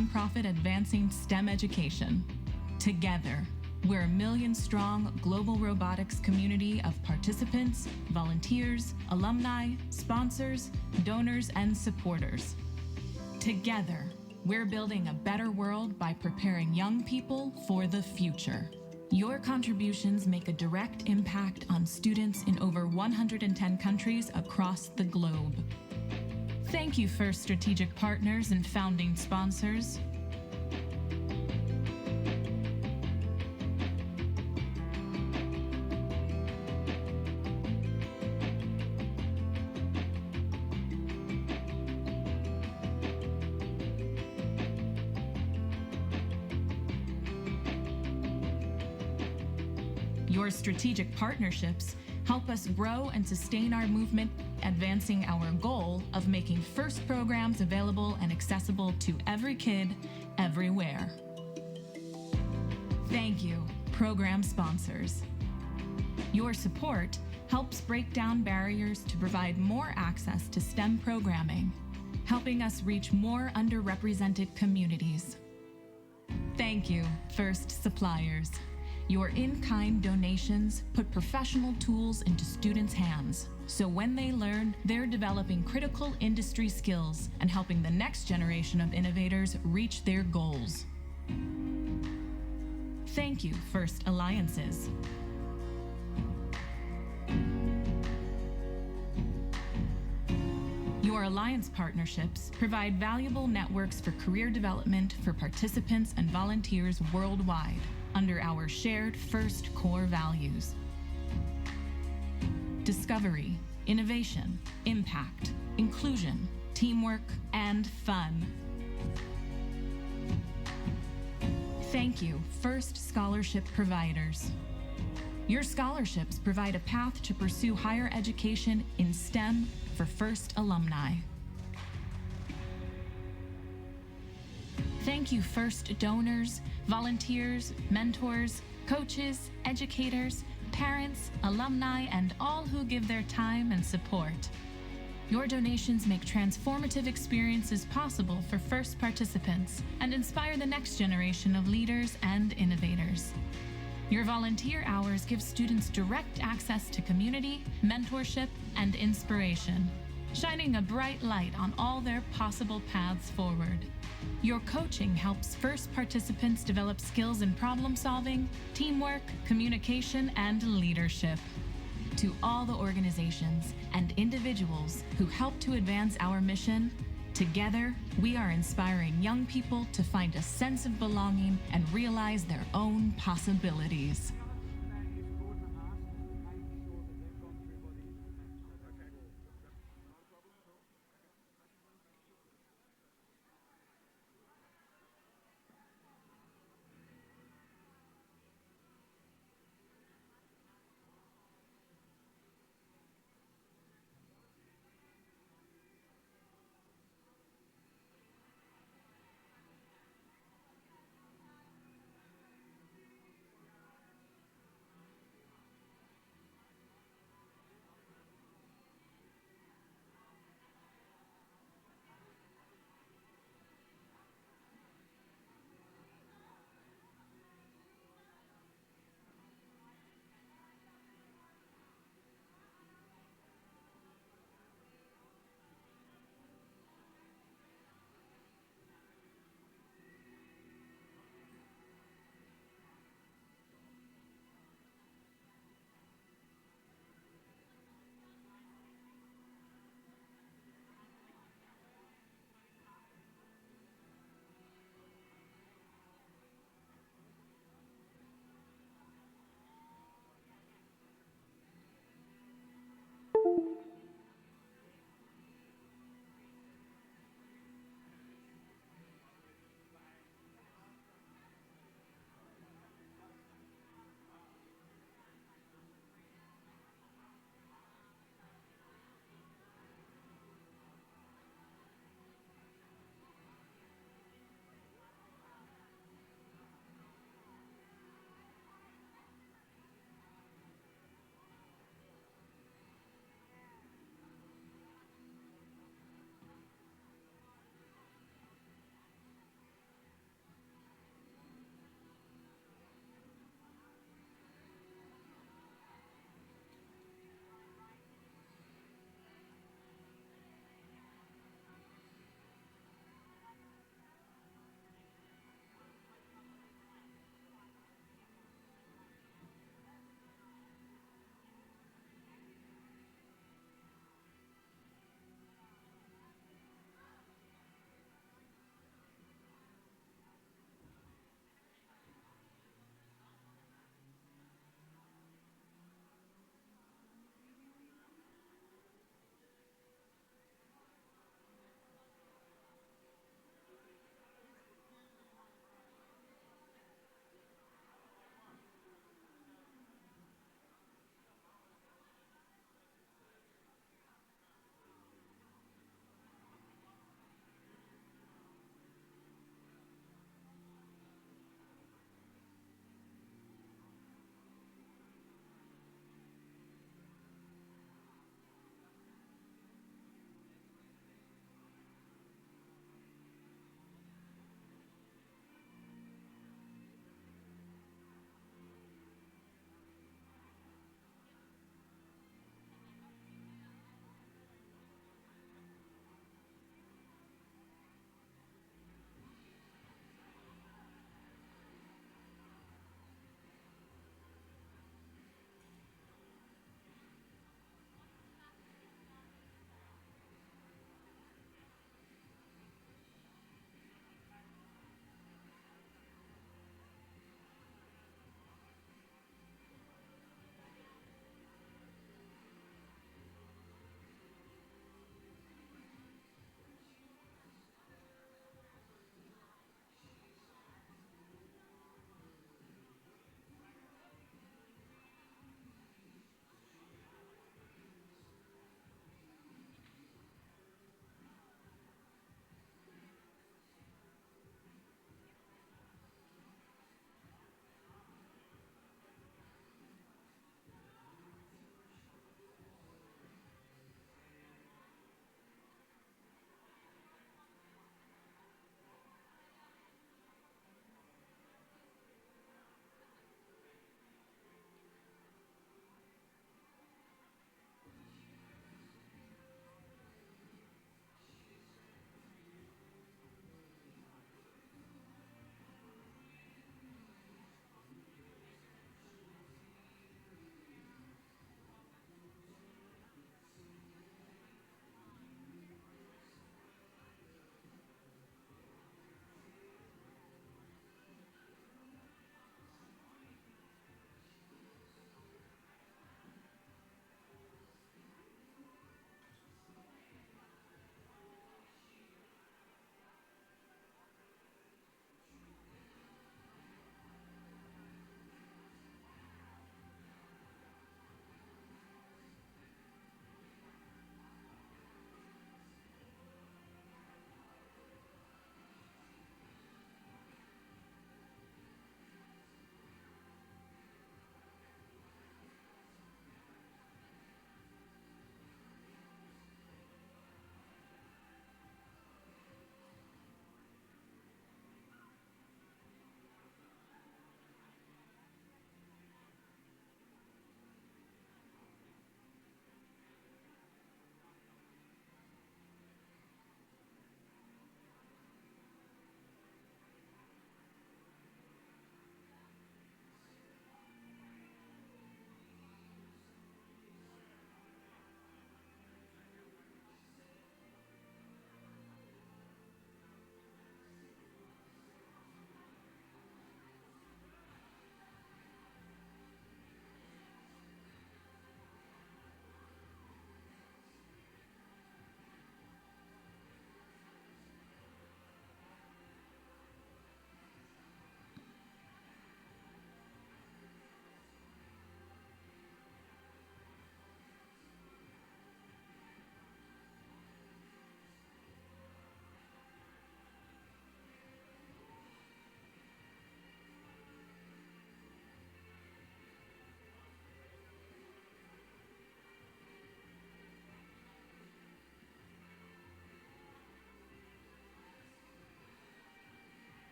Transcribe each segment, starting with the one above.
nonprofit advancing STEM education. Together, we're a million-strong global robotics community of participants, volunteers, alumni, sponsors, donors, and supporters. Together, we're building a better world by preparing young people for the future. Your contributions make a direct impact on students in over 110 countries across the globe. Thank you, First Strategic Partners and founding sponsors. Your strategic partnerships help us grow and sustain our movement, advancing our goal of making FIRST programs available and accessible to every kid, everywhere. Thank you, program sponsors. Your support helps break down barriers to provide more access to STEM programming, helping us reach more underrepresented communities. Thank you, FIRST suppliers. Your in-kind donations put professional tools into students' hands, so when they learn, they're developing critical industry skills and helping the next generation of innovators reach their goals. Thank you, FIRST Alliances. Your alliance partnerships provide valuable networks for career development for participants and volunteers worldwide, under our shared FIRST core values: discovery, innovation, impact, inclusion, teamwork, and fun. Thank you, FIRST scholarship providers. Your scholarships provide a path to pursue higher education in STEM for FIRST alumni. Thank you, FIRST donors, volunteers, mentors, coaches, educators, parents, alumni, and all who give their time and support. Your donations make transformative experiences possible for FIRST participants and inspire the next generation of leaders and innovators. Your volunteer hours give students direct access to community, mentorship, and inspiration, shining a bright light on all their possible paths forward. Your coaching helps FIRST participants develop skills in problem solving, teamwork, communication, and leadership. To all the organizations and individuals who help to advance our mission, together we are inspiring young people to find a sense of belonging and realize their own possibilities.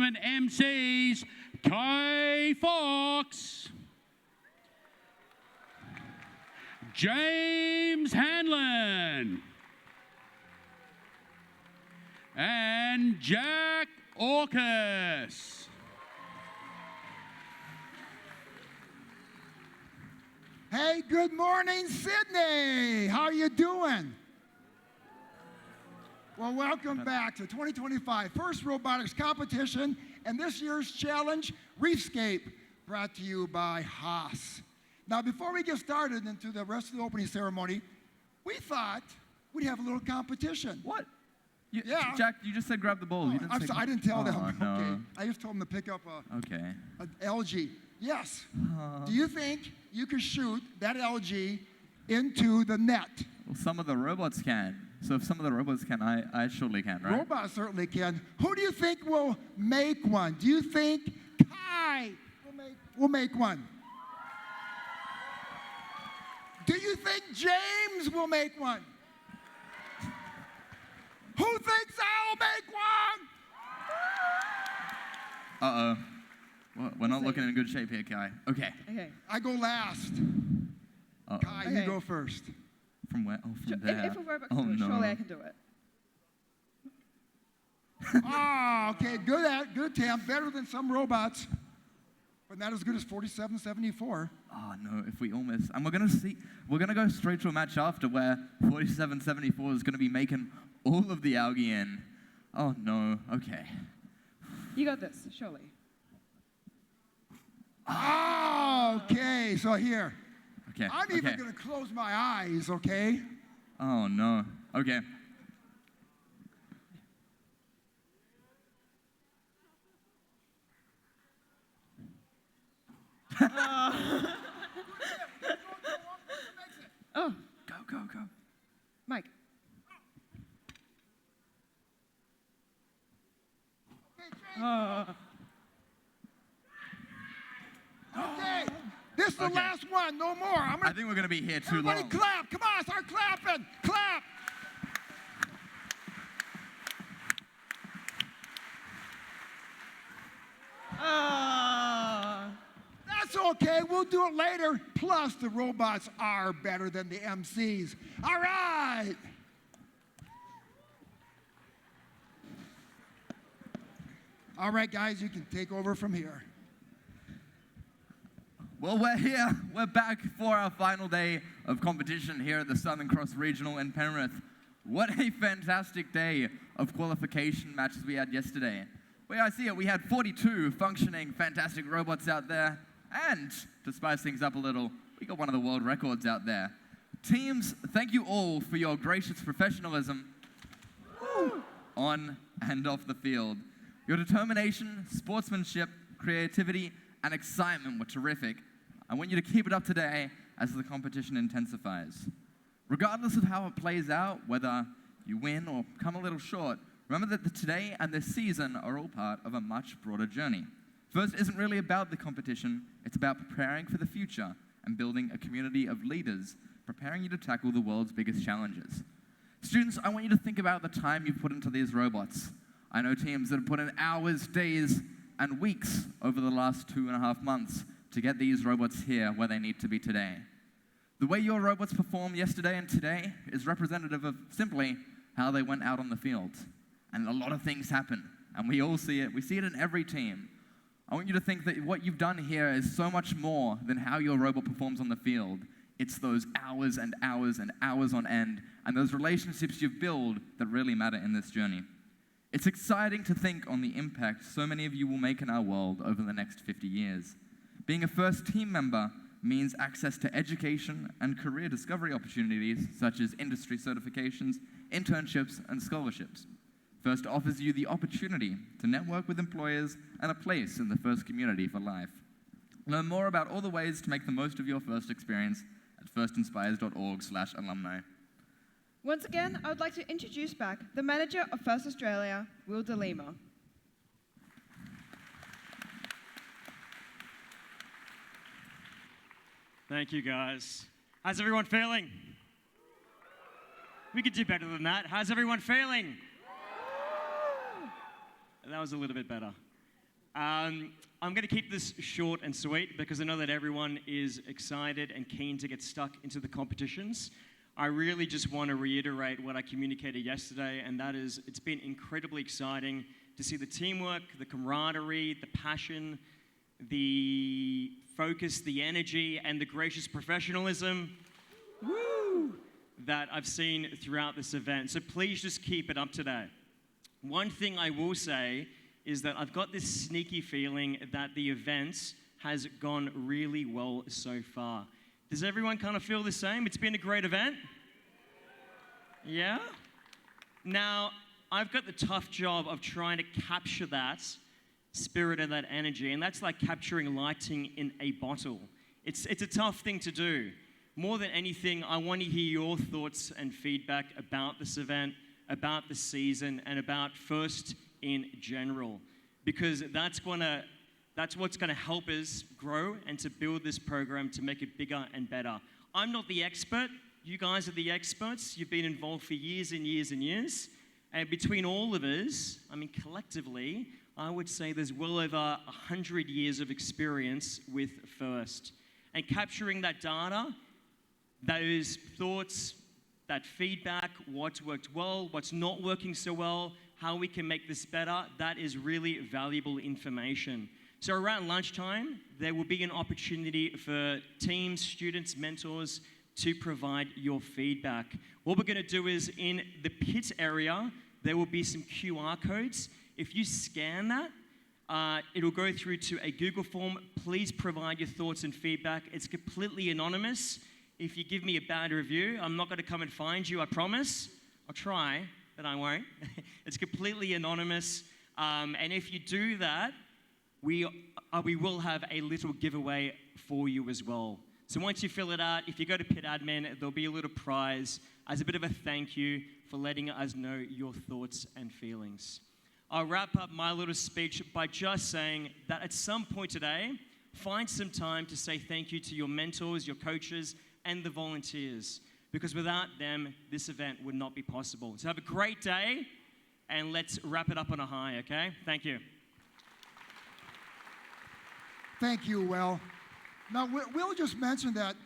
gentlemen, MCs, Kai Fox, James Hanlon, and Jack Orcus. Hey, good morning, Sydney. How are you doing? Well, welcome back to 2025 First Robotics Competition and this year's challenge, Reefscape, brought to you by Haas. Now, before we get started into the rest of the opening ceremony, we thought we'd have a little competition. What? Yeah. Jack, you just said grab the ball. You didn't I'm say sorry, I didn't tell them. No. Okay. I just told them to pick up Okay. an LG. Yes. Do you think you could shoot that LG into the net? Well, some of the robots can. So if some of the robots can, I surely can, right? Robots certainly can. Who do you think will make one? Do you think Kai will make one? Do you think James will make one? Who thinks I'll make one? Uh-oh. Well, we're not looking in good shape here, Kai. Okay. Okay. I go last. Uh-oh. Kai, you go first. From where? Oh, from there. If a robot can do it, surely I can do it. Oh, okay, good attempt. Better than some robots, but not as good as 4774. Oh, no, if we all miss. And we're going to go straight to a match after where 4774 is going to be making all of the algae in. Oh, no. Okay. You got this, surely. Oh, okay, so here. Okay. I'm even going to close my eyes, okay? Oh, no. Okay. Oh. Go. Mike. Okay, this is the last one, no more. I think we're going to be here too Everybody long. clap, come on, start clapping, clap. That's okay, we'll do it later. Plus, the robots are better than the MCs. All right. All right, guys, you can take over from here. Well, we're here. We're back for our final day of competition here at the Southern Cross Regional in Penrith. What a fantastic day of qualification matches we had yesterday. Well, I see it. We had 42 functioning, fantastic robots out there. And to spice things up a little, we got one of the world records out there. Teams, thank you all for your gracious professionalism on and off the field. Your determination, sportsmanship, creativity, and excitement were terrific. I want you to keep it up today as the competition intensifies. Regardless of how it plays out, whether you win or come a little short, remember that today and this season are all part of a much broader journey. First isn't really about the competition, it's about preparing for the future and building a community of leaders, preparing you to tackle the world's biggest challenges. Students, I want you to think about the time you've put into these robots. I know teams that have put in hours, days, and weeks over the last 2.5 months to get these robots here where they need to be today. The way your robots performed yesterday and today is representative of simply how they went out on the field. And a lot of things happen, and we all see it. We see it in every team. I want you to think that what you've done here is so much more than how your robot performs on the field. It's those hours and hours and hours on end, and those relationships you build that really matter in this journey. It's exciting to think on the impact so many of you will make in our world over the next 50 years. Being a first team member means access to education and career discovery opportunities such as industry certifications, internships, and scholarships. First offers you the opportunity to network with employers and a place in the FIRST community for life. Learn more about all the ways to make the most of your FIRST experience at firstinspires.org/alumni. Once again, I would like to introduce back the manager of FIRST Australia, Will De Lima. Thank you, guys. How's everyone feeling? We could do better than that. How's everyone feeling? That was a little bit better. I'm going to keep this short and sweet because I know that everyone is excited and keen to get stuck into the competitions. I really just want to reiterate what I communicated yesterday, and that is it's been incredibly exciting to see the teamwork, the camaraderie, the passion, the focus, the energy, and the gracious professionalism that I've seen throughout this event. So please just keep it up today. One thing I will say is that I've got this sneaky feeling that the event has gone really well so far. Does everyone kind of feel the same? It's been a great event? Yeah? Now, I've got the tough job of trying to capture that spirit and that energy, and that's like capturing lighting in a bottle. It's a tough thing to do. More than anything, I want to hear your thoughts and feedback about this event, about the season, and about First in general, because that's what's going to help us grow and to build this program to make it bigger and better. I'm not the expert. You guys are the experts. You've been involved for years and years and years. And between all of us, I mean, collectively, I would say there's well over 100 years of experience with First. And capturing that data, those thoughts, that feedback, what's worked well, what's not working so well, how we can make this better, that is really valuable information. So around lunchtime, there will be an opportunity for teams, students, mentors to provide your feedback. What we're going to do is in the pit area, there will be some QR codes. If you scan that, it'll go through to a Google form. Please provide your thoughts and feedback. It's completely anonymous. If you give me a bad review, I'm not going to come and find you, I promise. I'll try, but I won't. It's completely anonymous. And if you do that, we will have a little giveaway for you as well. So once you fill it out, if you go to Pit Admin, there'll be a little prize as a bit of a thank you for letting us know your thoughts and feelings. I'll wrap up my little speech by just saying that at some point today, find some time to say thank you to your mentors, your coaches, and the volunteers, because without them, this event would not be possible. So have a great day, and let's wrap it up on a high, okay? Thank you. Thank you, Will. Now, Will just mentioned that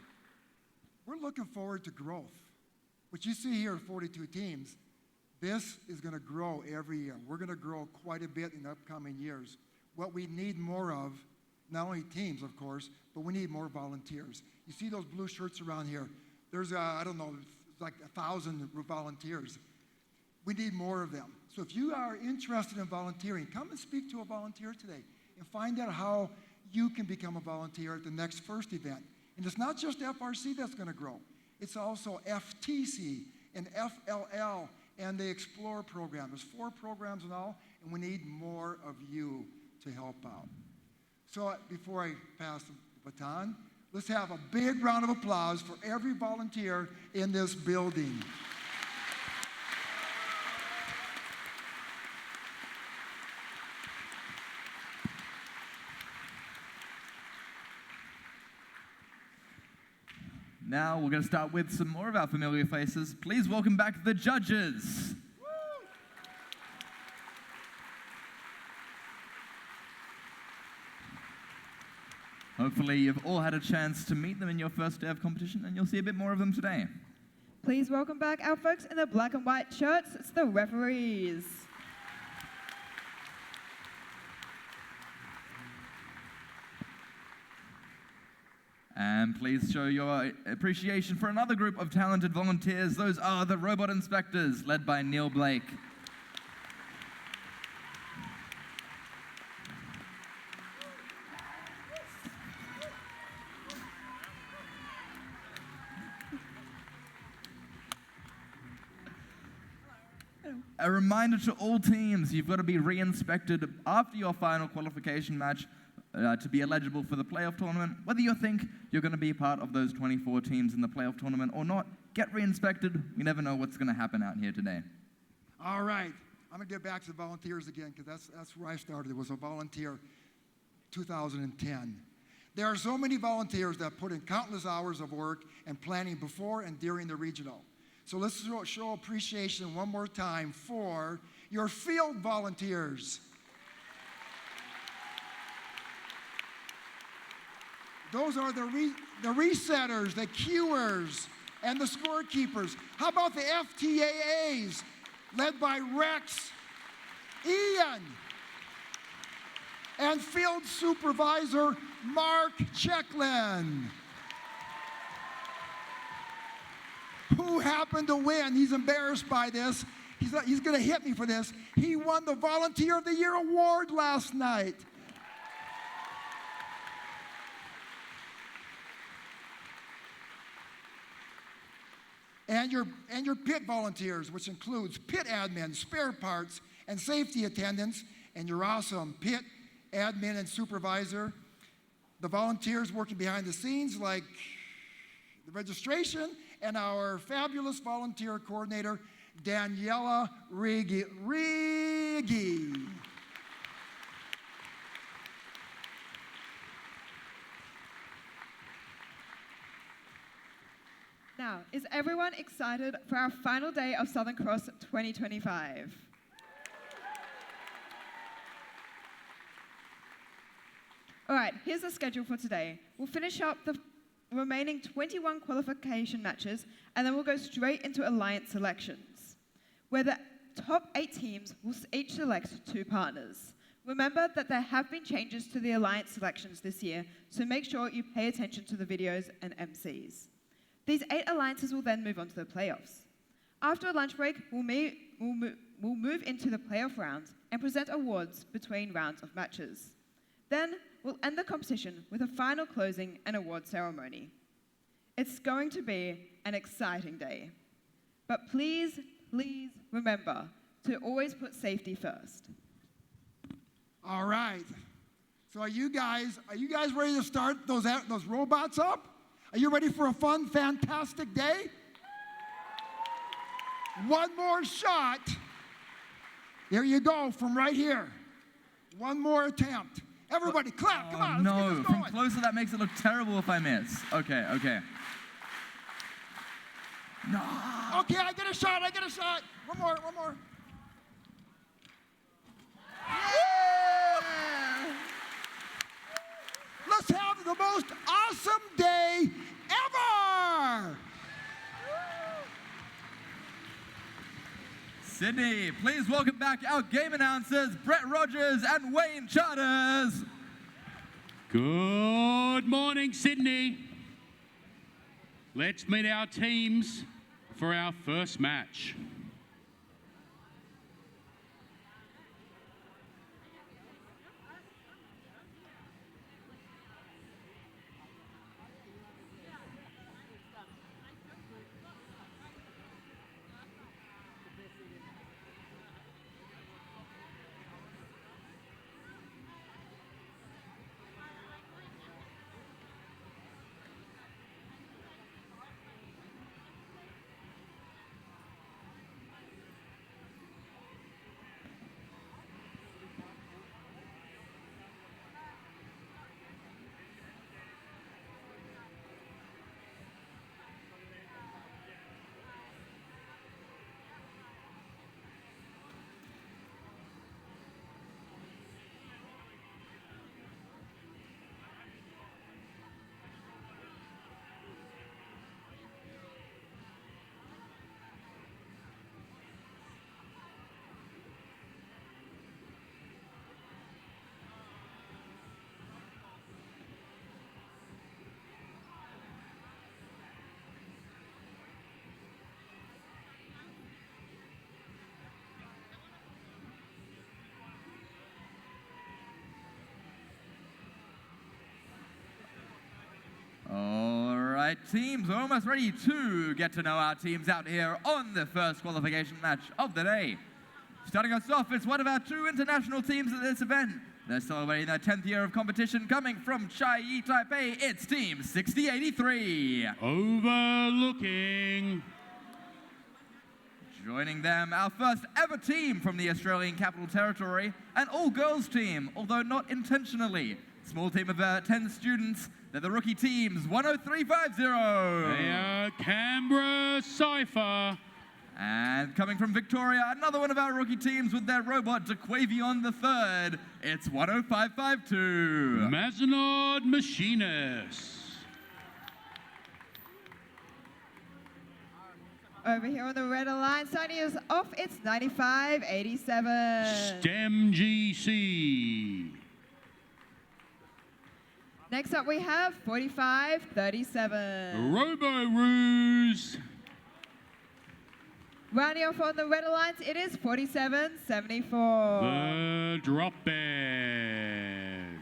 we're looking forward to growth. What you see here, 42 teams, this is going to grow every year. We're going to grow quite a bit in the upcoming years. What we need more of, not only teams, of course, but we need more volunteers. You see those blue shirts around here? There's, I don't know, like 1,000 volunteers. We need more of them. So if you are interested in volunteering, come and speak to a volunteer today and find out how you can become a volunteer at the next First event. And it's not just FRC that's going to grow. It's also FTC and FLL and the Explore program. There's 4 programs in all, and we need more of you to help out. So before I pass the baton, let's have a big round of applause for every volunteer in this building. Now we're going to start with some more of our familiar faces. Please welcome back the judges. Hopefully you've all had a chance to meet them in your first day of competition, and you'll see a bit more of them today. Please welcome back our folks in the black and white shirts. It's the referees. And please show your appreciation for another group of talented volunteers. Those are the Robot Inspectors, led by Neil Blake. A reminder to all teams, you've got to be re-inspected after your final qualification match to be eligible for the playoff tournament. Whether you think you're going to be part of those 24 teams in the playoff tournament or not, get re-inspected. We never know what's going to happen out here today. All right. I'm going to get back to the volunteers again, because that's where I started. It was a volunteer 2010. There are so many volunteers that put in countless hours of work and planning before and during the regional. So let's show appreciation one more time for your field volunteers. Those are the resetters, the queuers, and the scorekeepers. How about the FTAAs, led by Rex, Ian, and Field Supervisor Mark Checklin, who happened to win. He's embarrassed by this. He's going to hit me for this. He won the Volunteer of the Year award last night. And your pit volunteers, which includes pit admin, spare parts, and safety attendants, and your awesome pit admin and supervisor. The volunteers working behind the scenes, like the registration, and our fabulous volunteer coordinator, Daniela Riggi. Now, is everyone excited for our final day of Southern Cross 2025? All right, here's the schedule for today. We'll finish up the remaining 21 qualification matches, and then we'll go straight into alliance selections, where the top 8 teams will each select 2 partners. Remember that there have been changes to the alliance selections this year, so make sure you pay attention to the videos and MCs. These 8 alliances will then move on to the playoffs. After a lunch break, we'll move into the playoff rounds and present awards between rounds of matches. Then, we'll end the competition with a final closing and award ceremony. It's going to be an exciting day. But please, please remember to always put safety first. All right. So are you guys ready to start those robots up? Are you ready for a fun, fantastic day? One more shot. There you go, from right here. One more attempt. Everybody clap, come on, let's get No, this from going. closer that makes it look terrible if I miss. Okay. No. Okay, I get a shot. One more. Yeah! Let's have the most awesome day ever! Sydney, please welcome back our game announcers, Brett Rogers and Wayne Charters. Good morning, Sydney. Let's meet our teams for our first match. All right, teams, we're almost ready to get to know our teams out here on the first qualification match of the day. Starting us off, it's one of our 2 international teams at this event. They're celebrating their 10th year of competition, coming from Chiayi, Taipei. It's Team 6083. Overlooking. Joining them, our first ever team from the Australian Capital Territory, an all-girls team, although not intentionally. Small team of 10 students. They're the rookie teams, 10350. They are Canberra Cypher. And coming from Victoria, another one of our rookie teams with their robot, DeQuavion the third. It's 10552. Mazenod Machinist. Over here on the red alliance, starting us off, it's 9587. STEM GC. Next up, we have 4537. Robo-Ruse. Rounding off on the red alliance, it is 4774. The Drop Bears.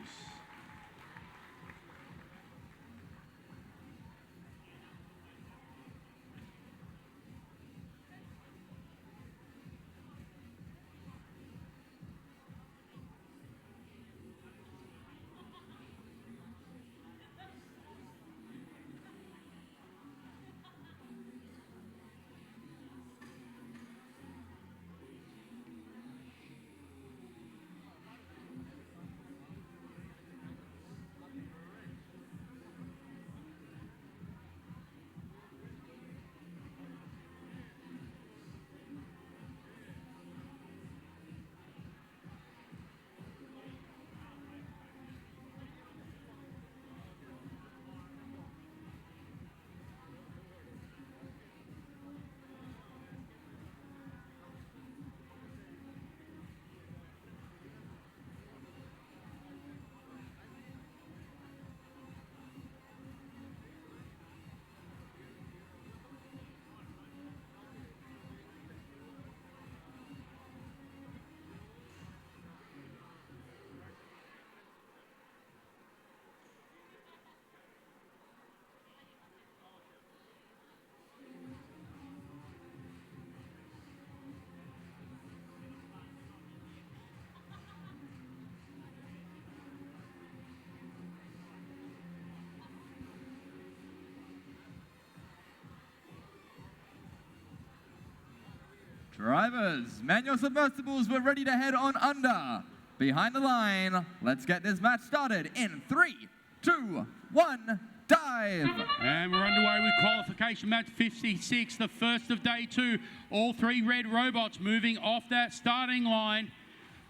Drivers, man your submersibles, we're ready to head on under. Behind the line, let's get this match started in 3, 2, 1, dive. And we're underway with qualification match 56, the first of day 2. All 3 red robots moving off that starting line.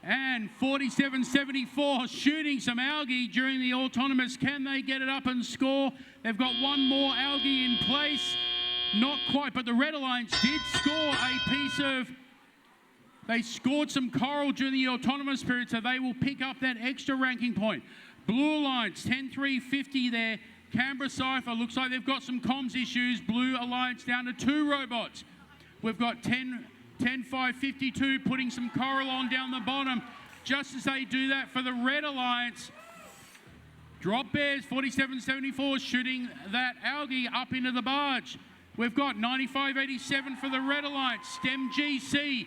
And 4774 shooting some algae during the autonomous. Can they get it up and score? They've got one more algae in place. Not quite, but the Red Alliance did score a piece of... They scored some coral during the autonomous period, so they will pick up that extra ranking point. Blue Alliance, 10-3-50 there. Canberra Cypher, looks like they've got some comms issues. Blue Alliance down to 2 robots. We've got 10-5-52 putting some coral on down the bottom. Just as they do that for the Red Alliance, Drop Bears, 4774 shooting that algae up into the barge. We've got 9587 for the Red Alliance. STEM GC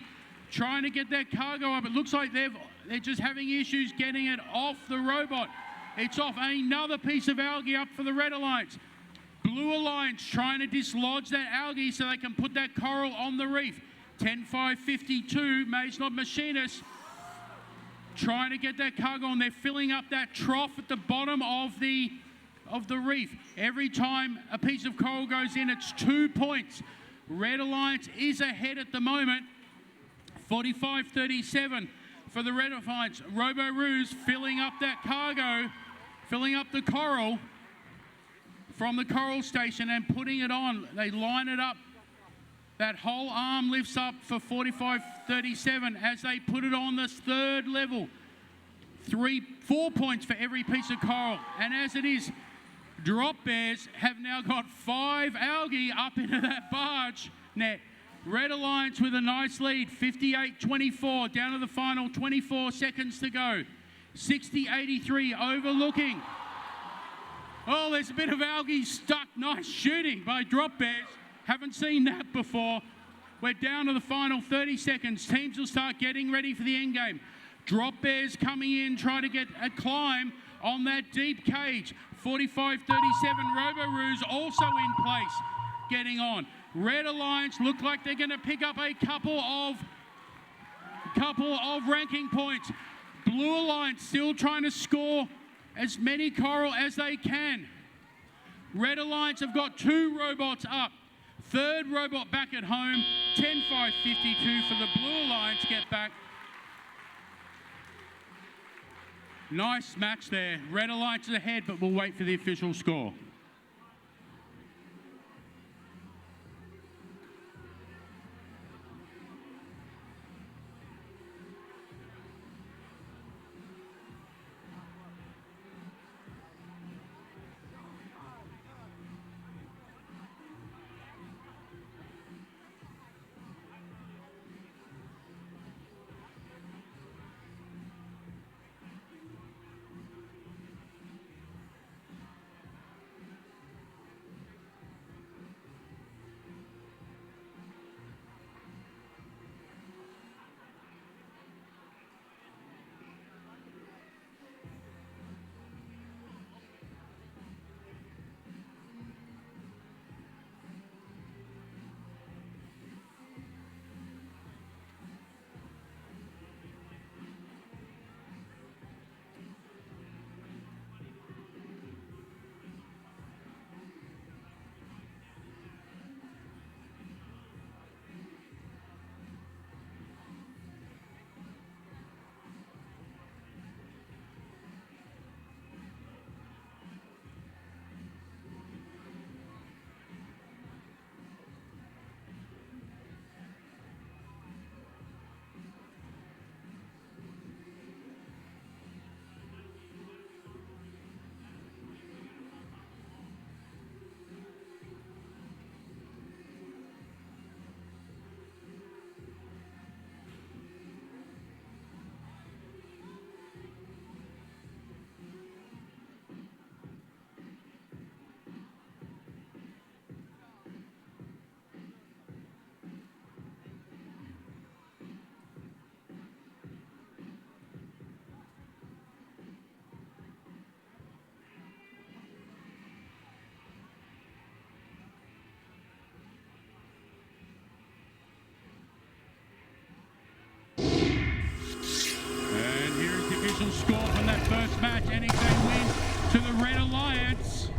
trying to get that cargo up. It looks like they're just having issues getting it off the robot. It's off. Another piece of algae up for the Red Alliance. Blue Alliance trying to dislodge that algae so they can put that coral on the reef. 10-5-52, Mazenod Machinist trying to get that cargo on. They're filling up that trough at the bottom of the reef. Every time a piece of coral goes in, it's 2 points. Red Alliance is ahead at the moment. 45-37 for the Red Alliance. Robo-Ruse filling up that cargo, filling up the coral from the coral station and putting it on. They line it up. That whole arm lifts up for 45-37 as they put it on this third level. 4 points for every piece of coral. And as it is, Drop Bears have now got 5 algae up into that barge net. Red Alliance with a nice lead, 58-24, down to the final, 24 seconds to go. 60-83, overlooking. Oh, there's a bit of algae stuck. Nice shooting by Drop Bears. Haven't seen that before. We're down to the final 30 seconds. Teams will start getting ready for the end game. Drop Bears coming in, trying to get a climb on that deep cage. 45-37, Robo-Ruse also in place, getting on. Red Alliance look like they're going to pick up a couple of ranking points. Blue Alliance still trying to score as many coral as they can. Red Alliance have got 2 robots up. Third robot back at home, 10.552 for the Blue Alliance get back. Nice match there. Red Alliance is ahead, but we'll wait for the official score. Score from that first match. NXA wins to the Red Alliance.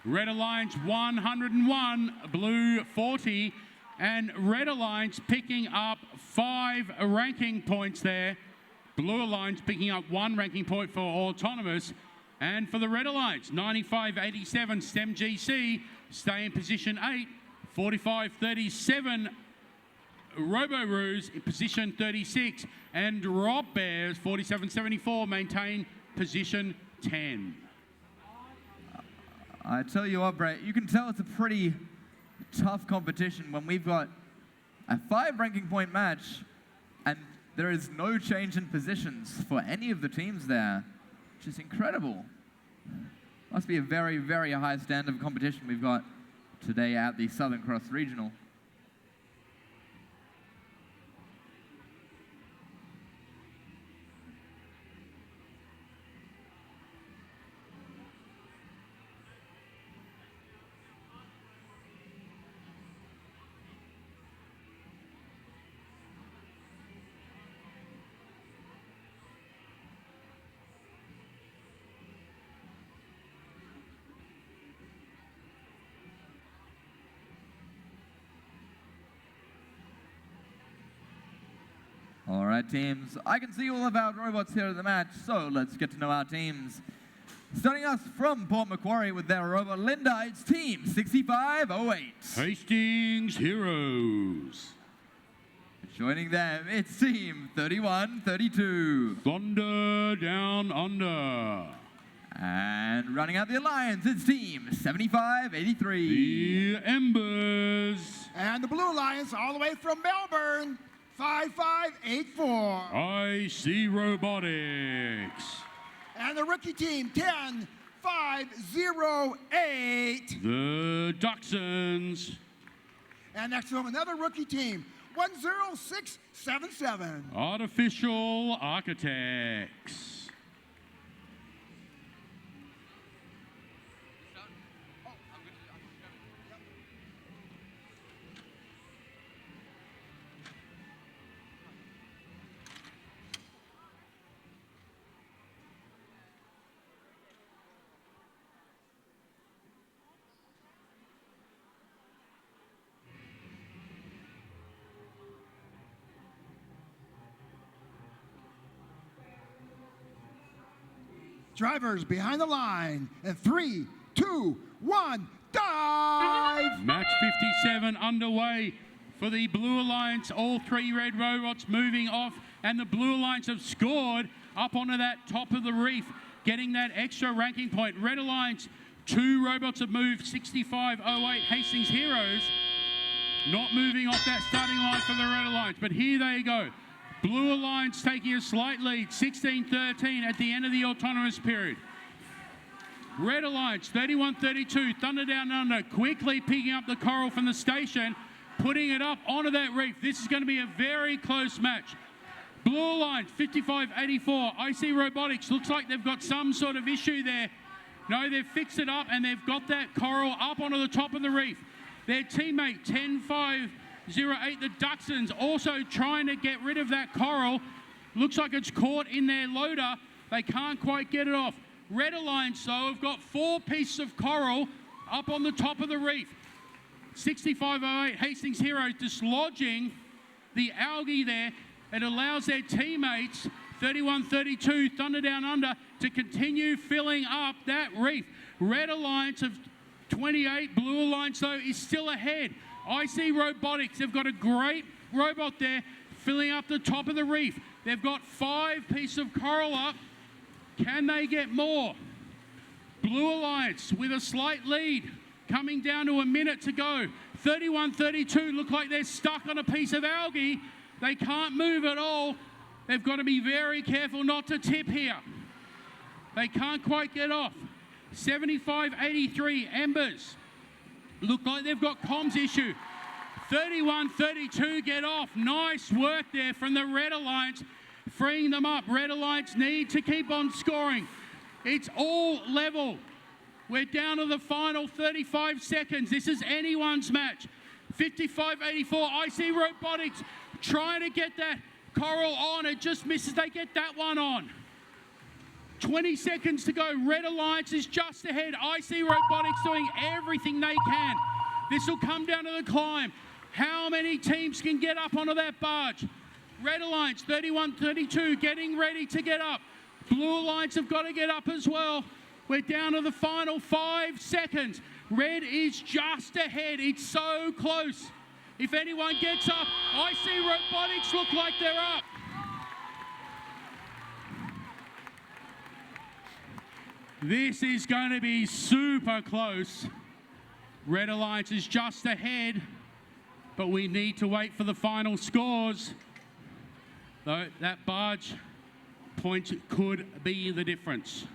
Red Alliance 101, Blue 40, and Red Alliance picking up 5 ranking points there. Blue Alliance picking up 1 ranking point for Autonomous. And for the Red Alliance, 95.87 STEM GC, stay in position 8, 45.37 Robo-Roos in position 36, and Rob Bears 47.74 maintain position 10. I tell you what, Brett, you can tell it's a pretty tough competition when we've got a 5 ranking point match and there is no change in positions for any of the teams there, which is incredible. Must be a very, very high standard of competition we've got today at the Southern Cross Regional. All right, teams. I can see all of our robots here at the match, so let's get to know our teams. Starting us from Port Macquarie with their robot Linda, it's Team 6508. Hastings Heroes. Joining them, it's Team 3132. Thunder Down Under. And running out the Alliance, it's Team 7583. The Embers. And the Blue Alliance all the way from Melbourne, 5584. I see Robotics. And the rookie team, 10508. The Dachshunds. And next to them, another rookie team, 10677. Artificial Architects. Drivers behind the line. And 3, 2, 1, dive! Match 57 underway for the Blue Alliance. All 3 red robots moving off, and the Blue Alliance have scored up onto that top of the reef, getting that extra ranking point. Red Alliance, 2 robots have moved, 6508 Hastings Heroes, not moving off that starting line for the Red Alliance, but here they go. Blue Alliance taking a slight lead, 16-13 at the end of the autonomous period. Red Alliance, 31-32, Thunder Down Under, quickly picking up the coral from the station, putting it up onto that reef. This is going to be a very close match. Blue Alliance, 55-84, IC Robotics, looks like they've got some sort of issue there. No, they've fixed it up and they've got that coral up onto the top of the reef. Their teammate, 10-5, 08, the Duxons, also trying to get rid of that coral. Looks like it's caught in their loader. They can't quite get it off. Red Alliance, though, have got 4 pieces of coral up on the top of the reef. 6508 Hastings Heroes dislodging the algae there. It allows their teammates, 31-32, Thunder Down Under, to continue filling up that reef. Red Alliance of 28, Blue Alliance, though, is still ahead. IC Robotics, they've got a great robot there filling up the top of the reef. They've got 5 pieces of coral up. Can they get more? Blue Alliance with a slight lead, coming down to a minute to go. 31-32, look like they're stuck on a piece of algae. They can't move at all. They've got to be very careful not to tip here. They can't quite get off. 75-83, Embers. Look like they've got comms issue. 31-32, get off. Nice work there from the Red Alliance, freeing them up. Red Alliance need to keep on scoring. It's all level. We're down to the final 35 seconds. This is anyone's match. 55-84, IC Robotics trying to get that coral on. It just misses. They get that one on. 20 seconds to go. Red Alliance is just ahead. IC Robotics doing everything they can. This will come down to the climb. How many teams can get up onto that barge? Red Alliance, 31-32, getting ready to get up. Blue Alliance have got to get up as well. We're down to the final 5 seconds. Red is just ahead. It's so close. If anyone gets up, IC Robotics look like they're up. This is going to be super close. Red Alliance is just ahead, but we need to wait for the final scores. Though that barge point could be the difference.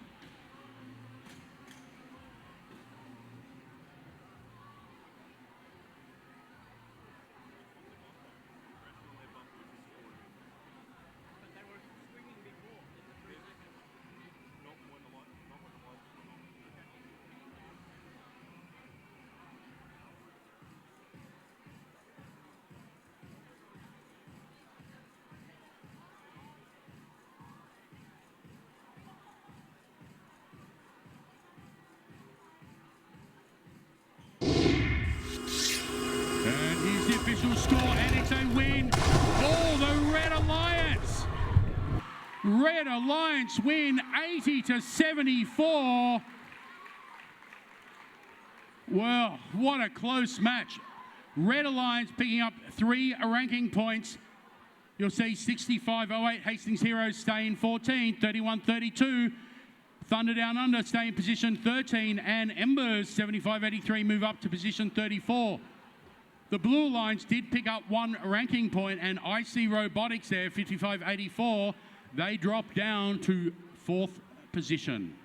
Official score, and it's a win for the Red Alliance. Red Alliance win 80-74. Well, what a close match. Red Alliance picking up 3 ranking points. You'll see 65-08 Hastings Heroes stay in 14, 31-32. Thunder Down Under stay in position 13, and Embers 75-83 move up to position 34. The Blue Alliance did pick up 1 ranking point, and IC Robotics there, 55-84, they dropped down to 4th position.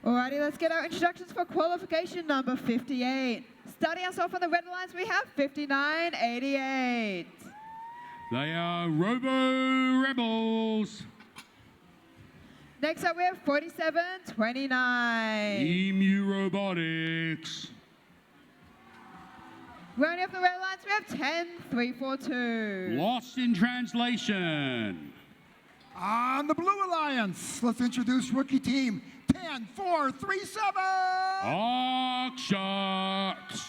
Alrighty, let's get our introductions for qualification number 58. Starting us off on the red lines, we have 5988. They are Robo Rebels. Next up, we have 4729. Emu Robotics. Rounding off the red lines, we have 10342. Lost in translation. On the Blue Alliance, let's introduce rookie team 10437 Sharks.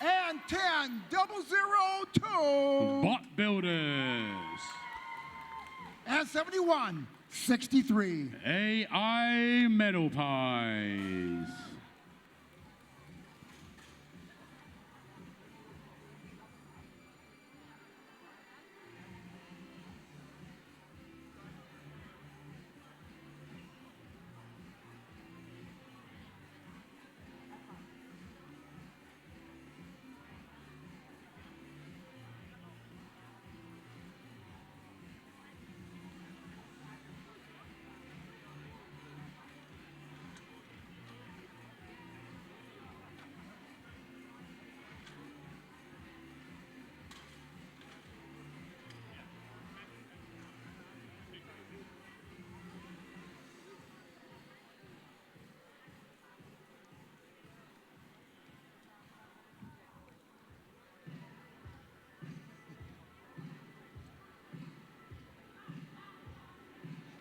and 10002 Bot Builders. and 7163. AI Metal Pies.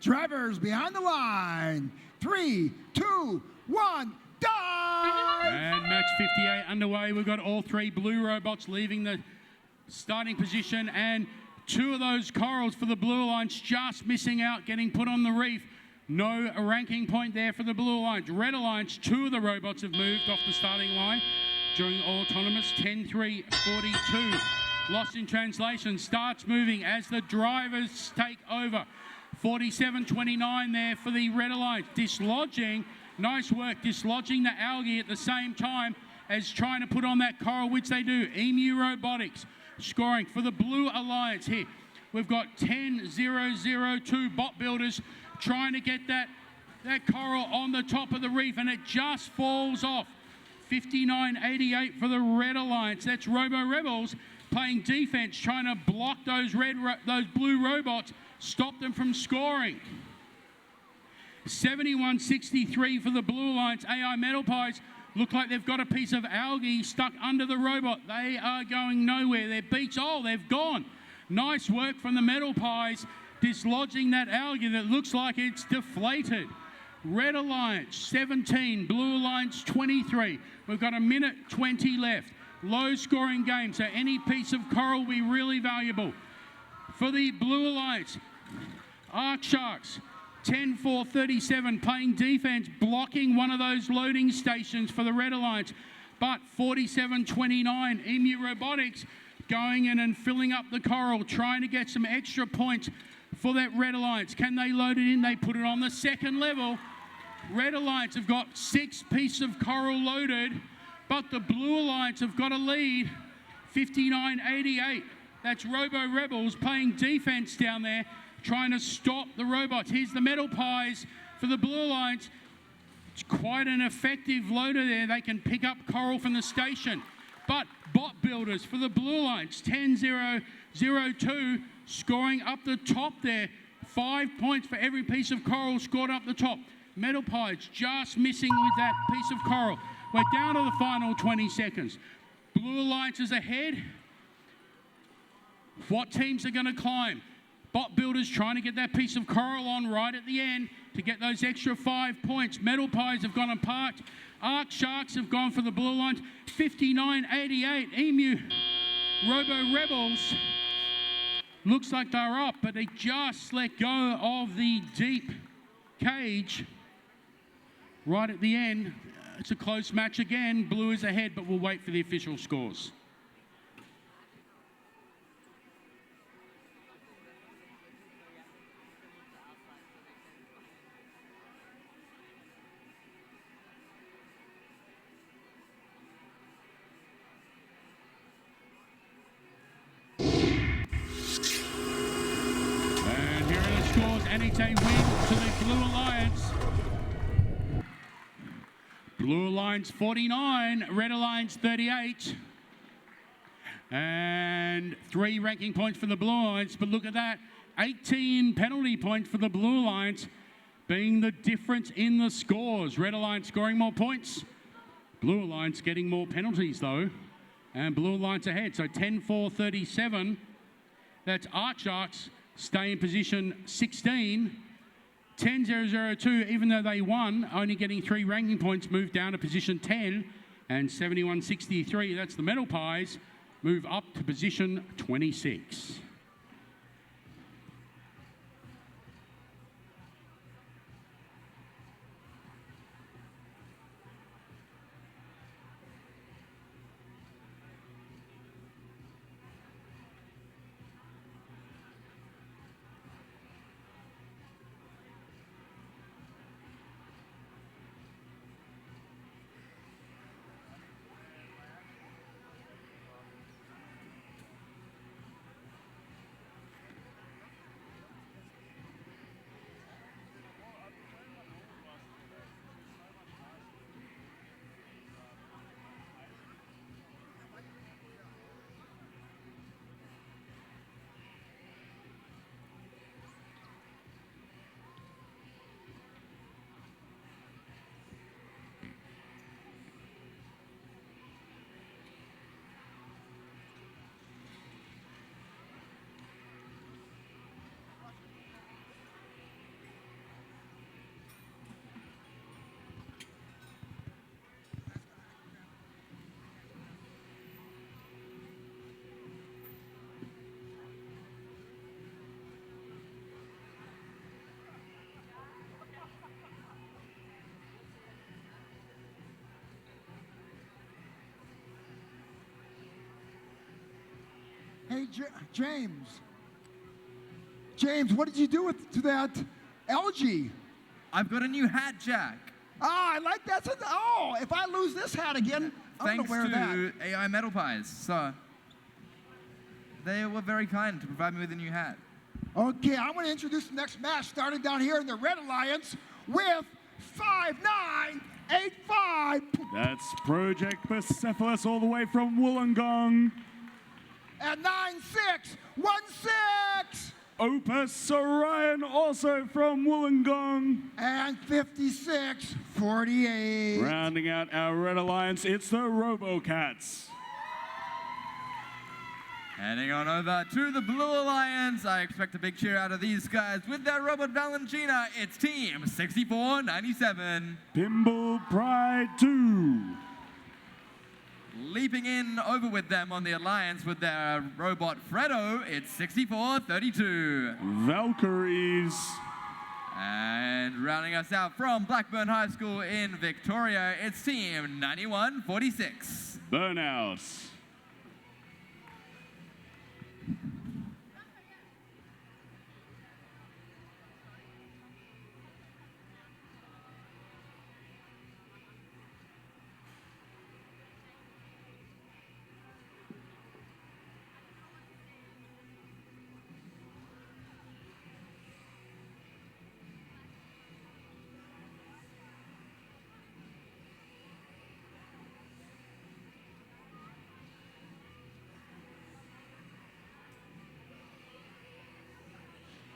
Drivers behind the line. 3, 2, 1, dive! And match 58 underway. We've got all three blue robots leaving the starting position, and two of those corals for the Blue Alliance just missing out, getting put on the reef. No ranking point there for the Blue Alliance. Red Alliance, two of the robots have moved off the starting line during all autonomous. 10-3-42. Lost in translation. Starts moving as the drivers take over. 47-29 there for the Red Alliance. Dislodging, nice work, dislodging the algae at the same time as trying to put on that coral, which they do. Emu Robotics scoring for the Blue Alliance here. We've got 10-0-0-2 Bot Builders trying to get that coral on the top of the reef, and it just falls off. 59-88 for the Red Alliance. That's Robo Rebels playing defense, trying to block those blue robots, stop them from scoring. 71-63 for the Blue Alliance. AI Metal Pies look like they've got a piece of algae stuck under the robot. They are going nowhere. Their beaks, oh, they've gone. Nice work from the Metal Pies, dislodging that algae that looks like it's deflated. Red Alliance 17, Blue Alliance 23. We've got a minute 20 left. Low scoring game, so any piece of coral will be really valuable. For the Blue Alliance, Arc Sharks 10-4-37 playing defense, blocking one of those loading stations for the Red Alliance. But 47-29, Emu Robotics going in and filling up the coral, trying to get some extra points for that Red Alliance. Can they load it in? They put it on the second level. Red Alliance have got 6 pieces of coral loaded, but the Blue Alliance have got a lead, 59-88. That's Robo Rebels playing defense down there, trying to stop the robots. Here's the Metal Pies for the Blue Alliance. It's quite an effective loader there. They can pick up coral from the station. But Bot Builders for the Blue Alliance, 10-0-0-2, scoring up the top there. 5 points for every piece of coral scored up the top. Metal Pies just missing with that piece of coral. We're down to the final 20 seconds. Blue Alliance is ahead. What teams are going to climb? Bot Builders trying to get that piece of coral on right at the end to get those extra 5 points. Metal Pies have gone and parked. Arc Sharks have gone for the Blue Alliance. 59-88. Emu Robo Rebels looks like they're up, but they just let go of the deep cage right at the end. It's a close match again. Blue is ahead, but we'll wait for the official scores. And here are the scores, and it's a win to the Blue Alliance. Blue Alliance 49, Red Alliance 38. And 3 ranking points for the Blue Alliance, but look at that, 18 penalty points for the Blue Alliance, being the difference in the scores. Red Alliance scoring more points, Blue Alliance getting more penalties though, and Blue Alliance ahead. So 10-4-37. That's Archsharks stay in position 16. 10-0-0-2, even though they won, only getting 3 ranking points, moved down to position 10. And 71-63, that's the Metal Pies, move up to position 26. Hey, James. James, what did you do to that algae? I've got a new hat, Jack. Oh, I like that. Oh, if I lose this hat again, I'm going to wear that. Thanks to AI Metal Pies. So they were very kind to provide me with a new hat. Okay, I'm going to introduce the next match, starting down here in the Red Alliance with 5985. That's Project Persepolis all the way from Wollongong. At 9616. Opus Orion also from Wollongong. And 5648. Rounding out our Red Alliance, it's the RoboCats. Heading on over to the Blue Alliance, I expect a big cheer out of these guys. With their Robot Valentina, it's Team 6497. Pinball Pride 2. Leaping in over with them on the Alliance with their robot Fredo, it's 6432. Valkyries. And rounding us out from Blackburn High School in Victoria, it's Team 9146. Burnouts.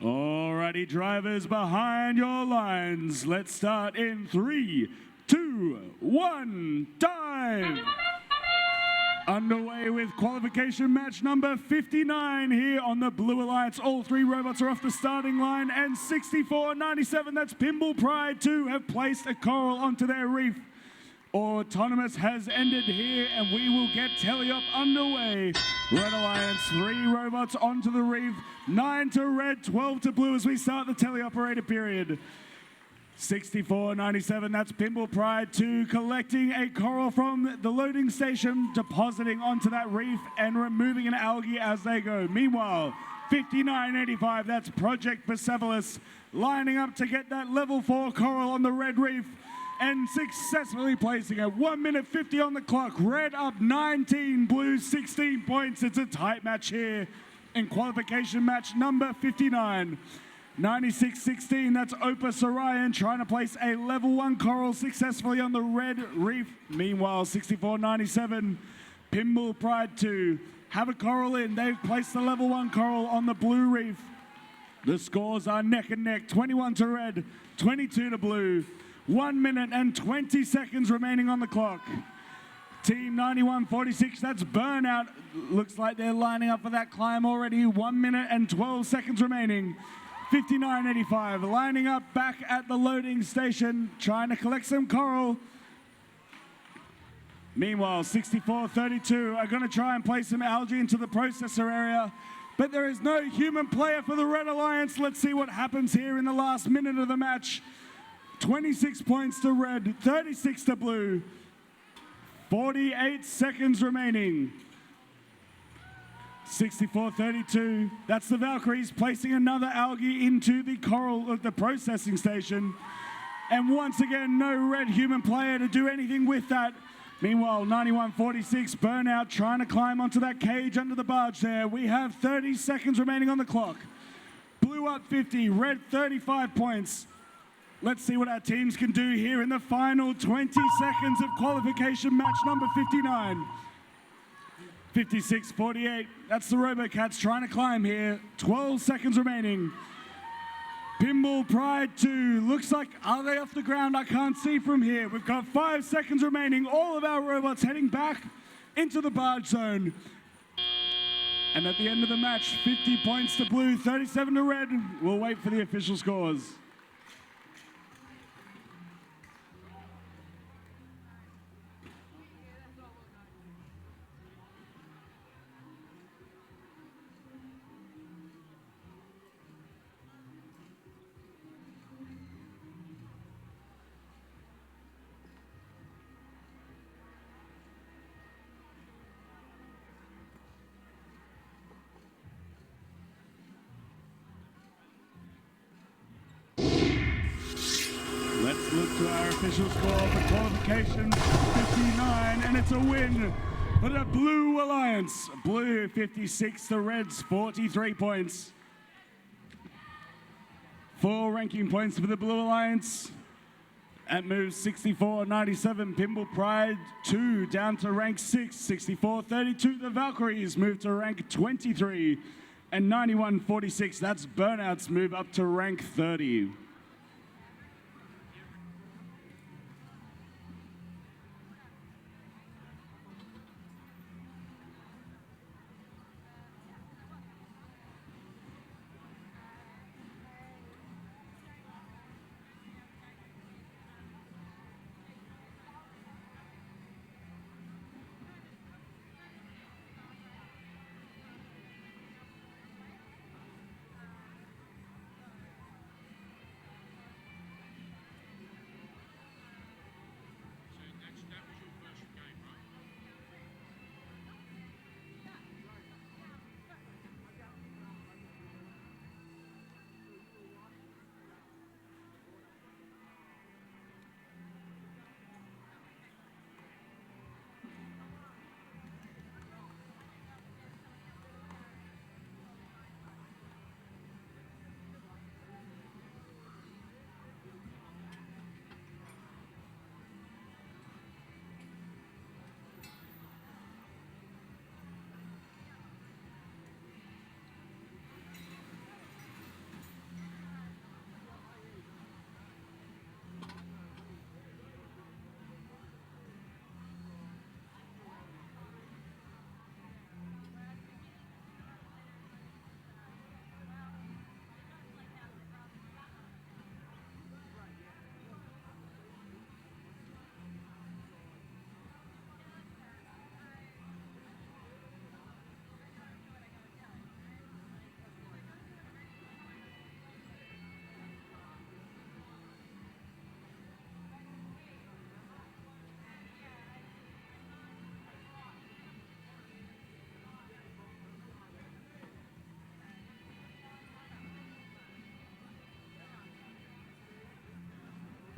Alrighty, drivers behind your lines. Let's start in 3, 2, 1, time! Underway with qualification match number 59 here on the Blue Alliance. All 3 robots are off the starting line, and 6497, that's Pinball Pride 2, have placed a coral onto their reef. Autonomous has ended here, and we will get teleop underway. Red Alliance, 3 robots onto the reef, 9 to red, 12 to blue as we start the teleoperator period. 6497, that's Pinball Pride 2, collecting a coral from the loading station, depositing onto that reef and removing an algae as they go. Meanwhile, 5985, that's Project Persepolis, lining up to get that level 4 coral on the red reef and successfully placing it. 1 minute 50 on the clock. Red up 19, blue 16 points. It's a tight match here in qualification match number 59. 96-16, that's Opus Orion trying to place a level 1 coral successfully on the red reef. Meanwhile, 64-97, Pinball Pride 2 have a coral in. They've placed the level 1 coral on the blue reef. The scores are neck and neck, 21 to red, 22 to blue. 1 minute and 20 seconds remaining on the clock. Team 91-46, that's Burnout. Looks like they're lining up for that climb already. 1 minute and 12 seconds remaining. 59-85, lining up back at the loading station, trying to collect some coral. Meanwhile, 64-32 are going to try and place some algae into the processor area, but there is no human player for the Red Alliance. Let's see what happens here in the last minute of the match. 26 points to red, 36 to blue. 48 seconds remaining. 64-32, that's the Valkyries placing another algae into the coral of the processing station. And once again, no red human player to do anything with that. Meanwhile, 91-46, Burnout trying to climb onto that cage under the barge there. We have 30 seconds remaining on the clock. Blue up 50, red 35 points. Let's see what our teams can do here in the final 20 seconds of qualification match number 59. 56-48, that's the Robocats trying to climb here. 12 seconds remaining. Pinball Pride 2, looks like, are they off the ground? I can't see from here. We've got 5 seconds remaining. All of our robots heading back into the barge zone. And at the end of the match, 50 points to blue, 37 to red. We'll wait for the official scores. Let's look to our official score for qualification 59, and it's a win for the Blue Alliance. Blue 56, the Reds 43 points. 4 ranking points for the Blue Alliance. That moves 64-97, Pinball Pride 2 down to rank 6. 64-32, the Valkyries move to rank 23. And 91-46, that's Burnout's move up to rank 30.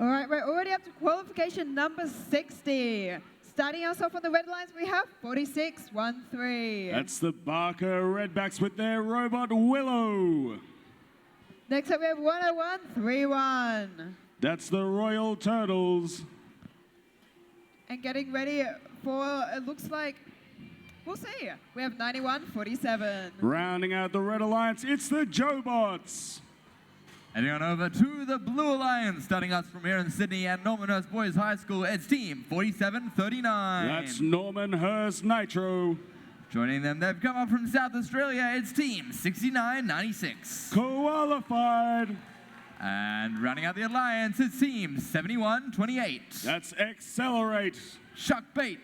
All right, we're already up to qualification number 60. Starting us off on the red lines, we have 46-13. That's the Barker Redbacks with their robot Willow. Next up, we have 101-31. That's the Royal Turtles. And getting ready for, it looks like, we'll see. We have 91-47. Rounding out the Red Alliance, it's the Jobots. Heading on over to the Blue Alliance, starting us from here in Sydney at Normanhurst Boys High School, it's team 4739. That's Normanhurst Nitro. Joining them, they've come up from South Australia, it's team 6996. Qualified. And rounding out the Alliance, it's team 7128. That's Accelerate. Shuck Bait.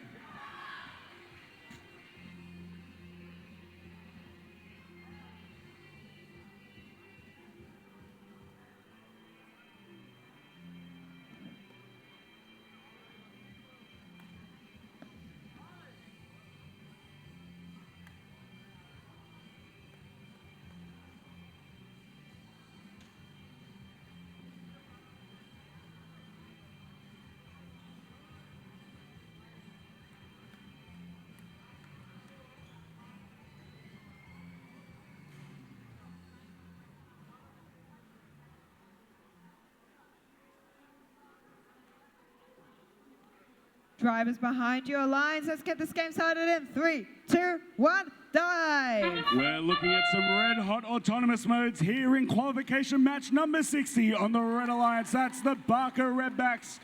Drivers behind your lines. Let's get this game started in 3, 2, 1, dive! We're looking at some red-hot autonomous modes here in qualification match number 60 on the Red Alliance. That's the Barker Redbacks.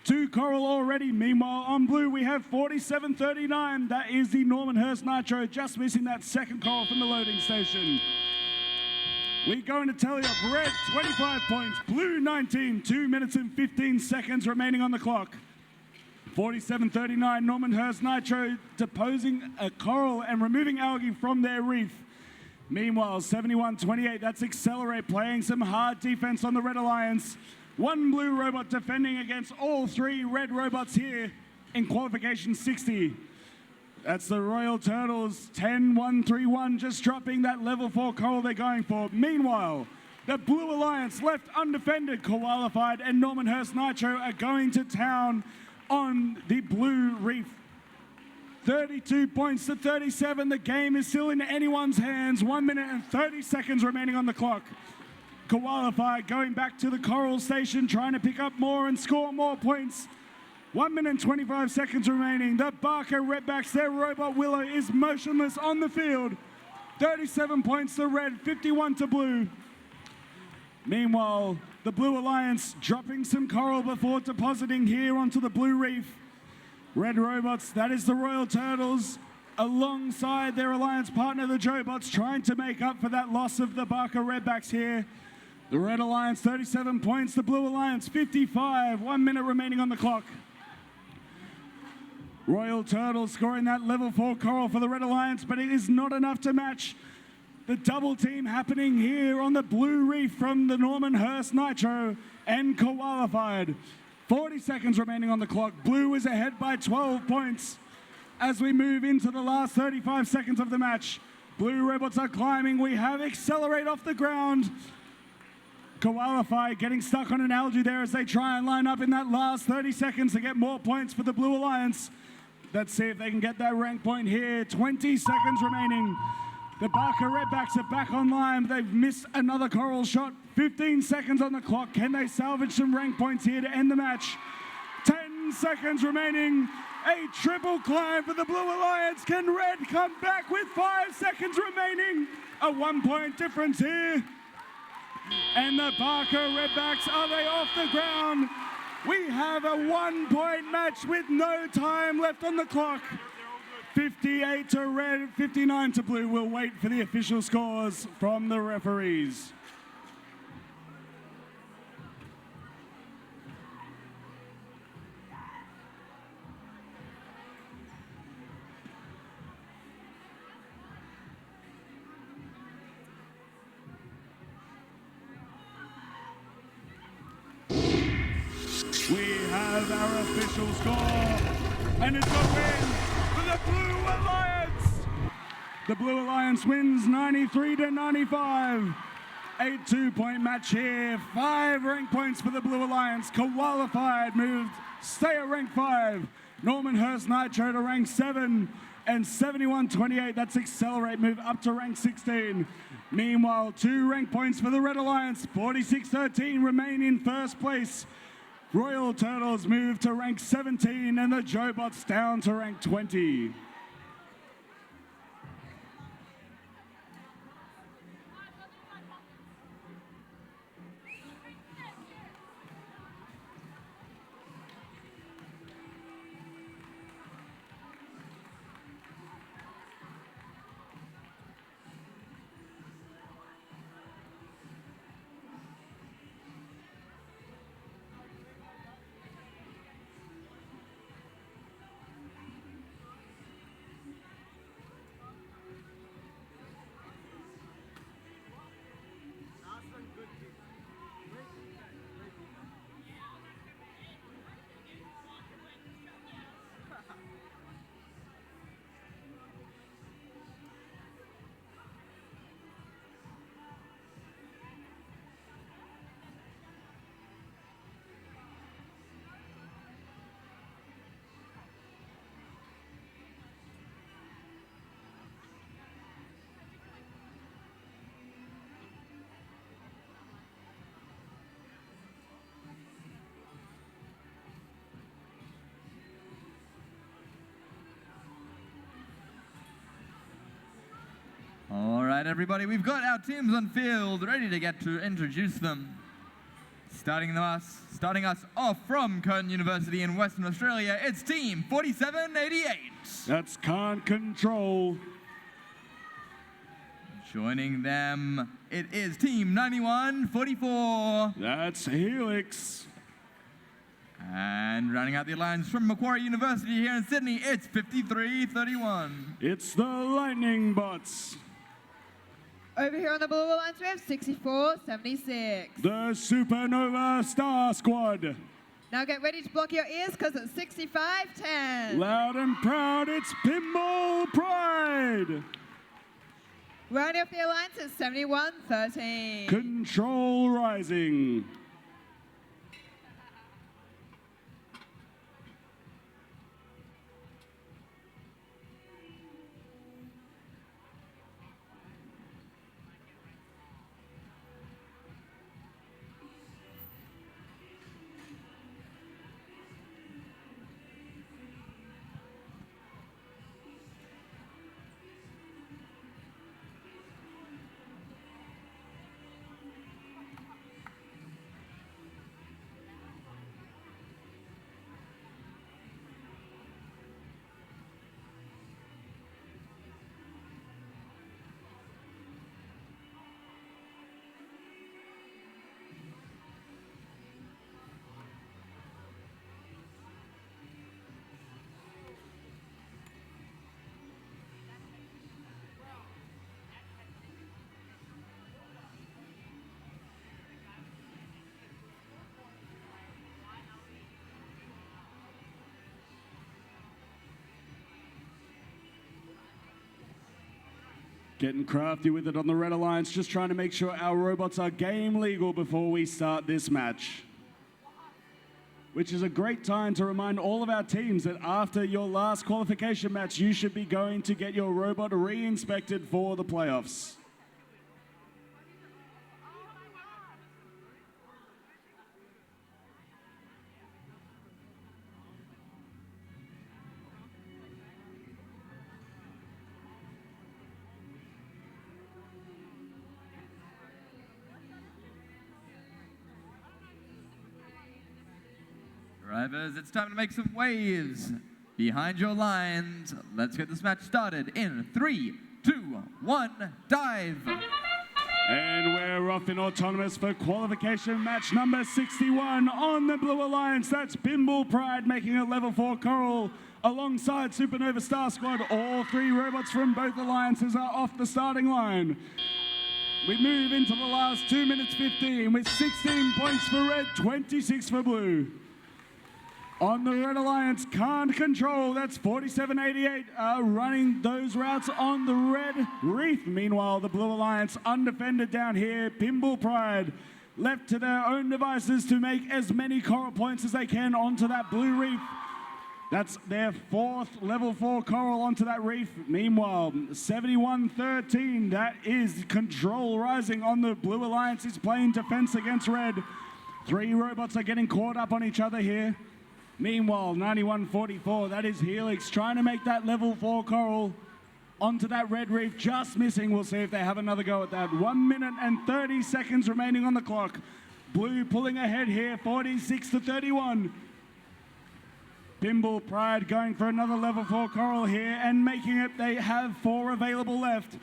2 Coral already. Meanwhile, on blue, we have 4739. That is the Normanhurst Nitro, just missing that second Coral from the loading station. We're going to tally up red 25 points, blue 19, 2 minutes and 15 seconds remaining on the clock. 4739 Normanhurst Nitro deposing a coral and removing algae from their reef. Meanwhile, 7128, that's Accelerate, playing some hard defense on the Red Alliance. 1 blue robot defending against all 3 red robots here in qualification 60. That's the Royal Turtles, 10-1-3-1, just dropping that level 4 coral they're going for. Meanwhile, the Blue Alliance left undefended, qualified, and Normanhurst Nitro are going to town on the blue reef. 32 points to 37. The game is still in anyone's hands. 1 minute and 30 seconds remaining on the clock. Qualified going back to the coral station, trying to pick up more and score more points. 1 minute and 25 seconds remaining. The Barker Redbacks, their robot Willow is motionless on the field. 37 points to red, 51 to blue. Meanwhile, the Blue Alliance dropping some coral before depositing here onto the blue reef. Red robots, that is the Royal Turtles, alongside their alliance partner, the Jobots, trying to make up for that loss of the Barker Redbacks here. The Red Alliance, 37 points. The Blue Alliance, 55. 1 minute remaining on the clock. Royal Turtles scoring that level 4 coral for the Red Alliance, but it is not enough to match the double team happening here on the blue reef from the Normanhurst Nitro and qualified. 40 seconds remaining on the clock. Blue is ahead by 12 points as we move into the last 35 seconds of the match. Blue robots are climbing. We have Accelerate off the ground. Qualify getting stuck on an algae there as they try and line up in that last 30 seconds to get more points for the Blue Alliance. Let's see if they can get that rank point here. 20 seconds remaining. The Barker Redbacks are back online. They've missed another coral shot. 15 seconds on the clock. Can they salvage some rank points here to end the match? 10 seconds remaining. A triple climb for the Blue Alliance. Can red come back with 5 seconds remaining? A 1 point difference here. And the Barker Redbacks, are they off the ground? We have a 1 point match with no time left on the clock. 58 to red, 59 to blue. We'll wait for the official scores from the referees. We have our official score, and it's a win for the Blue Alliance. The Blue Alliance wins 93 to 95. A 2 point match here. 5 rank points for the Blue Alliance. Qualified moved, stay at rank 5. Norman Hurst Nitro to rank 7. And 71-28, that's Accelerate, move up to rank 16. Meanwhile, 2 rank points for the Red Alliance. 46-13 remain in first place. Royal Turtles move to rank 17 and the Jobots down to rank 20. All right, everybody, we've got our teams on field, ready to get to introduce them. Starting us off from Curtin University in Western Australia, it's Team 4788. That's Can't Control. Joining them, it is Team 9144. That's Helix. And rounding out the alliance from Macquarie University here in Sydney, it's 5331. It's the Lightning Bots. Over here on the Blue Alliance, we have 6476. The Supernova Star Squad. Now get ready to block your ears because it's 6510. Loud and proud, it's Pinball Pride. Rounding off the alliance is 7113. Control Rising. Getting crafty with it on the Red Alliance, just trying to make sure our robots are game legal before we start this match. Which is a great time to remind all of our teams that after your last qualification match, you should be going to get your robot re-inspected for the playoffs. Drivers, it's time to make some waves behind your lines. Let's get this match started in 3, 2, 1, dive. And we're off in autonomous for qualification match number 61 on the Blue Alliance. That's Pinball Pride making a level 4 Coral alongside Supernova Star Squad. All 3 robots from both alliances are off the starting line. We move into the last 2 minutes 15 with 16 points for red, 26 for blue. On the Red Alliance, Can't Control, that's 4788, running those routes on the red reef. Meanwhile, the Blue Alliance, undefended down here, Pinball Pride, left to their own devices to make as many coral points as they can onto that blue reef. That's their 4th level 4 coral onto that reef. Meanwhile, 71-13, that is Control Rising on the Blue Alliance. Is playing defense against red. 3 robots are getting caught up on each other here. Meanwhile, 91-44, that is Helix trying to make that level 4 coral onto that red reef, just missing. We'll see if they have another go at that. 1 minute and 30 seconds remaining on the clock. Blue pulling ahead here, 46-31. Pinball Pride going for another level 4 coral here and making it. They have 4 available left.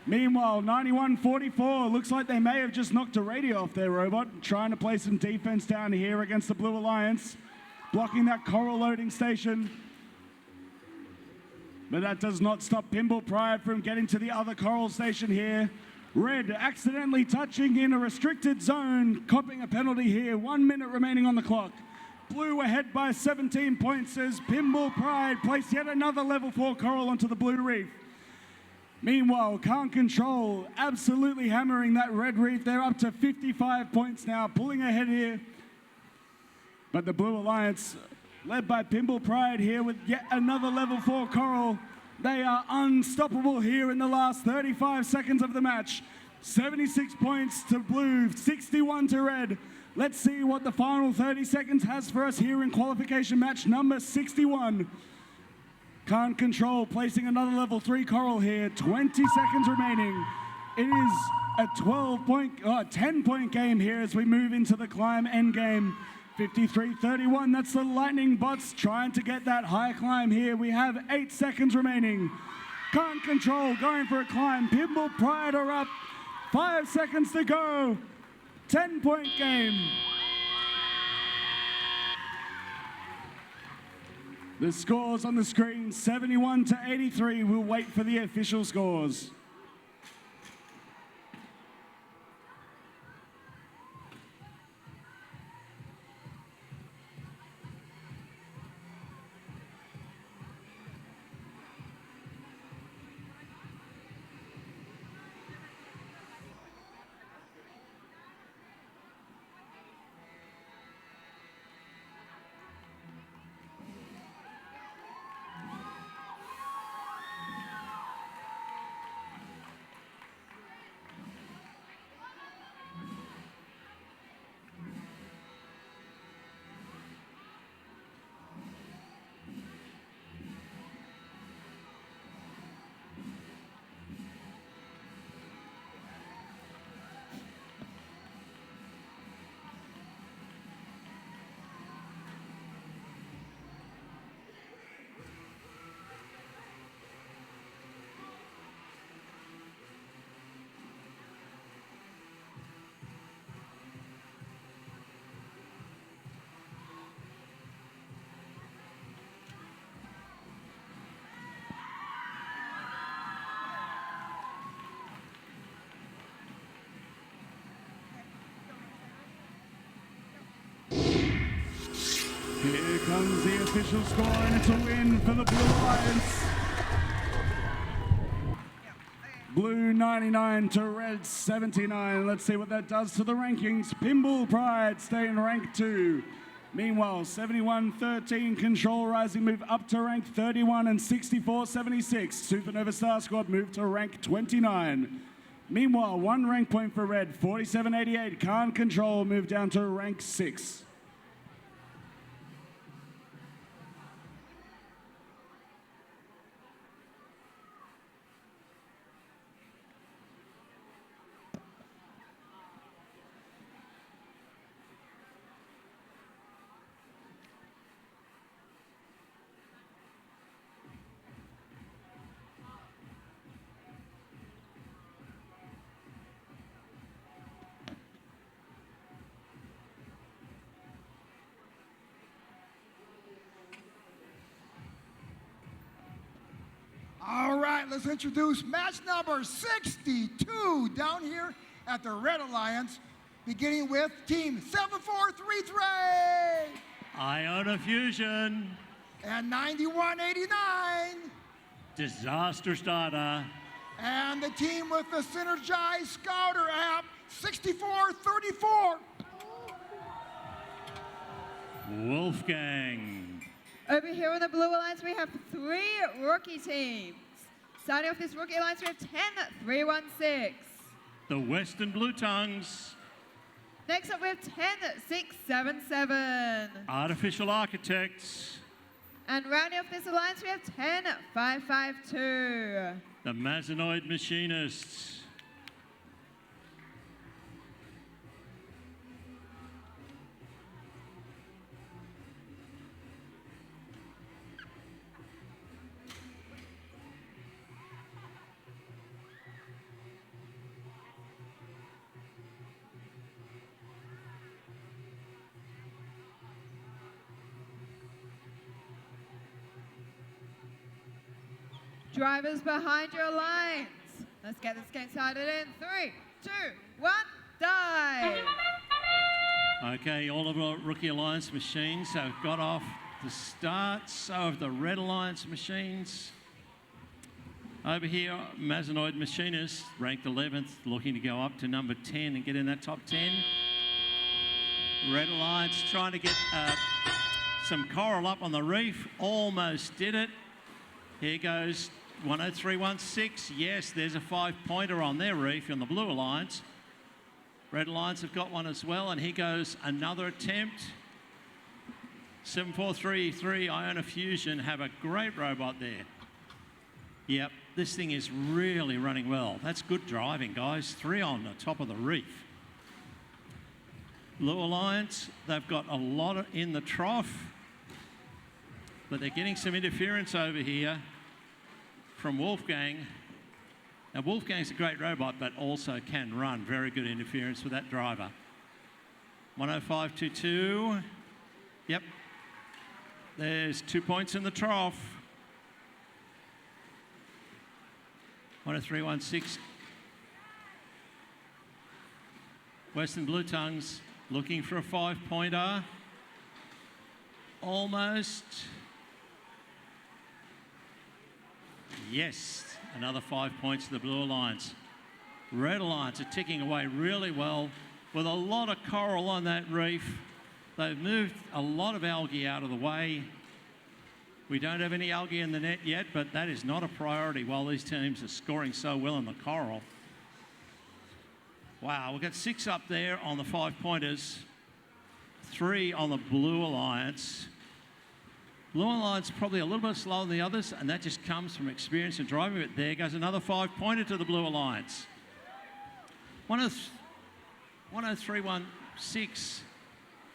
Meanwhile, 91-44, looks like they may have just knocked a radio off their robot, trying to play some defense down here against the Blue Alliance, blocking that coral loading station. But that does not stop Pinball Pride from getting to the other coral station here. Red accidentally touching in a restricted zone, copping a penalty here. 1 minute remaining on the clock. Blue ahead by 17 points as Pinball Pride placed yet another level 4 coral onto the blue reef. Meanwhile, Can't Control absolutely hammering that red reef. They're up to 55 points now, pulling ahead here. But the Blue Alliance, led by Pinball Pride here with yet another level 4 coral. They are unstoppable here in the last 35 seconds of the match. 76 points to blue, 61 to red. Let's see what the final 30 seconds has for us here in qualification match number 61. Can't Control placing another level 3 coral here. 20 seconds remaining. It is a 10-point game here as we move into the climb end game. 53-31, that's the Lightning Bots trying to get that high climb here. We have 8 seconds remaining. Can't Control going for a climb. Pinball Pride are up. 5 seconds to go. 10-point game. The scores on the screen, 71-83. We'll wait for the official scores. Here comes the official score, and it's a win for the Blue Alliance. Blue 99 to red 79. Let's see what that does to the rankings. Pinball Pride stay in rank 2. Meanwhile, 71-13, Control Rising move up to rank 31 and 64-76. Supernova Star Squad move to rank 29. Meanwhile, 1 rank point for red, 47-88. Can't Control move down to rank 6. All right, let's introduce match number 62 down here at the Red Alliance, beginning with Team 7433 Iona Fusion and 9189, Disaster Starter, and the team with the Synergized Scouter app, 6434. Wolfgang, Over here on the Blue Alliance, we have 3 rookie teams. Starting off this rookie alliance, we have 10-3-1-6. The Western Blue Tongues. Next up, we have 10-6-7-7. Artificial Architects. And rounding off this alliance, we have 10-5-5-2. The Mazanoid Machinists. Drivers behind your lines. Let's get this game started in 3, 2, 1, dive. Okay, all of our Rookie Alliance machines have got off the start. So have the Red Alliance machines. Over here, Mazanoid Machinists, ranked 11th, looking to go up to number 10 and get in that top 10. Red Alliance trying to get some coral up on the reef. Almost did it. Here goes 103.16. Yes, there's a 5-pointer on their reef on the Blue Alliance. Red Alliance have got one as well, and here goes another attempt. 7433 Iona Fusion have a great robot there. Yep, this thing is really running well. That's good driving, guys. 3 on the top of the reef. Blue Alliance, they've got a lot in the trough, but they're getting some interference over here from Wolfgang. Now, Wolfgang's a great robot, but also can run. Very good interference with that driver. 105.22. Yep. There's 2 points in the trough. 103.16. Western Blue Tongues looking for a 5-pointer. Almost. Yes, another 5 points to the Blue Alliance. Red Alliance are ticking away really well with a lot of coral on that reef. They've moved a lot of algae out of the way. We don't have any algae in the net yet, but that is not a priority while these teams are scoring so well in the coral. Wow, we've got 6 up there on the 5-pointers, 3 on the Blue Alliance. Blue Alliance probably a little bit slower than the others, and that just comes from experience and driving. But there goes another 5-pointer to the Blue Alliance. 103.16.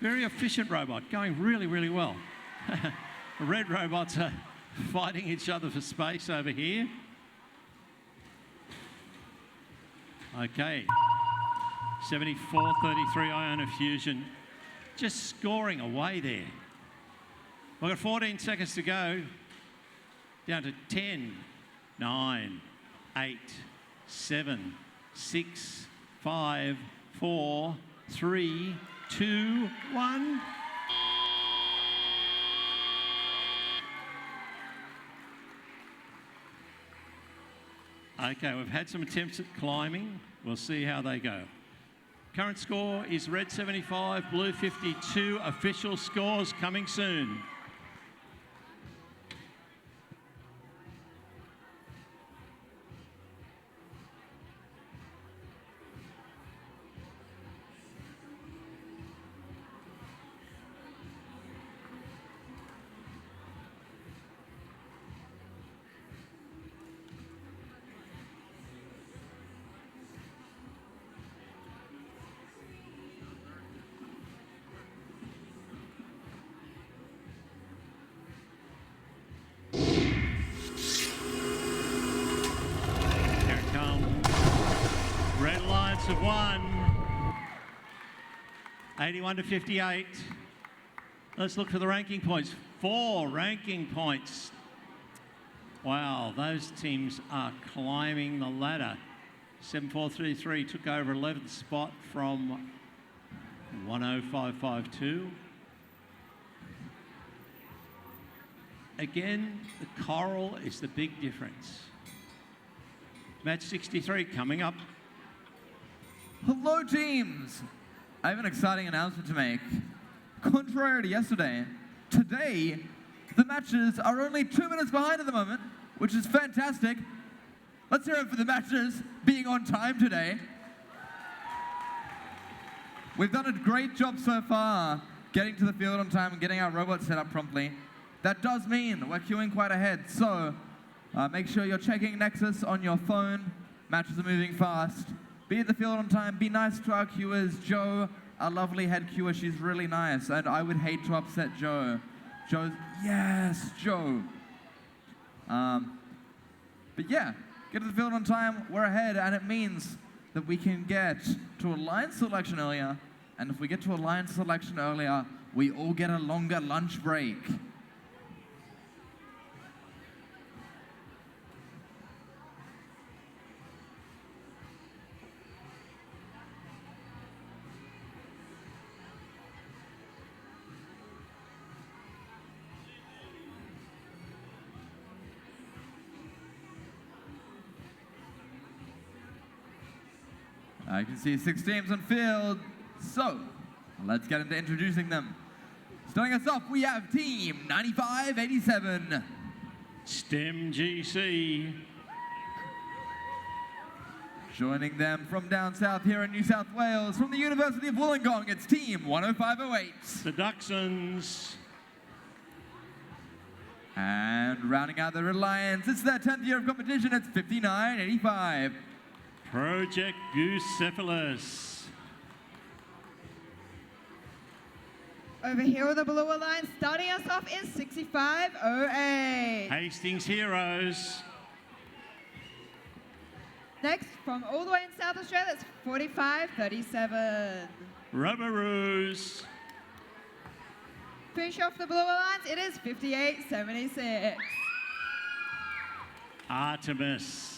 Very efficient robot, going really, really well. The red robots are fighting each other for space over here. Okay. 74.33 Iona Fusion. Just scoring away there. We've got 14 seconds to go. Down to 10, 9, 8, 7, 6, 5, 4, 3, 2, 1. Okay, we've had some attempts at climbing. We'll see how they go. Current score is red 75, blue 52. Official scores coming soon. Have won 81 to 58. Let's look for the ranking points. 4 ranking points. Wow, those teams are climbing the ladder. 7433 took over 11th spot from 105.52. Again, the coral is the big difference. Match 63 coming up. Hello, teams! I have an exciting announcement to make. Contrary to yesterday, today the matches are only 2 minutes behind at the moment, which is fantastic. Let's hear it for the matches being on time today. We've done a great job so far getting to the field on time and getting our robots set up promptly. That does mean we're queuing quite ahead, so make sure you're checking Nexus on your phone. Matches are moving fast. Be at the field on time. Be nice to our queuers. Jo, our lovely head queuer, she's really nice, and I would hate to upset Jo. Yes, Jo. But yeah, get to the field on time. We're ahead, and it means that we can get to alliance selection earlier. And if we get to alliance selection earlier, we all get a longer lunch break. I can see 6 teams on field, so let's get into introducing them. Starting us off, we have Team 9587. STEM GC. Joining them from down south here in New South Wales, from the University of Wollongong, it's Team 10508. The Dachshunds. And rounding out their alliance, it's their 10th year of competition, it's 5985. Project Bucephalus. Over here with the Blue Alliance, starting us off is 6508. Hastings Heroes. Next, from all the way in South Australia, it's 4537. Rubberoos. Finish off the Blue Alliance, it is 5876. Artemis.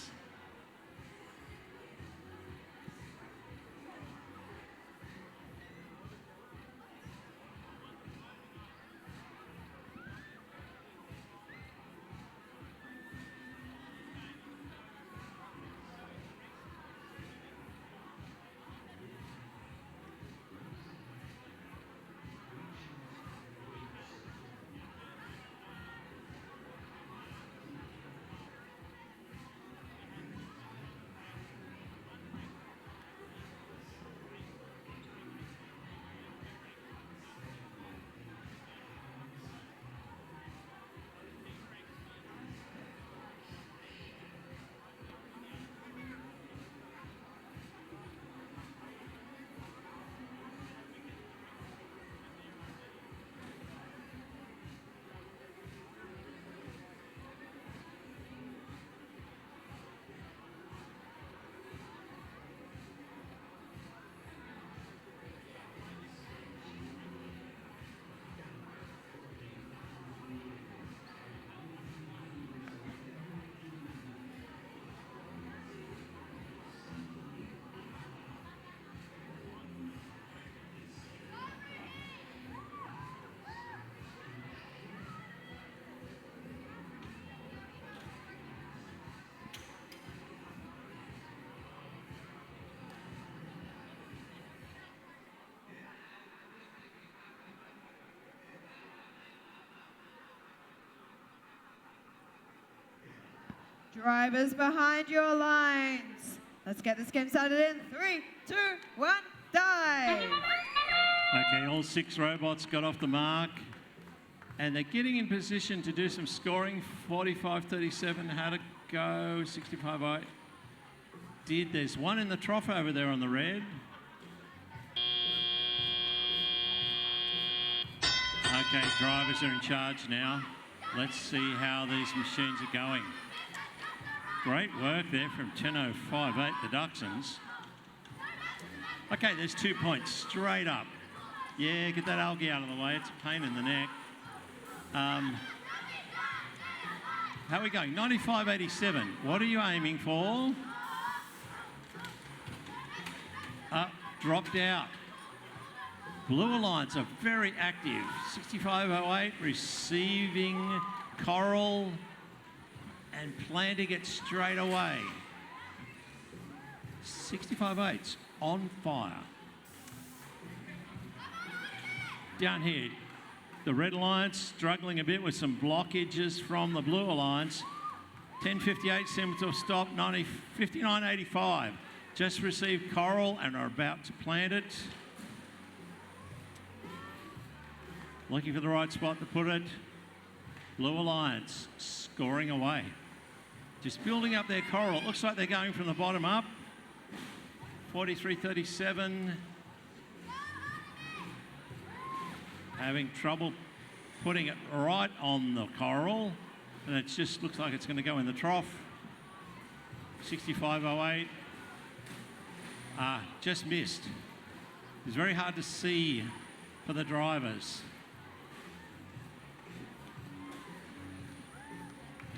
Drivers behind your lines. Let's get this game started in 3, 2, 1, dive. Okay, all 6 robots got off the mark. And they're getting in position to do some scoring. 45-37, how to go, 65-8. There's one in the trough over there on the red. Okay, drivers are in charge now. Let's see how these machines are going. Great work there from 10.058, the Dachshunds. Okay, there's 2 points straight up. Yeah, get that algae out of the way. It's a pain in the neck. How are we going? 95-87. What are you aiming for? Dropped out. Blue Alliance are very active. 65-08 receiving Coral and planting it straight away. 65-8's on fire. Down here, The Red Alliance struggling a bit with some blockages from the Blue Alliance. 10:58 seems to have stopped, 59.85. Just received Coral and are about to plant it. Looking for the right spot to put it. Blue Alliance scoring away. Just building up their Coral. It looks like they're going from the bottom up. 43.37. Having trouble putting it right on the Coral. And it just looks like it's going to go in the trough. 65.08. Just missed. It's very hard to see for the drivers.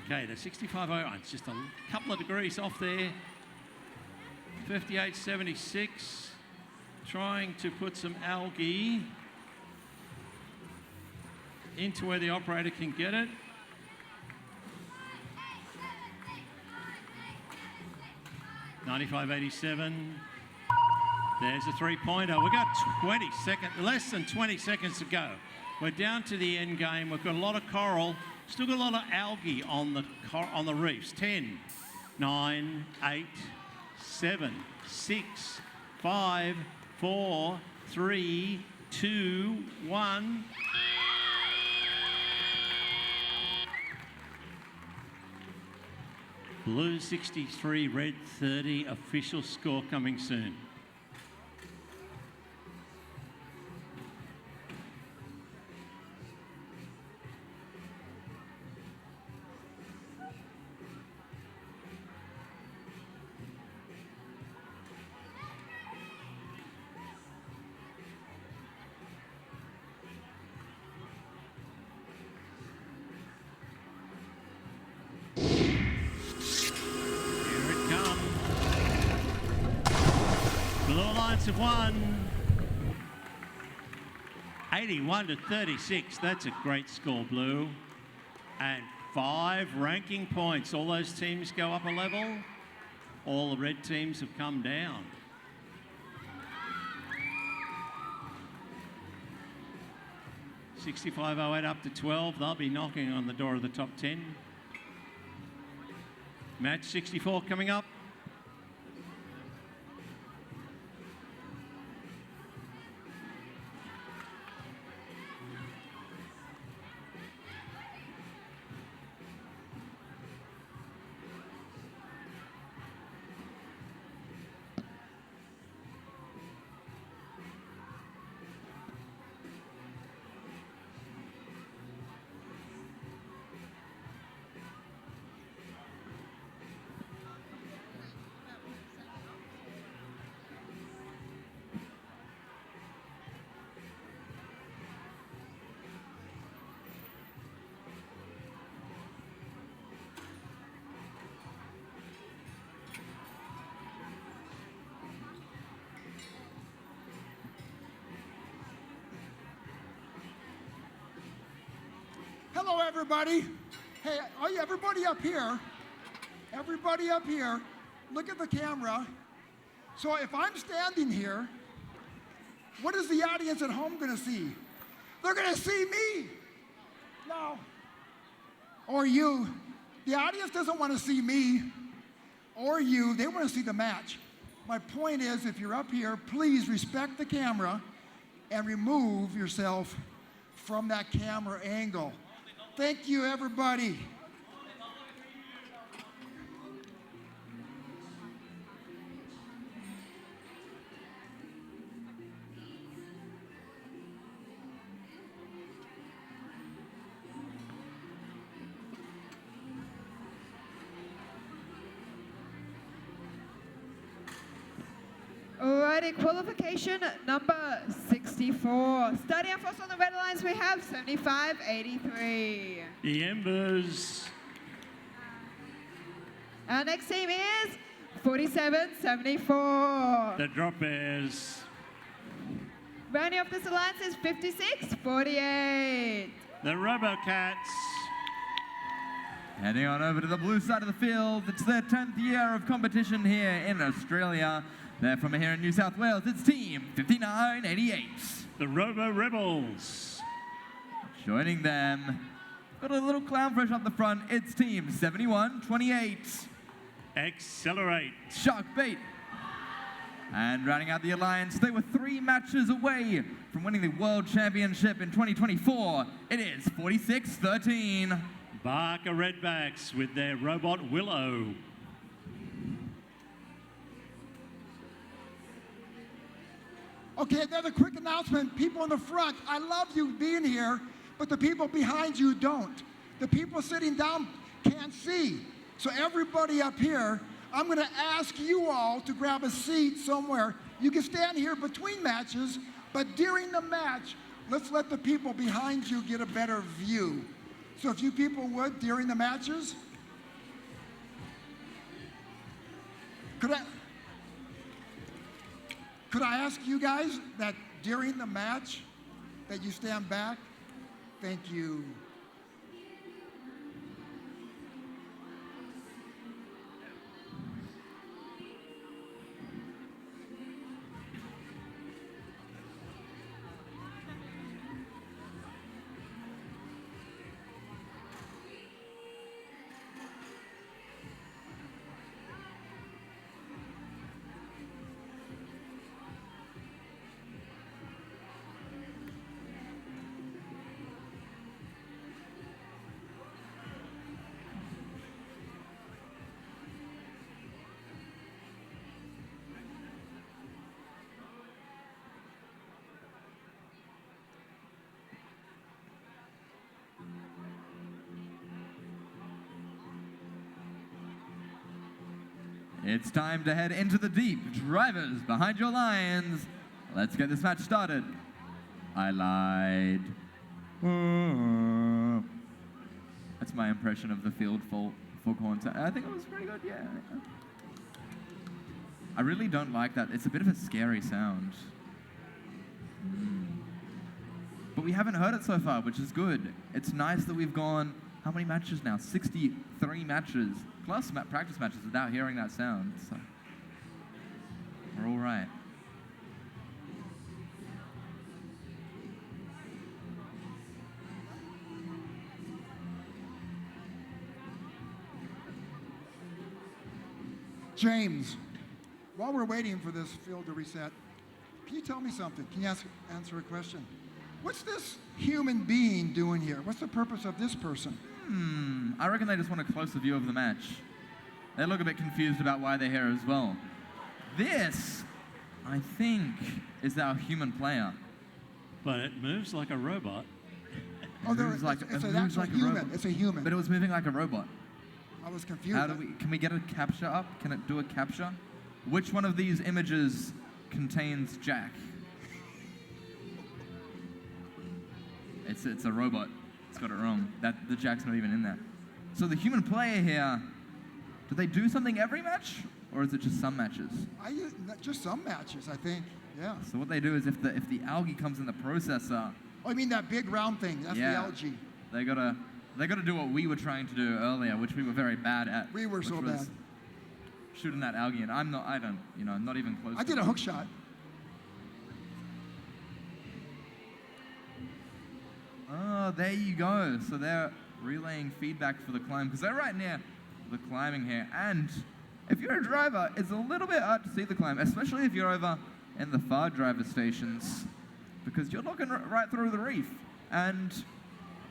Okay, the 65.01, it's just a couple of degrees off there. 58.76, trying to put some algae into where the operator can get it. $95.87. There's a three-pointer. We've got less than 20 seconds to go. We're down to the end game. We've got a lot of coral. Still got a lot of algae on the reefs. 10, 9, 8, 7, 6, 5, 4, 3, 2, 1. Blue 63, red 30. Official score coming soon. Have won 81-36. That's a great score, Blue. And 5 ranking points. All those teams go up a level. All the red teams have come down. $65.08 up to 12. They'll be knocking on the door of the top 10. Match 64 coming up. Hello, everybody. Hey, everybody up here. Everybody up here, look at the camera. So if I'm standing here, what is the audience at home going to see? They're going to see me. No. Or you. The audience doesn't want to see me or you. They want to see the match. My point is, if you're up here, please respect the camera and remove yourself from that camera angle. Thank you, everybody. Alrighty, qualification number 64. Starting off first on the red lines, we have 75.83. The Embers. Our next team is 47.74. The Droppers. Rounding off this alliance is 56.48. The Robocats. Heading on over to the blue side of the field. It's their 10th year of competition here in Australia. They're from here in New South Wales. It's team 59.88. The Robo Rebels. Joining them, got a little clownfish up the front. It's team 71-28. Accelerate. Shark Bait. And rounding out the alliance, they were 3 matches away from winning the World Championship in 2024. It is 46-13. Barker Redbacks with their robot Willow. Okay, another quick announcement. People in the front, I love you being here, but the people behind you don't. The people sitting down can't see. So everybody up here, I'm going to ask you all to grab a seat somewhere. You can stand here between matches, but during the match, let's let the people behind you get a better view. So if you people would, during the matches, could I ask you guys that during the match that you stand back? Thank you. It's time to head into the deep. Drivers behind your lines. Let's get this match started. I lied. That's my impression of the field foghorn. I think it was pretty good, yeah. I really don't like that. It's a bit of a scary sound. But we haven't heard it so far, which is good. It's nice that we've gone, how many matches now? 63 matches, plus practice matches without hearing that sound. So we're all right. James, while we're waiting for this field to reset, can you tell me something? Can you answer a question? What's this human being doing here? What's the purpose of this person? I reckon they just want a closer view of the match. They look a bit confused about why they're here as well. This, I think, is our human player. But it moves like a robot. Oh, it's an actual human. It's a human. But it was moving like a robot. I was confused. Can we get a capture up? Can it do a capture? Which one of these images contains Jack? It's a robot. It's got it wrong. The Jack's not even in there. So the human player here, do they do something every match? Or is it just some matches? Just some matches, I think. Yeah. So what they do is if the algae comes in the processor. Oh, you mean that big round thing? That's the algae. They gotta do what we were trying to do earlier, which we were very bad at. We were so bad. Shooting that algae, and I'm not even close. I did a hook shot. Oh, there you go. So they're relaying feedback for the climb, because they're right near the climbing here. And if you're a driver, it's a little bit hard to see the climb, especially if you're over in the far driver stations, because you're looking right through the reef. And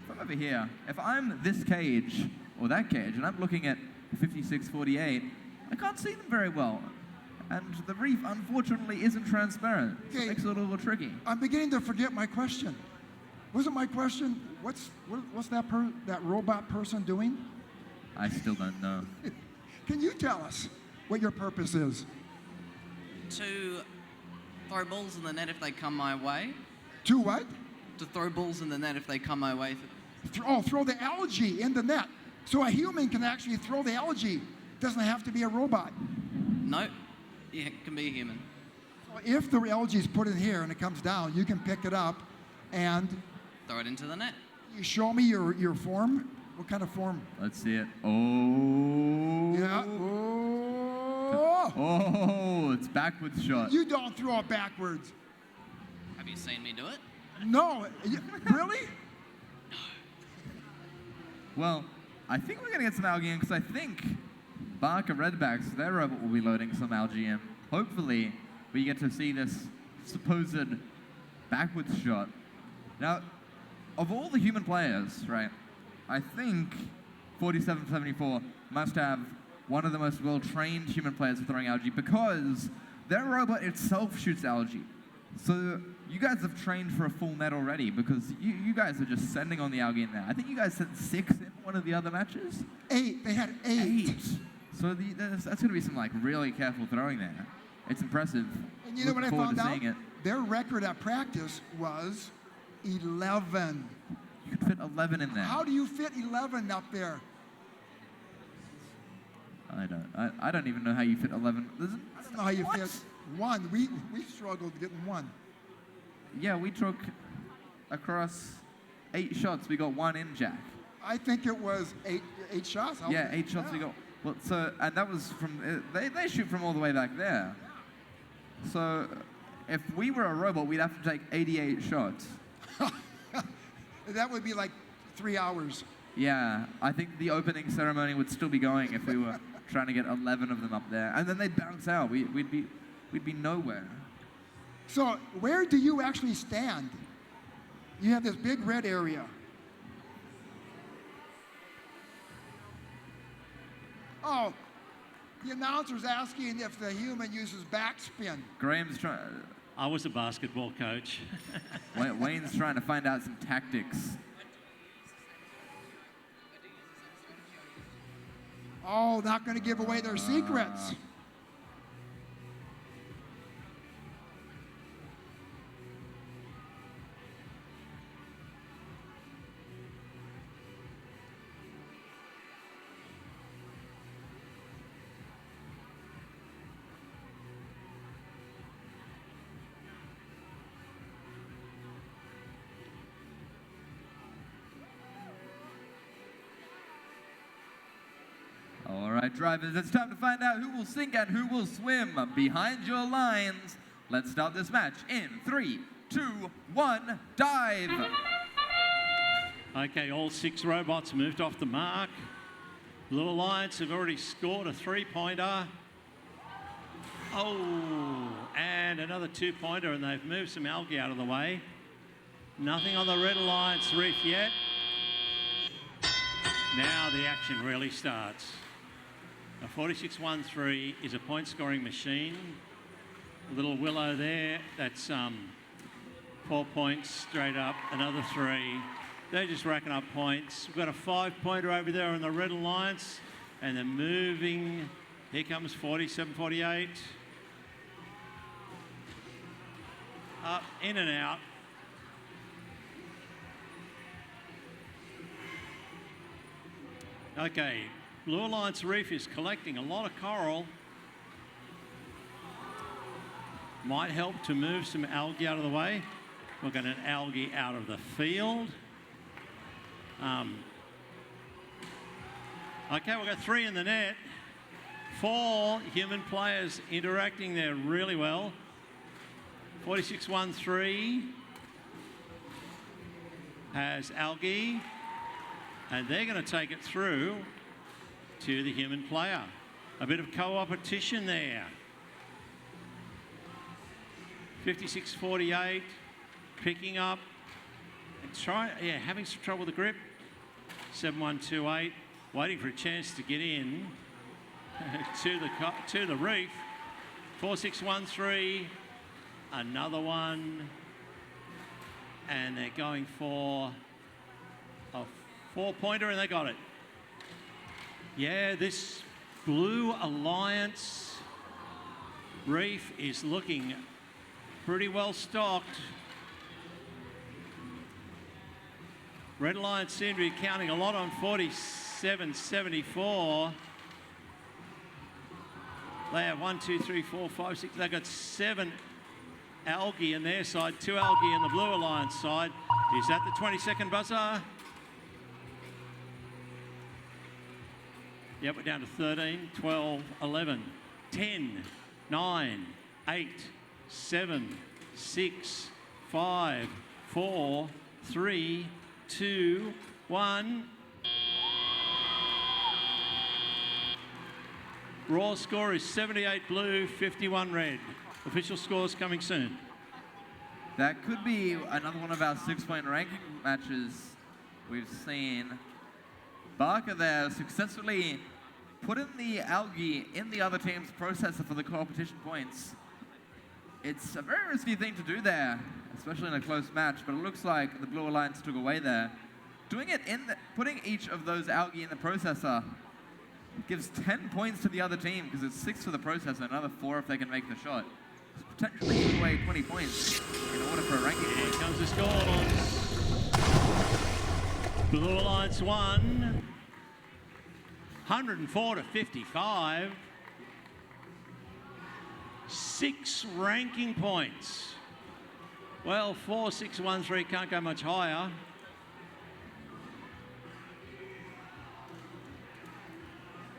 from over here, if I'm this cage, or that cage, and I'm looking at 5648, I can't see them very well. And the reef, unfortunately, isn't transparent. Okay. So it makes it a little tricky. I'm beginning to forget my question. Wasn't my question, what's that robot person doing? I still don't know. Can you tell us what your purpose is? To throw balls in the net if they come my way. To what? To throw balls in the net if they come my way. Throw the algae in the net. So a human can actually throw the algae. Doesn't have to be a robot. No, it can be a human. So if the algae is put in here and it comes down, you can pick it up and throw it into the net. You show me your form. What kind of form? Let's see it. Oh. Yeah. Oh. Oh, it's backwards shot. You don't throw it backwards. Have you seen me do it? No. Really? No. Well, I think we're going to get some algae in because I think Barker Redbacks, their robot will be loading some algae in. Hopefully, we get to see this supposed backwards shot. Now, of all the human players, right, I think 4774 must have one of the most well-trained human players for throwing algae because their robot itself shoots algae. So you guys have trained for a full net already because you guys are just sending on the algae in there. I think you guys sent 6 in one of the other matches? 8. They had 8. So that's going to be some like really careful throwing there. It's impressive. And you know what I Looking found forward out? to seeing it. Their record at practice was 11. You could fit 11 in there. How do you fit 11 up there? I don't even know how you fit 11. I don't know how you fit 1. We struggled getting 1. Yeah, we took across 8 shots. We got 1 in, Jack. I think it was 8 shots. Yeah, 8 shots we got. Well, so and that was from they shoot from all the way back there. So if we were a robot, we'd have to take 88 shots. That would be like 3 hours. Yeah, I think the opening ceremony would still be going if we were trying to get 11 of them up there, and then they'd bounce out. We'd be nowhere. So where do you actually stand? You have this big red area. Oh, the announcer's asking if the human uses backspin. Graham's trying. I was a basketball coach. Wayne's trying to find out some tactics. Oh, not going to give away their secrets. All right, drivers, it's time to find out who will sink and who will swim behind your lines. Let's start this match in 3, 2, 1, dive. Okay, all 6 robots moved off the mark. Blue Alliance have already scored a 3-pointer. Oh, and another 2-pointer, and they've moved some algae out of the way. Nothing on the Red Alliance reef yet. Now the action really starts. A 46-1-3 is a point-scoring machine. A little willow there, that's 4 points straight up, another 3. They're just racking up points. We've got a 5-pointer over there on the Red Alliance, and they're moving. Here comes 47-48. Up, in and out. Okay, Blue Alliance Reef is collecting a lot of coral. Might help to move some algae out of the way. We'll get an algae out of the field. Okay, we've got 3 in the net. 4 human players interacting there really well. 46-1-3 has algae, and they're going to take it through to the human player. A bit of co-opetition there. 56-48, picking up, and having some trouble with the grip. 7128, waiting for a chance to get in to the reef. 4613, another one, and they're going for a 4-pointer, and they got it. Yeah, this Blue Alliance reef is looking pretty well stocked. Red Alliance seem to be counting a lot on 47-74. They have 1, 2, 3, 4, 5, 6. They've got 7 algae in their side, 2 algae in the Blue Alliance side. Is that the 20-second buzzer? Yep, we're down to 13, 12, 11, 10, 9, 8, 7, 6, 5, 4, 3, 2, 1. Raw score is 78 blue, 51 red. Official scores coming soon. That could be another one of our 6-point ranking matches we've seen. Barker there successfully put in the algae in the other team's processor for the competition points. It's a very risky thing to do there, especially in a close match, but it looks like the Blue Alliance took away there. Doing it putting each of those algae in the processor gives 10 points to the other team because it's 6 for the processor, another 4 if they can make the shot. It's potentially give away 20 points in order for a ranking point. Here comes the score. Blue Alliance 1, 104 to 55. 6 ranking points. Well, 4, 6, 1, 3 can't go much higher.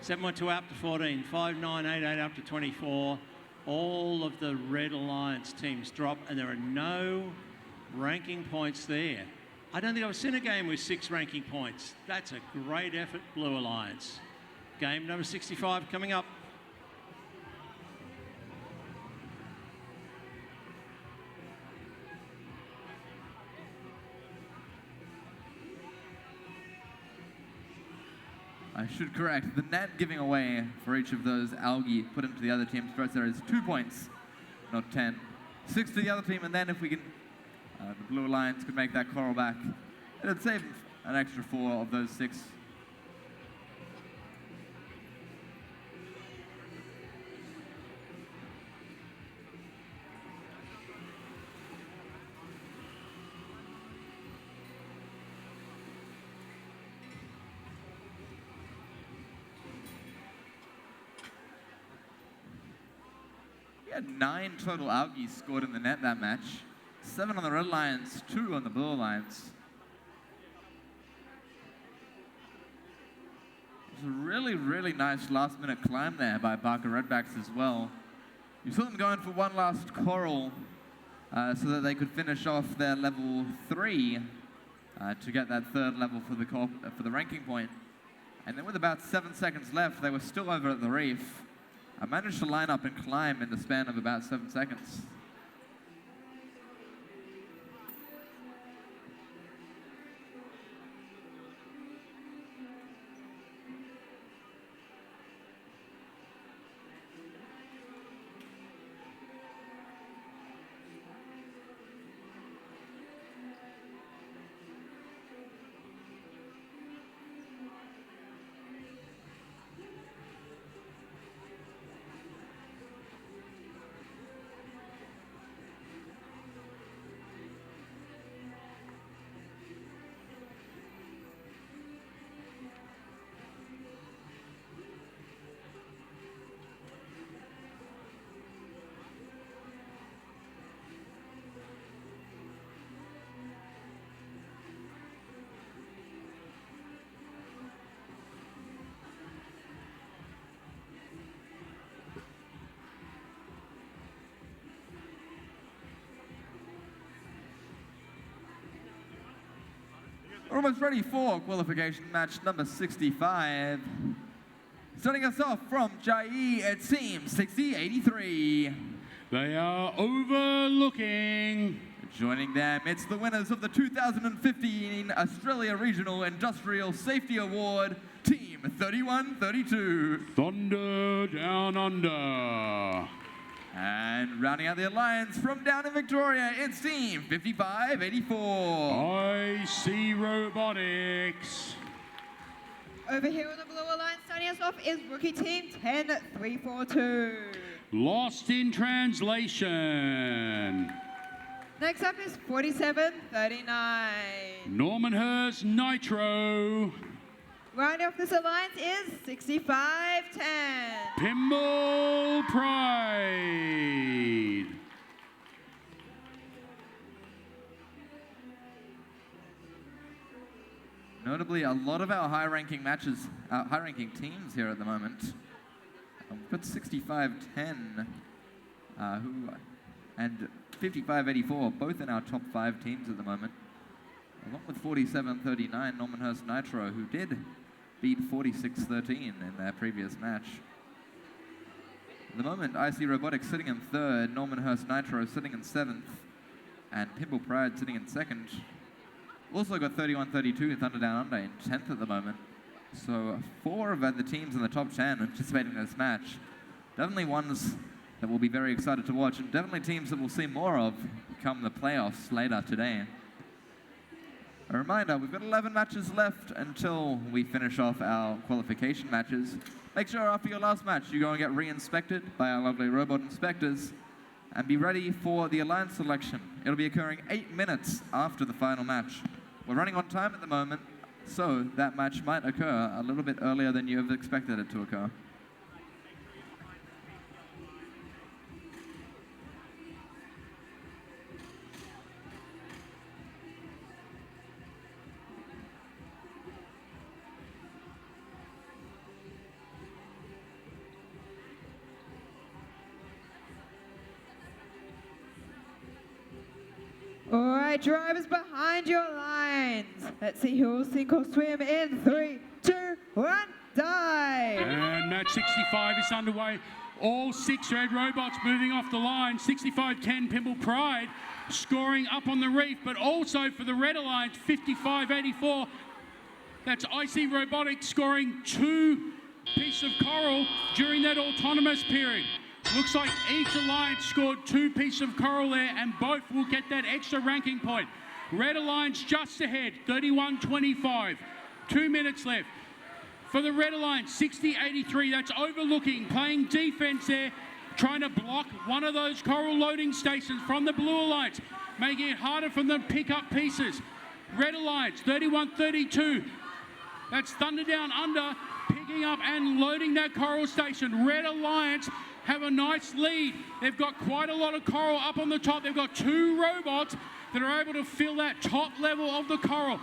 Seven 2 up to 14, 5, 9, 8, 8 up to 24. All of the Red Alliance teams drop, and there are no ranking points there. I don't think I've seen a game with 6 ranking points. That's a great effort, Blue Alliance. Game number 65 coming up. I should correct, the net giving away for each of those algae put into the other team's processor is 2 points, not 10. 6 to the other team, and then if we can, the Blue Alliance could make that coral back, it'd save an extra 4 of those 6. We had 9 total algae scored in the net that match. 7 on the Red Alliance, 2 on the Blue Alliance. It was a really, really nice last-minute climb there by Barker Redbacks as well. You saw them going for one last coral so that they could finish off their level 3 to get that 3rd level for the ranking point. And then with about 7 seconds left, they were still over at the reef. I managed to line up and climb in the span of about 7 seconds. We're almost ready for qualification match number 65. Starting us off from Jai, it seems 60-83. They are overlooking. Joining them, it's the winners of the 2015 Australia Regional Industrial Safety Award, Team 3132. Thunder Down Under. And rounding out the alliance from down in Victoria, it's Team 55-84. IC Robotics. Over here on the Blue Alliance, starting us off is Rookie Team 10342. Lost in Translation. Next up is 4739. Normanhurst Nitro. Rounding off this alliance is 6510. Pinball Pride. Notably, a lot of our high-ranking teams here at the moment. We've got 6510 and 5584, both in our top 5 teams at the moment. Along with 4739, Normanhurst Nitro, who did beat 4613 in their previous match. At the moment, IC Robotics sitting in 3rd, Norman Hurst Nitro sitting in 7th, and Pimble Pride sitting in 2nd. Also got 31-32 Thunder Down Under in 10th at the moment. So 4 of the teams in the top 10 anticipating this match. Definitely ones that we'll be very excited to watch, and definitely teams that we'll see more of come the playoffs later today. A reminder, we've got 11 matches left until we finish off our qualification matches. Make sure after your last match you go and get re-inspected by our lovely robot inspectors and be ready for the Alliance selection. It'll be occurring 8 minutes after the final match. We're running on time at the moment, so that match might occur a little bit earlier than you have expected it to occur. All right, drivers behind your lines. Let's see who will sink or swim in 3, 2, 1, dive. And match 65 is underway. All 6 red robots moving off the line. 65-10 Pimble Pride scoring up on the reef, but also for the Red Alliance, 55-84. That's IC Robotics scoring 2 pieces of coral during that autonomous period. Looks like each alliance scored 2 pieces of coral there, and both will get that extra ranking point. Red Alliance just ahead, 31-25. 2 minutes left. For the Red Alliance, 60-83, that's overlooking, playing defense there, trying to block one of those coral loading stations from the Blue Alliance, making it harder for them to pick up pieces. Red Alliance, 31-32. That's Thunder Down Under, picking up and loading that coral station. Red Alliance have a nice lead. They've got quite a lot of coral up on the top. They've got 2 robots that are able to fill that top level of the coral.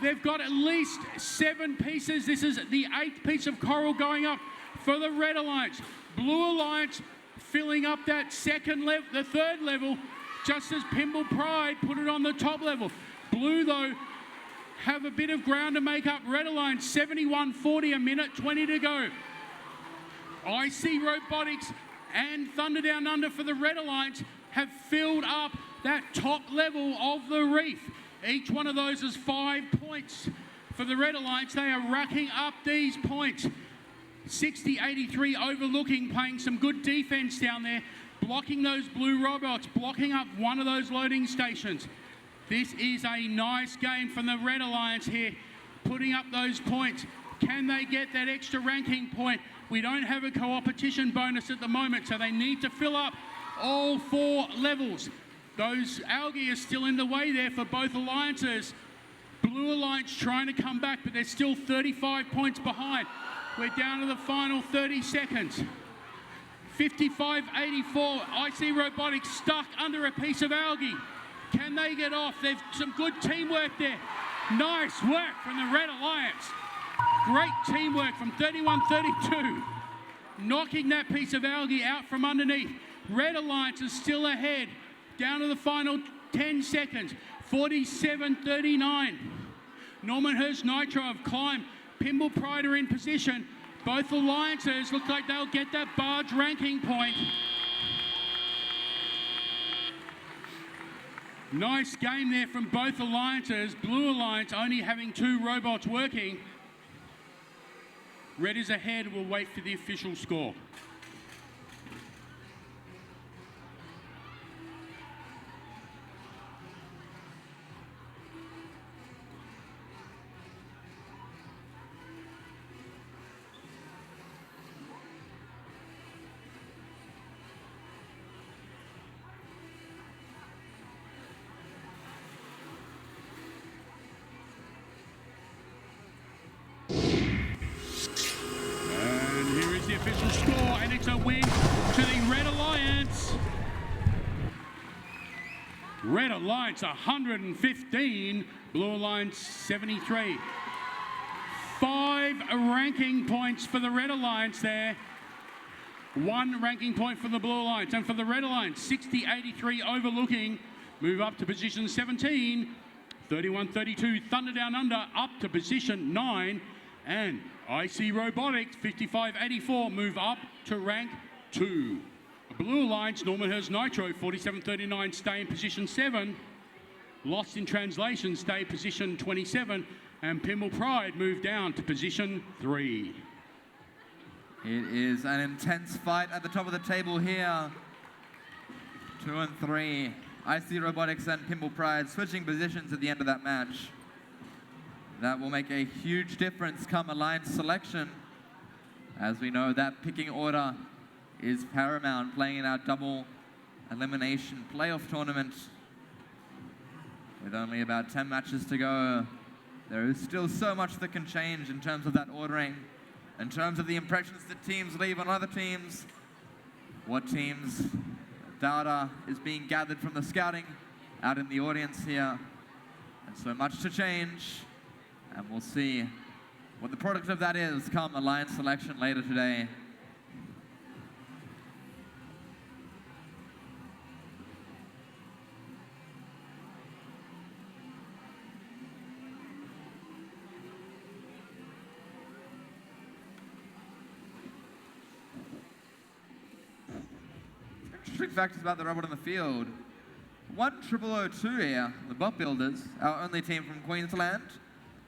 They've got at least 7 pieces. This is the 8th piece of coral going up for the Red Alliance. Blue Alliance filling up that second level, the 3rd level, just as Pimble Pride put it on the top level. Blue, though, have a bit of ground to make up. Red Alliance, 71-40, a minute 20 to go. IC Robotics and Thunder Down Under for the Red Alliance have filled up that top level of the reef. Each one of those is 5 points. For the Red Alliance, they are racking up these points. 60-83 overlooking, playing some good defense down there, blocking those blue robots, blocking up one of those loading stations. This is a nice game from the Red Alliance here, putting up those points. Can they get that extra ranking point? We don't have a co-opetition bonus at the moment, so they need to fill up all 4 levels. Those algae are still in the way there for both alliances. Blue Alliance trying to come back, but they're still 35 points behind. We're down to the final 30 seconds. 55-84, IC Robotics stuck under a piece of algae. Can they get off? There's some good teamwork there. Nice work from the Red Alliance. Great teamwork from 31-32. Knocking that piece of algae out from underneath. Red Alliance is still ahead. Down to the final 10 seconds. 47-39. Norman Hurst Nitro have climbed. Pimble Pride are in position. Both alliances look like they'll get that barge ranking point. Nice game there from both alliances. Blue Alliance only having 2 robots working. Red is ahead. We'll wait for the official score. Official score, and it's a win to the Red Alliance. Red Alliance 115, Blue Alliance 73. 5 ranking points for the Red Alliance there. 1 ranking point for the Blue Alliance. And for the Red Alliance, 60-83 overlooking, move up to position 17. 31-32, Thunder Down Under up to position 9. And IC Robotics, 55-84, move up to rank 2. Blue Alliance, Norman Hurst Nitro, 47.39, stay in position 7. Lost in Translation, stay position 27. And Pinball Pride move down to position 3. It is an intense fight at the top of the table here. 2 and 3. I see Robotics and Pinball Pride switching positions at the end of that match. That will make a huge difference come alliance selection. As we know, that picking order is paramount, playing in our double elimination playoff tournament. With only about 10 matches to go, there is still so much that can change in terms of that ordering, in terms of the impressions that teams leave on other teams, what teams' data is being gathered from the scouting out in the audience here. And so much to change, and we'll see what the product of that is come alliance selection later today. Interesting facts about the robot in the field. 1002 here, the Bot Builders, our only team from Queensland.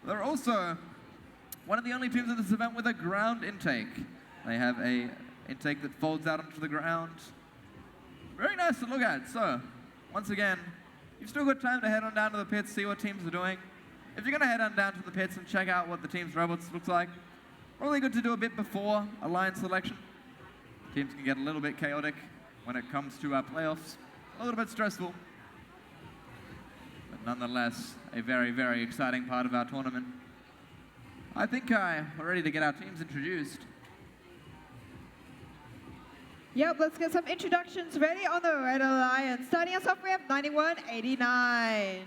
They're also one of the only teams in this event with a ground intake. They have a intake that folds out onto the ground. Very nice to look at. So, once again, you've still got time to head on down to the pits, see what teams are doing. If you're going to head on down to the pits and check out what the team's robots looks like, probably good to do a bit before alliance selection. Teams can get a little bit chaotic when it comes to our playoffs. A little bit stressful. But nonetheless, a very, very exciting part of our tournament. I think we're ready to get our teams introduced. Yep, let's get some introductions ready on the Red Alliance. Starting us off, we have 9189.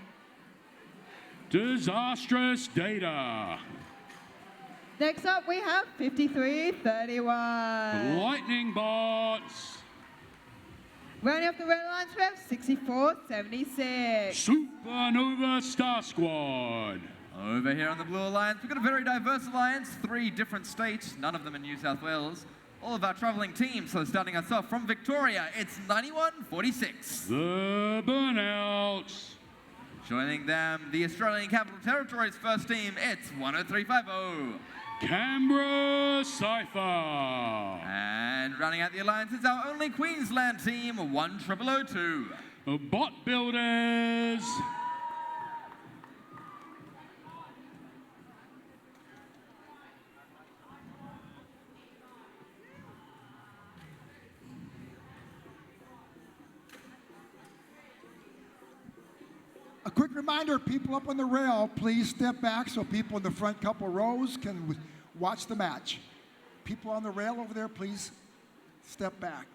Disastrous Data. Next up, we have 5331. Lightning Bots. Rounding off the Red Alliance, we have 6476. Supernova Star Squad. Over here on the Blue Alliance, we've got a very diverse alliance, 3 different states, none of them in New South Wales. All of our traveling teams, so starting us off from Victoria, it's 9146. The Burnouts. Joining them, the Australian Capital Territory's first team, it's 10350. Canberra Cypher. And rounding out the alliance is our only Queensland team, 10002. Bot Builders. A quick reminder, people up on the rail, please step back so people in the front couple rows can watch the match. People on the rail over there, please step back.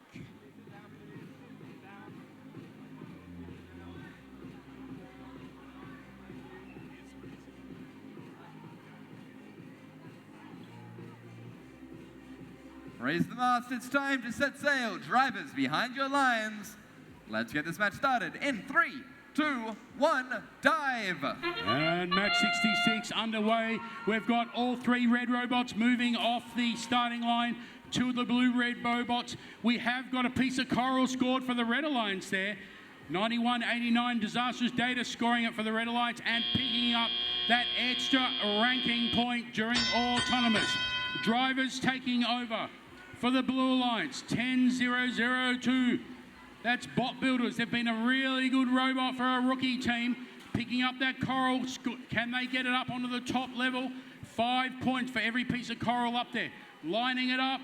Raise the mast, it's time to set sail. Drivers behind your lines. Let's get this match started in 3, 2, 1, dive! And match 66 underway. We've got all 3 red robots moving off the starting line. 2 of the blue-red robots. We have got a piece of coral scored for the Red Alliance there. 91.89 Disastrous Data scoring it for the Red Alliance and picking up that extra ranking point during all autonomous. Drivers taking over for the Blue Alliance, 10.002. That's Bot Builders. They've been a really good robot for a rookie team. Picking up that coral. Can they get it up onto the top level? 5 points for every piece of coral up there. Lining it up.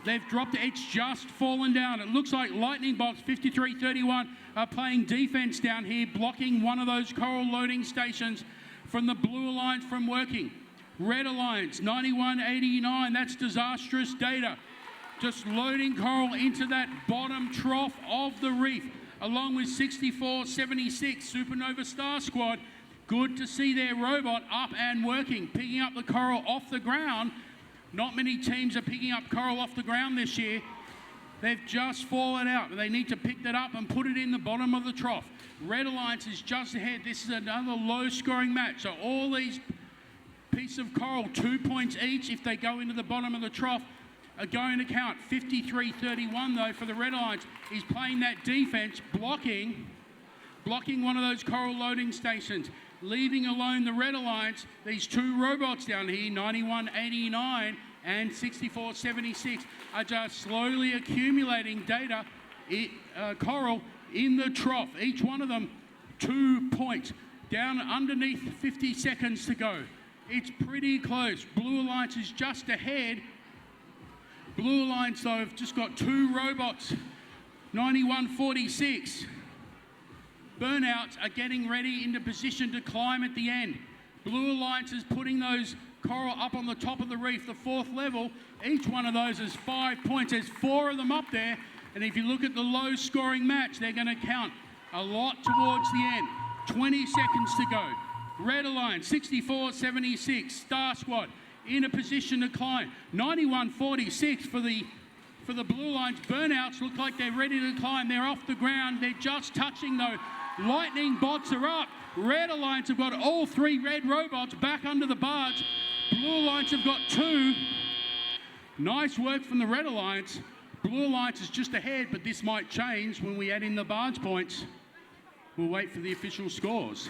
They've dropped it. It's just fallen down. It looks like Lightning Box 5331 are playing defense down here, blocking one of those coral loading stations from the Blue Alliance from working. Red Alliance, 91.89. That's Disastrous Data. Just loading coral into that bottom trough of the reef, along with 64.76 Supernova Star Squad. Good to see their robot up and working, picking up the coral off the ground. Not many teams are picking up coral off the ground this year. They've just fallen out. They need to pick that up and put it in the bottom of the trough. Red Alliance is just ahead. This is another low-scoring match. So all these pieces of coral, 2 points each if they go into the bottom of the trough. are going to count. 53-31 though for the Red Alliance. He's playing that defense, blocking one of those coral loading stations, leaving alone the Red Alliance. These two robots down here, 91-89 and 64-76, are just slowly accumulating data, coral in the trough. Each one of them 2 points, down underneath 50 seconds to go. It's pretty close. Blue Alliance is just ahead. Blue Alliance, though, have just got two robots, 91-46. Burnouts are getting ready into position to climb at the end. Blue Alliance is putting those coral up on the top of the reef, the fourth level. Each one of those is 5 points. There's four of them up there. And if you look at the low-scoring match, they're going to count a lot towards the end. 20 seconds to go. Red Alliance, 64-76. Star Squad in a position to climb. 91-46 for the Blue Alliance. Burnouts look like they're ready to climb. They're off the ground. They're just touching though. Lightning bots are up. Red Alliance have got all three red robots back under the barge. Blue Alliance have got two. Nice work from the Red Alliance. Blue Alliance is just ahead, but this might change when we add in the barge points. We'll wait for the official scores.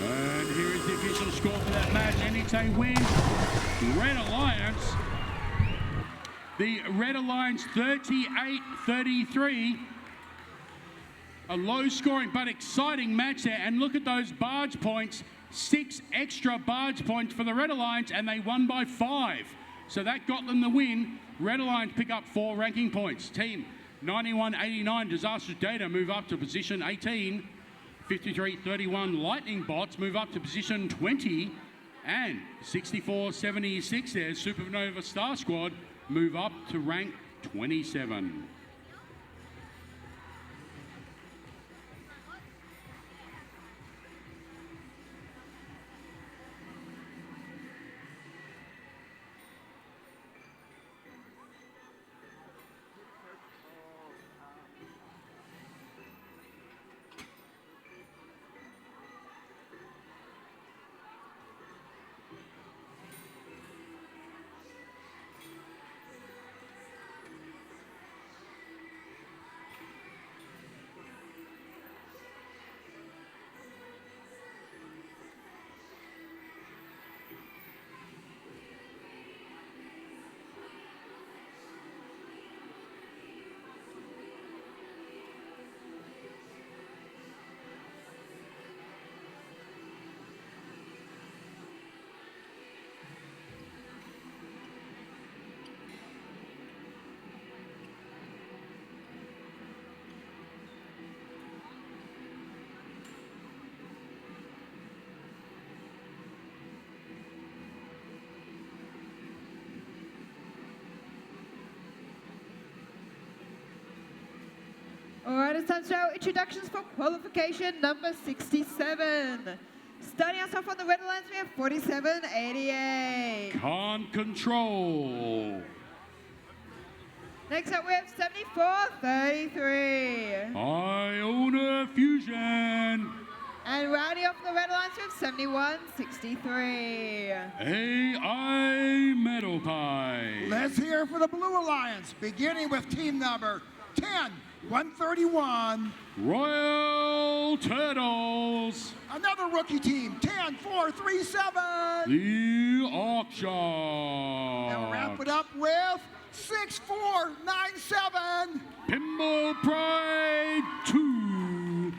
And here is the official score for that match. NXA win. Red Alliance. The Red Alliance 38-33. A low scoring but exciting match there. And look at those barge points. 6 extra barge points for the Red Alliance, and they won by 5. So that got them the win. Red Alliance pick up 4 ranking points. Team 91-89 Disastrous Data move up to position 18. 53-31 Lightning Bots move up to position 20. And 64-76 there, Supernova Star Squad move up to rank 27. All right, it's time to show introductions for qualification number 67. Starting us off on the Red Alliance, we have 47-88. Can't control. Next up, we have 74-33. Iona Fusion. And rounding off the Red Alliance, we have 71-63. AI Metal Pie. Let's hear for the Blue Alliance, beginning with team number 10-131. Royal Turtles. Another rookie team, 10-437. The Auction. And we'll wrap it up with 6-497. Pinball Pride 2.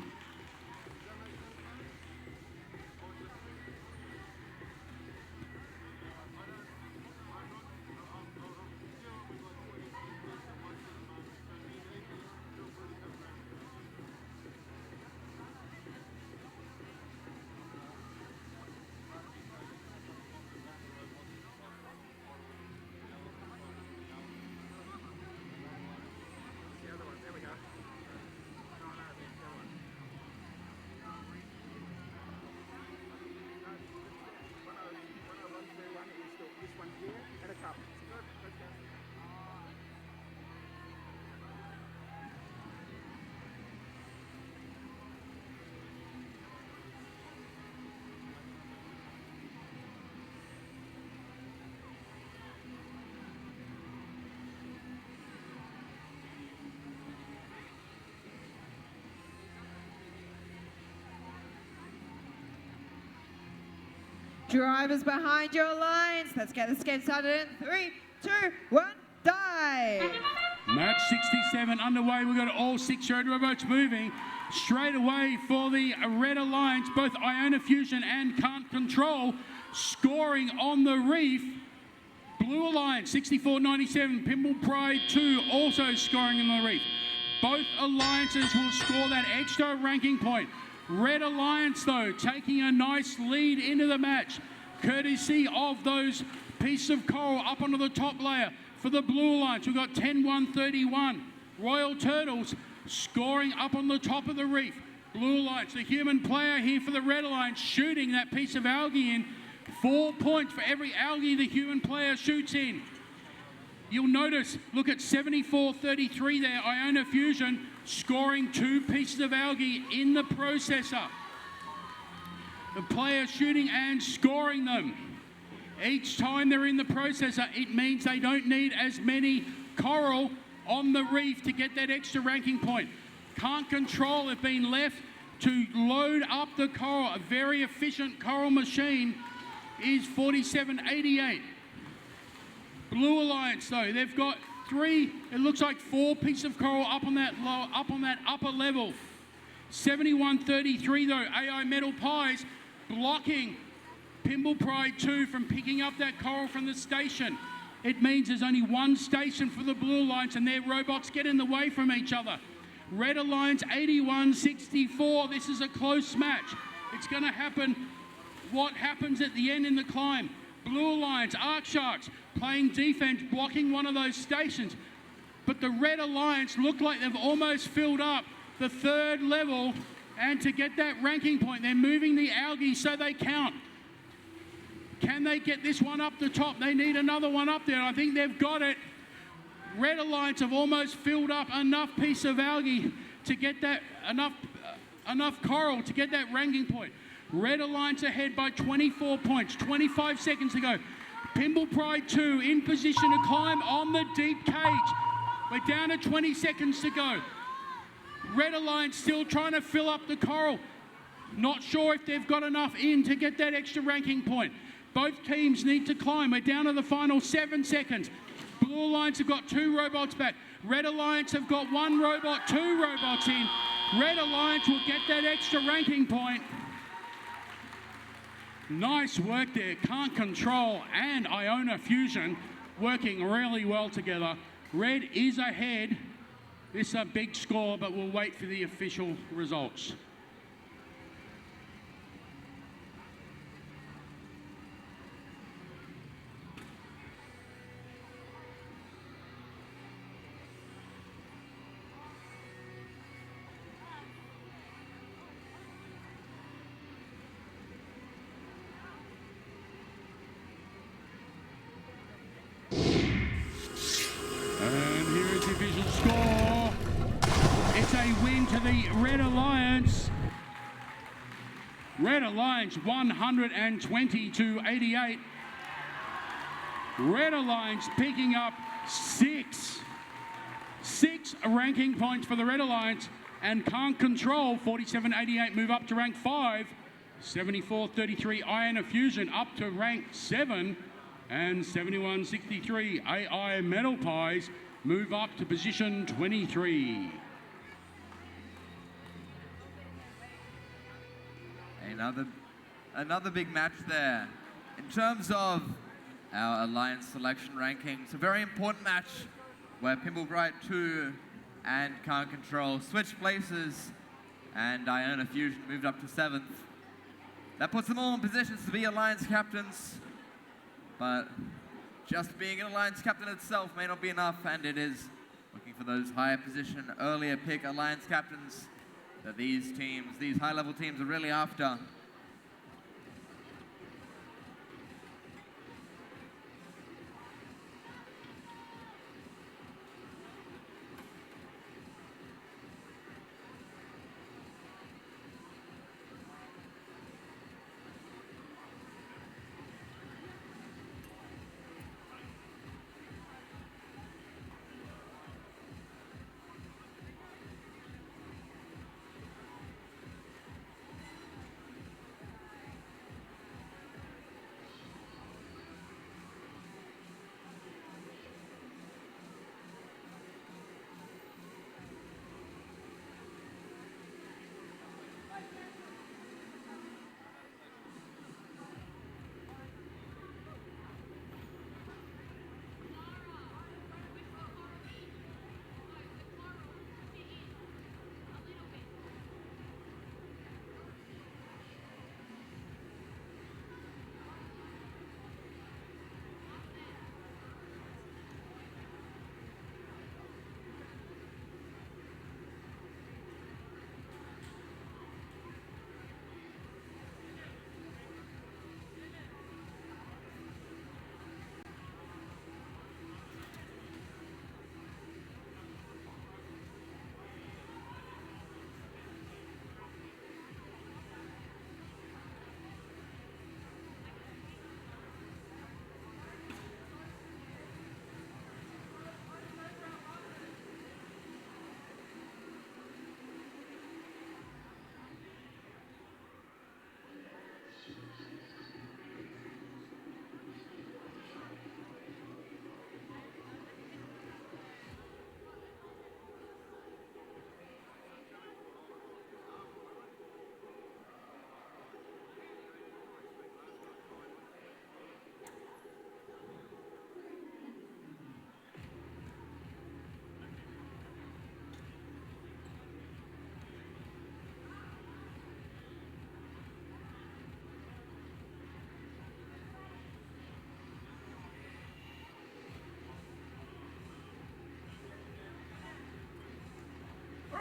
Drivers behind your lines. Let's get this game started in 3, 2, 1, dive. Match 67 underway. We've got all 6 red robots moving straight away for the Red Alliance. Both Iona Fusion and Can't Control scoring on the reef. Blue Alliance 64.97. Pinball Pride 2 also scoring on the reef. Both alliances will score that extra ranking point. Red Alliance, though, taking a nice lead into the match, courtesy of those pieces of coral up onto the top layer. For the Blue Alliance, we've got 10-1-31. Royal Turtles scoring up on the top of the reef. Blue Alliance, the human player here for the Red Alliance, shooting that piece of algae in. 4 points for every algae the human player shoots in. You'll notice, look at 74.33 there, Iona Fusion scoring 2 pieces of algae in the processor. The player shooting and scoring them. Each time they're in the processor, it means they don't need as many coral on the reef to get that extra ranking point. Can't Control have been left to load up the coral. A very efficient coral machine is 47.88. Blue Alliance, though, they've got 3, it looks like 4 pieces of coral up on that upper level. 71.33 though, AI Metal Pies blocking Pinball Pride 2 from picking up that coral from the station. It means there's only 1 station for the Blue Alliance and their robots get in the way from each other. Red Alliance 81.64, this is a close match. It's going to happen what happens at the end in the climb. Blue Alliance, Arc Sharks playing defense, blocking one of those stations. But the Red Alliance look like they've almost filled up the 3rd level, and to get that ranking point, they're moving the algae so they count. Can they get this one up the top? They need another one up there. I think they've got it. Red Alliance have almost filled up enough piece of algae to get that enough coral to get that ranking point. Red Alliance ahead by 24 points, 25 seconds to go. Pinball Pride 2 in position to climb on the deep cage. We're down to 20 seconds to go. Red Alliance still trying to fill up the coral. Not sure if they've got enough in to get that extra ranking point. Both teams need to climb. We're down to the final 7 seconds. Blue Alliance have got 2 robots back. Red Alliance have got 1 robot, 2 robots in. Red Alliance will get that extra ranking point. Nice work there. Can't Control and Iona Fusion working really well together. Red is ahead. This is a big score, but we'll wait for the official results. To the Red Alliance. Red Alliance 120-88. Red Alliance picking up 6 ranking points for the Red Alliance, and Can't Control 47.88 move up to rank 5. 74.33 Iona Fusion up to rank 7, and 71.63 AI Metal Pies move up to position 23. Another big match there. In terms of our Alliance selection rankings, a very important match where Pinball Pride 2 and Can't Control switched places, and Iona Fusion moved up to 7th. That puts them all in positions to be Alliance captains, but just being an Alliance captain itself may not be enough, and it is looking for those higher position, earlier pick Alliance captains that these teams, these high-level teams are really after.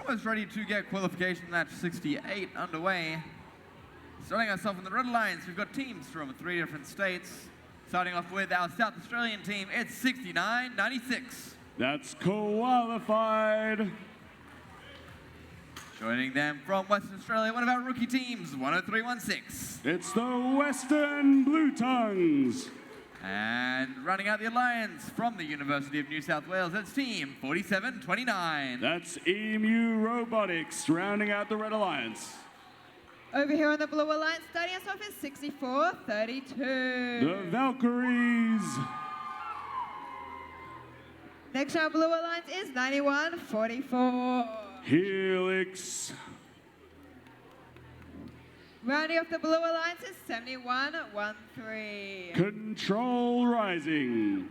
almost ready to get qualification match 68 underway. Starting us off in the Red Alliance, we've got teams from 3 different states. Starting off with our South Australian team, it's 69.96. That's qualified. Joining them from Western Australia, one of our rookie teams, 103.16. It's the Western Blue Tongues. And running out the alliance from the University of New South Wales, that's team 47.29. That's EMU Robotics rounding out the Red Alliance. Over here on the Blue Alliance, starting us off is 64.32. The Valkyries. Next on Blue Alliance is 91.44. Helix. Rounding off the Blue Alliance is 71.13. Control Rising.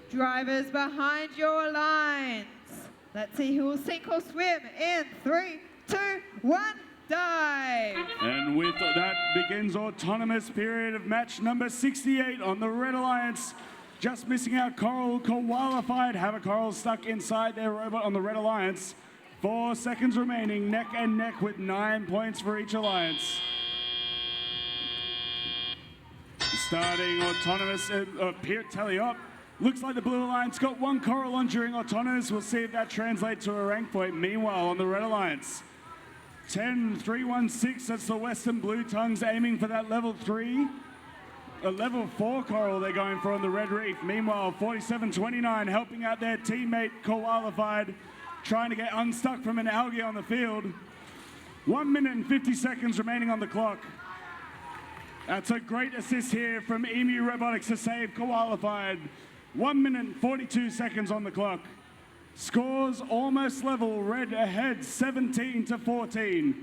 Drivers behind your lines. Let's see who will sink or swim in 3, 2, 1, dive. And with that begins autonomous period of match number 68 on the Red Alliance. Just missing out Coral qualified. Have a Coral stuck inside their robot on the Red Alliance. 4 seconds remaining, neck and neck with 9 points for each alliance. Starting autonomous, tally up. Looks like the Blue Alliance got 1 Coral on during autonomous. We'll see if that translates to a rank point. Meanwhile, on the Red Alliance, 10.316, that's the Western Blue Tongues aiming for that level 3. A level 4 Coral they're going for on the Red Reef. Meanwhile, 47.29 helping out their teammate qualified, trying to get unstuck from an algae on the field. 1 minute and 50 seconds remaining on the clock. That's a great assist here from EMU Robotics to save qualified. 1 minute and 42 seconds on the clock. Scores almost level, Red ahead 17-14.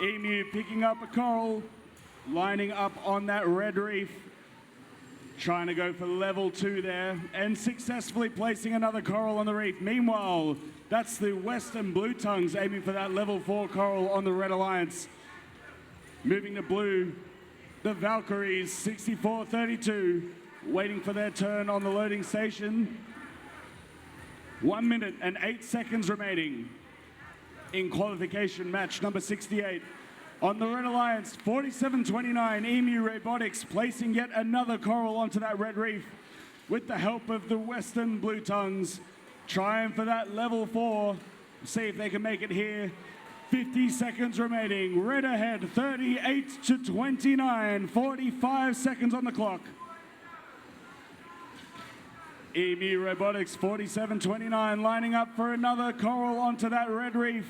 EMU picking up a Coral, lining up on that Red Reef, trying to go for level 2 there, and successfully placing another Coral on the reef. Meanwhile, that's the Western Blue Tongues aiming for that level 4 Coral on the Red Alliance. Moving to blue, the Valkyries, 64.32, waiting for their turn on the loading station. 1 minute and 8 seconds remaining in qualification match number 68. On the Red Alliance, 47.29, EMU Robotics placing yet another Coral onto that Red Reef with the help of the Western Blue Tongues, trying for that level 4. See if they can make it here. 50 seconds remaining. Red ahead, 38-29. 45 seconds on the clock. EMU Robotics, 47.29, lining up for another Coral onto that Red Reef.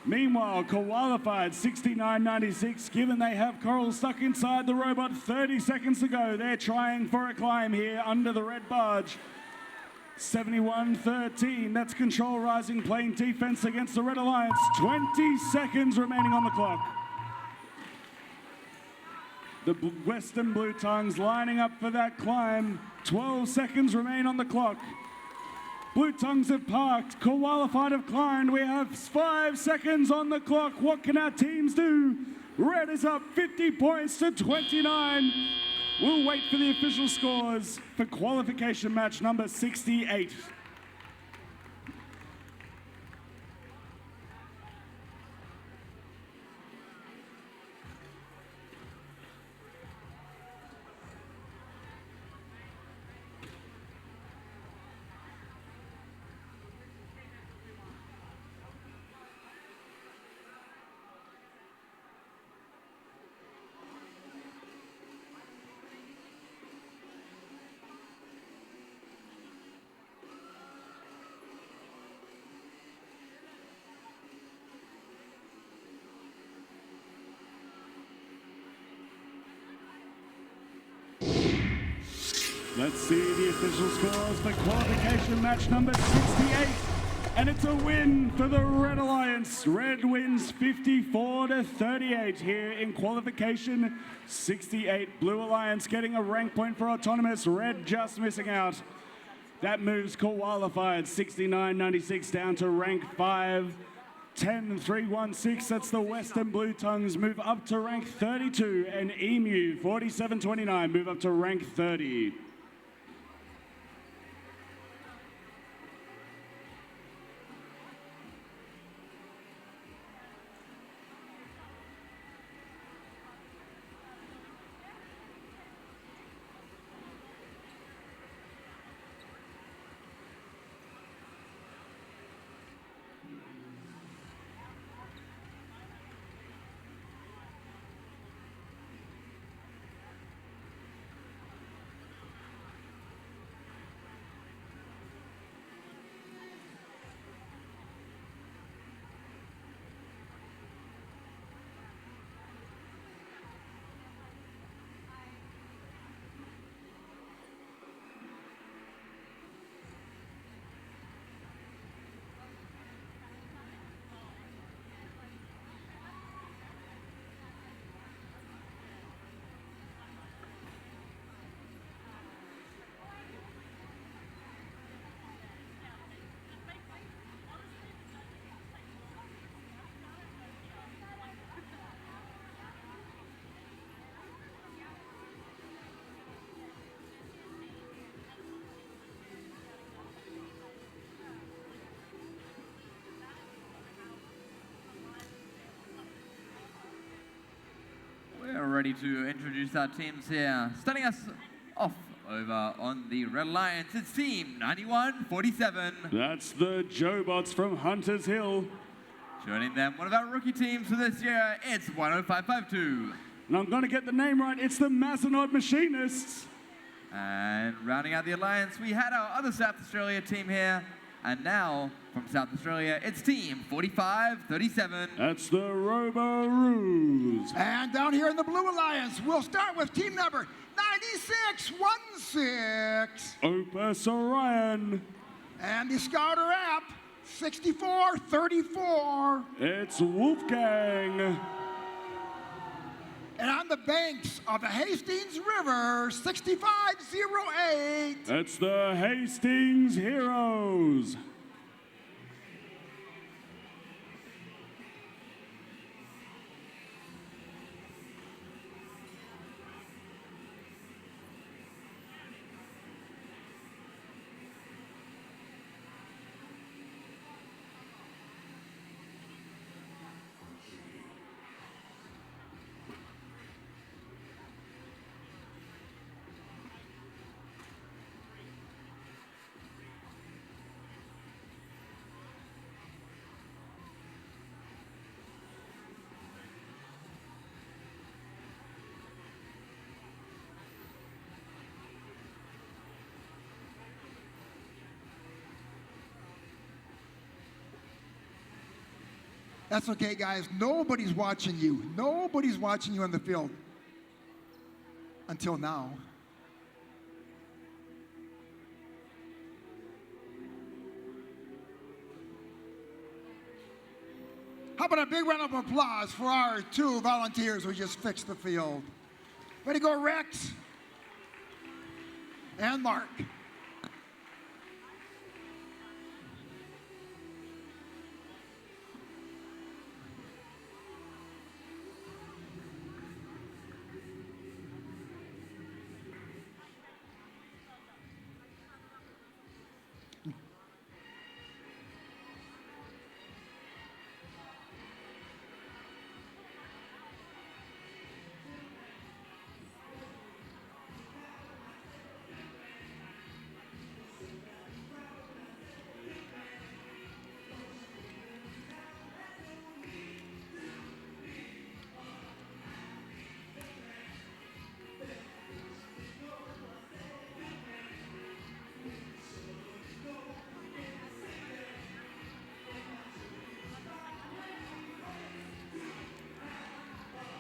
Meanwhile, qualified, 69.96, given they have Coral stuck inside the robot. 30 seconds to go. They're trying for a climb here under the red barge. 71.13, that's Control Rising playing defense against the Red Alliance. 20 seconds remaining on the clock. The Western Blue Tongues lining up for that climb. 12 seconds remain on the clock. Blue Tongues have parked, qualified have climbed. We have 5 seconds on the clock. What can our teams do? Red is up 50 points to 29. We'll wait for the official scores for qualification match number 68. Let's see the official scores for qualification match number 68. And it's a win for the Red Alliance. Red wins 54-38 here in qualification 68. Blue Alliance getting a rank point for autonomous. Red just missing out. That moves qualified 69.96 down to rank 5. 10.316, that's the Western Blue Tongues, move up to rank 32, and Emu 47.29 move up to rank 30. We're ready to introduce our teams here. Starting us off over on the Red Alliance, it's Team 9147. That's the Jobots from Hunters Hill. Joining them, one of our rookie teams for this year, it's 10552. And I'm going to get the name right, it's the Mazanoid Machinists. And rounding out the alliance, we had our other South Australia team here. And now, from South Australia, it's Team 4537. That's the Robo-Roos. And down here in the Blue Alliance, we'll start with team number 9616. Opus Orion. And the Scouter app, 6434. It's Wolfgang. And on the banks of the Hastings River, 6508. That's the Hastings Heroes. That's okay, guys. Nobody's watching you. Nobody's watching you on the field. Until now. How about a big round of applause for our two volunteers who just fixed the field? Way to go, Rex and Mark.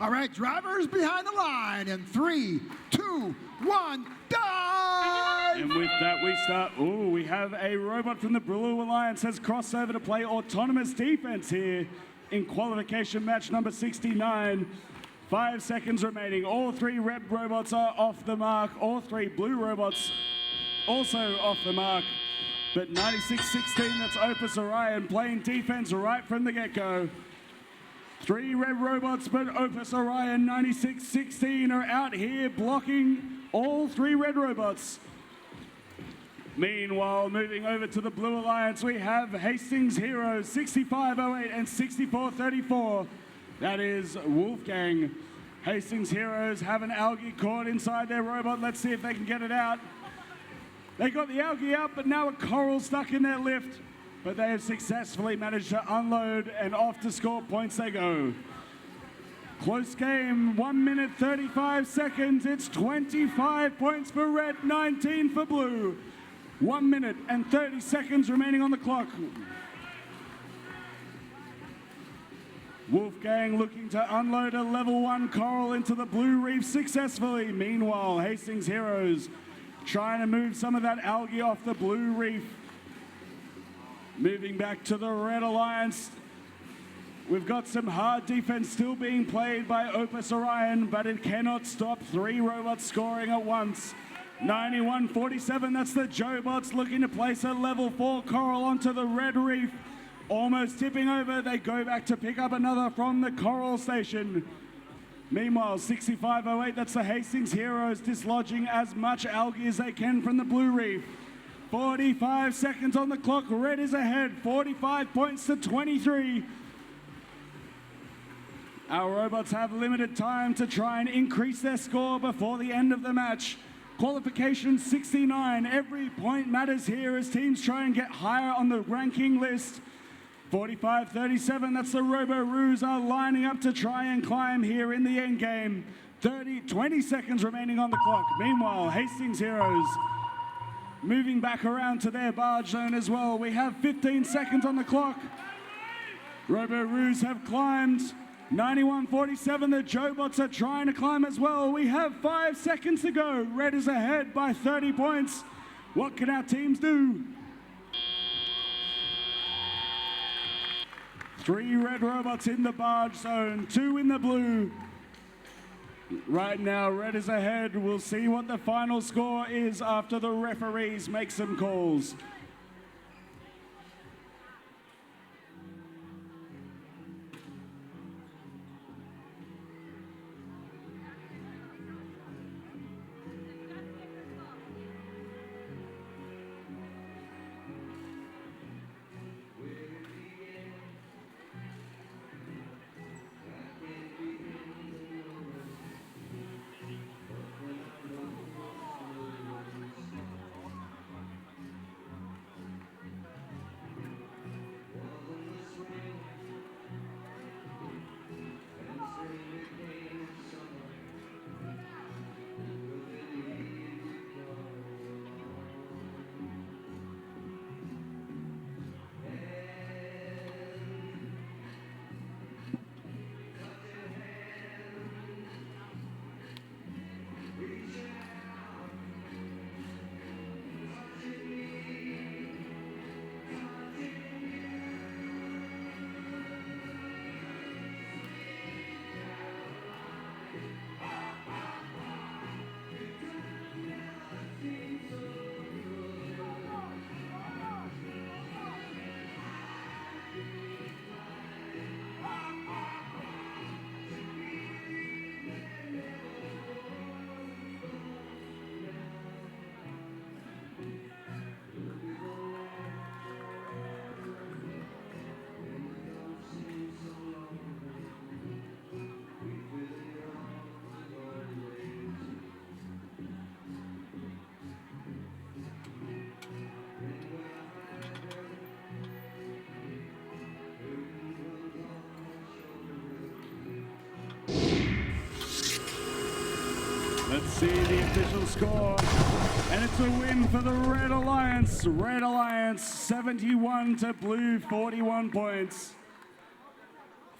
All right, drivers behind the line in 3, 2, 1, dive! And with that, we start. Oh, we have a robot from the Blue Alliance has crossed over to play autonomous defense here in qualification match number 69. 5 seconds remaining. All 3 red robots are off the mark. All 3 blue robots also off the mark. But 96-16, that's Opus Orion playing defense right from the get-go. 3 red robots, but Opus Orion 96-16 are out here blocking all 3 red robots. Meanwhile, moving over to the Blue Alliance, we have Hastings Heroes 6508 and 6434. That is Wolfgang. Hastings Heroes have an algae caught inside their robot. Let's see if they can get it out. They got the algae out, but now a coral stuck in their lift. But they have successfully managed to unload, and off to score points they go. Close game, 1 minute 35 seconds. It's 25 points for red, 19 for blue. 1 minute and 30 seconds remaining on the clock. Wolfgang looking to unload a level 1 coral into the blue reef successfully. Meanwhile, Hastings Heroes trying to move some of that algae off the blue reef. Moving back to the Red Alliance. We've got some hard defense still being played by Opus Orion, but it cannot stop 3 robots scoring at once. 91-47, that's the Jobots looking to place a level 4 coral onto the red reef. Almost tipping over, they go back to pick up another from the coral station. Meanwhile, 6508, that's the Hastings Heroes dislodging as much algae as they can from the blue reef. 45 seconds on the clock, red is ahead, 45 points to 23. Our robots have limited time to try and increase their score before the end of the match. Qualification 69, every point matters here as teams try and get higher on the ranking list. 45-37, that's the Robo-Roos are lining up to try and climb here in the end game. 20 seconds remaining on the clock. Meanwhile, Hastings Heroes moving back around to their barge zone as well. We have 15 seconds on the clock. Robo-Roos have climbed. 91-47, the Jobots are trying to climb as well. We have 5 seconds to go. Red is ahead by 30 points. What can our teams do? 3 red robots in the barge zone, 2 in the blue. Right now, red is ahead. We'll see what the final score is after the referees make some calls. Let's see the official score. And it's a win for the Red Alliance. Red Alliance 71 to blue 41 points.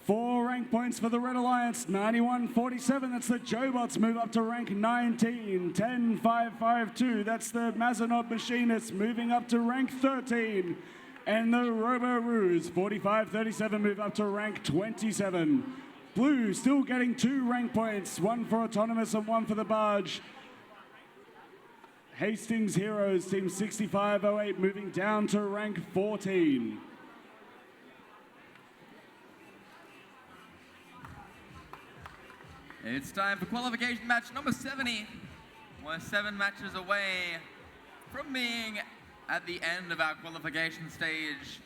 4 rank points for the Red Alliance, 91-47. That's the Jobots move up to rank 19. 10-5-5-2. That's the Mazanov Machinists moving up to rank 13. And the Robo-Roos, 45-37, move up to rank 27. Blue still getting 2 rank points, 1 for Autonomous and 1 for the Barge. Hastings Heroes, Team 6508, moving down to rank 14. It's time for qualification match number 70. We're 7 matches away from being at the end of our qualification stage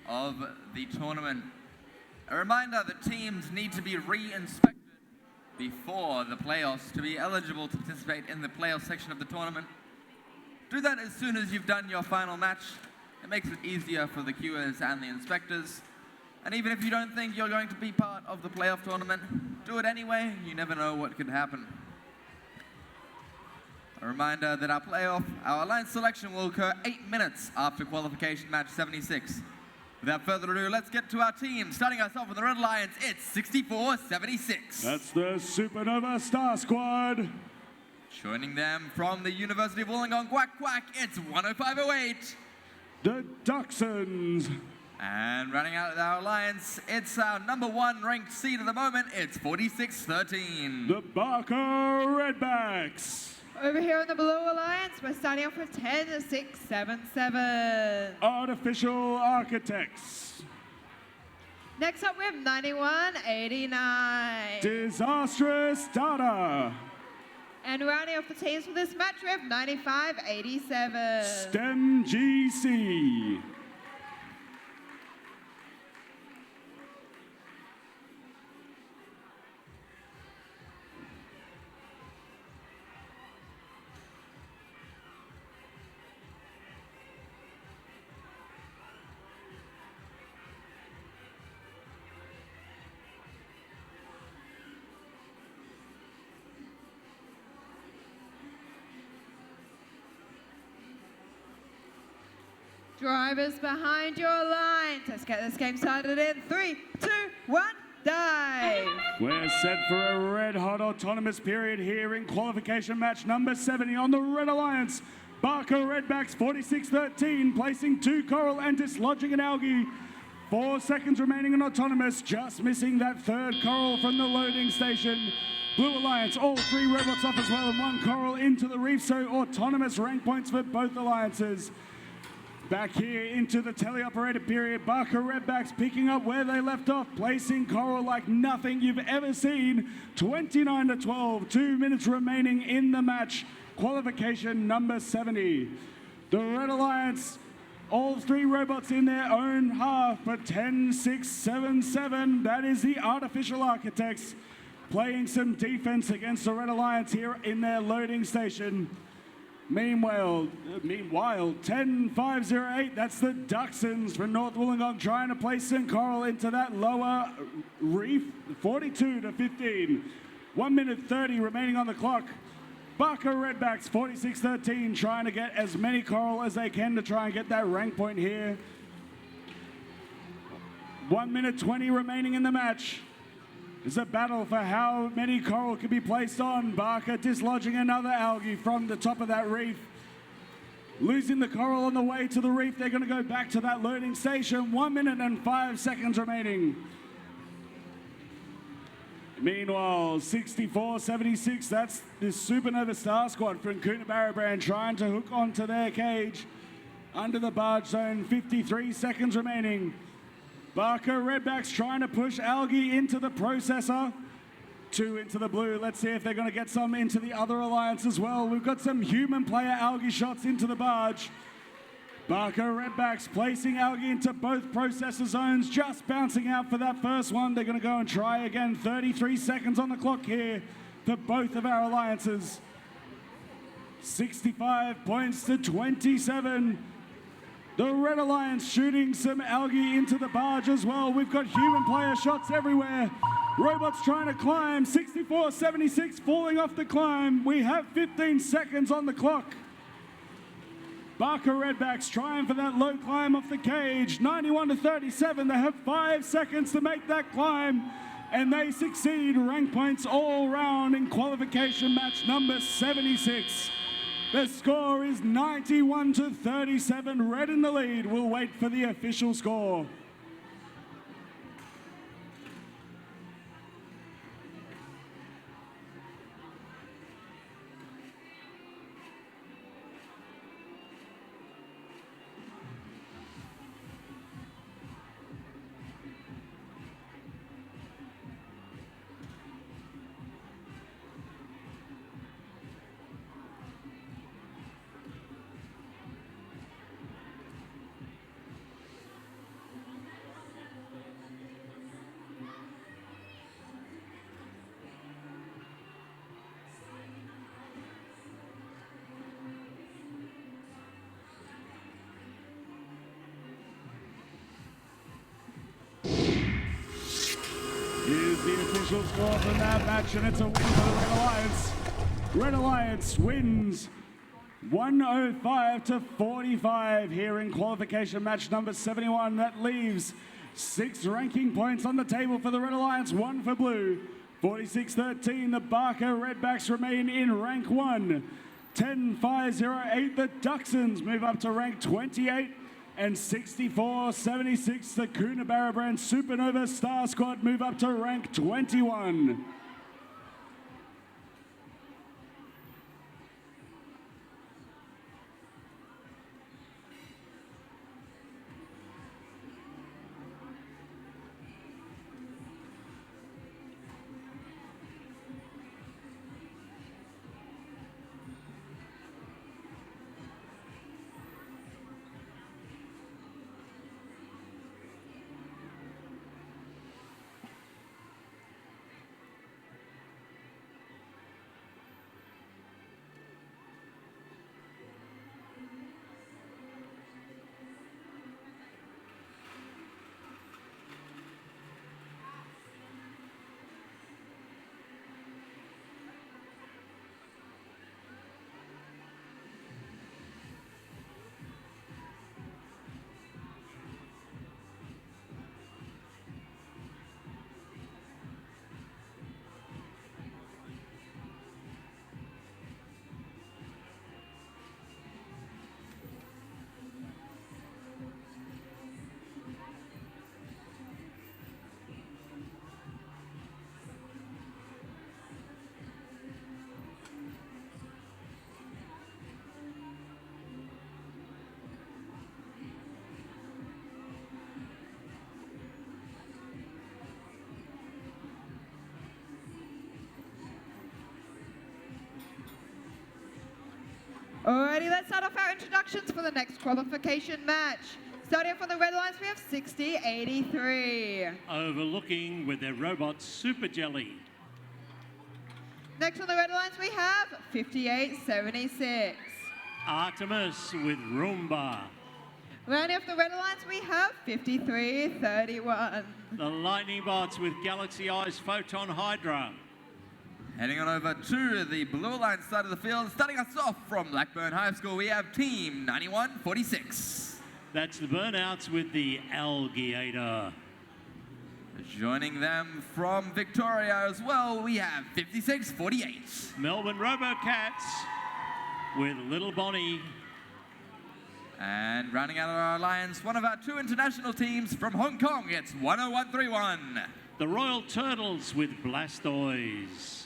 of the tournament. A reminder that teams need to be re-inspected before the playoffs to be eligible to participate in the playoff section of the tournament. Do that as soon as you've done your final match. It makes it easier for the queuers and the inspectors. And even if you don't think you're going to be part of the playoff tournament, do it anyway. You never know what could happen. A reminder that our alliance selection will occur 8 minutes after qualification match 76. Without further ado, let's get to our team. Starting us off with the Red Alliance, it's 6476. That's the Supernova Star Squad. Joining them from the University of Wollongong, Quack Quack, it's 10508. The Dachshunds. And running out of our alliance, it's our number 1 ranked seed at the moment, it's 4613. The Barker Redbacks. Over here on the Blue Alliance, we're starting off with 10677. Artificial Architects. Next up, we have 9189. Disastrous Data. And rounding off the teams for this match, we have 9587. STEM GC. Drivers behind your lines. Let's get this game started in 3, 2, 1, dive. We're set for a red-hot autonomous period here in qualification match number 70 on the Red Alliance. Barker Redbacks 4613, placing 2 coral and dislodging an algae. 4 seconds remaining in autonomous, just missing that 3rd coral from the loading station. Blue Alliance, all 3 robots off as well, and 1 coral into the reef, so autonomous rank points for both alliances. Back here into the teleoperated period, Barker Redbacks picking up where they left off, placing coral like nothing you've ever seen. 29-12, 2 minutes remaining in the match. Qualification number 70. The Red Alliance, all 3 robots in their own half for 10-6-7-7. That is the Artificial Architects playing some defense against the Red Alliance here in their loading station. Meanwhile, 10-5-0-8, that's the Dachshunds from North Wollongong trying to place some coral into that lower reef, 42-15. 1 minute 30 remaining on the clock. Barker Redbacks, 4613, trying to get as many coral as they can to try and get that rank point here. 1 minute 20 remaining in the match. It's a battle for how many coral can be placed on. Barker dislodging another algae from the top of that reef. Losing the coral on the way to the reef. They're going to go back to that loading station. 1 minute and 5 seconds remaining. Meanwhile, 64-76, that's the Supernova Star Squad from Coonabarra Brand trying to hook onto their cage. Under the barge zone, 53 seconds remaining. Barker Redbacks trying to push algae into the processor. 2 into the blue. Let's see if they're going to get some into the other alliance as well. We've got some human player algae shots into the barge. Barker Redbacks placing algae into both processor zones, just bouncing out for that first one. They're going to go and try again. 33 seconds on the clock here for both of our alliances. 65 points to 27. The Red Alliance shooting some algae into the barge as well. We've got human player shots everywhere. Robots trying to climb. 64-76 falling off the climb. We have 15 seconds on the clock. Barker Redbacks trying for that low climb off the cage. 91-37. They have 5 seconds to make that climb. And they succeed. Rank points all round in qualification match number 76. The score is 91-37. Red in the lead. We'll wait for the official score. official score from that match, and it's a win for the Red Alliance. Red Alliance wins 105 to 45 here in qualification match number 71. That leaves 6 ranking points on the table for the Red Alliance, 1 for blue. 46-13, the Barker Redbacks remain in rank 1. 10-5-0-8, the Duxons move up to rank 28. And 64-76, the Coonabarra Brand Supernova Star Squad move up to rank 21. Alrighty, let's start off our introductions for the next qualification match. Starting off on the Red Alliance, we have 60-83. Overlooking with their robot Super Jelly. Next on the Red Alliance, we have 58-76. Artemis with Roomba. Rounding off the Red Alliance, we have 53-31. The Lightning Bots with Galaxy Eyes Photon Hydra. Heading on over to the Blue Alliance side of the field, starting us off from Blackburn High School, we have Team 9146. That's the Burnouts with the Alligator. Joining them from Victoria as well, we have 5648. Melbourne Robocats with Little Bonnie. And rounding out our alliance, one of our 2 international teams from Hong Kong, it's 10131. The Royal Turtles with Blastoise.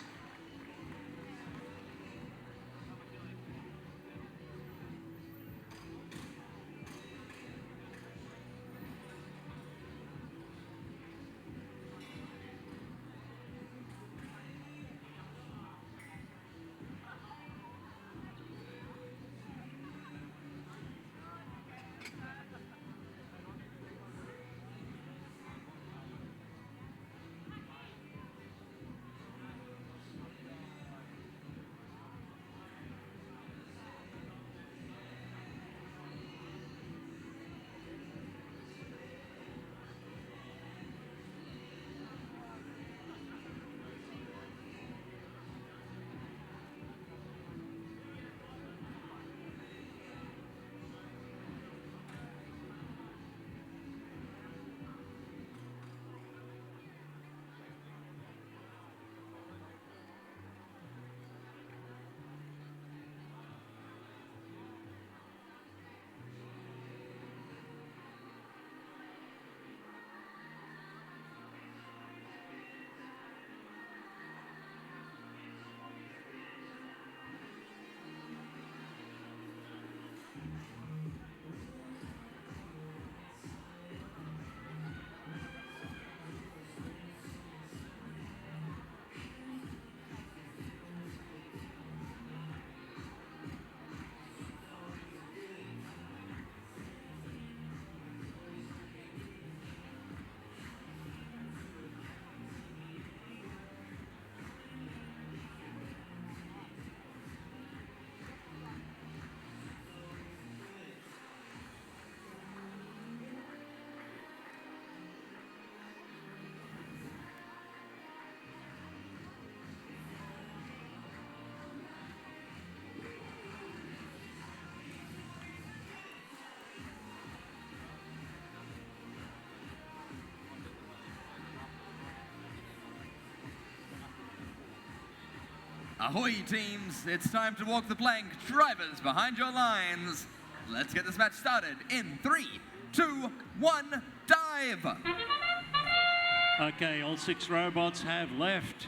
Ahoy teams, it's time to walk the plank. Drivers behind your lines. Let's get this match started in 3, 2, 1, dive! Okay, all 6 robots have left.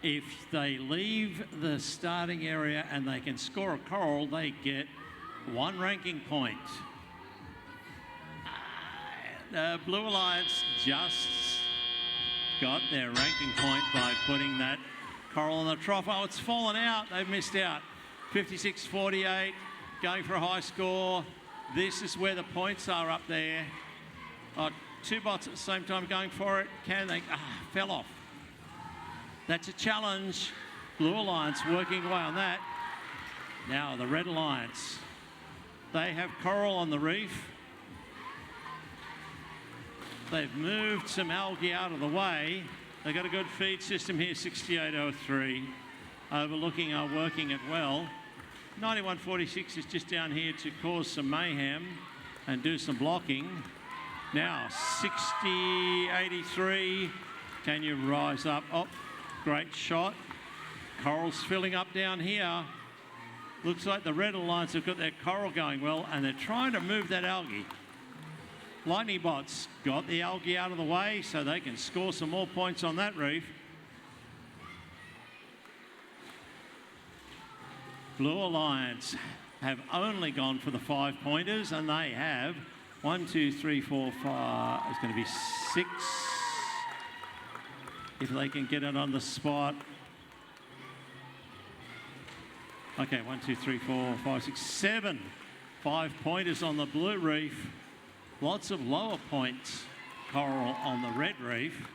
If they leave the starting area and they can score a coral, they get 1 ranking point. The Blue Alliance just got their ranking point by putting that coral in the trough. Oh, it's fallen out. They've missed out. 56-48, going for a high score. This is where the points are up there. Oh, 2 bots at the same time going for it. Can they? Fell off. That's a challenge. Blue Alliance working away on that. Now the Red Alliance. They have coral on the reef. They've moved some algae out of the way. They've got a good feed system here, 6803. Overlooking are working it well. 9146 is just down here to cause some mayhem and do some blocking. Now 6083. Can you rise up? Oh, great shot. Coral's filling up down here. Looks like the Red Alliance have got their coral going well, and they're trying to move that algae. Lightning bots got the algae out of the way so they can score some more points on that reef. Blue Alliance have only gone for the 5-pointers, and they have 1, 2, 3, 4, 5. It's going to be 6 if they can get it on the spot. Okay, 1, 2, 3, 4, 5, 6, 7 5-pointers on the blue reef. Lots of lower points coral on the red reef.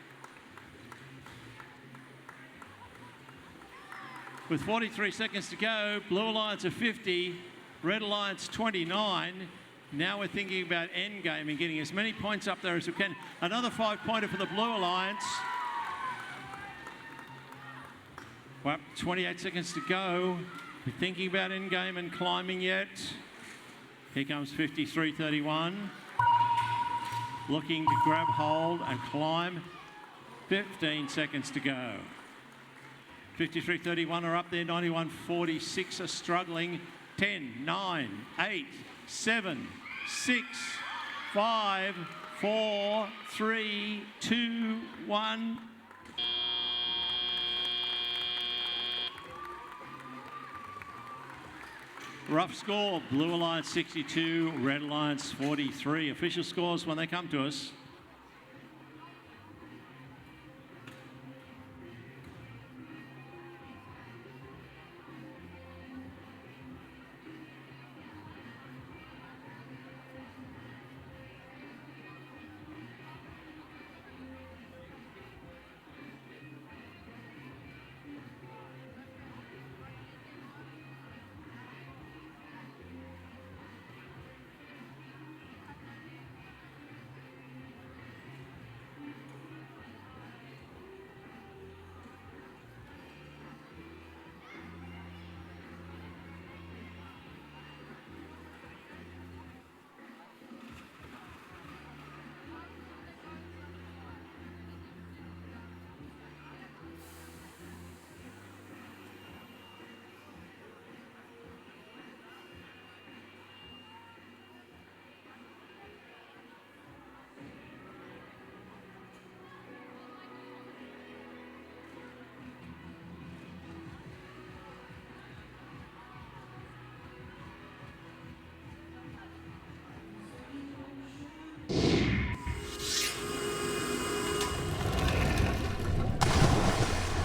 With 43 seconds to go, Blue Alliance are 50, Red Alliance 29. Now we're thinking about endgame and getting as many points up there as we can. Another 5-pointer for the Blue Alliance. Well, 28 seconds to go. We're thinking about endgame and climbing yet. Here comes 53-31. Looking to grab hold and climb. 15 seconds to go. 53-31 are up there. 91-46 are struggling. 10, 9, 8, 7, 6, 5, 4, 3, 2, 1. Rough score, Blue Alliance 62, Red Alliance 43. Official scores when they come to us.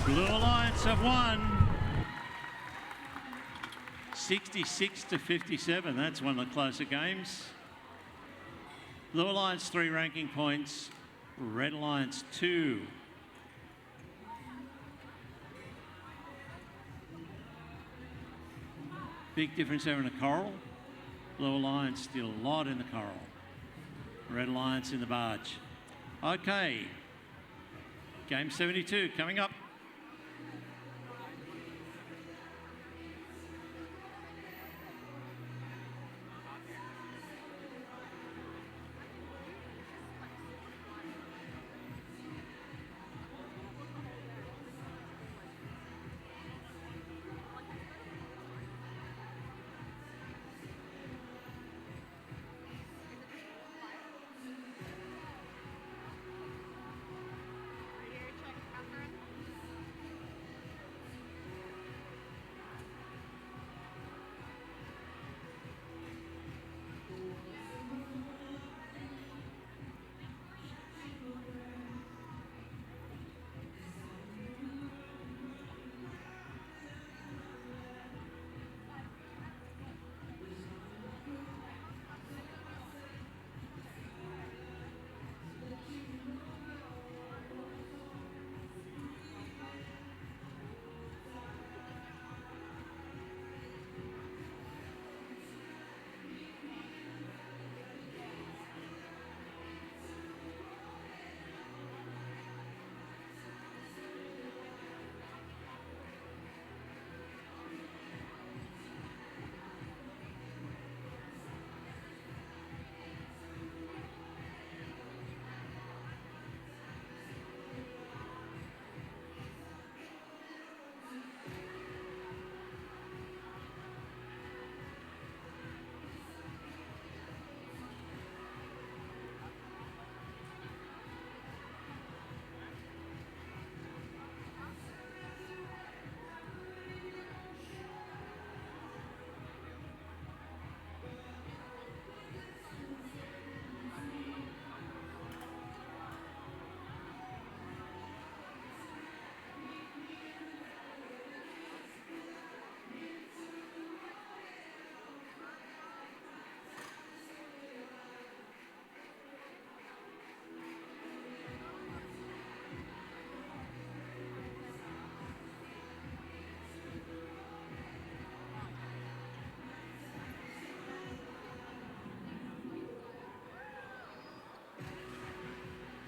Blue Alliance have won 66-57. That's one of the closer games. Blue Alliance 3 ranking points, Red Alliance 2. Big difference there in the coral. Blue Alliance still a lot in the coral. Red Alliance in the barge. Okay, game 72 coming up.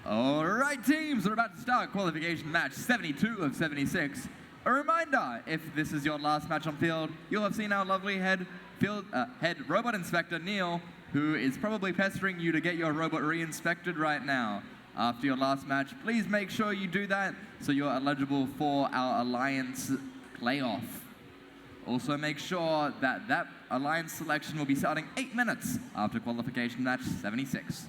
All right, teams, we're about to start qualification match 72 of 76. A reminder, if this is your last match on field, you'll have seen our lovely head robot inspector, Neil, who is probably pestering you to get your robot re-inspected right now. After your last match, please make sure you do that so you're eligible for our Alliance playoff. Also make sure that that Alliance selection will be starting 8 minutes after qualification match 76.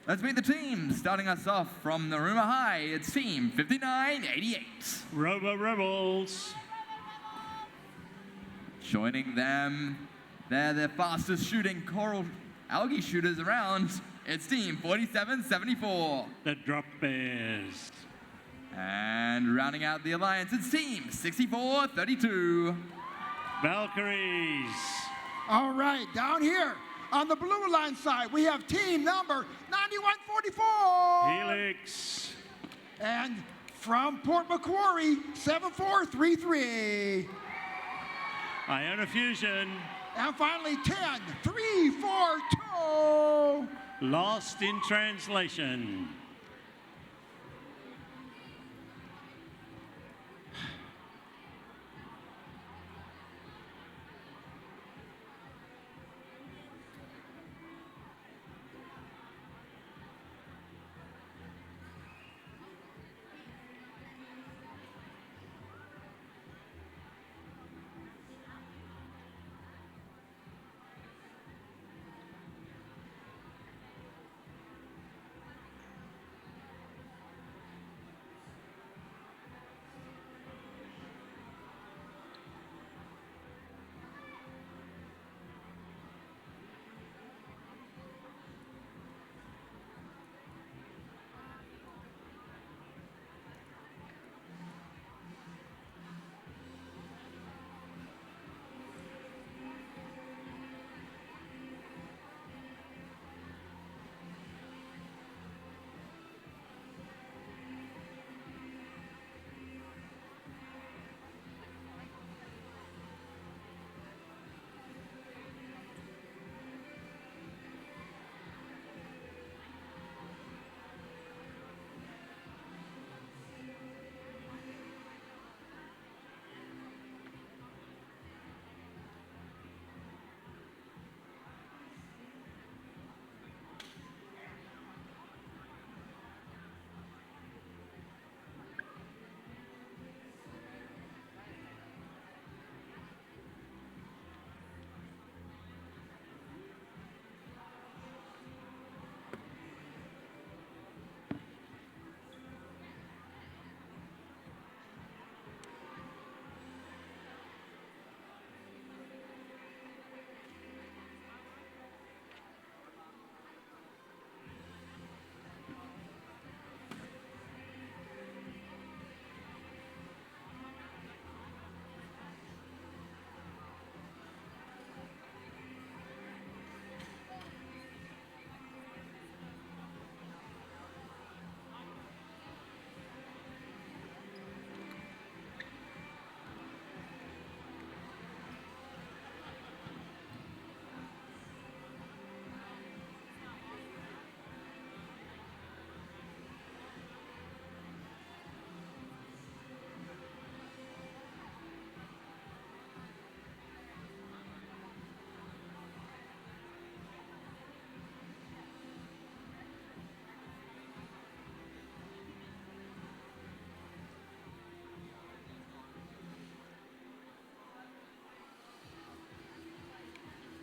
Let's meet the team. Starting us off from the rumor high, it's team 5988. Robo Rebels. Joining them, they're the fastest shooting coral algae shooters around. It's team 4774. The Drop Bears. And rounding out the alliance, it's team 6432. Valkyries. All right, down here on the blue line side, we have team number 9144. Helix. And from Port Macquarie, 7433. Iona Fusion. And finally, 10342. Lost in translation.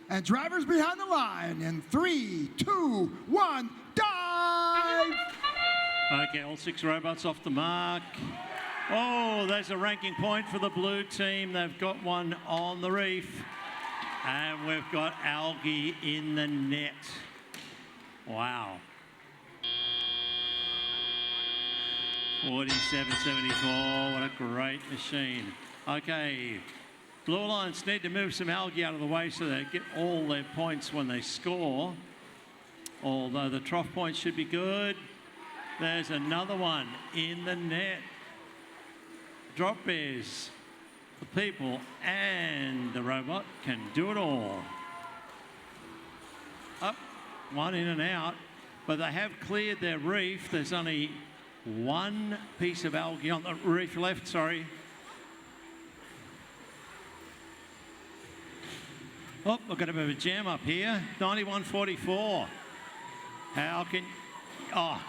And drivers behind the line in 3, 2, 1, dive! Okay, all 6 robots off the mark. Oh, there's a ranking point for the blue team. They've got one on the reef. And we've got algae in the net. Wow. 47.74, what a great machine. Okay, Blue Alliance need to move some algae out of the way so they get all their points when they score. Although the trough points should be good. There's another one in the net. Drop Bears, the people and the robot can do it all. Up, one in and out. but they have cleared their reef. There's only one piece of algae on the reef left, sorry. Oh, we've got a bit of a jam up here. 91.44. How can... Oh.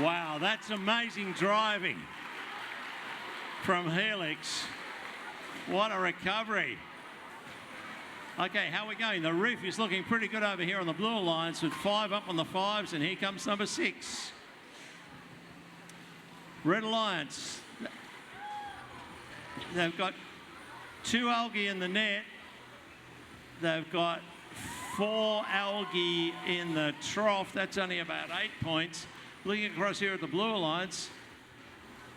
Wow, that's amazing driving from Helix. What a recovery. Okay, how are we going? The reef is looking pretty good over here on the Blue Alliance with 5 up on the 5s, and here comes number 6. Red Alliance. They've got 2 algae in the net. They've got 4 algae in the trough. That's only about 8 points. Looking across here at the Blue Alliance,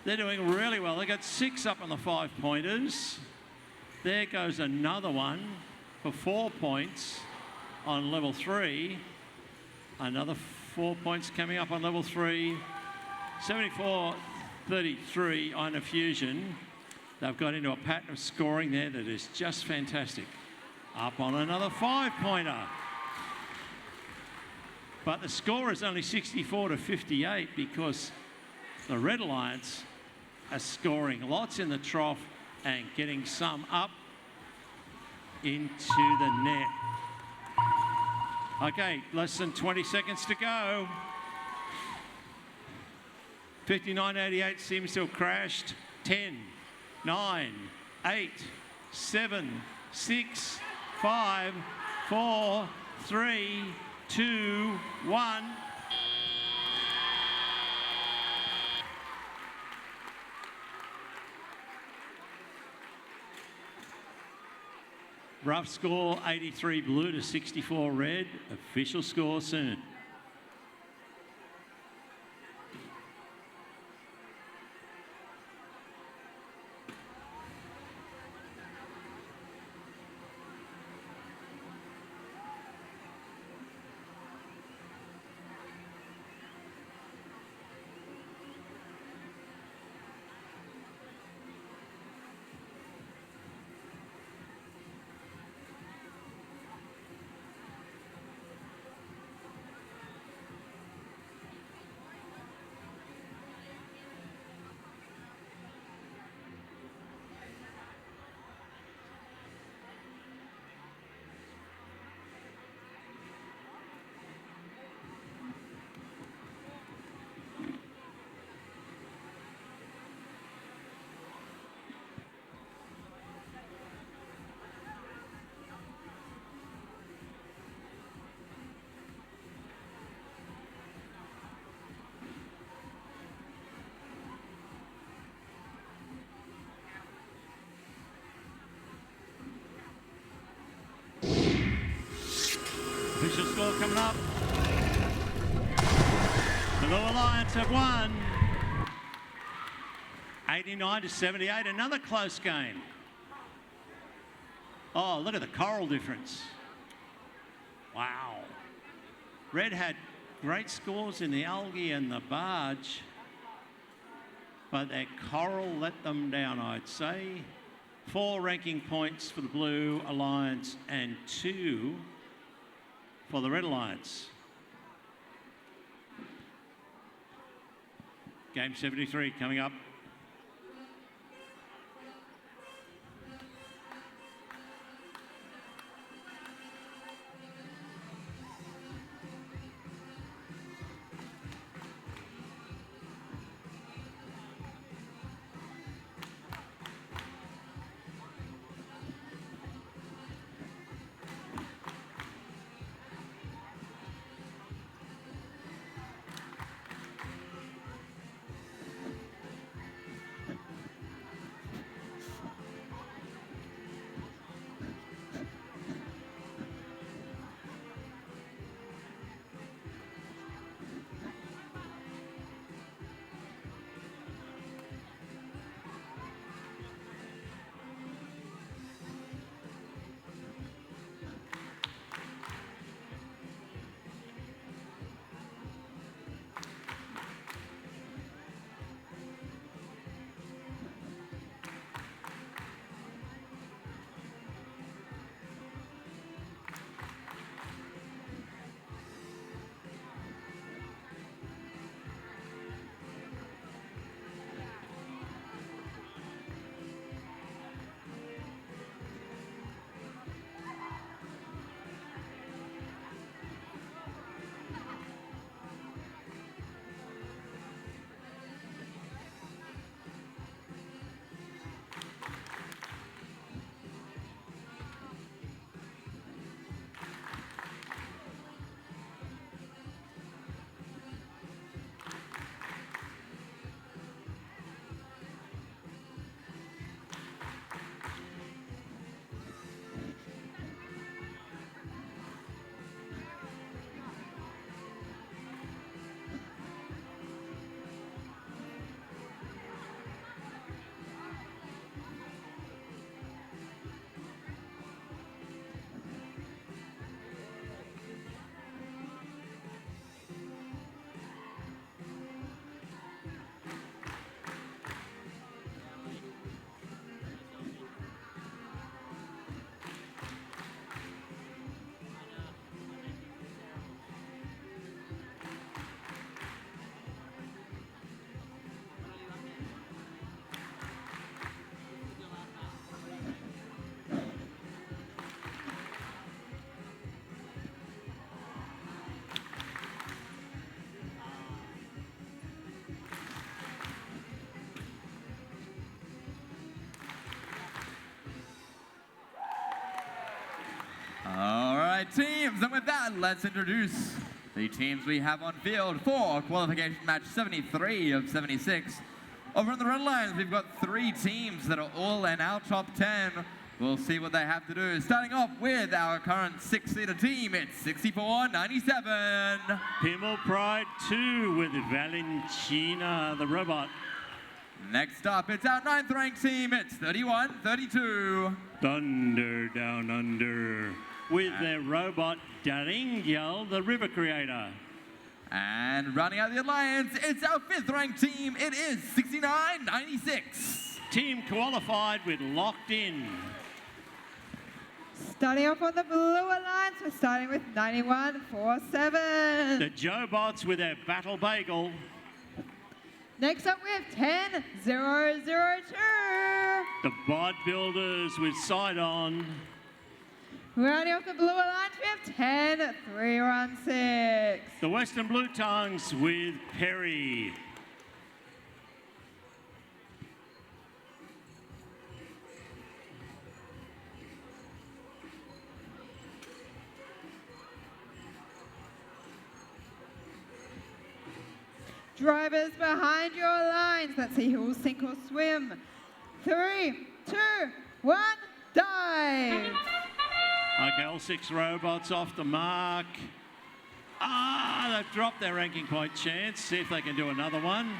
they're doing really well. They got 6 up on the 5-pointers. There goes another one for 4 points on level 3. Another 4 points coming up on level 3. 74-33 on a fusion. They've got into a pattern of scoring there that is just fantastic. Up on another 5-pointer. But the score is only 64-58 because the Red Alliance are scoring lots in the trough and getting some up into the net. Okay, less than 20 seconds to go. 59.88 seems to have crashed. 10, 9, 8, 7, 6, 5, 4, 3, 2, 1. Rough score 83 blue to 64 red. Official score soon. Official score coming up. The Blue Alliance have won. 89-78, another close game. Oh, look at the coral difference. Wow. Red had great scores in the algae and the barge, but their coral let them down, I'd say. 4 ranking points for the Blue Alliance and 2 for the Red Alliance. Game 73 coming up. that, let's introduce the teams we have on field for qualification match 73 of 76. Over on the red lines, we've got 3 teams that are all in our top 10. We'll see what they have to do. Starting off with our current 6-seater team, it's 64.97. Pinball Pride 2 with Valentina, the robot. Next up, it's our 9th ranked team, it's 31.32. Thunder Down Under with their robot Daringel, the river creator. And rounding out the alliance, it's our 5th ranked team, it is 69.96. Team qualified with Locked In. Starting off on the blue alliance, we're starting with 91.47. The Joe Bots with their Battle Bagel. Next up, we have 10.002. The Bod Builders with Sidon. Rounding off the blue alliance, we have 10.316. The Western Blue Tongues with Perry. Drivers behind your lines. Let's see who will sink or swim. 3, 2, 1, dive. Okay, all 6 robots off the mark. They've dropped their ranking point chance. See if they can do another one.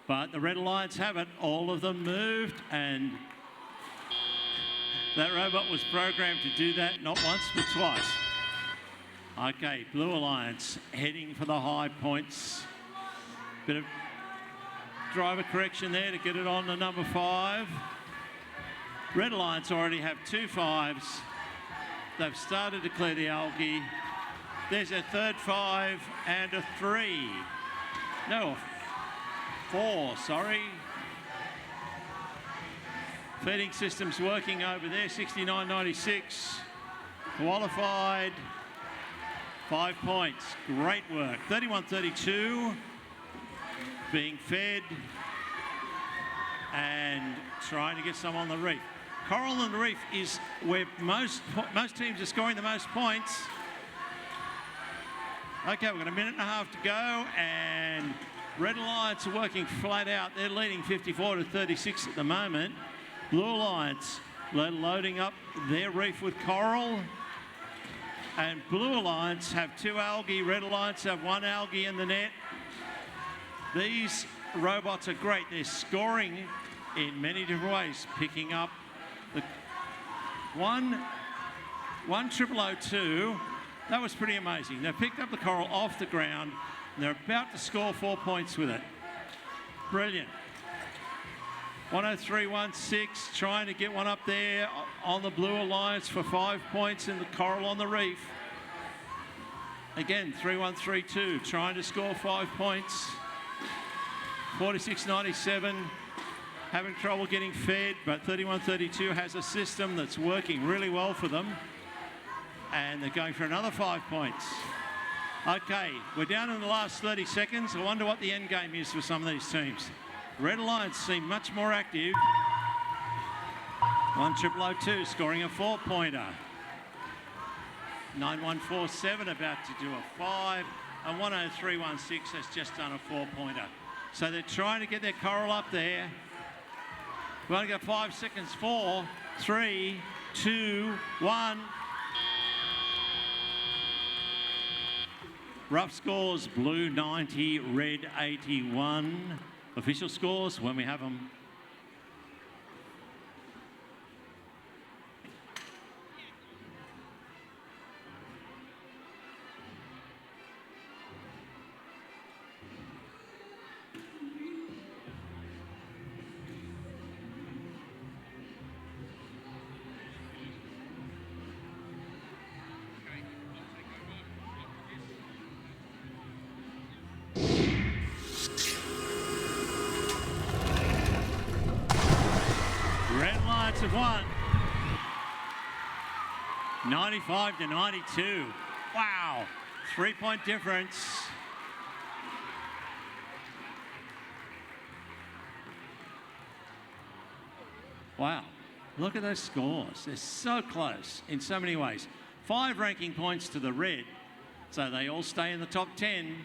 But the Red Alliance have it. All of them moved, and that robot was programmed to do that not once but twice. Okay, Blue Alliance heading for the high points. Bit of driver correction there to get it on to number 5. Red Alliance already have 2 5s. They've started to clear the algae. There's a 3rd 5 and a 3. No, 4, sorry. Feeding system's working over there, 69.96. Qualified. 5 points, great work. 31.32, being fed and trying to get some on the reef. Coral on the reef is where most teams are scoring the most points. Okay, we've got a minute and a half to go, and Red Alliance are working flat out. They're leading 54-36 at the moment. Blue Alliance loading up their reef with coral. And Blue Alliance have 2 algae, Red Alliance have 1 algae in the net. These robots are great. They're scoring in many different ways, picking up the 1.002. That was pretty amazing. They picked up the coral off the ground, and they're about to score 4 points with it. Brilliant. 103.16, trying to get one up there on the Blue Alliance for 5 points in the coral on the reef. Again, 3.132, trying to score 5 points. 46.97, having trouble getting fed, but 31.32 has a system that's working really well for them. And they're going for another 5 points. Okay, we're down in the last 30 seconds. I wonder what the end game is for some of these teams. Red Alliance seem much more active. 1.002 scoring a 4-pointer. 9.147 about to do a 5. And 103.16 has just done a 4-pointer. So they're trying to get their coral up there. We've only got 5 seconds. 4, 3, 2, 1. Rough scores, blue 90, red 81. Official scores when we have them. Red Alliance have won. 95-92. Wow. 3-point difference. Wow. Look at those scores. They're so close in so many ways. 5 ranking points to the red. So they all stay in the top 10.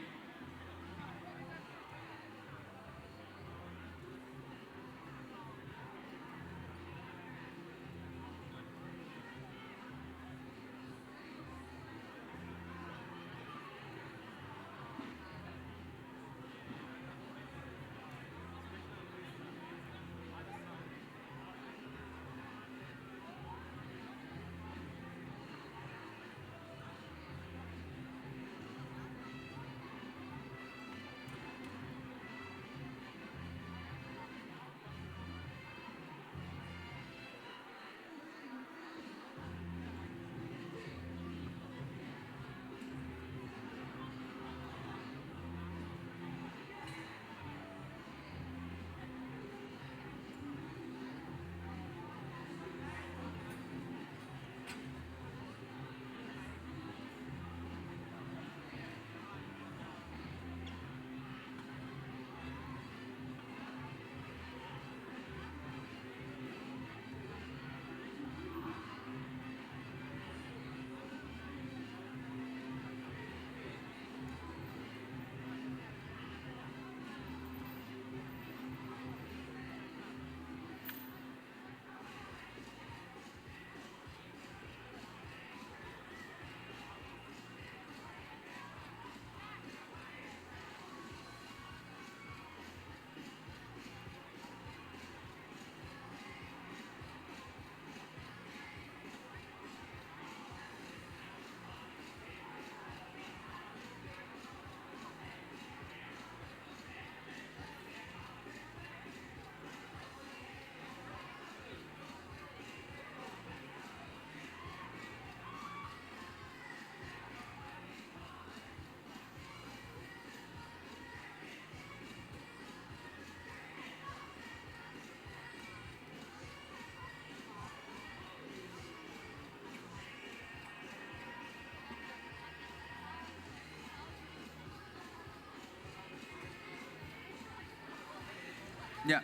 Yeah.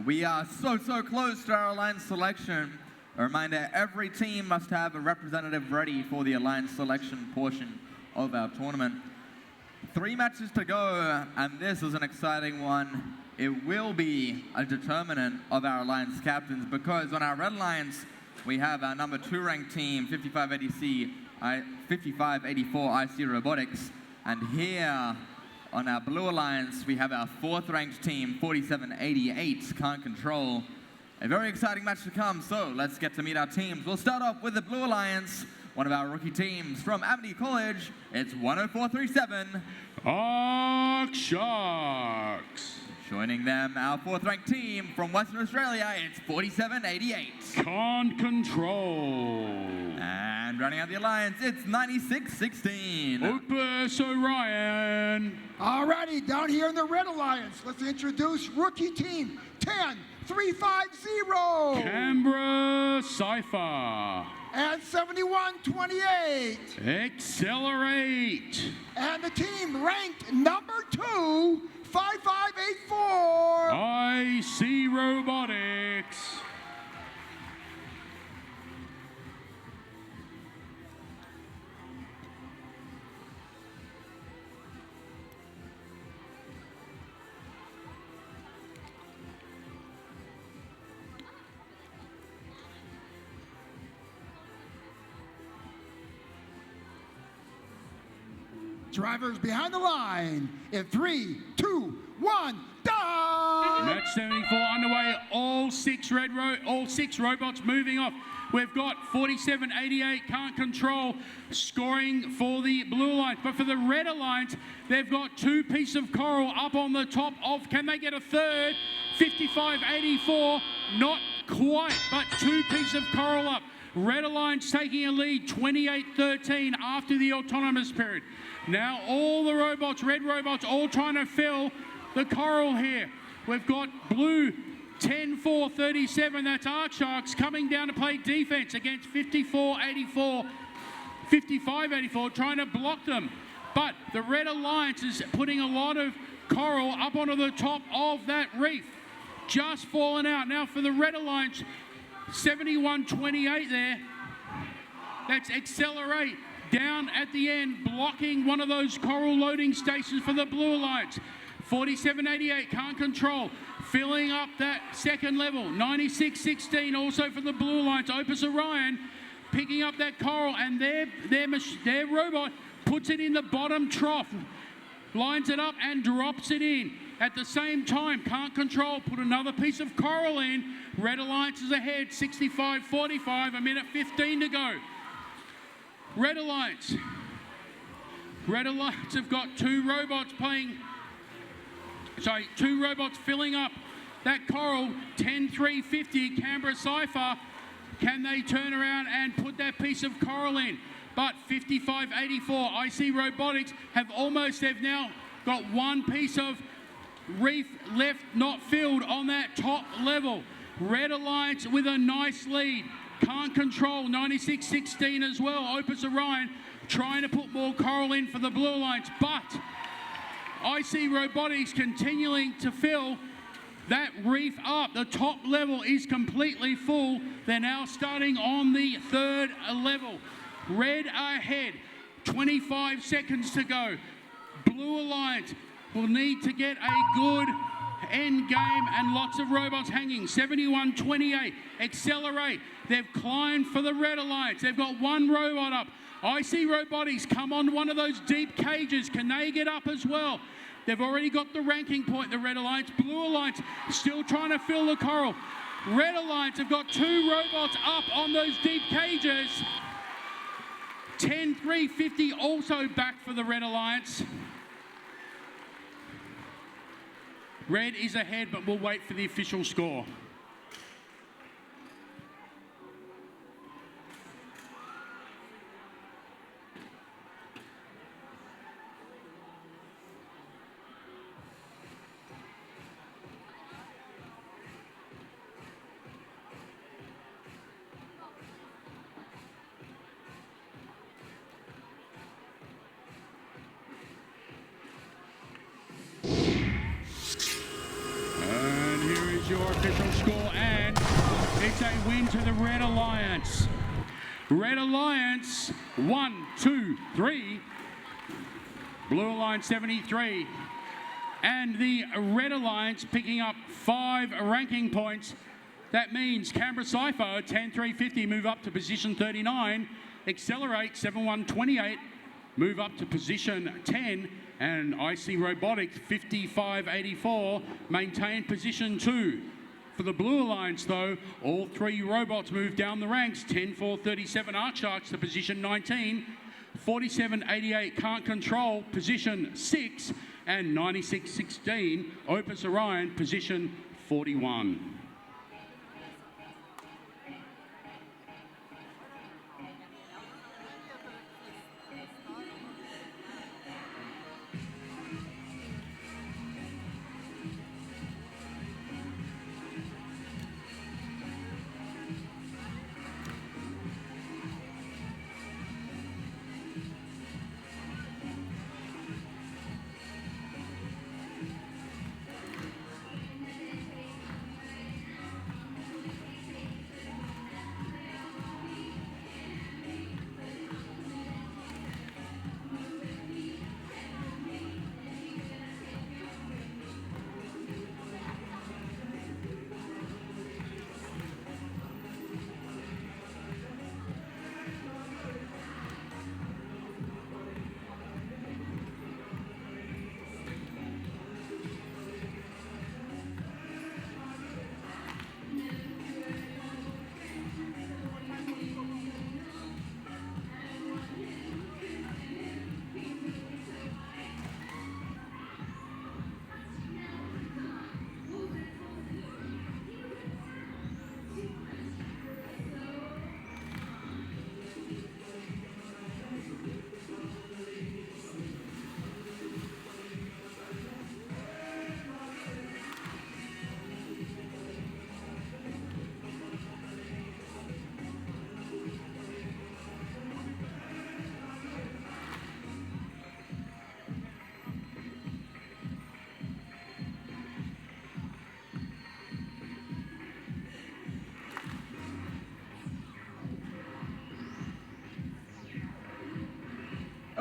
We are so close to our alliance selection. A reminder, every team must have a representative ready for the alliance selection portion of our tournament. 3 matches to go, and this is an exciting one. It will be a determinant of our alliance captains, because on our red alliance, we have our number 2 ranked team, 5584 IC Robotics. And here on our blue alliance, we have our 4th ranked team, 4788 Can't Control. A very exciting match to come, so let's get to meet our teams. We'll start off with the blue alliance, one of our rookie teams from Amity College. It's 10437 Arc Sharks. Joining them, our 4th ranked team from Western Australia, it's 4788 Can't Control. And running out the alliance, it's 9616 Opus Orion. Alrighty, down here in the red alliance, let's introduce rookie team 10350. Canberra Cypher. And 7128. Accelerate. And the team ranked number 2, 5584. IC Robotics. Drivers behind the line in 3, 2, 1, done! Match 74 underway. All six robots moving off. We've got 4788 Can't Control scoring for the blue alliance. But for the red alliance, they've got 2 pieces of coral up on the top of. Can they get a third? 5584, not quite, but 2 pieces of coral up. Red Alliance taking a lead, 28-13 after the autonomous period. Now all the robots, red robots, all trying to fill the coral here. We've got blue, 10-4-37, that's Arc Sharks, coming down to play defense against 55-84, trying to block them. But the Red Alliance is putting a lot of coral up onto the top of that reef. Just fallen out. Now for the Red Alliance, 71.28 there. That's Accelerate down at the end, blocking one of those coral loading stations for the Blue Alliance. 47.88, Can't Control, filling up that second level. 96.16 also for the Blue Alliance. Opus Orion picking up that coral, and their robot puts it in the bottom trough, lines it up and drops it in. At the same time, Can't Control put another piece of coral in. Red Alliance is ahead, 65.45, a minute 15 to go. Red Alliance have got two robots filling up that coral. 10.350, Canberra Cypher. Can they turn around and put that piece of coral in? But 55.84, IC Robotics they've now got one piece of reef left not filled on that top level. Red Alliance with a nice lead. Can't Control, 96.16 as well. Opus Orion trying to put more coral in for the Blue Alliance, but IC Robotics continuing to fill that reef up. The top level is completely full. They're now starting on the third level. Red ahead, 25 seconds to go. Blue Alliance will need to get a good end game and lots of robots hanging. 71.28, Accelerate. They've climbed for the Red Alliance. They've got one robot up. IC Robotics come on one of those deep cages. Can they get up as well? They've already got the ranking point, the Red Alliance. Blue Alliance still trying to fill the coral. Red Alliance have got two robots up on those deep cages. 10.350 also back for the Red Alliance. Red is ahead, but we'll wait for the official score. Your official score, and it's a win to the Red Alliance. Red Alliance 1, 2, 3. Blue Alliance 73. And the Red Alliance picking up 5 ranking points. That means Canberra Cypher 10.350 move up to position 39. Accelerate 7.128 move up to position 10. And IC Robotics 55.84 maintain position 2. For the Blue Alliance though, all 3 robots move down the ranks. 10.437 Arcsharks to position 19. 47.88 Can't Control position 6. And 96.16 Opus Orion position 41.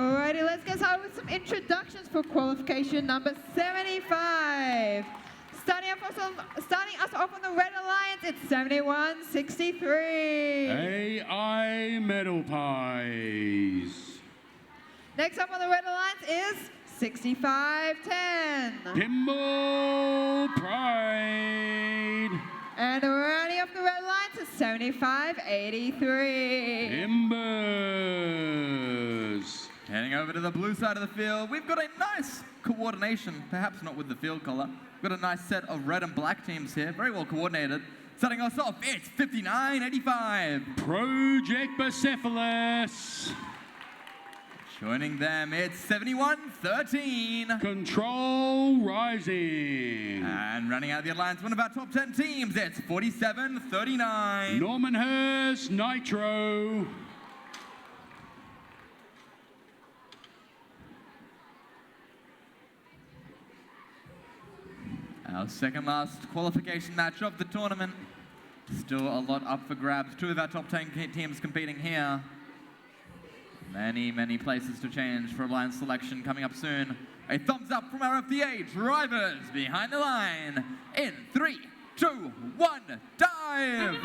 Alrighty, let's get started with some introductions for qualification number 75. Starting us off on the Red Alliance, it's 7163. AI Metal Pies. Next up on the Red Alliance is 6510. Pinball Pride. And rounding off the Red Alliance is 7583. Embers. Heading over to the blue side of the field, we've got a nice coordination, perhaps not with the field color. We've got a nice set of red and black teams here, very well coordinated. Starting us off, it's 5985. Project Bucephalus. Joining them, it's 7113. Control Rising. And running out of the alliance, one of our top 10 teams, it's 4739. Normanhurst Nitro. Our second last qualification match of the tournament. Still a lot up for grabs. Two of our top 10 teams competing here. Many, many places to change for alliance selection coming up soon. A thumbs up from our FDA drivers behind the line. In 3, 2, 1, dive!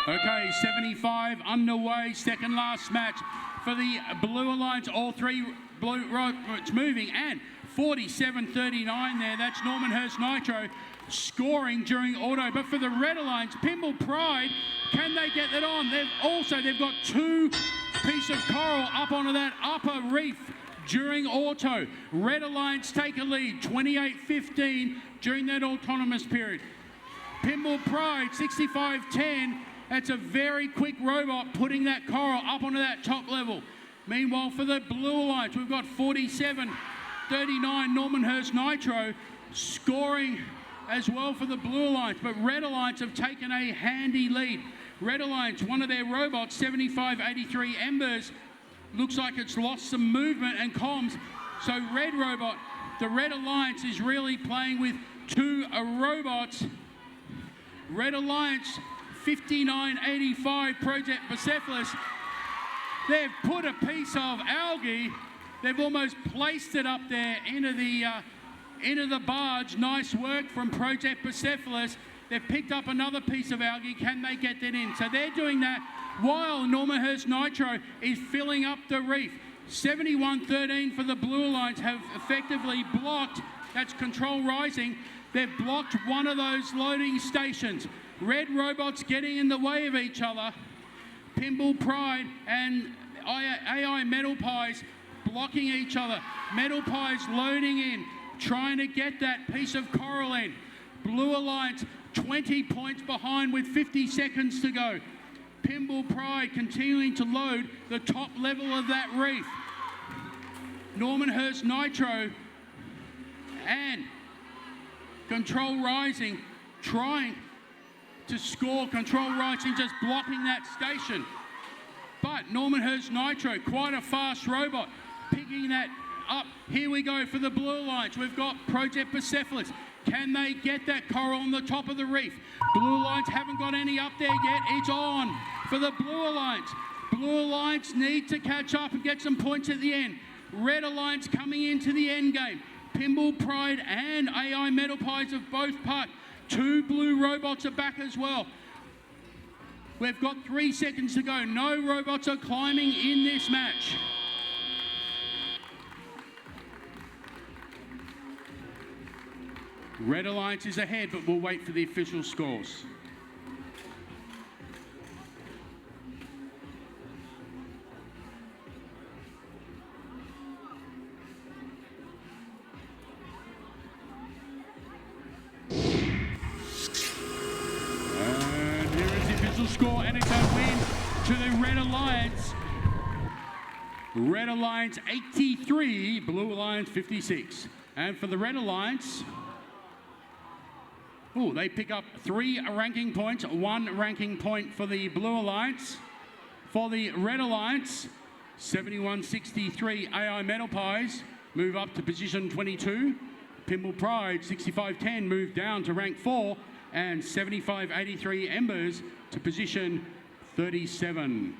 Okay, 75 underway, second last match for the Blue Alliance. All three blue robots moving, and 47-39 there. That's Normanhurst Nitro scoring during auto. But for the Red Alliance, Pinball Pride, can they get that on? They've got two pieces of coral up onto that upper reef during auto. Red Alliance take a lead, 28-15 during that autonomous period. Pinball Pride, 65-10. That's a very quick robot putting that coral up onto that top level. Meanwhile, for the Blue Alliance, we've got 47-39 Normanhurst Nitro scoring as well for the Blue Alliance. But Red Alliance have taken a handy lead. Red Alliance, one of their robots, 75-83 Embers, looks like it's lost some movement and comms. So Red Robot, the Red Alliance is really playing with two robots. Red Alliance, 59-85 Project Bucephalus. They've put a piece of algae, they've almost placed it up there into the barge. Nice work from Project Bucephalus. They've picked up another piece of algae. Can they get that in? So they're doing that while Normanhurst Nitro is filling up the reef. 71-13 for the Blue Alliance have effectively blocked, that's Control Rising, they've blocked one of those loading stations. Red robots getting in the way of each other. Pinball Pride and AI Metal Pies blocking each other. Metal Pies loading in, trying to get that piece of coral in. Blue Alliance 20 points behind with 50 seconds to go. Pinball Pride continuing to load the top level of that reef. Normanhurst Nitro and Control Rising trying to score. Control Rising just blocking that station. But Normanhurst Nitro, quite a fast robot, picking that up. Here we go for the Blue Alliance. We've got Project Bucephalus. Can they get that coral on the top of the reef? Blue Alliance haven't got any up there yet. It's on for the Blue Alliance. Blue Alliance need to catch up and get some points at the end. Red Alliance coming into the end game. Pinball Pride and AI Metal Pies have both parked. Two blue robots are back as well. We've got 3 seconds to go. No robots are climbing in this match. Red Alliance is ahead, but we'll wait for the official scores. And here is the official score, and it's a win to the Red Alliance. Red Alliance 83, Blue Alliance 56. And for the Red Alliance, they pick up 3 ranking points, 1 ranking point for the Blue Alliance. For the Red Alliance, 71-63 AI Metal Pies move up to position 22. Pinball Pride, 65-10, move down to rank 4. And 75-83 Embers to position 37.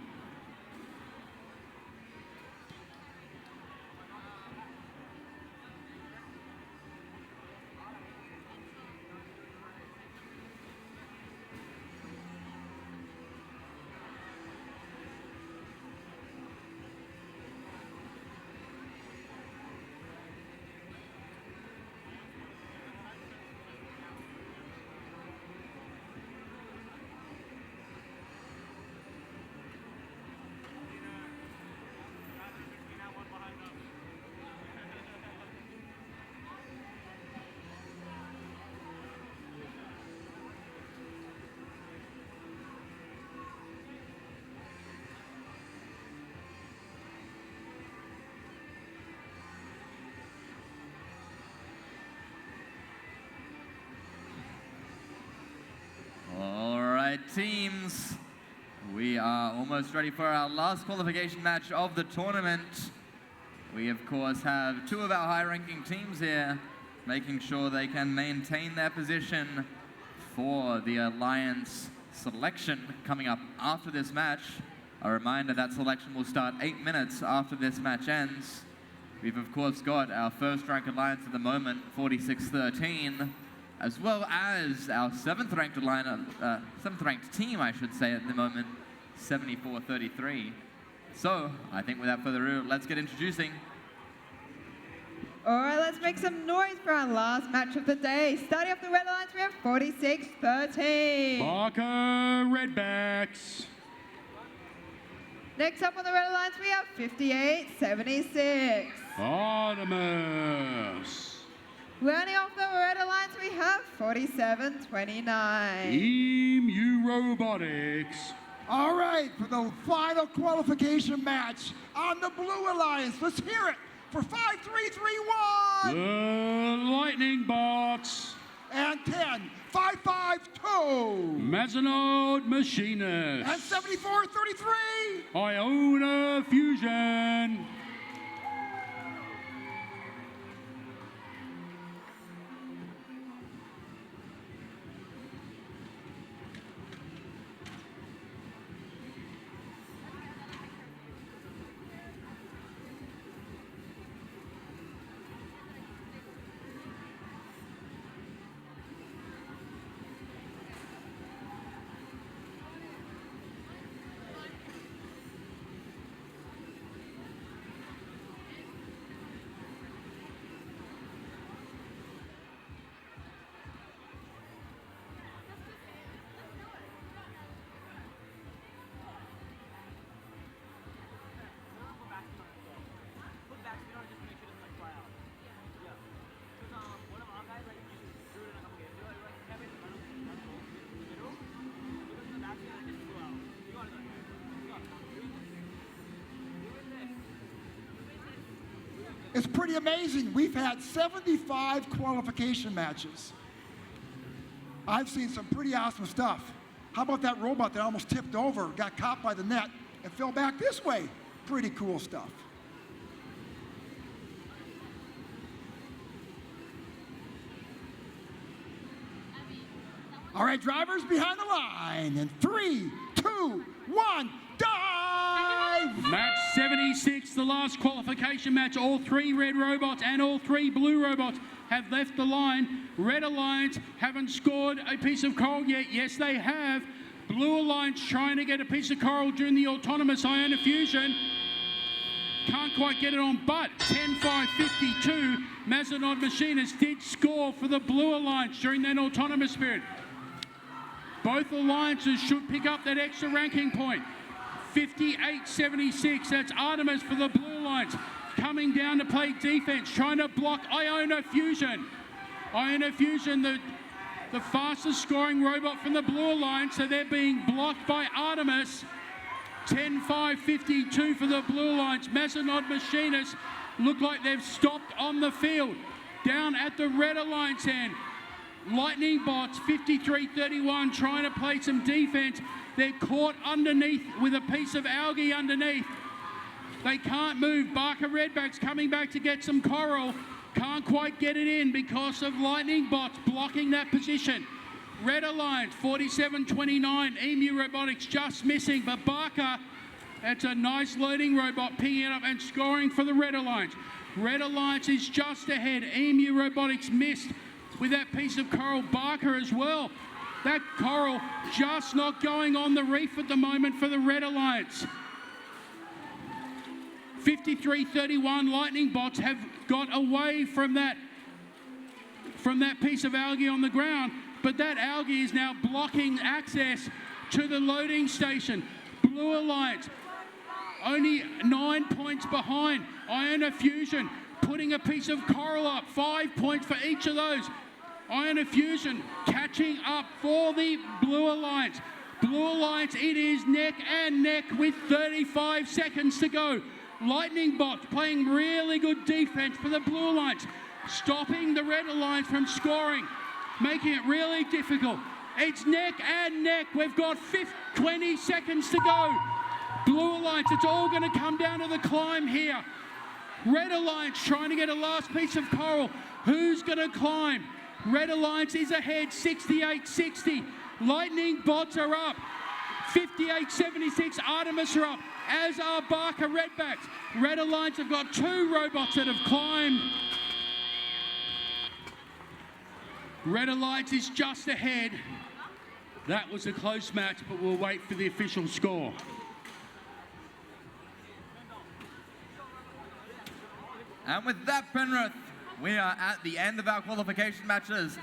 almost ready for our last qualification match of the tournament. We, of course, have two of our high-ranking teams here, making sure they can maintain their position for the Alliance selection coming up after this match. A reminder that selection will start 8 minutes after this match ends. We've, of course, got our first-ranked Alliance at the moment, 46-13, as well as our seventh-ranked team, I should say, at the moment, 74-33. So, I think without further ado, let's get introducing. All right, let's make some noise for our last match of the day. Starting off the Red Alliance, we have 46-13. Barker Redbacks. Next up on the Red Alliance, we have 58-76. Artemis. Rounding off the Red Alliance, we have 47-29. EMU Robotics. All right, for the final qualification match on the Blue Alliance, let's hear it for 5-3-3-1. The Lightning Bots. And 10-5-5-2. Mazanode Machinist. And 74-33. Iona Fusion. It's pretty amazing. We've had 75 qualification matches. I've seen some pretty awesome stuff. How about that robot that almost tipped over, got caught by the net, and fell back this way? Pretty cool stuff. All right, drivers behind the line. In 3, 2, 1, dive! Match 76, the last qualification match. All three red robots and all three blue robots have left the line. Red Alliance haven't scored a piece of coral yet. Yes, they have. Blue Alliance trying to get a piece of coral during the autonomous Iona Fusion. Can't quite get it on, but 10-5-52, Mazanode Machinist did score for the Blue Alliance during that autonomous period. Both alliances should pick up that extra ranking point. 58-76, that's Artemis for the Blue Alliance. Coming down to play defense, trying to block Iona Fusion. Iona Fusion, the fastest scoring robot from the Blue Alliance, so they're being blocked by Artemis. 10-5-52 for the Blue Alliance. Mazanode Machinists look like they've stopped on the field. Down at the Red Alliance end, Lightning Bots 53-31 trying to play some defense. They're caught underneath with a piece of algae underneath. They can't move. Barker Redbacks coming back to get some coral. Can't quite get it in because of Lightning Bots blocking that position. Red Alliance 47-29. EMU Robotics just missing, but Barker, that's a nice loading robot, picking it up and scoring for the Red Alliance. Red Alliance is just ahead. EMU Robotics missed with that piece of coral. Barker as well. That coral just not going on the reef at the moment for the Red Alliance. 53-31, Lightning Bots have got away from that piece of algae on the ground, but that algae is now blocking access to the loading station. Blue Alliance only 9 points behind. Iona Fusion putting a piece of coral up, 5 points for each of those. Iona Fusion catching up for the Blue Alliance. Blue Alliance, it is neck and neck with 35 seconds to go. Lightning Bots playing really good defense for the Blue Alliance, stopping the Red Alliance from scoring, making it really difficult. It's neck and neck. We've got 20 seconds to go. Blue Alliance, it's all going to come down to the climb here. Red Alliance trying to get a last piece of coral. Who's going to climb? Red Alliance is ahead, 68.60. Lightning Bots are up, 58.76. Artemis are up, as are Barker Redbacks. Red Alliance have got 2 robots that have climbed. Red Alliance is just ahead. That was a close match, but we'll wait for the official score. And with that, Penrith, we are at the end of our qualification matches.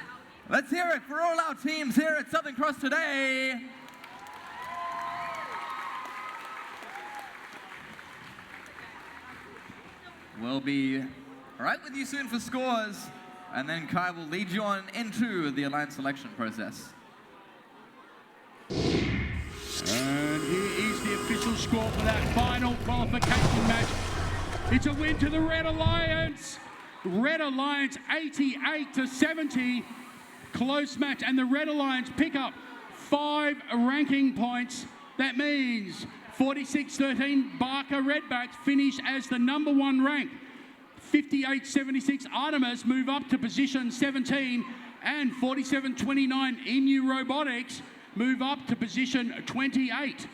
Let's hear it for all our teams here at Southern Cross today. We'll be right with you soon for scores, and then Kai will lead you on into the Alliance selection process. And here is the official score for that final qualification match. It's a win to the Red Alliance. Red Alliance 88-70. Close match, and the Red Alliance pick up 5 ranking points. That means 46-13 Barker Redbacks finish as the number 1 rank. 58-76 Artemis move up to position 17, and 47-29 Emu Robotics move up to position 28.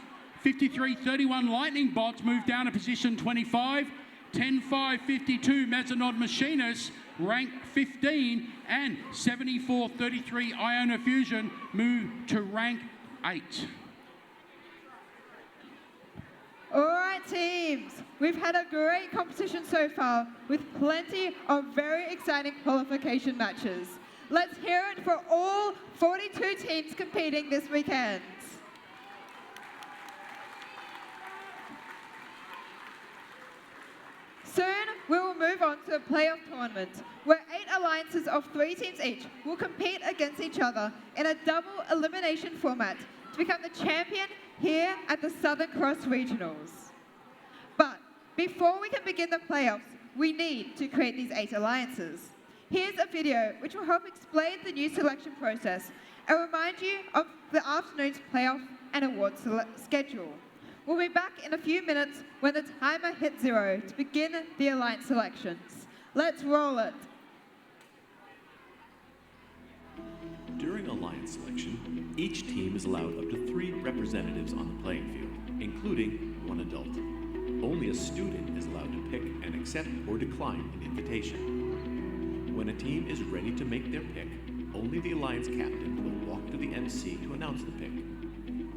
53-31 Lightning Bots move down to position 25. 10-5-52 Mazanod Machinists rank 15, and 74-33 Iona Fusion move to rank 8. All right, teams. We've had a great competition so far with plenty of very exciting qualification matches. Let's hear it for all 42 teams competing this weekend. Soon, we will move on to a playoff tournament where 8 alliances of 3 teams each will compete against each other in a double elimination format to become the champion here at the Southern Cross Regionals. But before we can begin the playoffs, we need to create these 8 alliances. Here's a video which will help explain the new selection process and remind you of the afternoon's playoff and award schedule. We'll be back in a few minutes when the timer hits 0 to begin the alliance selections. Let's roll it. During alliance selection, each team is allowed up to 3 representatives on the playing field, including 1 adult. Only a student is allowed to pick and accept or decline an invitation. When a team is ready to make their pick, only the alliance captain will walk to the MC to announce the pick.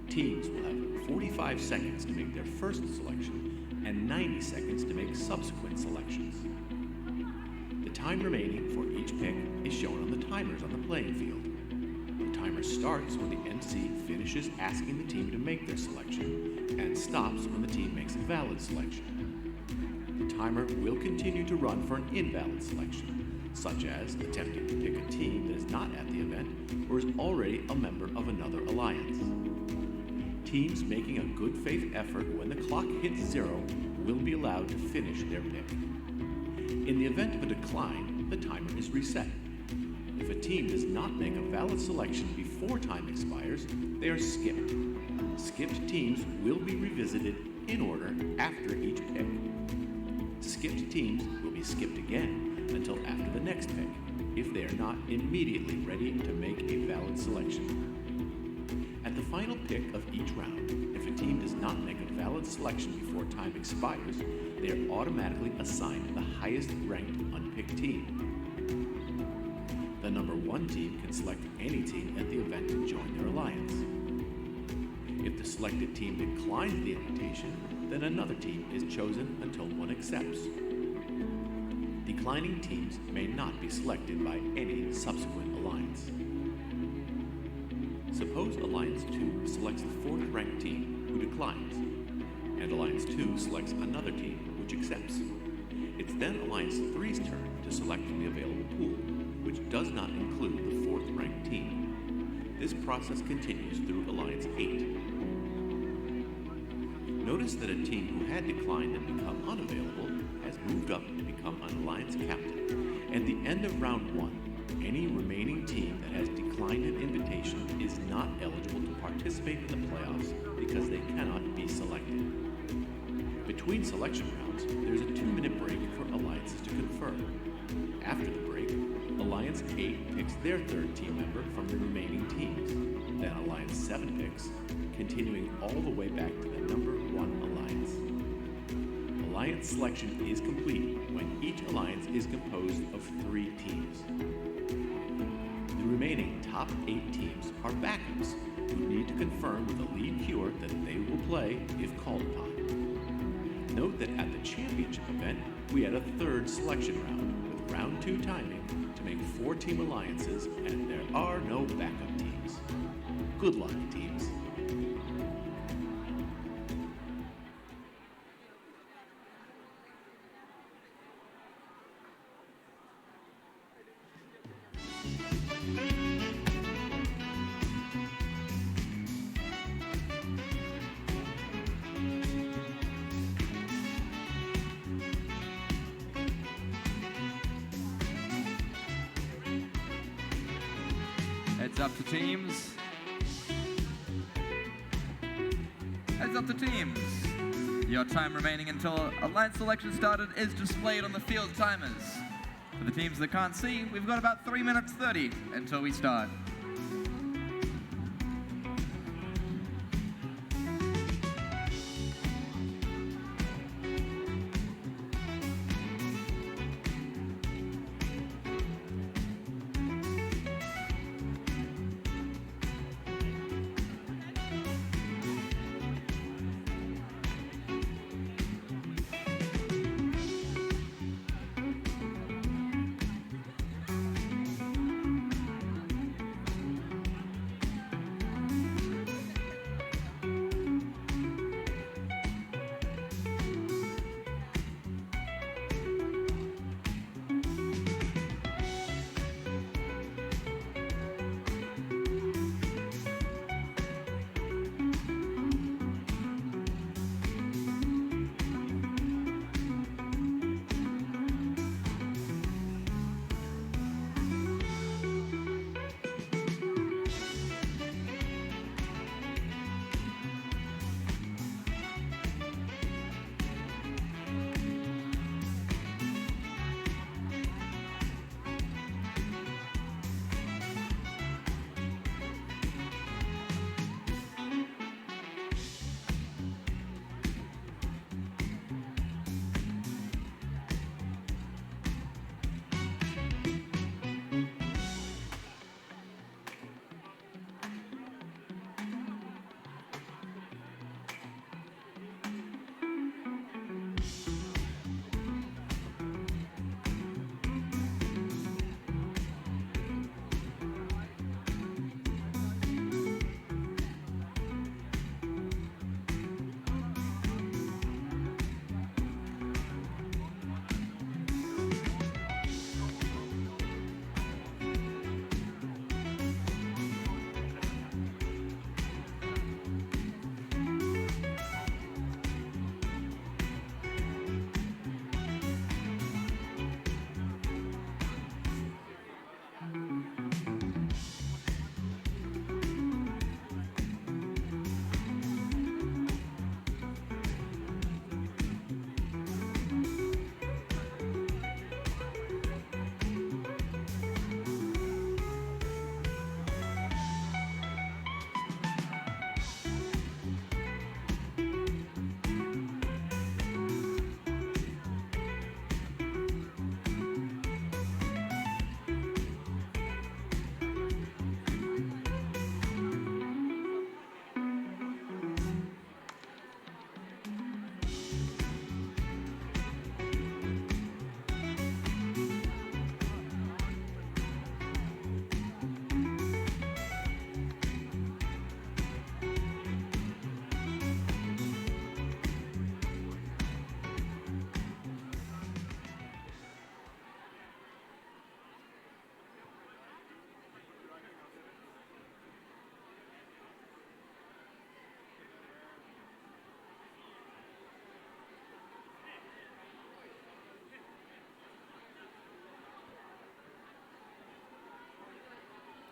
Teams will have 45 seconds to make their first selection and 90 seconds to make subsequent selections. The time remaining for each pick is shown on the timers on the playing field. The timer starts when the MC finishes asking the team to make their selection and stops when the team makes a valid selection. The timer will continue to run for an invalid selection, such as attempting to pick a team that is not at the event or is already a member of another alliance. Teams making a good faith effort when the clock hits 0 will be allowed to finish their pick. In the event of a decline, the timer is reset. If a team does not make a valid selection before time expires, they are skipped. Skipped teams will be revisited in order after each pick. Skipped teams will be skipped again until after the next pick, if they are not immediately ready to make a valid selection. At the final pick of each round, if a team does not make a valid selection before time expires, they are automatically assigned the highest ranked unpicked team. The number 1 team can select any team at the event to join their alliance. If the selected team declines the invitation, then another team is chosen until one accepts. Declining teams may not be selected by any subsequent alliance. Suppose Alliance 2 selects the 4th ranked team, who declines, and Alliance 2 selects another team, which accepts. It's then Alliance 3's turn to select from the available pool, which does not include the 4th ranked team. This process continues through Alliance 8. Notice that a team who had declined and become unavailable has moved up to become an Alliance captain. At the end of round 1, any remaining team that has declined an invitation is not eligible to participate in the playoffs because they cannot be selected. Between selection rounds, there's a 2-minute break for alliances to confirm. After the break, Alliance 8 picks their third team member from the remaining teams. Then Alliance 7 picks, continuing all the way back to the number 1 alliance. Alliance selection is complete when each alliance is composed of 3 teams. The remaining top 8 teams are backups who need to confirm with the lead queuer that they will play if called upon. Note that at the championship event, we had a 3rd selection round with round 2 timing to make 4-team alliances, and there are no backup teams. Good luck, teams. Heads up to teams. Heads up to teams. Your time remaining until alliance selection started is displayed on the field timers. For the teams that can't see, we've got about 3 minutes 30 until we start.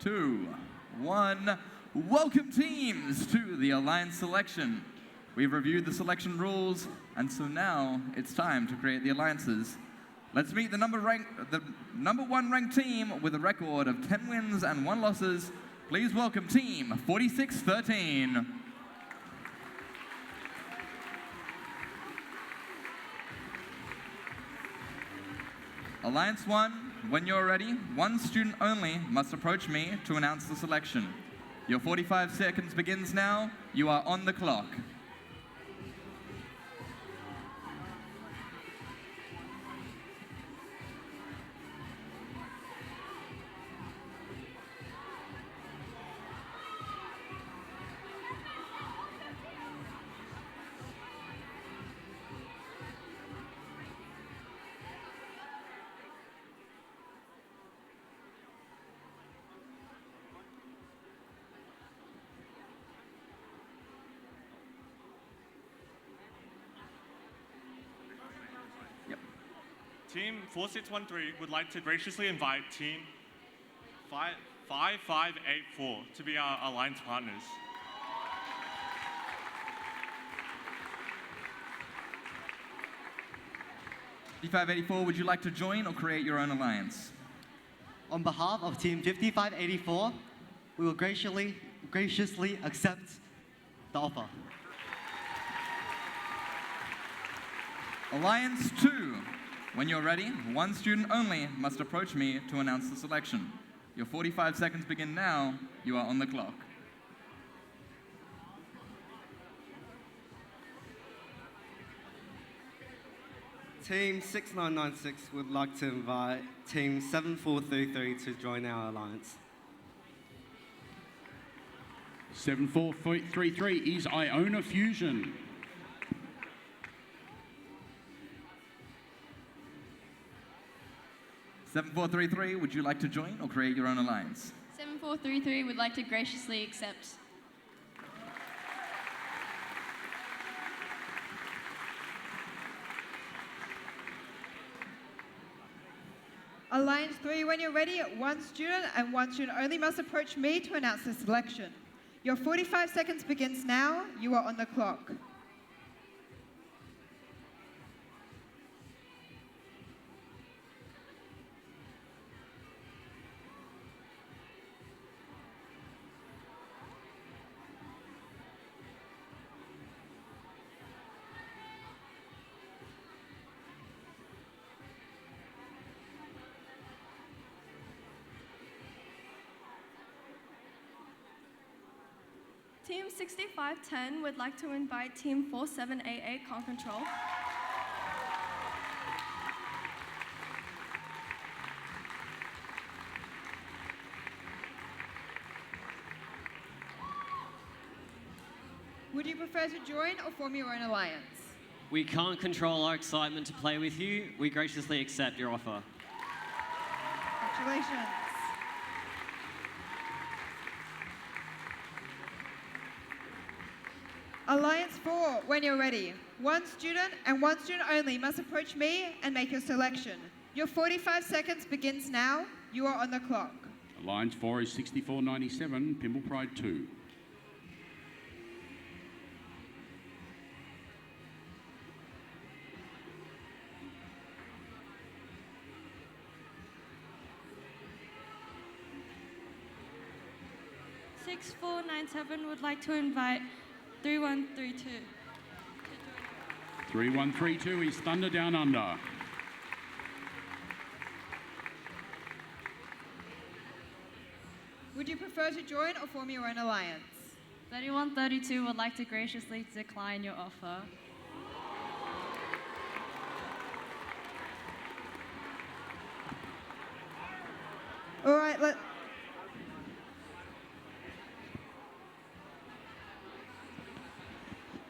Two, one. Welcome teams to the alliance selection. We've reviewed the selection rules, and so now it's time to create the alliances. Let's meet the number one ranked team with a record of 10 wins and 1 losses. Please welcome Team 4613. Alliance 1, when you're ready, one student only must approach me to announce the selection. Your 45 seconds begins now. You are on the clock. Team 4613 would like to graciously invite Team 5584 to be our alliance partners. P584, would you like to join or create your own alliance? On behalf of Team 5584, we will graciously accept the offer. Alliance 2. When you're ready, one student only must approach me to announce the selection. Your 45 seconds begin now. You are on the clock. Team 6996 would like to invite Team 7433 to join our alliance. 7433 is Iona Fusion. (7433), would you like to join or create your own alliance? 7433 would like to graciously accept. Alliance 3, when you're ready, one student and one student only must approach me to announce the selection. Your 45 seconds begins now. You are on the clock. Team 6510 would like to invite Team 4788 Con Control. Would you prefer to join or form your own alliance? We can't control our excitement to play with you. We graciously accept your offer. Congratulations. Alliance 4, when you're ready. One student and one student only must approach me and make your selection. Your 45 seconds begins now. You are on the clock. Alliance 4 is 6497, Pimble Pride 2. (6497) would like to invite 3132. 3132 is Thunder Down Under. Would you prefer to join or form your own alliance? 3132 would like to graciously decline your offer. All right,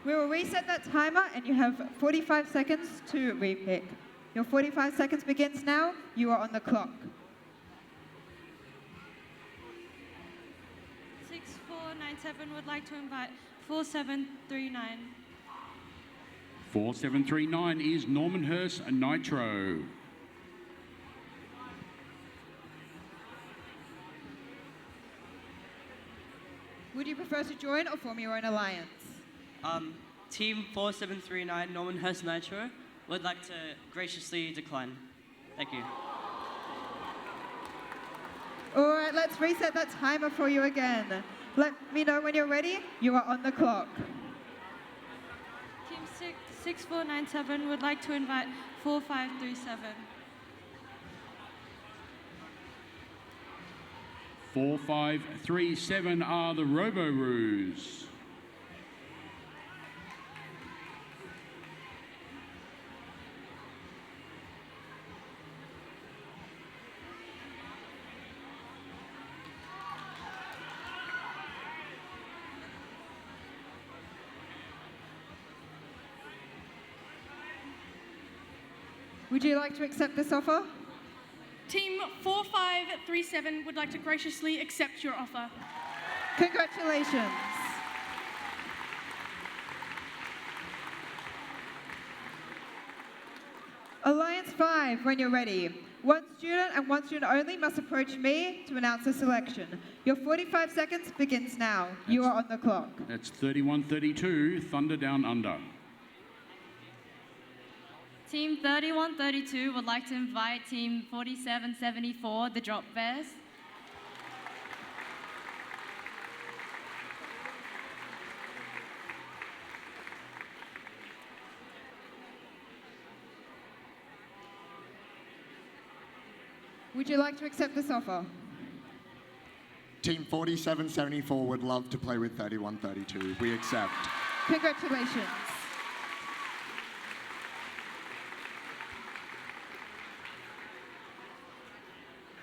we will reset that timer and you have 45 seconds to repick. Your 45 seconds begins now. You are on the clock. 6497 would like to invite 4739. 4739 is Norman Hurst Nitro. Would you prefer to join or form your own alliance? Team 4739 Normanhurst Nitro would like to graciously decline. Thank you. All right, let's reset that timer for you again. Let me know when you're ready. You are on the clock. Team 6497 would like to invite 4537. 4537 are the Robo-Roos. Would you like to accept this offer? Team 4537 would like to graciously accept your offer. Congratulations. Alliance 5, when you're ready. One student and one student only must approach me to announce the selection. Your 45 seconds begins now. You are on the clock. That's 3132, Thunder Down Under. Team 3132 would like to invite Team 4774, the Drop Bears. Would you like to accept this offer? Team 4774 would love to play with 3132. We accept. Congratulations.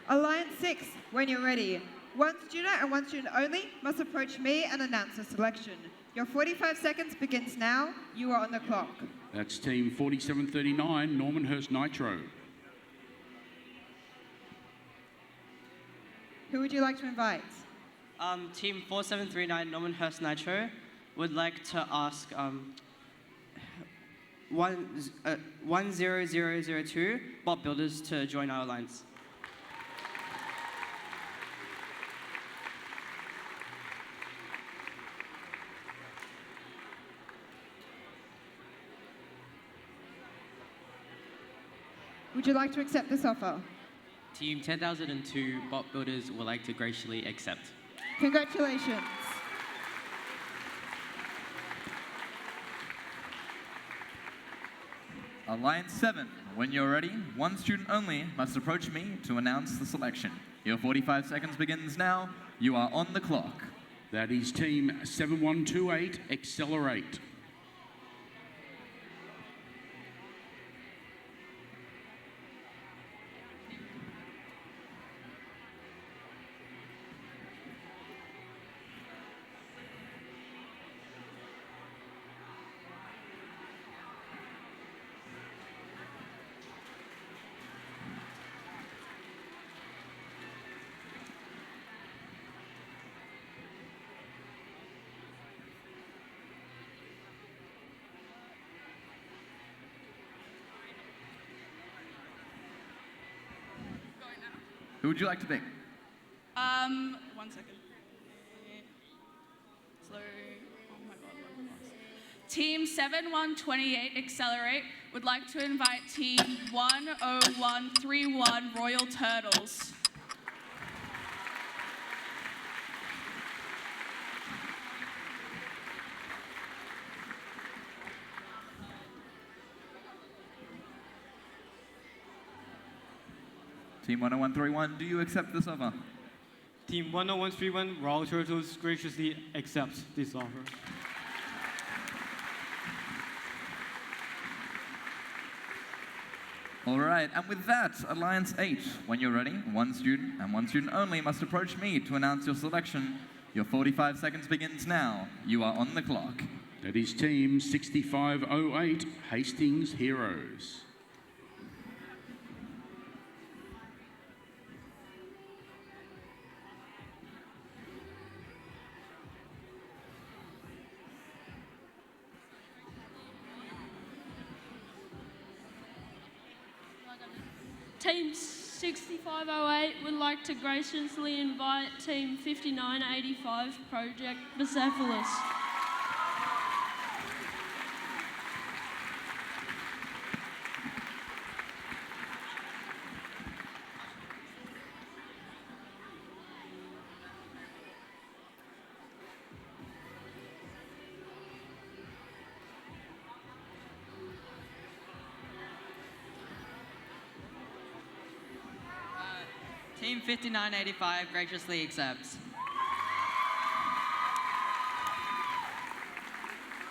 Alliance 6, when you're ready. One student and one student only must approach me and announce the selection. Your 45 seconds begins now. You are on the clock. That's Team 4739, Normanhurst Nitro. Who would you like to invite? Team 4739 Normanhurst Nitro would like to ask 10002 bot builders to join our alliance. Would you like to accept this offer? Team 10002 bot builders would like to graciously accept. Congratulations. Alliance 7, when you're ready, one student only must approach me to announce the selection. Your 45 seconds begins now. You are on the clock. That is Team 7128, Accelerate. Who would you like to pick? 1 second. Slow. Oh my God. Team 7128 Accelerate would like to invite Team 10131 Royal Turtles. Team 10131, do you accept this offer? Team 10131 Royal Turtles graciously accepts this offer. All right, and with that, Alliance 8, when you're ready, one student and one student only must approach me to announce your selection. Your 45 seconds begins now. You are on the clock. That is Team 6508, Hastings Heroes. Team 6508 would like to graciously invite Team 5985 Project Bucephalus. Team 5985 graciously accepts.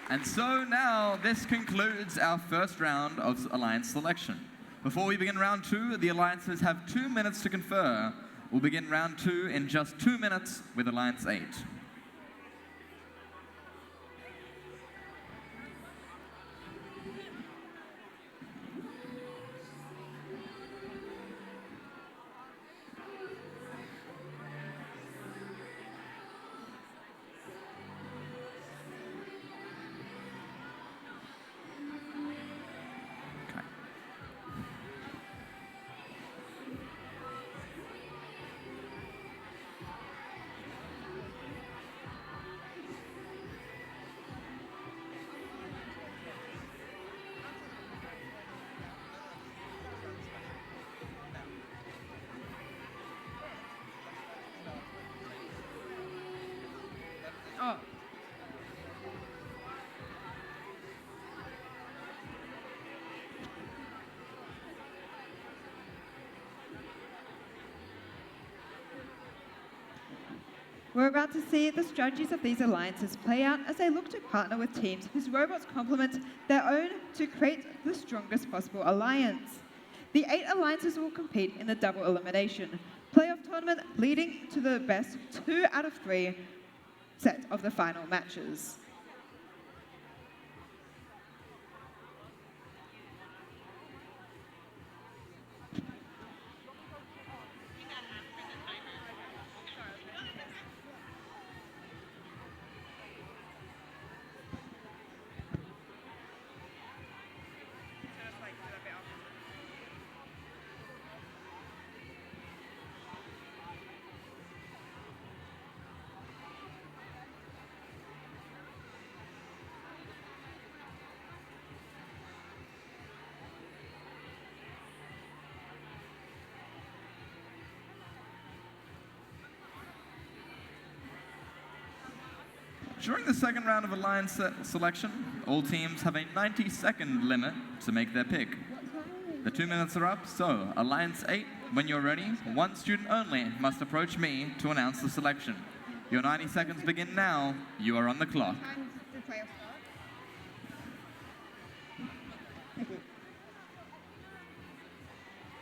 And so now this concludes our first round of alliance selection. Before we begin round 2, the alliances have 2 minutes to confer. We'll begin round 2 in just 2 minutes with Alliance 8. Oh. We're about to see the strategies of these alliances play out as they look to partner with teams whose robots complement their own to create the strongest possible alliance. The 8 alliances will compete in the double elimination playoff tournament, leading to the best 2 out of 3 set of the final matches. During the second round of alliance selection, all teams have a 90-second limit to make their pick. The 2 minutes are up, so Alliance 8, when you're ready, one student only must approach me to announce the selection. Your 90 seconds begin now. You are on the clock.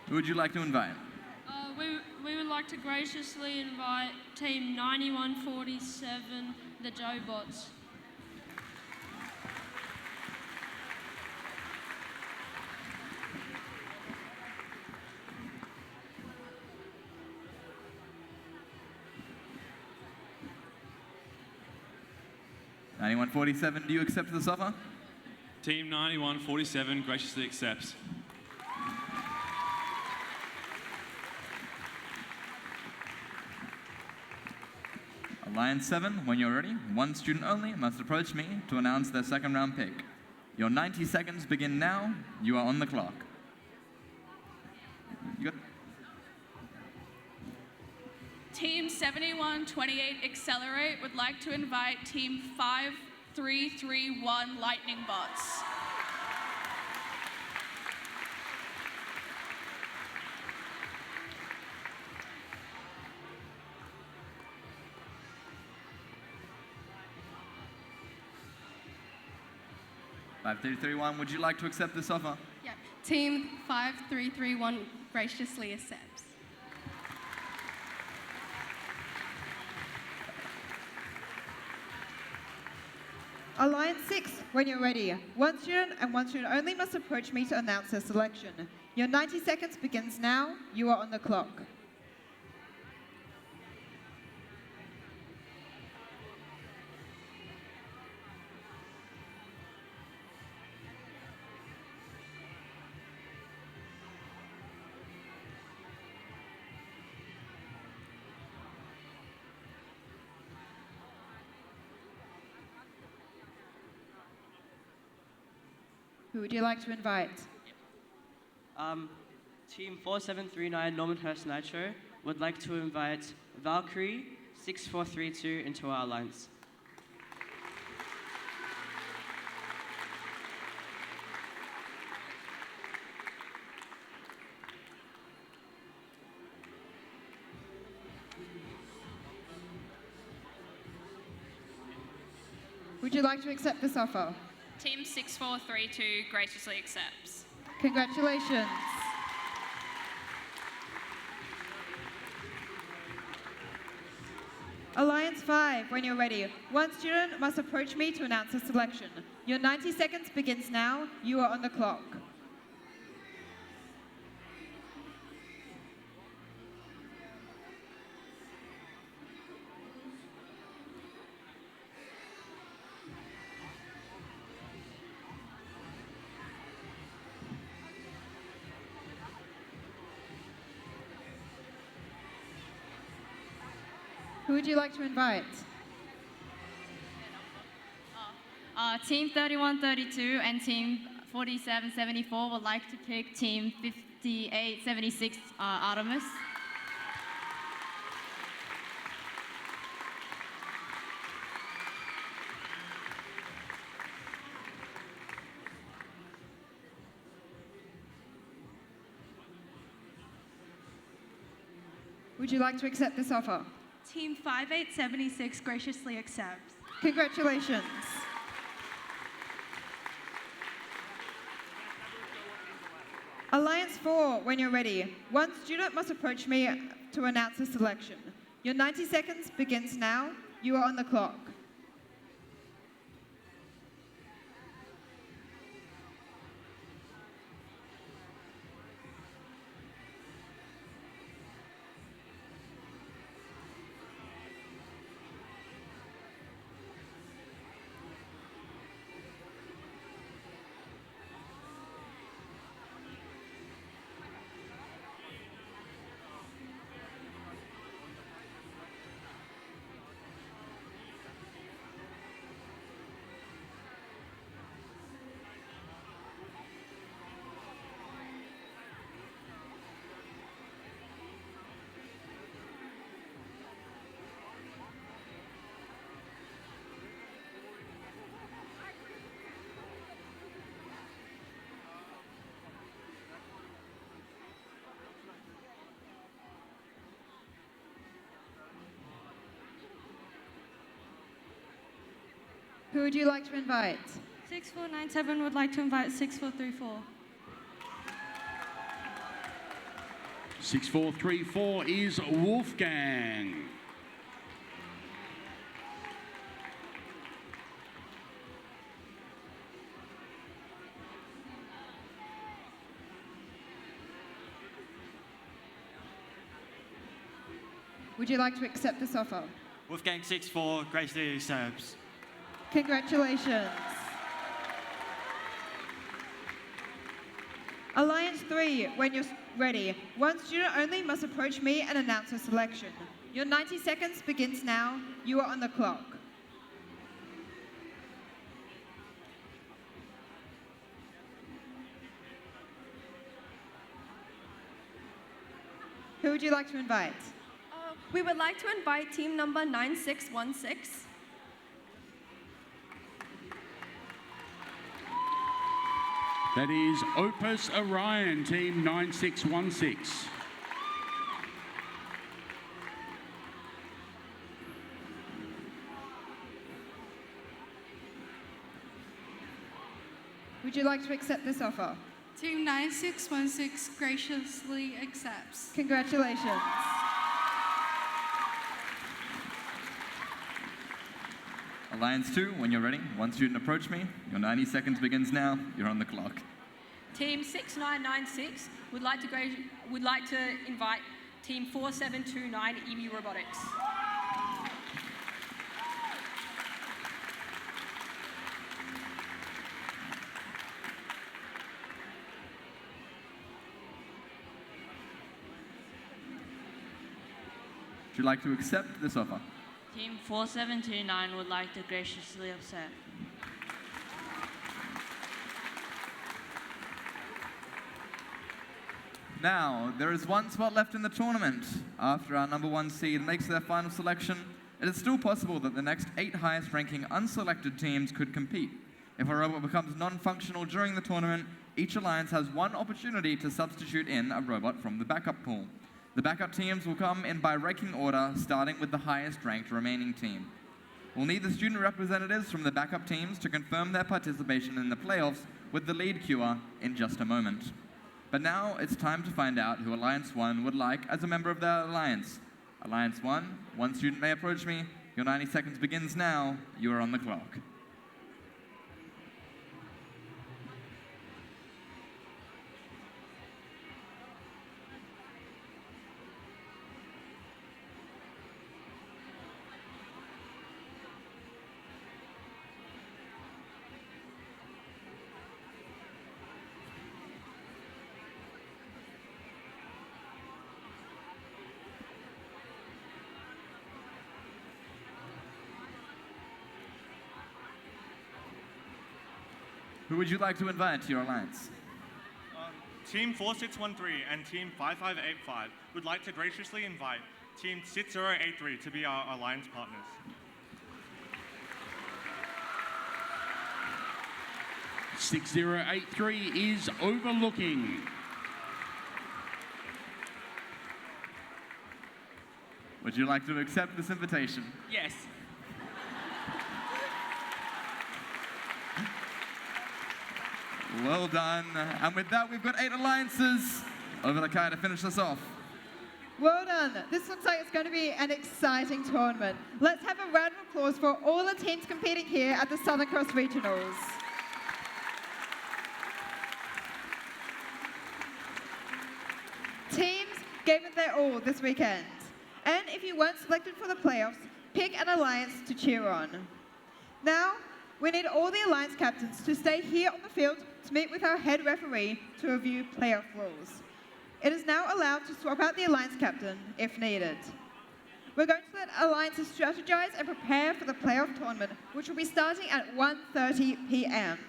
Who would you like to invite? We would like to graciously invite Team 9147, the Jobots. (9147), do you accept this offer? Team 9147 graciously accepts. Alliance 7, when you're ready, one student only must approach me to announce their second round pick. Your 90 seconds begin now. You are on the clock. You got Team 7128 Accelerate would like to invite Team 5331 Lightning Bots. (5331), would you like to accept this offer? Yeah. Team 5331 graciously accepts. Alliance 6, when you're ready. One student and one student only must approach me to announce their selection. Your 90 seconds begins now. You are on the clock. Who would you like to invite? Team 4739 Normanhurst Nitro would like to invite Valkyrie 6432 into our alliance. Would you like to accept this offer? Team 6432 graciously accepts. Congratulations. Alliance 5, when you're ready. One student must approach me to announce a selection. Your 90 seconds begins now. You are on the clock. Who would you like to invite? Team 3132 and Team 4774 would like to pick Team 5876 Artemis. Would you like to accept this offer? Team 5876 graciously accepts. Congratulations. Alliance 4, when you're ready. One student must approach me to announce a selection. Your 90 seconds begins now. You are on the clock. Who would you like to invite? 6497 would like to invite 6434. 6434 is Wolfgang. Would you like to accept this offer? Wolfgang 64 graciously accepts. Congratulations. Alliance 3, when you're ready. One student only must approach me and announce a selection. Your 90 seconds begins now. You are on the clock. Who would you like to invite? We would like to invite team number 9616. That is Opus Orion, team 9616. Would you like to accept this offer? Team 9616 graciously accepts. Congratulations. Alliance 2, when you're ready, one student approach me. Your 90 seconds begins now. You're on the clock. Team 6996 would like to invite Team 4729 EB Robotics. Would you like to accept this offer? Team 4729 would like to graciously accept. Now, there is one spot left in the tournament. After our number 1 seed makes their final selection, it is still possible that the next 8 highest ranking unselected teams could compete. If a robot becomes non-functional during the tournament, each alliance has one opportunity to substitute in a robot from the backup pool. The backup teams will come in by ranking order, starting with the highest ranked remaining team. We'll need the student representatives from the backup teams to confirm their participation in the playoffs with the lead queuer in just a moment. But now it's time to find out who Alliance 1 would like as a member of their alliance. Alliance 1, one student may approach me. Your 90 seconds begins now. You are on the clock. Who would you like to invite to your alliance? Team 4613 and Team 5585 would like to graciously invite Team 6083 to be our alliance partners. .6083 is overlooking. Would you like to accept this invitation? Yes. Well done. And with that, we've got 8 alliances. Over to Kai to finish this off. Well done. This looks like it's going to be an exciting tournament. Let's have a round of applause for all the teams competing here at the Southern Cross Regionals. Teams gave it their all this weekend. And if you weren't selected for the playoffs, pick an alliance to cheer on. Now, we need all the alliance captains to stay here on the field to meet with our head referee to review playoff rules. It is now allowed to swap out the alliance captain if needed. We're going to let alliances strategize and prepare for the playoff tournament, which will be starting at 1:30 p.m.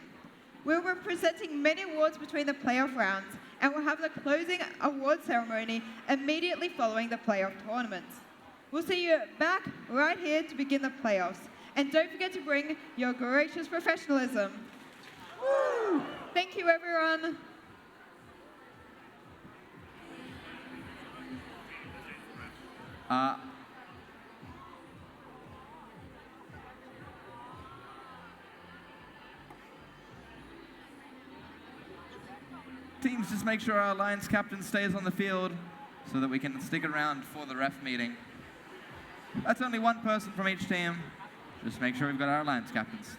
We'll be presenting many awards between the playoff rounds, and we'll have the closing award ceremony immediately following the playoff tournaments. We'll see you back right here to begin the playoffs. And don't forget to bring your gracious professionalism. Woo! Thank you, everyone. Teams, just make sure our alliance captain stays on the field so that we can stick around for the ref meeting. That's only one person from each team. Just make sure we've got our alliance captains.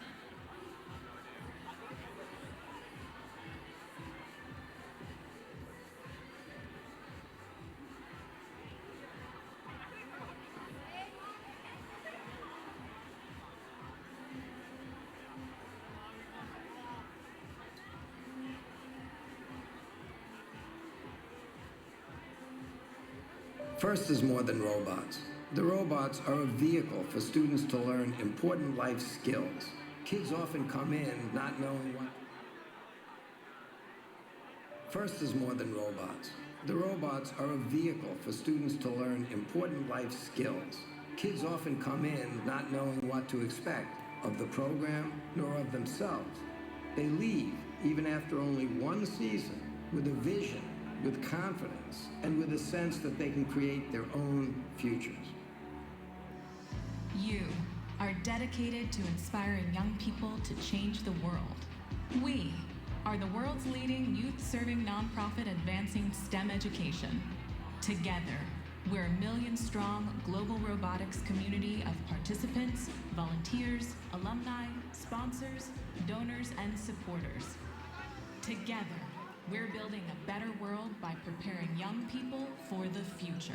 FIRST is more than robots. The robots are a vehicle for students to learn important life skills. Kids often come in not knowing what. FIRST is more than robots. The robots are a vehicle for students to learn important life skills. Kids often come in not knowing what to expect of the program nor of themselves. They leave, even after only one season, with a vision, with confidence, and with a sense that they can create their own futures. You are dedicated to inspiring young people to change the world. We are the world's leading youth-serving nonprofit advancing STEM education. Together, we're a million-strong global robotics community of participants, volunteers, alumni, sponsors, donors, and supporters. Together, we're building a better world by preparing young people for the future.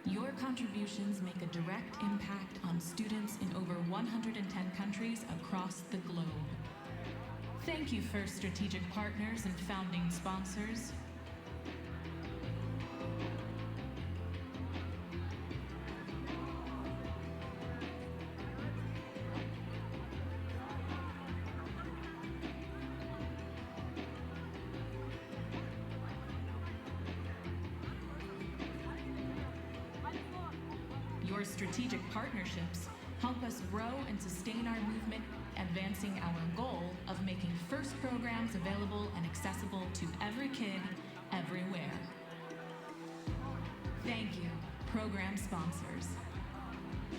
Your contributions make a direct impact on students in over 110 countries across the globe. Thank you, FIRST strategic partners and founding sponsors. Your strategic partnerships help us grow and sustain our movement, advancing our goal of making FIRST programs available and accessible to every kid, everywhere. Thank you, program sponsors.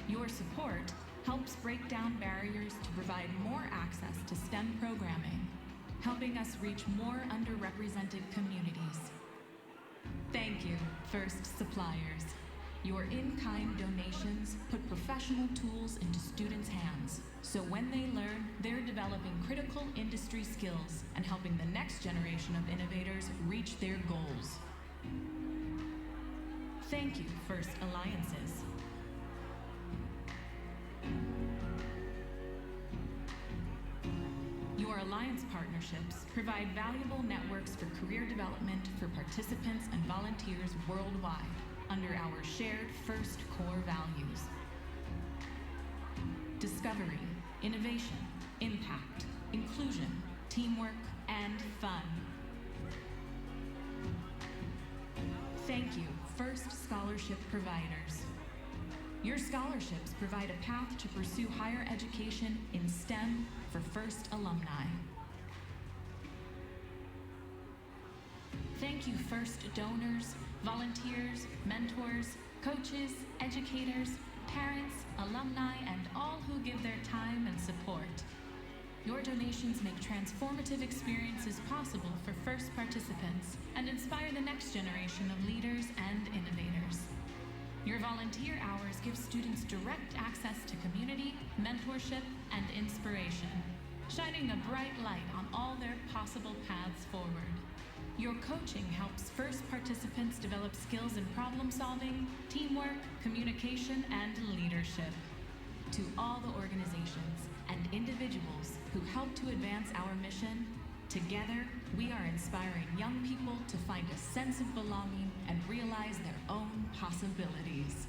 Your support helps break down barriers to provide more access to STEM programming, helping us reach more underrepresented communities. Thank you, First Suppliers. Your in-kind donations put professional tools into students' hands, so when they learn, they're developing critical industry skills and helping the next generation of innovators reach their goals. Thank you, First Alliances. Your alliance partnerships provide valuable networks for career development for participants and volunteers worldwide under our shared FIRST core values. Discovery, innovation, impact, inclusion, teamwork, and fun. Thank you, FIRST Scholarship Providers. Your scholarships provide a path to pursue higher education in STEM for FIRST alumni. Thank you, FIRST donors, volunteers, mentors, coaches, educators, parents, alumni, and all who give their time and support. Your donations make transformative experiences possible for FIRST participants and inspire the next generation of leaders and innovators. Your volunteer hours give students direct access to community, mentorship, and inspiration, shining a bright light on all their possible paths forward. Your coaching helps FIRST participants develop skills in problem solving, teamwork, communication, and leadership. To all the organizations and individuals who help to advance our mission, together we are inspiring young people to find a sense of belonging and realize their own possibilities.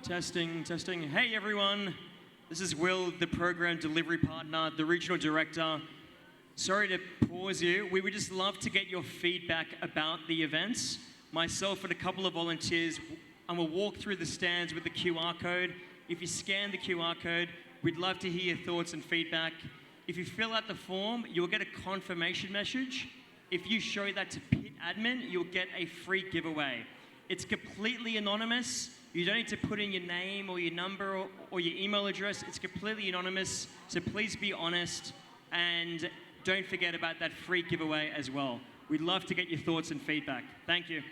Testing, testing. Hey everyone, this is Will, the program delivery partner, the regional director. Sorry to pause you. We would just love to get your feedback about the events. Myself and a couple of volunteers, I'm gonna walk through the stands with the QR code. If you scan the QR code, we'd love to hear your thoughts and feedback. If you fill out the form, you'll get a confirmation message. If you show that to Pit Admin, you'll get a free giveaway. It's completely anonymous. You don't need to put in your name or your number or your email address. It's completely anonymous, so please be honest and don't forget about that free giveaway as well. We'd love to get your thoughts and feedback. Thank you.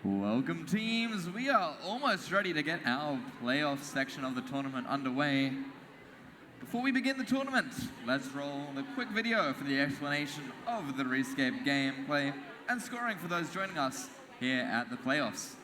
Welcome, teams. We are almost ready to get our playoff section of the tournament underway. Before we begin the tournament, let's roll the quick video for the explanation of the Rescape gameplay and scoring for those joining us here at the playoffs.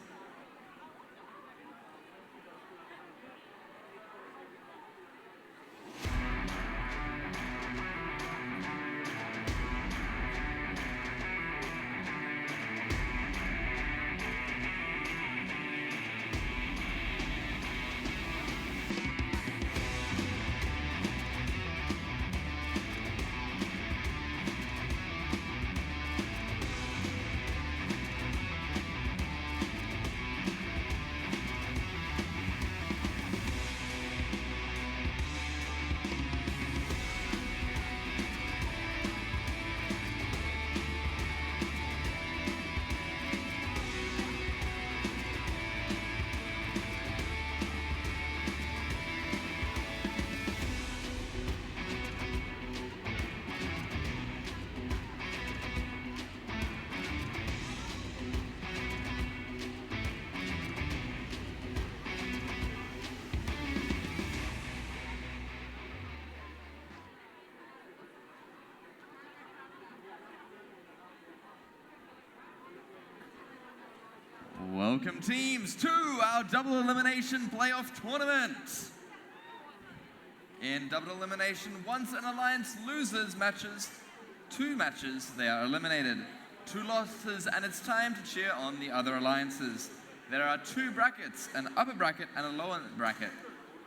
Welcome, teams, to our double elimination playoff tournament. In double elimination, once an alliance loses two matches, they are eliminated. 2 losses, and it's time to cheer on the other alliances. There are 2 brackets, an upper bracket and a lower bracket.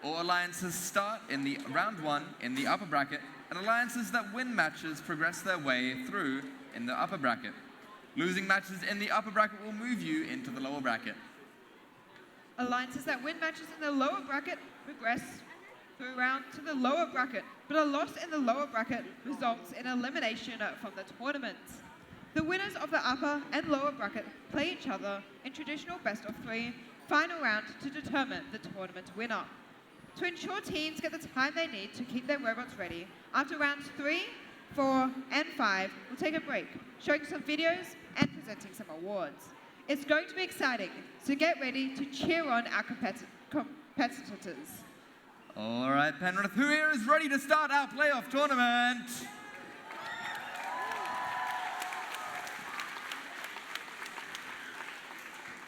All alliances start in the round 1 in the upper bracket, and alliances that win matches progress their way through in the upper bracket. Losing matches in the upper bracket will move you into the lower bracket. Alliances that win matches in the lower bracket progress through round to the lower bracket, but a loss in the lower bracket results in elimination from the tournament. The winners of the upper and lower bracket play each other in traditional best-of-3 final round to determine the tournament winner. To ensure teams get the time they need to keep their robots ready, after rounds 3, 4, and 5, we'll take a break, showing some videos and presenting some awards. It's going to be exciting, so get ready to cheer on our competitors. All right, Penrith, who here is ready to start our playoff tournament?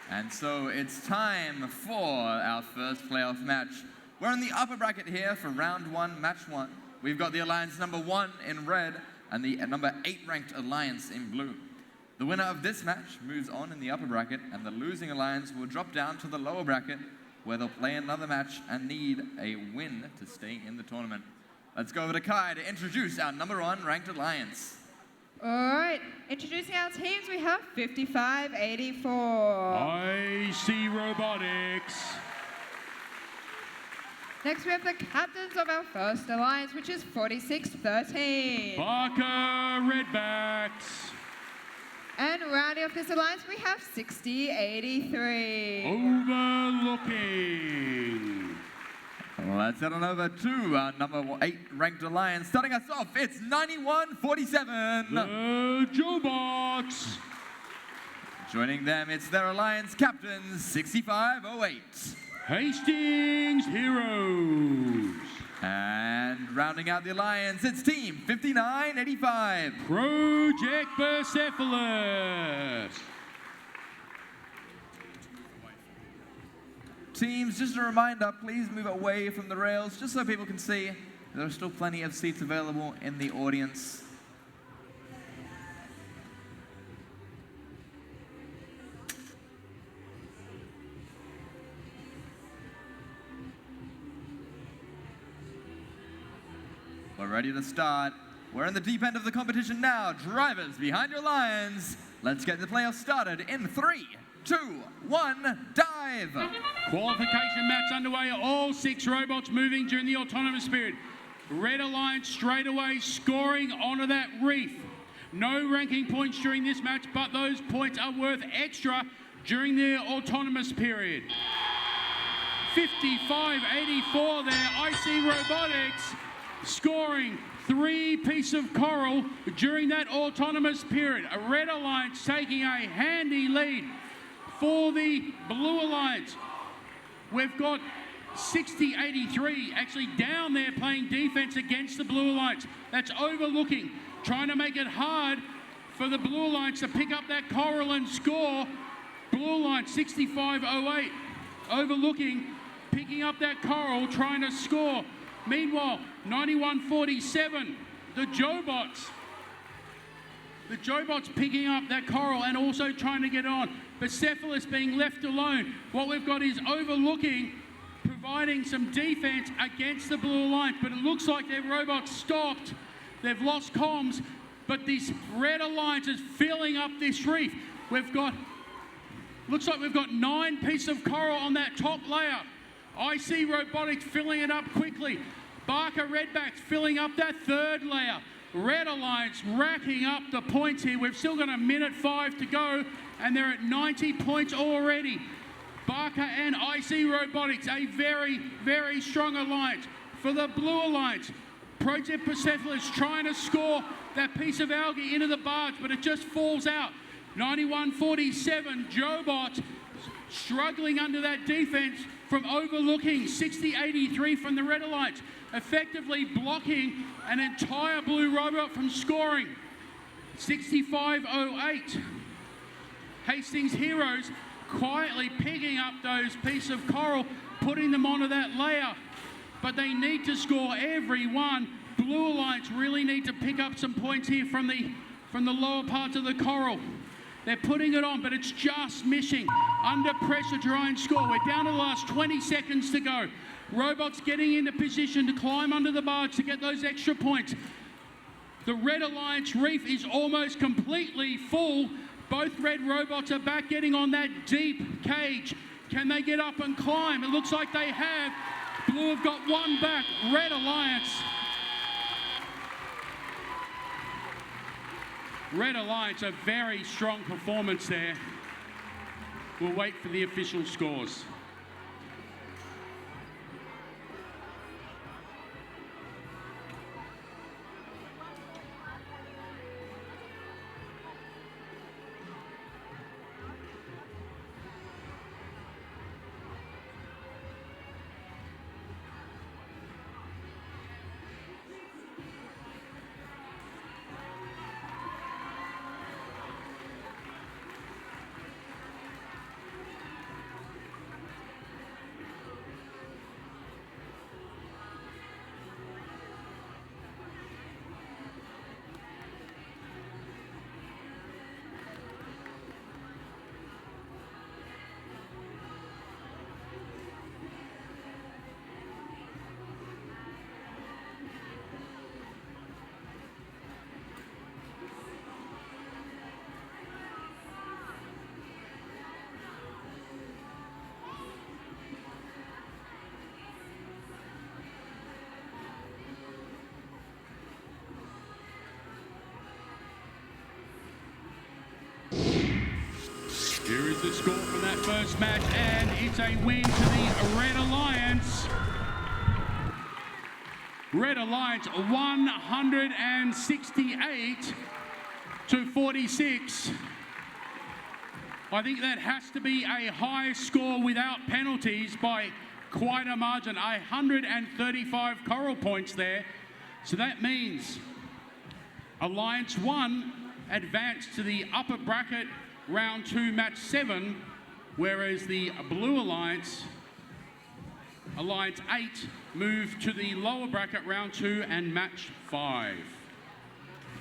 And so it's time for our first playoff match. We're in the upper bracket here for round 1, match 1. We've got the alliance number 1 in red and the number 8 ranked alliance in blue. The winner of this match moves on in the upper bracket, and the losing alliance will drop down to the lower bracket, where they'll play another match and need a win to stay in the tournament. Let's go over to Kai to introduce our number 1 ranked alliance. All right, introducing our teams, we have 5584. I see Robotics. Next, we have the captains of our first alliance, which is 4613. Barker Redbacks. And rounding off this alliance, we have 6083. Overlooking. Let's head on over to our number 8 ranked alliance. Starting us off, it's 9147. The Jobots. Joining them, it's their alliance captain, 6508. Hastings Heroes. And rounding out the alliance, it's team 5985. Project Persepolis. Teams, just a reminder, please move away from the rails just so people can see. There are still plenty of seats available in the audience. We're ready to start. We're in the deep end of the competition now. Drivers behind your lines. Let's get the playoffs started in 3, 2, 1, dive! Qualification match underway. All 6 robots moving during the autonomous period. Red Alliance straight away scoring onto that reef. No ranking points during this match, but those points are worth extra during the autonomous period. 55-84 there. I see Robotics scoring 3 pieces of coral during that autonomous period. A Red Alliance taking a handy lead. for the Blue Alliance. We've got 60-83 actually down there playing defense against the Blue Alliance. That's overlooking, trying to make it hard for the Blue Alliance to pick up that coral and score. Blue Alliance 65-08, overlooking, picking up that coral, trying to score. Meanwhile, 91-47, the Jobots. The Jobots picking up that coral and also trying to get on. Persepolis being left alone. What we've got is overlooking, providing some defense against the Blue Alliance, but it looks like their robots stopped. They've lost comms, but this Red Alliance is filling up this reef. Looks like we've got 9 pieces of coral on that top layer. IC Robotics filling it up quickly. Barker Redbacks filling up that third layer. Red Alliance racking up the points here. We've still got 1:05 to go, and they're at 90 points already. Barker and IC Robotics, a very, very strong alliance. For the Blue Alliance, Project Persepolis trying to score that piece of algae into the barge, but it just falls out. 91-47, Jobot struggling under that defense from overlooking. 60-83 from the Red Alliance, effectively blocking an entire blue robot from scoring. 65-08. Hastings Heroes quietly picking up those pieces of coral, putting them onto that layer. But they need to score every one. Blue Alliance really need to pick up some points here from the lower parts of the coral. They're putting it on, but it's just missing. Under pressure to try and score. We're down to the last 20 seconds to go. Robots getting into position to climb under the barge to get those extra points. The Red Alliance reef is almost completely full. Both red robots are back getting on that deep cage. Can they get up and climb? It looks like they have. Blue have got one back. Red Alliance. Red Alliance, a very strong performance there. We'll wait for the official scores. Here is the score from that first match, and it's a win to the Red Alliance. Red Alliance 168-46. I think that has to be a high score without penalties by quite a margin. 135 coral points there. So that means Alliance 1 advanced to the upper bracket round 2, match 7, whereas the Blue Alliance, Alliance 8, moved to the lower bracket round 2 and match 5.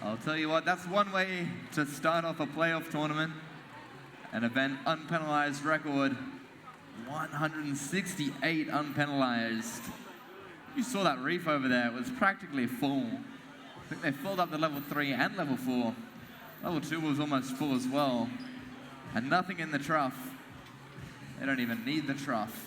I'll tell you what, that's one way to start off a playoff tournament. An event unpenalized record, 168 unpenalized. You saw that reef over there, it was practically full. I think they filled up the level 3 and level 4. Level 2 was almost full as well. And nothing in the trough. They don't even need the trough.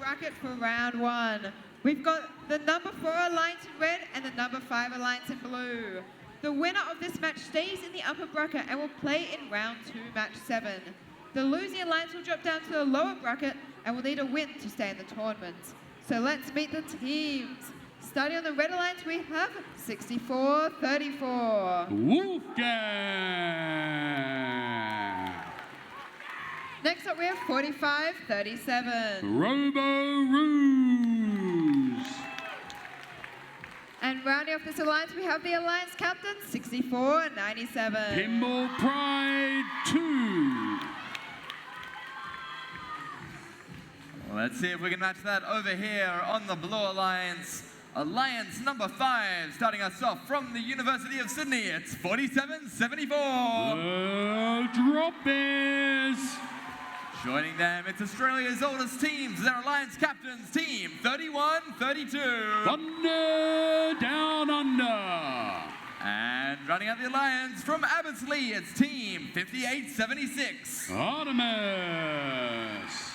bracket for round 1. We've got the number 4 alliance in red and the number 5 alliance in blue. The winner of this match stays in the upper bracket and will play in round 2, match 7. The losing alliance will drop down to the lower bracket and will need a win to stay in the tournament. So let's meet the teams. Starting on the red alliance, we have 64-34. Wolfgang! Next up, we have 45-37. Robo-Roos! And rounding off this alliance, we have the alliance captain, 64-97. Pinball Pride 2. Well, let's see if we can match that over here on the blue alliance. Alliance number 5, starting us off from the University of Sydney. It's 47-74. Drop Bears. Joining them, it's Australia's oldest teams. Their alliance captains, team 31-32. Thunder Down Under. And running out the alliance from Abbotsleigh, it's team 58-76. Artemis.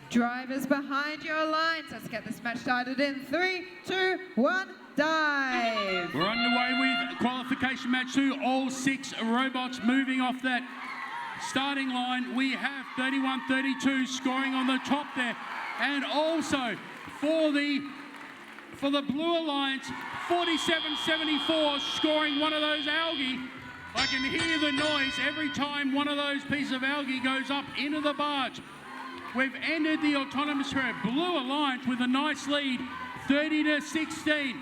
Drivers behind your alliance. Let's get this match started in 3, 2, 1, dive. We're underway with qualification match 2. All 6 robots moving off that starting line. We have 31-32 scoring on the top there. And also for the Blue Alliance, 47-74 scoring one of those algae. I can hear the noise every time one of those pieces of algae goes up into the barge. We've ended the autonomous period. Blue Alliance with a nice lead, 30-16.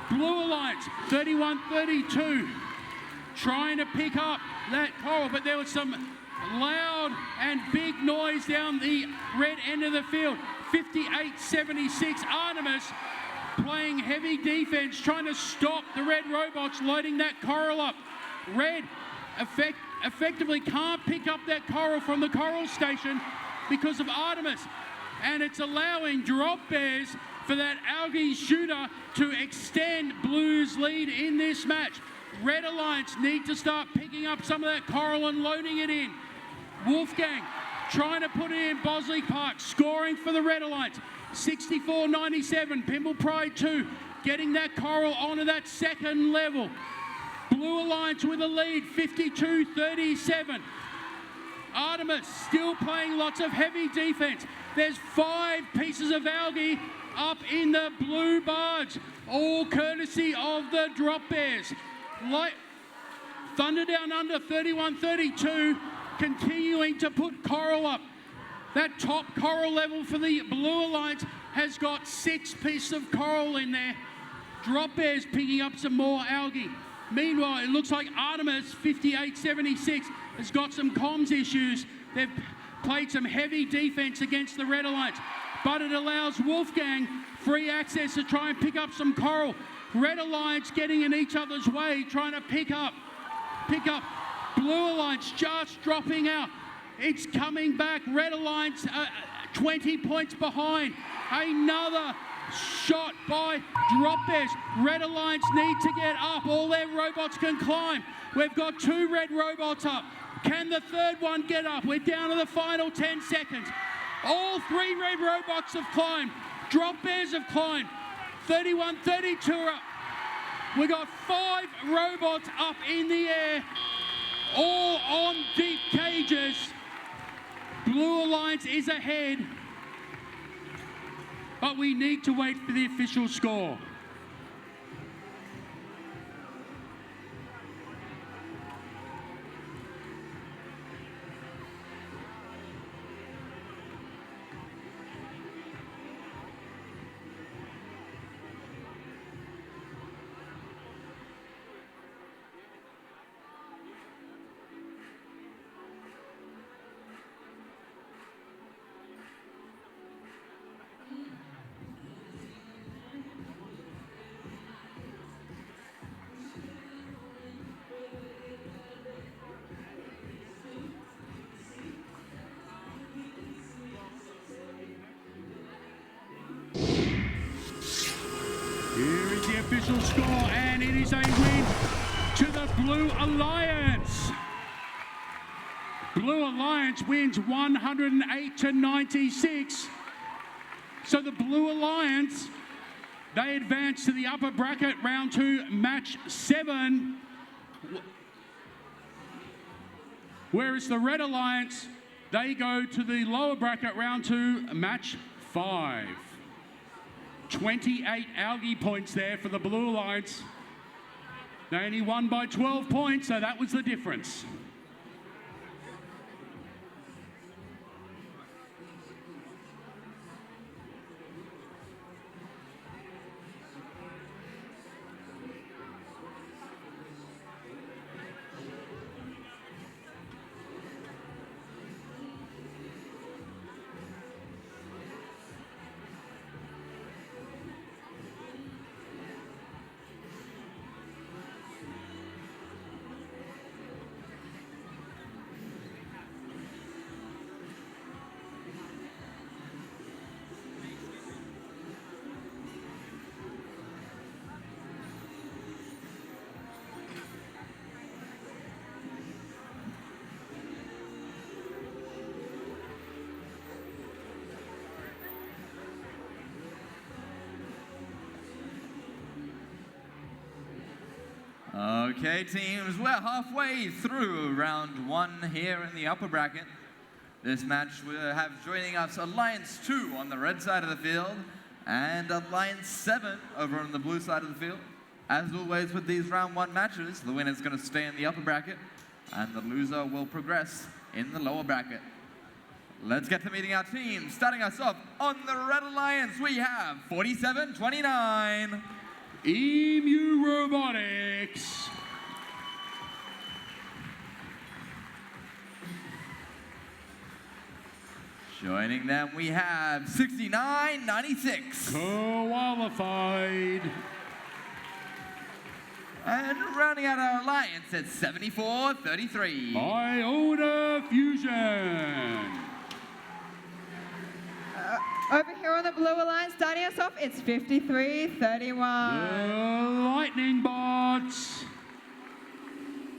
Blue Alliance, 31-32. Trying to pick up that coral, but there was some loud and big noise down the red end of the field. 58-76. Artemis playing heavy defense, trying to stop the red robots loading that coral up. Red effectively can't pick up that coral from the coral station because of Artemis, and it's allowing Drop Bears for that algae shooter to extend Blue's lead in this match. Red Alliance need to start picking up some of that coral and loading it in. Wolfgang trying to put it in Bosley Park, scoring for the Red Alliance. 64-97, Pinball Pride 2, getting that coral onto that second level. Blue Alliance with a lead, 52-37. Artemis still playing lots of heavy defense. There's 5 pieces of algae up in the blue barge, all courtesy of the Drop Bears. Thunder Down Under, 31-32, continuing to put coral up. That top coral level for the Blue Alliance has got 6 pieces of coral in there. Drop Bears picking up some more algae. Meanwhile, it looks like Artemis, 58-76, has got some comms issues. They've played some heavy defense against the Red Alliance, but it allows Wolfgang free access to try and pick up some coral. Red Alliance getting in each other's way, trying to pick up pick up. Blue Alliance just dropping out. It's coming back. Red Alliance 20 points behind. Another shot by Drop Bears. Red Alliance need to get up. All their robots can climb. We've got 2 red robots up. Can the third one get up? We're down to the final 10 seconds. All 3 red robots have climbed. Drop Bears have climbed. 31, 32 are up. We got 5 robots up in the air, all on deep cages. Blue Alliance is ahead, but we need to wait for the official score. Here is the official score, and it is a win to the Blue Alliance. Blue Alliance wins 108-96. So the Blue Alliance, they advance to the upper bracket, round 2, match 7. Whereas the Red Alliance, they go to the lower bracket, round 2, match 5. 28 algae points there for the Blue Alliance. They only won by 12 points, so that was the difference. Okay, teams, we're halfway through round 1 here in the upper bracket. This match we'll have joining us Alliance 2 on the red side of the field and Alliance 7 over on the blue side of the field. As always with these round 1 matches, the winner's going to stay in the upper bracket and the loser will progress in the lower bracket. Let's get to meeting our teams. Starting us off on the Red Alliance, we have 47-29. EMU Robotics. Joining them, we have 69-96. Qualified. And rounding out our alliance at 74-33. Iota Fusion. Over here on the Blue Alliance, starting us off, it's 53-31. Lightning Bots.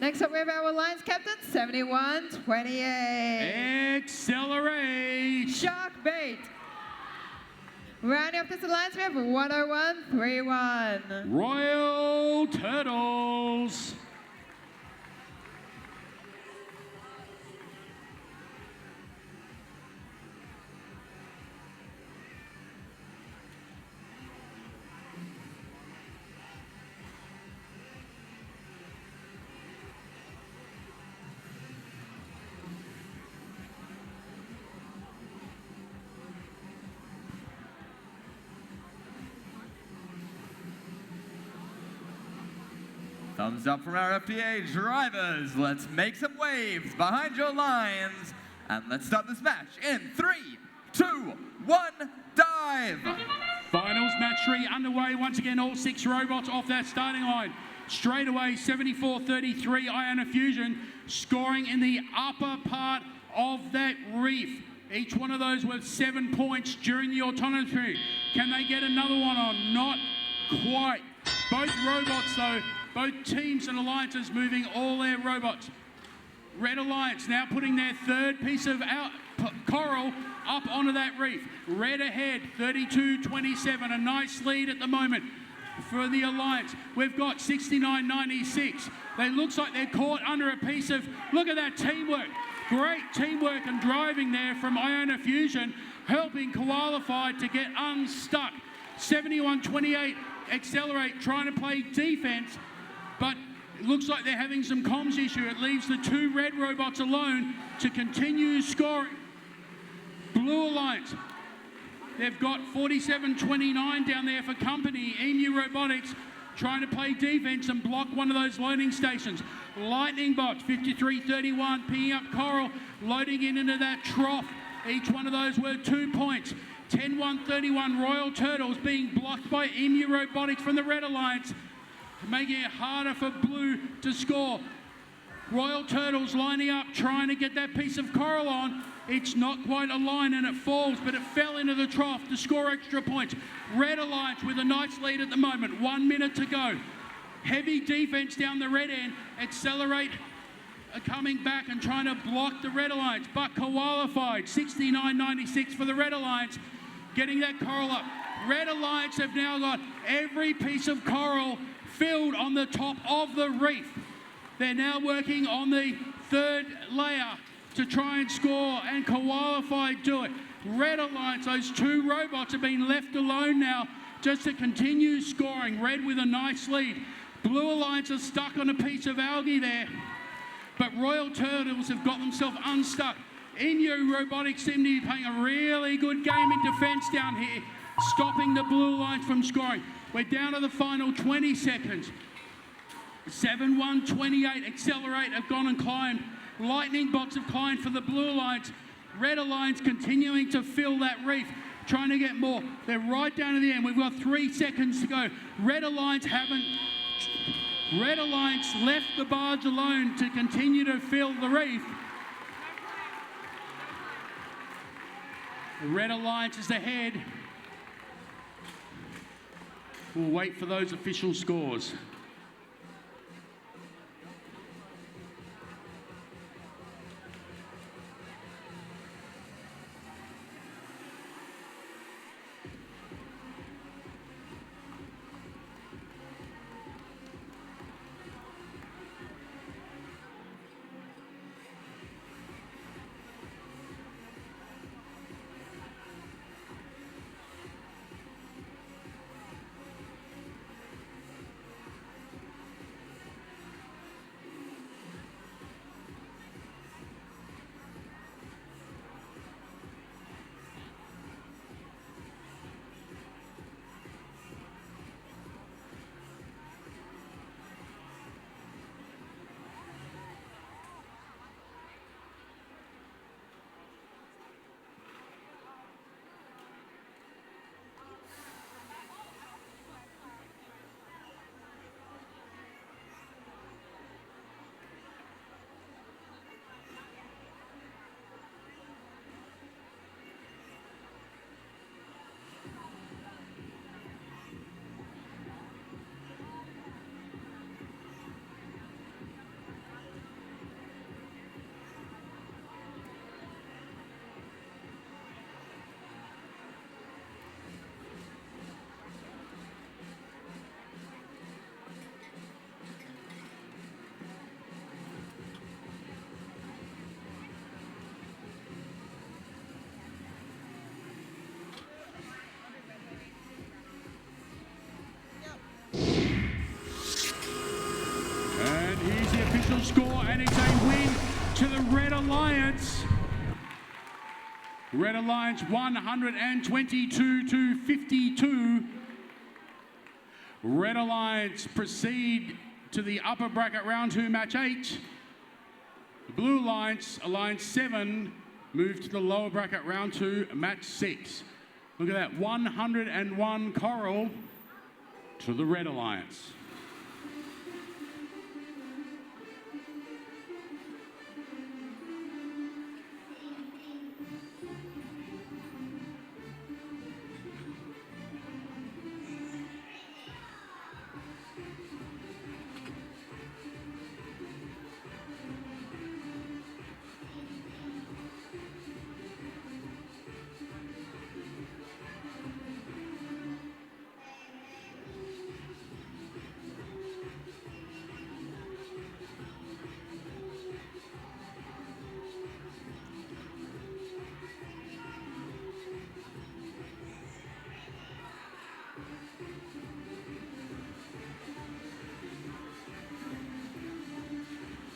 Next up, we have our Alliance captain, 71-28. Accelerate. Shark Bait. Rounding off this alliance, we have 101-31. Royal Turtles. Thumbs up from our FTA drivers. Let's make some waves behind your lines. And let's start this match in 3, 2, 1, dive. Finals match 3 underway. Once again, all 6 robots off that starting line. Straight away, 74-33, Iona Fusion scoring in the upper part of that reef. Each one of those with 7 points during the autonomous period. Can they get another one on? Not quite. Both robots, though, both teams and alliances moving all their robots. Red Alliance now putting their third piece of coral up onto that reef. Red ahead, 32-27, a nice lead at the moment for the Alliance. We've got 69-96. They looks like they're caught under a piece of, look at that teamwork. Great teamwork and driving there from Iona Fusion, helping Qualify to get unstuck. 71-28, Accelerate trying to play defense, but it looks like they're having some comms issue. It leaves the two red robots alone to continue scoring. Blue Alliance, they've got 47-29 down there for company. Emu Robotics trying to play defense and block one of those loading stations. Lightning Box, 53-31, picking up coral, loading into that trough. Each one of those worth 2 points. 10-1-31, Royal Turtles being blocked by Emu Robotics from the Red Alliance, making it harder for Blue to score. Royal Turtles lining up, trying to get that piece of coral on. It's not quite a line and it falls, but it fell into the trough to score extra points. Red Alliance with a nice lead at the moment. 1 minute to go. Heavy defense down the red end. Accelerate coming back and trying to block the Red Alliance, but qualified. 69-96 for the Red Alliance, getting that coral up. Red Alliance have now got every piece of coral filled on the top of the reef. They're now working on the third layer to try and score, and Qualify do it. Red Alliance, those two robots have been left alone now just to continue scoring. Red with a nice lead. Blue Alliance are stuck on a piece of algae there, but Royal Turtles have got themselves unstuck. Emu Robotics seem to be playing a really good game in defense down here, stopping the Blue Alliance from scoring. We're down to the final 20 seconds. 71-28, Accelerate have gone and climbed. Lightning Box have climbed for the Blue Alliance. Red Alliance continuing to fill that reef, trying to get more. They're right down to the end. We've got 3 seconds to go. Red Alliance left the barge alone to continue to fill the reef. The Red Alliance is ahead. We'll wait for those official scores. Score, and it's a win to the Red Alliance. Red Alliance 122-52. Red Alliance proceed to the upper bracket round 2, match 8. Blue Alliance, Alliance 7, move to the lower bracket round 2, match 6. Look at that, 101 coral to the Red Alliance.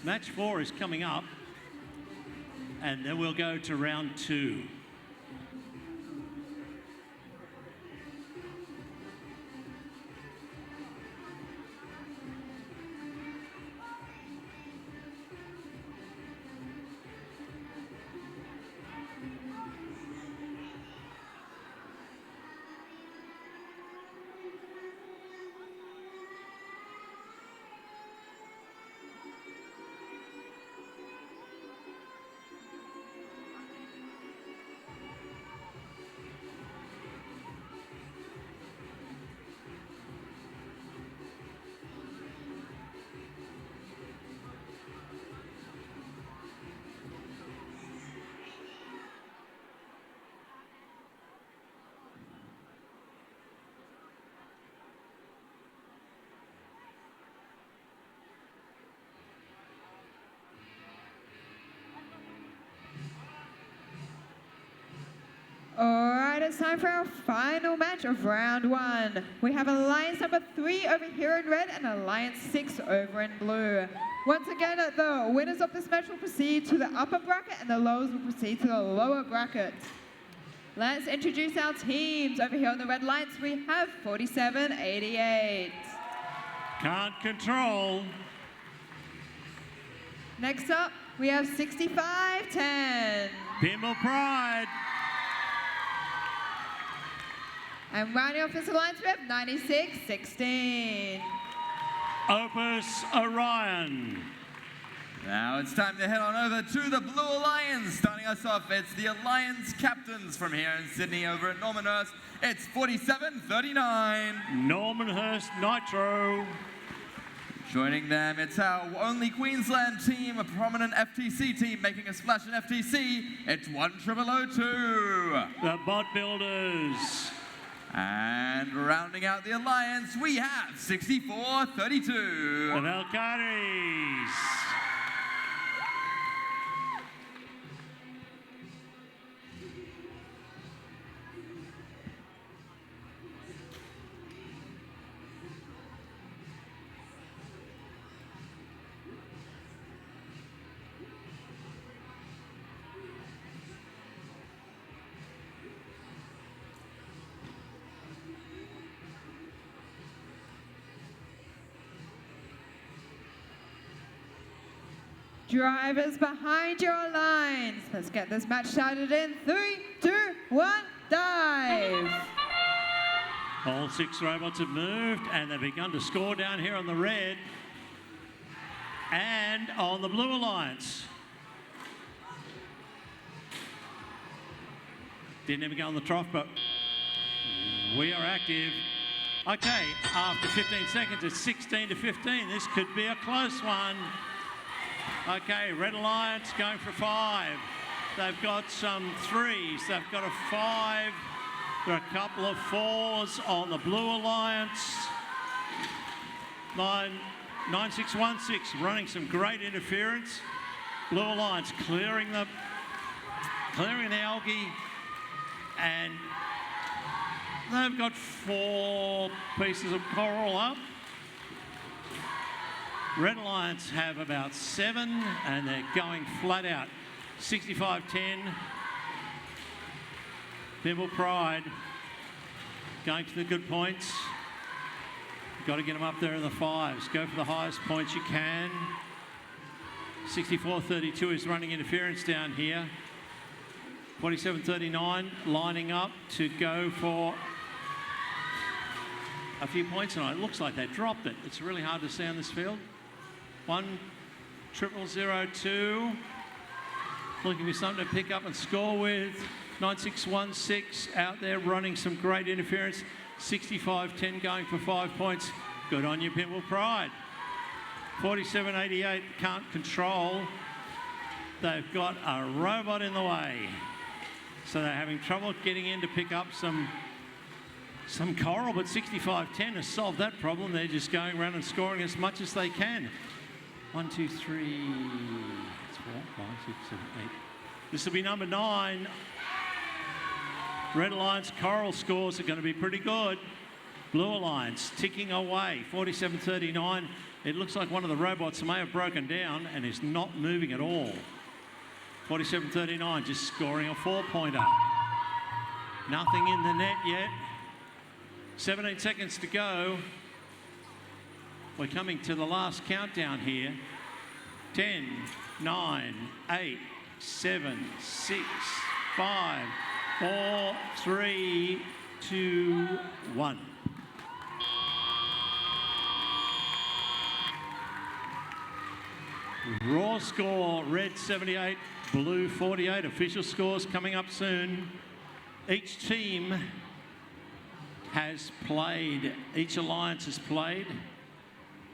Match 4 is coming up, and then we'll go to round 2. All right, it's time for our final match of round 1. We have Alliance number 3 over here in red and Alliance 6 over in blue. Once again, the winners of this match will proceed to the upper bracket and the losers will proceed to the lower bracket. Let's introduce our teams. Over here on the red Alliance, we have 4788. Can't control. Next up, we have 6510. Pimble Pride. And rounding off this alliance, we have 9616. Opus Orion. Now it's time to head on over to the Blue Alliance. Starting us off, it's the Alliance captains from here in Sydney over at Normanhurst. It's 4739. Normanhurst Nitro. Joining them, it's our only Queensland team, a prominent FTC team making a splash in FTC. It's 1002. The Bot Builders. And rounding out the alliance, we have 6432. The Valkyries. Drivers behind your lines. Let's get this match started in 3, 2, 1, dive. All 6 robots have moved and they've begun to score down here on the red and on the Blue Alliance. Didn't even go on the trough, but we are active. Okay, after 15 seconds, it's 16 to 15. This could be a close one. Okay, Red Alliance going for 5. They've got some 3s. They've got a 5. There are a couple of 4s on the Blue Alliance. 9616 running some great interference. Blue Alliance clearing the algae, and they've got 4 pieces of coral up. Red Alliance have about 7, and they're going flat out. 65-10. Pimble Pride going for the good points. You've got to get them up there in the 5s. Go for the highest points you can. 64-32 is running interference down here. 47-39 lining up to go for a few points tonight. It looks like they dropped it. It's really hard to see on this field. 1002. Looking for something to pick up and score with. 9616 out there running some great interference. 65-10 going for 5 points. Good on you, Pimble Pride. 47-88 can't control. They've got a robot in the way. So they're having trouble getting in to pick up some coral, but 65-10 has solved that problem. They're just going around and scoring as much as they can. 1, 2, 3, 4, 5, 6, 7, 8. This will be number 9. Red Alliance coral scores are going to be pretty good. Blue Alliance ticking away. 47-39. It looks like one of the robots may have broken down and is not moving at all. 47-39, just scoring a 4-pointer. Nothing in the net yet. 17 seconds to go. We're coming to the last countdown here. 10, 9, 8, 7, 6, 5, 4, 3, 2, 1. Raw score, red 78, blue 48. Official scores coming up soon. Each team has played, each alliance has played.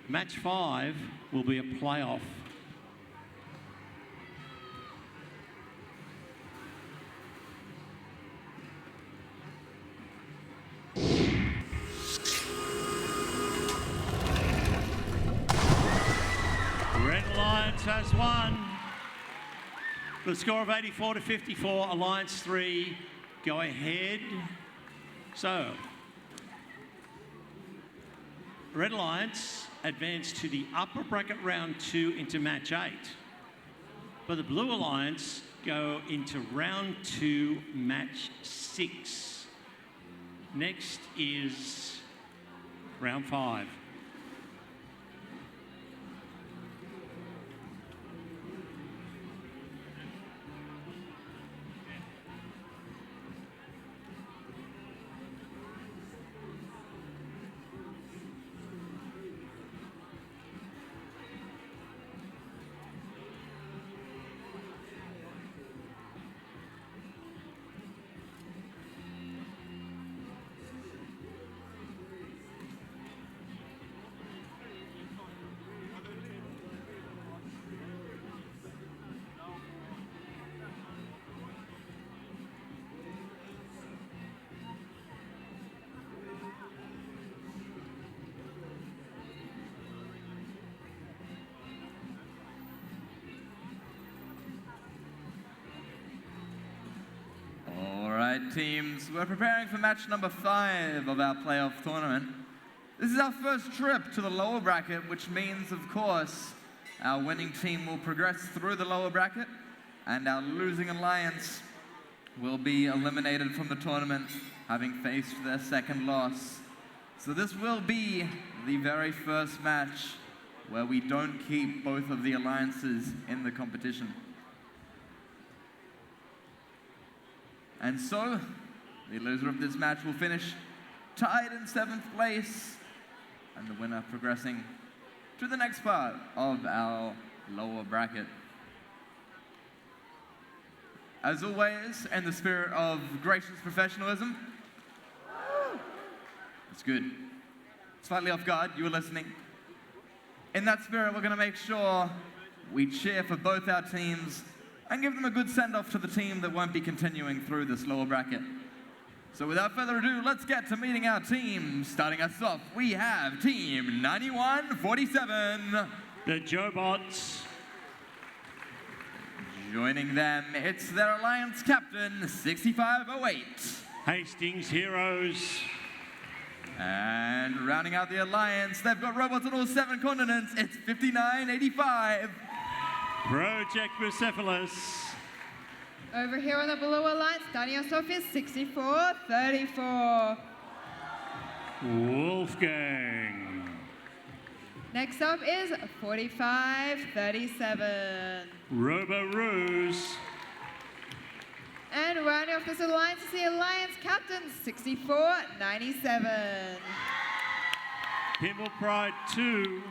Match 5 will be a playoff. Red Alliance has won. With a score of 84-54, Alliance 3 go ahead. So, Red Alliance advance to the upper bracket round 2 into match 8. But the Blue Alliance go into round 2, match 6. Next is round 5. Teams, we're preparing for match number 5 of our playoff tournament. This is our first trip to the lower bracket, which means, of course, our winning team will progress through the lower bracket, and our losing alliance will be eliminated from the tournament, having faced their second loss. So this will be the very first match where we don't keep both of the alliances in the competition. And so, the loser of this match will finish tied in 7th place, and the winner progressing to the next part of our lower bracket. As always, in the spirit of gracious professionalism, it's good. Slightly off guard, you were listening. In that spirit, we're going to make sure we cheer for both our teams and give them a good send-off to the team that won't be continuing through this lower bracket. So without further ado, let's get to meeting our team. Starting us off, we have Team 9147. The Jobots. Joining them, it's their alliance captain, 6508. Hastings Heroes. And rounding out the alliance, they've got robots on all 7 continents. It's 5985. Project Bucephalus. Over here on the Blue Alliance, starting us off is 6434. Wolfgang. Next up is 4537. Robo-Ruse. And rounding off this alliance is the alliance captain, 6497. Pimble Pride 2.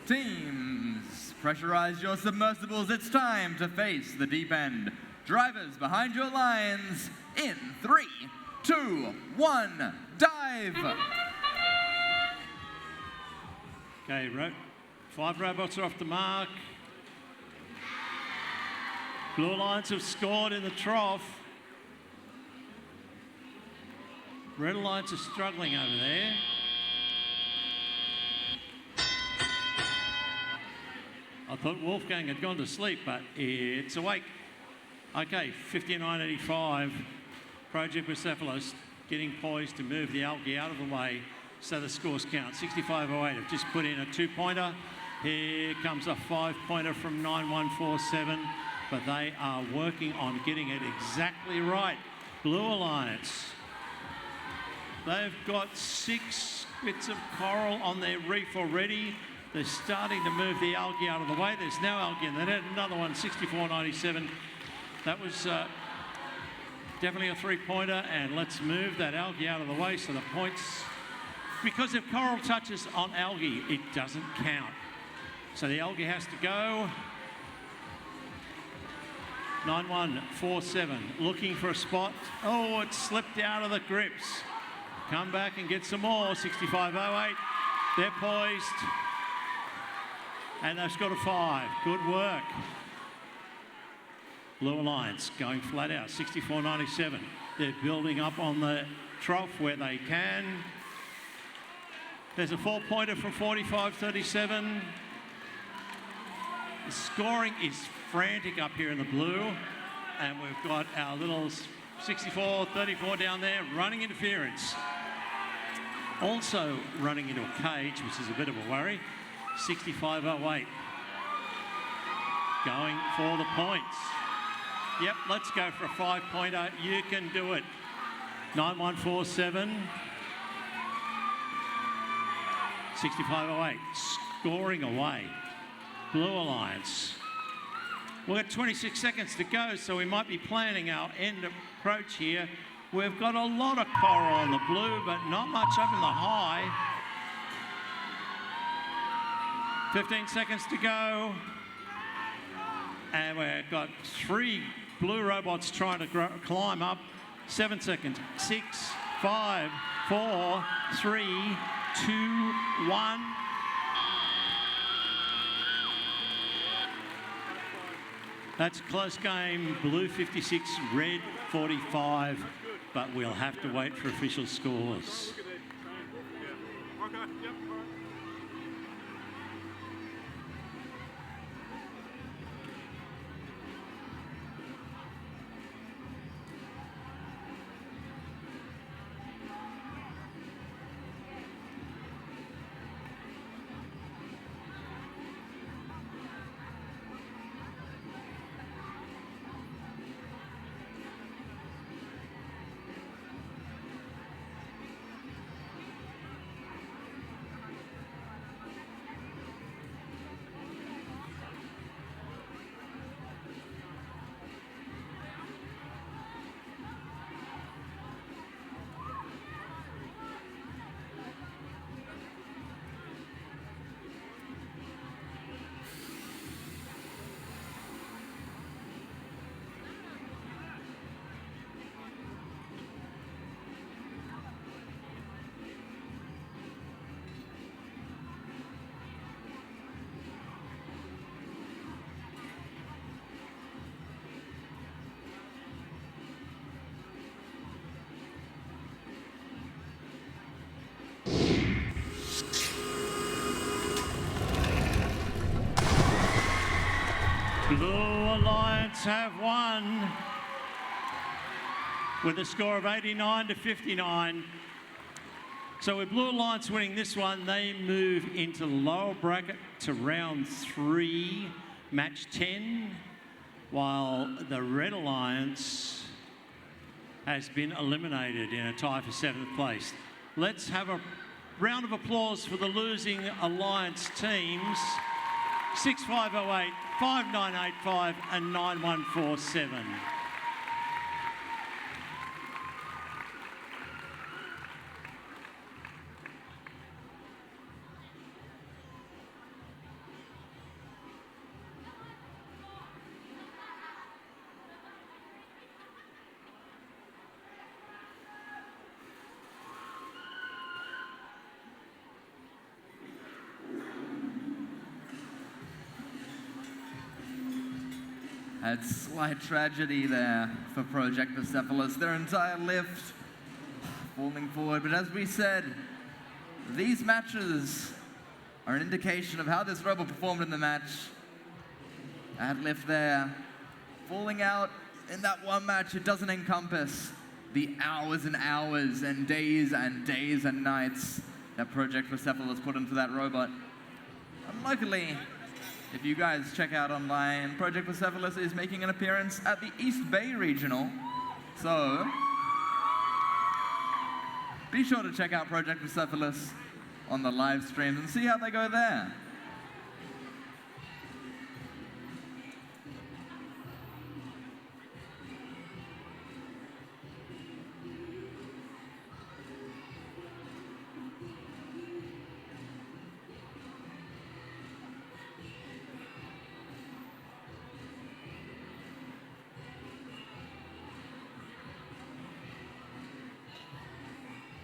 Teams, pressurize your submersibles. It's time to face the deep end. Drivers behind your lines in 3, 2, 1, dive! Okay, 5 robots are off the mark. Blue Alliance have scored in the trough. Red Alliance are struggling over there. I thought Wolfgang had gone to sleep, but it's awake. Okay, 59.85. Project Persepolis getting poised to move the algae out of the way so the scores count. 65.08 have just put in a 2-pointer. Here comes a 5-pointer from 9147, but they are working on getting it exactly right. Blue Alliance. They've got 6 bits of coral on their reef already. They're starting to move the algae out of the way. There's no algae in there. Another one, 64.97. That was definitely a 3-pointer, and let's move that algae out of the way so the points, because if coral touches on algae, it doesn't count. So the algae has to go. 9147, looking for a spot. Oh, it slipped out of the grips. Come back and get some more. 65.08. They're poised. And they've scored a 5. Good work. Blue Alliance going flat out. 64.97. They're building up on the trough where they can. There's a 4-pointer from 45.37. The scoring is frantic up here in the blue. And we've got our little 64.34 down there, running interference. Also running into a cage, which is a bit of a worry. 65.08. Going for the points. Yep, let's go for a 5-pointer. You can do it. 9147. 65.08. Scoring away. Blue Alliance. We've got 26 seconds to go, so we might be planning our end approach here. We've got a lot of coral on the blue, but not much up in the high. 15 seconds to go. And we've got 3 blue robots trying to climb up. 7 seconds. 6, 5, 4, 3, 2, 1. That's a close game. Blue 56, red 45. But we'll have to wait for official scores. Blue Alliance have won with a score of 89 to 59. So with Blue Alliance winning this one, they move into the lower bracket to round 3, match 10, while the Red Alliance has been eliminated in a tie for 7th place. Let's have a round of applause for the losing Alliance teams. 6508, 5985 and 9147. Had slight tragedy there for Project Persepolis. Their entire lift falling forward. But as we said, these matches are an indication of how this robot performed in the match. That lift there, falling out in that one match, it doesn't encompass the hours and hours and days and nights that Project Persepolis put into that robot. And luckily, if you guys check out online, Project Persepolis is making an appearance at the East Bay Regional. So, be sure to check out Project Persepolis on the live streams and see how they go there.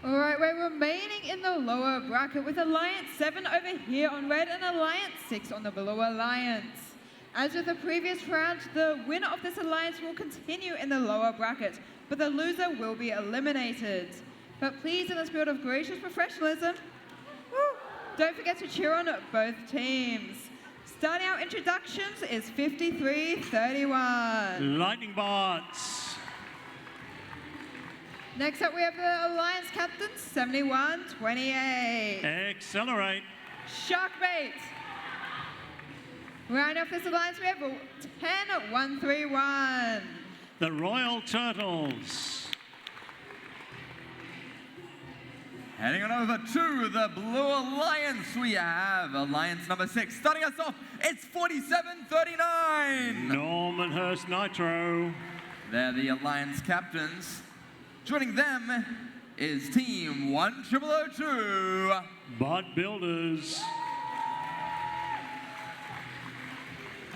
All right, we're remaining in the lower bracket with Alliance 7 over here on red and Alliance 6 on the blue alliance. As with the previous round, the winner of this alliance will continue in the lower bracket, but the loser will be eliminated. But please, in the spirit of gracious professionalism, don't forget to cheer on both teams. Starting our introductions is 53-31. Lightning Bots. Next up, we have the Alliance captain, 71-28. Accelerate. Sharkbait. Round off this alliance, we have 10-131. The Royal Turtles. Heading on over to the Blue Alliance, we have Alliance number 6. Starting us off, it's 47-39. Normanhurst Nitro. They're the Alliance captains. Joining them is Team 1002. Bot Builders.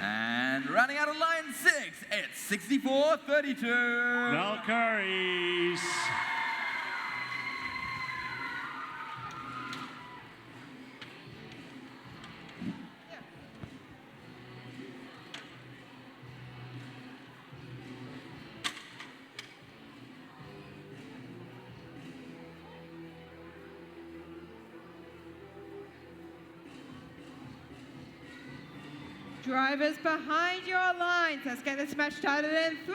And rounding out Alliance 6, it's 64-32. Valkyries. Drivers behind your lines. Let's get this match started in 3,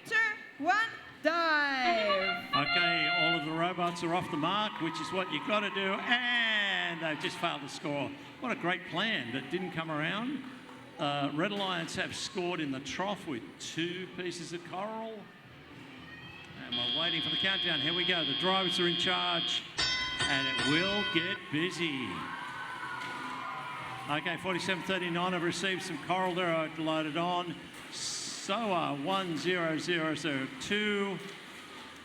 2, 1, dive. Okay, all of the robots are off the mark, which is what you've got to do, and they've just failed to score. What a great plan that didn't come around. Red Alliance have scored in the trough with 2 pieces of coral. And we're waiting for the countdown. Here we go. The drivers are in charge, and it will get busy. Okay, 47-39 have received some coral there, loaded on. SOA 10002.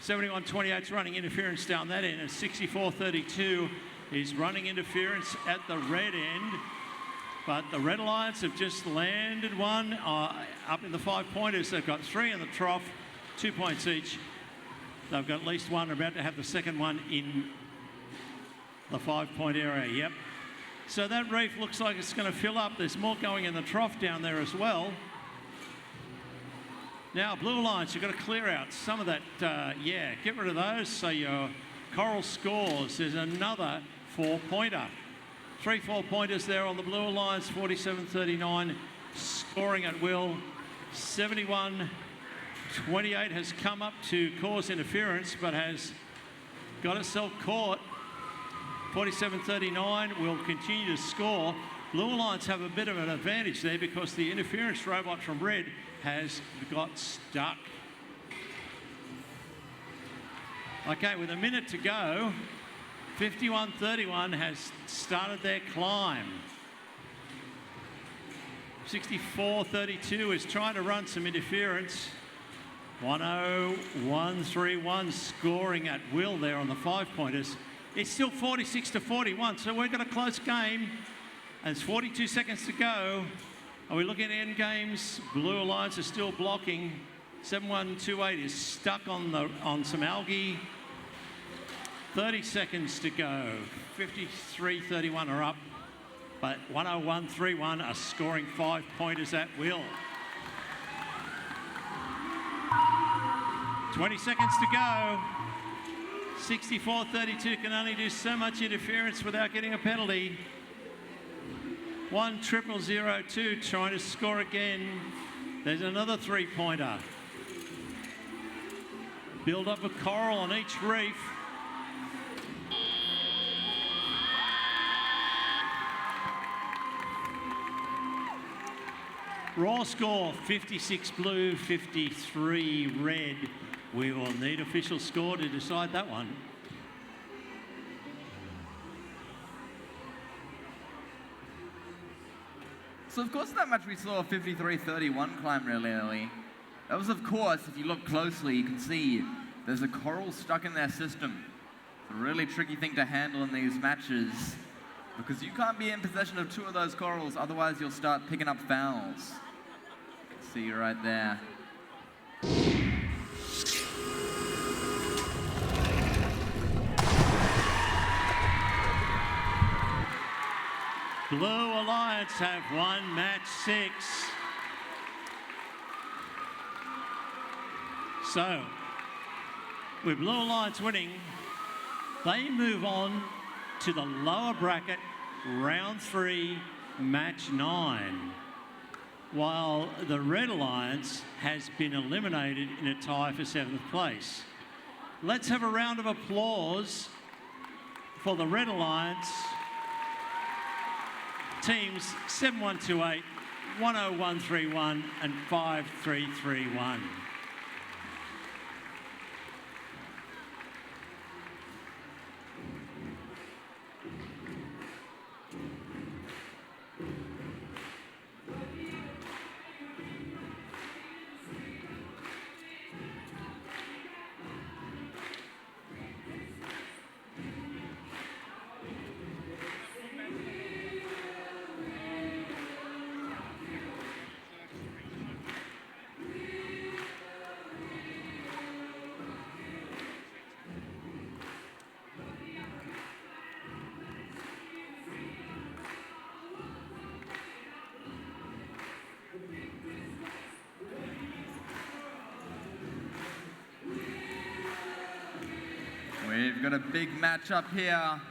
71-28 is running interference down that end, and 64-32 is running interference at the red end. But the Red Alliance have just landed one up in the 5-pointers. They've got 3 in the trough, 2 points each. They've got at least one. They're about to have the second one in the 5-point area. Yep. So that reef looks like it's going to fill up. There's more going in the trough down there as well. Now, Blue Alliance, you've got to clear out some of that. Get rid of those so your coral scores. There's another 4-pointer. 3 4-pointers there on the Blue Alliance, 47-39, scoring at will. 71-28 has come up to cause interference, but has got itself caught. 47-39 will continue to score. Blue Alliance have a bit of an advantage there because the interference robot from red has got stuck. Okay, with a minute to go, 51-31 has started their climb. 64-32 is trying to run some interference. 101-31 scoring at will there on the 5-pointers. It's still 46-41, so we've got a close game. And it's 42 seconds to go. Are we looking at end games? Blue Alliance is still blocking. 7128 is stuck on some algae. 30 seconds to go. 53-31 are up, but 101-31 are scoring 5-pointers at will. 20 seconds to go. 64-32 can only do so much interference without getting a penalty. 1-0-0-2 trying to score again. There's another three-pointer. Build up a coral on each reef. Raw score 56 blue, 53 red. We will need official score to decide that one. So of course that match we saw a 53-31 climb really early. That was of course, if you look closely, you can see there's a coral stuck in their system. It's a really tricky thing to handle in these matches because you can't be in possession of 2 of those corals, otherwise you'll start picking up fouls. You can see right there. Blue Alliance have won match 6. So, with Blue Alliance winning, they move on to the lower bracket, round 3, match 9. While the Red Alliance has been eliminated in a tie for 7th place. Let's have a round of applause for the Red Alliance. Teams 7128, 10131 and 5331. We've got a big matchup here.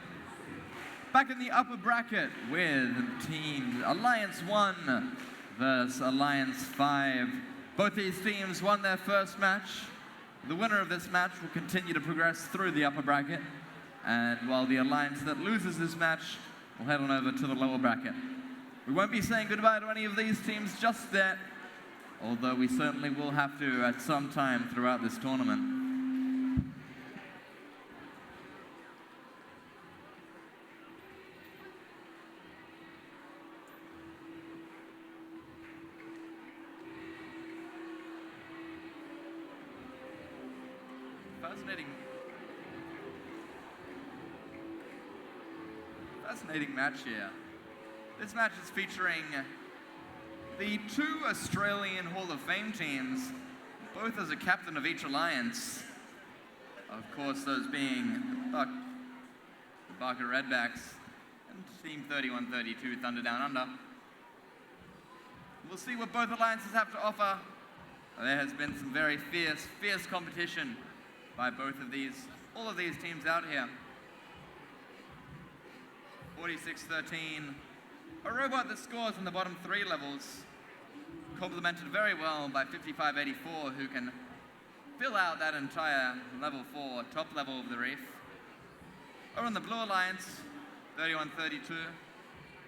Back in the upper bracket with Team Alliance 1 versus Alliance 5. Both these teams won their first match. The winner of this match will continue to progress through the upper bracket. And while the alliance that loses this match will head on over to the lower bracket. We won't be saying goodbye to any of these teams just yet, although we certainly will have to at some time throughout this tournament. Fascinating match here. This match is featuring the 2 Australian Hall of Fame teams, both as a captain of each alliance. Of course, those being the Barker Redbacks and Team 3132 Thunder Down Under. We'll see what both alliances have to offer. There has been some very fierce competition by all of these teams out here. 46-13. A robot that scores in the bottom 3 levels, complemented very well by 55-84, who can fill out that entire level 4, top level of the reef. Over on the Blue Alliance, 31-32.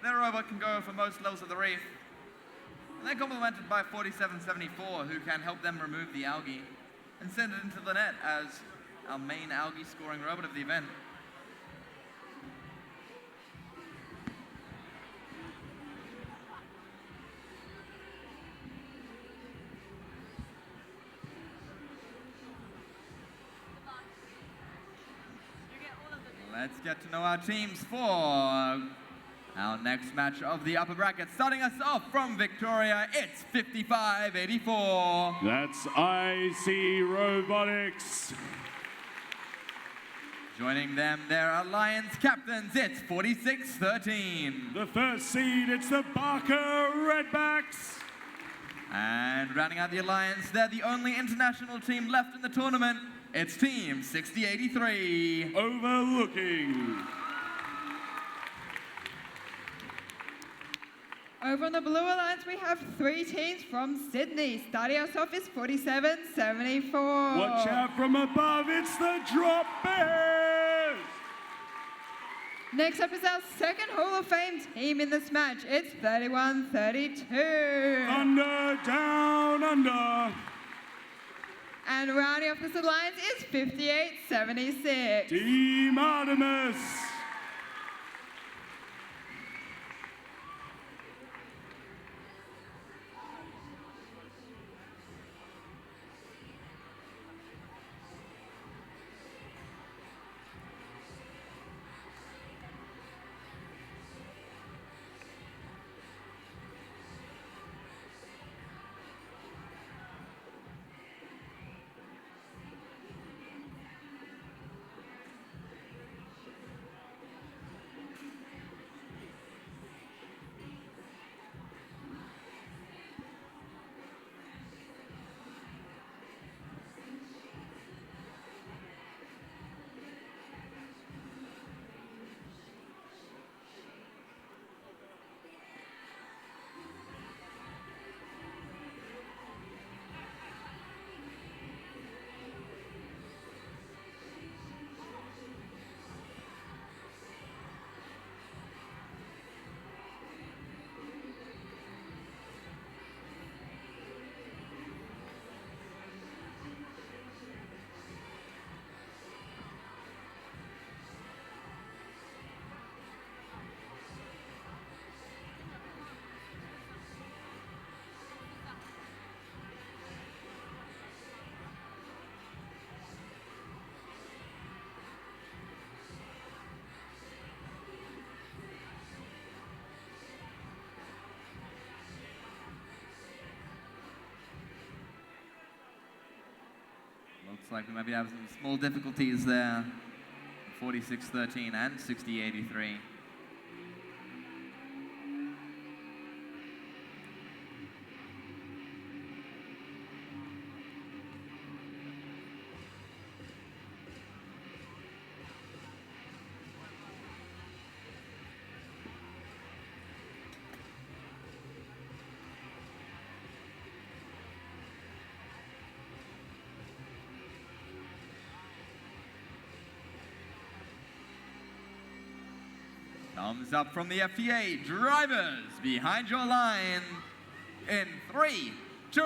Their robot can go for most levels of the reef. And they're complemented by 47-74, who can help them remove the algae and send it into the net as our main algae scoring robot of the event. Let's get to know our teams for our next match of the upper bracket. Starting us off from Victoria, it's 55-84. That's IC Robotics. Joining them, their alliance captains, it's 46-13. The first seed, it's the Barker Redbacks. And rounding out the alliance, they're the only international team left in the tournament. It's Team 6083. Overlooking. Over on the Blue Alliance, we have 3 teams from Sydney. Starting us off is 4774. Watch out from above, it's the Drop Bears! Next up is our second Hall of Fame team in this match. It's 3132. Under, down, under. And rounding off this alliance is 5876. Team Artemis. Looks like we might be having some small difficulties there. 4613 and 6083. Thumbs up from the FTA. Drivers behind your line. In 3, 2,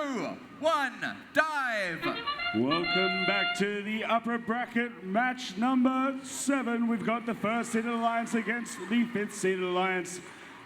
1, dive. Welcome back to the upper bracket match number 7. We've got the first seeded alliance against the 5th seeded alliance.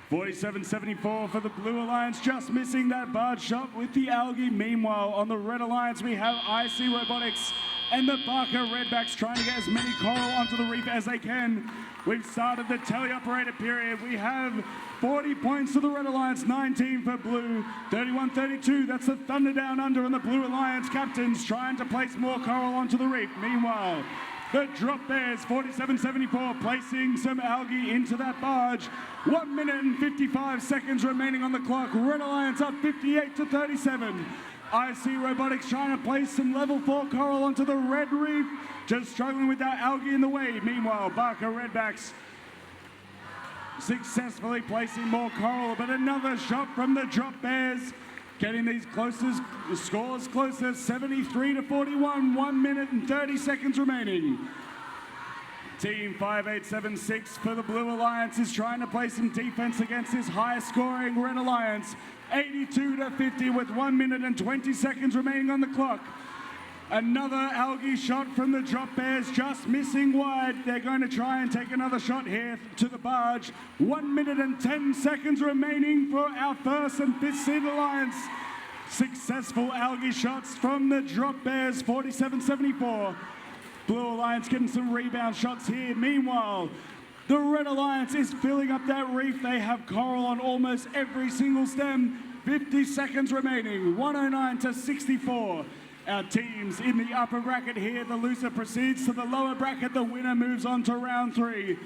47-74 for the Blue Alliance, just missing that barge shot with the algae. Meanwhile, on the Red Alliance, we have IC Robotics and the Barker Redbacks trying to get as many coral onto the reef as they can. We've started the teleoperated period. We have 40 points for the Red Alliance, 19 for Blue, 31-32. That's the Thunder Down Under, and the Blue Alliance captains trying to place more coral onto the reef. Meanwhile, the Drop Bears, 47-74, placing some algae into that barge. 1 minute and 55 seconds remaining on the clock. Red Alliance up 58-37. IC Robotics trying to place some level 4 coral onto the red reef, just struggling with that algae in the way. Meanwhile, Barker Redbacks successfully placing more coral, but another shot from the Drop Bears, getting these scores closer, 73-41, 1 minute and 30 seconds remaining. Team 5876 for the Blue Alliance is trying to play some defense against this high scoring Red Alliance. 82-50 with 1 minute and 20 seconds remaining on the clock. Another algae shot from the Drop Bears, just missing wide. They're going to try and take another shot here to the barge. 1 minute and 10 seconds remaining for our first and 5th seed alliance. Successful algae shots from the Drop Bears, 47-74. Blue Alliance getting some rebound shots here. Meanwhile, the Red Alliance is filling up that reef. They have coral on almost every single stem. 50 seconds remaining, 109-64. Our teams in the upper bracket here. The loser proceeds to the lower bracket. The winner moves on to round 3.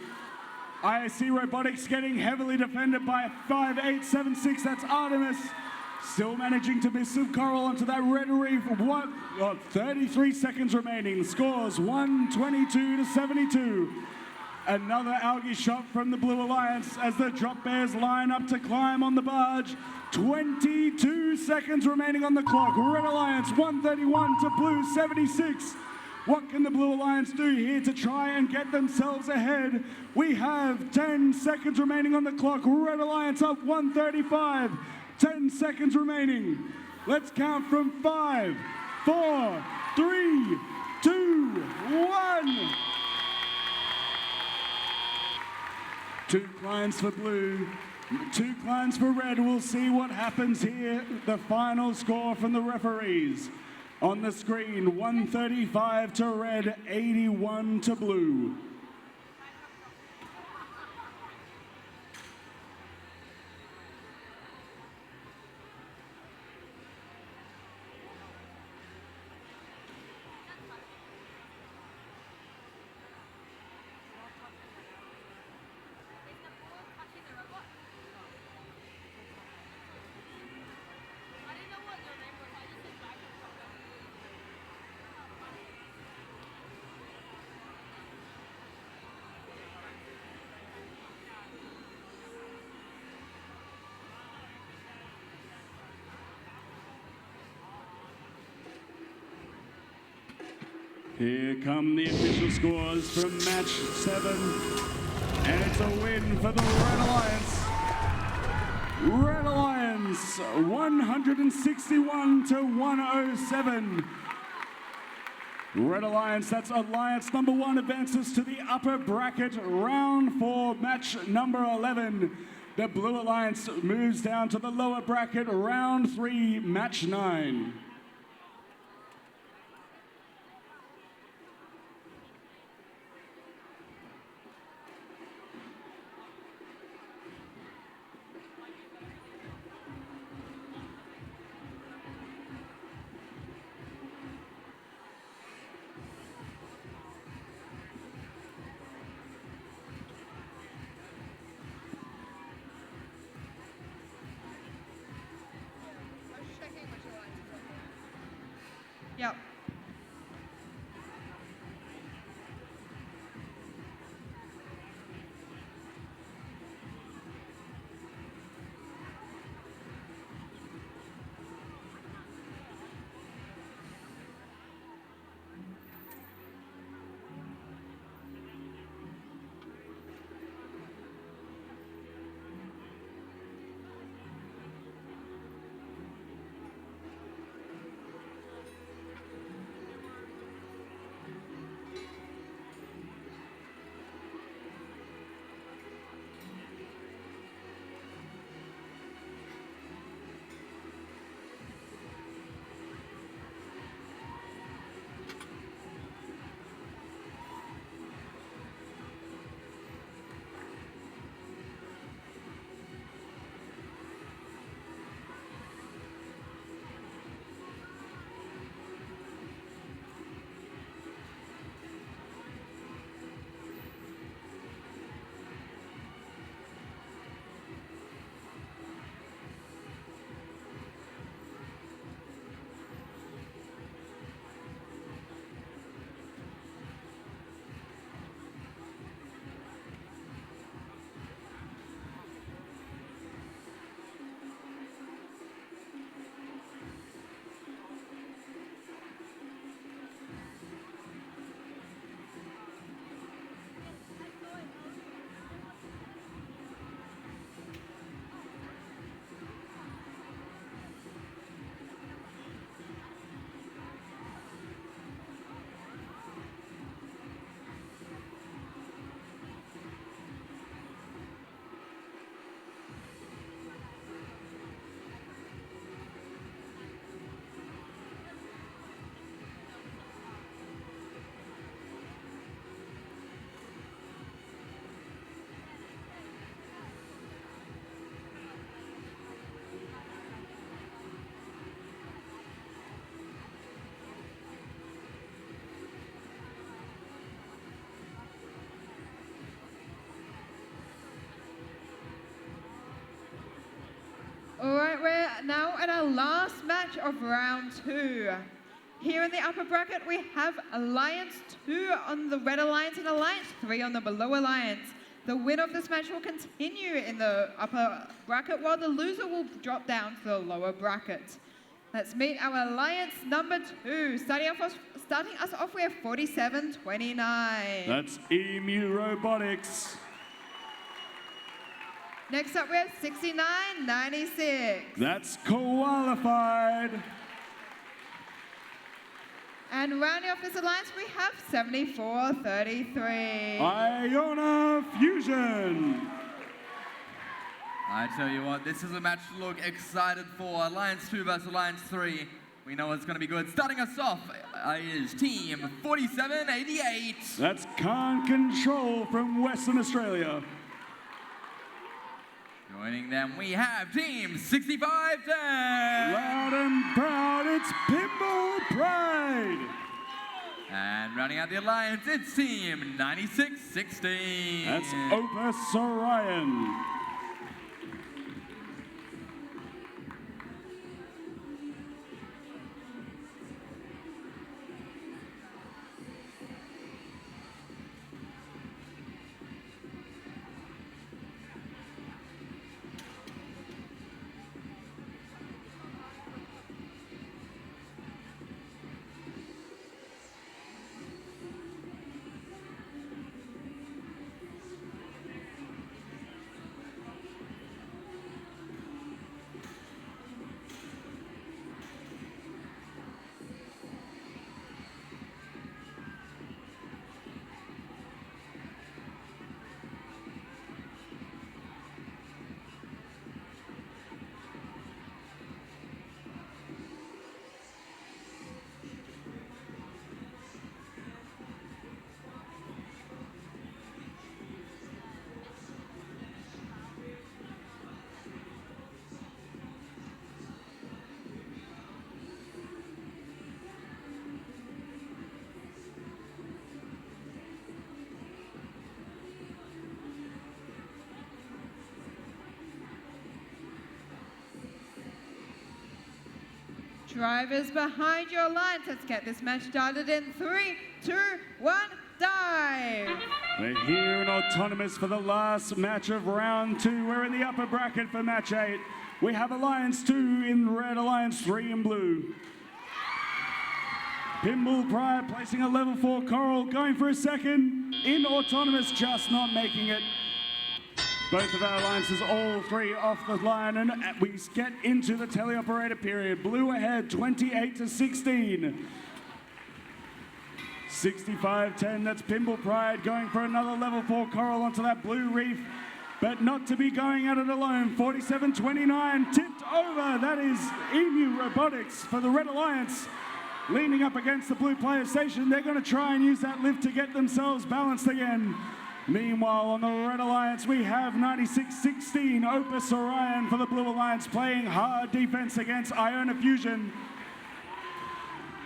ISC Robotics getting heavily defended by 5876. That's Artemis. Still managing to miss some coral onto that red reef. 33 seconds remaining. Scores 122 to 72. Another algae shot from the Blue Alliance as the Drop Bears line up to climb on the barge. 22 seconds remaining on the clock. Red Alliance 131 to Blue 76. What can the Blue Alliance do here to try and get themselves ahead? We have 10 seconds remaining on the clock. Red Alliance up 135. 10 seconds remaining. Let's count from 5, 4, 3, 2, 1. 2 climbs for Blue, 2 climbs for Red. We'll see what happens here. The final score from the referees. On the screen, 135 to Red, 81 to Blue. Here come the official scores from match 7, and it's a win for the Red Alliance. Red Alliance, 161 to 107. Red Alliance, that's Alliance number 1, advances to the upper bracket, round 4, match number 11. The Blue Alliance moves down to the lower bracket, round 3, match 9. Yep. match of round 2. Here in the upper bracket, we have Alliance 2 on the Red Alliance and Alliance 3 on the Blue Alliance. The winner of this match will continue in the upper bracket, while the loser will drop down to the lower bracket. Let's meet our Alliance number 2. Starting us off, we have 47-29. That's Emu Robotics. Next up, we have 69-96. That's Qualified. And rounding off this alliance, we have 74-33. Iona Fusion. I tell you what, this is a match to look excited for. Alliance 2 versus Alliance 3. We know it's going to be good. Starting us off is Team 4788. That's Can't Control from Western Australia. Joining them, we have Team 6510. Loud and proud, it's Pinball Pride. And rounding out the alliance, it's Team 9616. That's Opus Orion. Drivers behind your lines. Let's get this match started in 3, 2, 1, dive. We're here in Autonomous for the last match of round 2. We're in the upper bracket for match 8. We have Alliance 2 in red, Alliance 3 in blue. Pinball Pride placing a level 4 coral, going for a second. In Autonomous, just not making it. Both of our alliances, all 3 off the line, and we get into the teleoperator period. Blue ahead, 28-16. 65-10, that's Pinball Pride going for another level 4 coral onto that blue reef, but not to be going at it alone. 47-29, tipped over. That is Emu Robotics for the Red Alliance. Leaning up against the blue player station, they're going to try and use that lift to get themselves balanced again. Meanwhile, on the Red Alliance, we have 96-16, Opus Orion for the Blue Alliance, playing hard defense against Iona Fusion.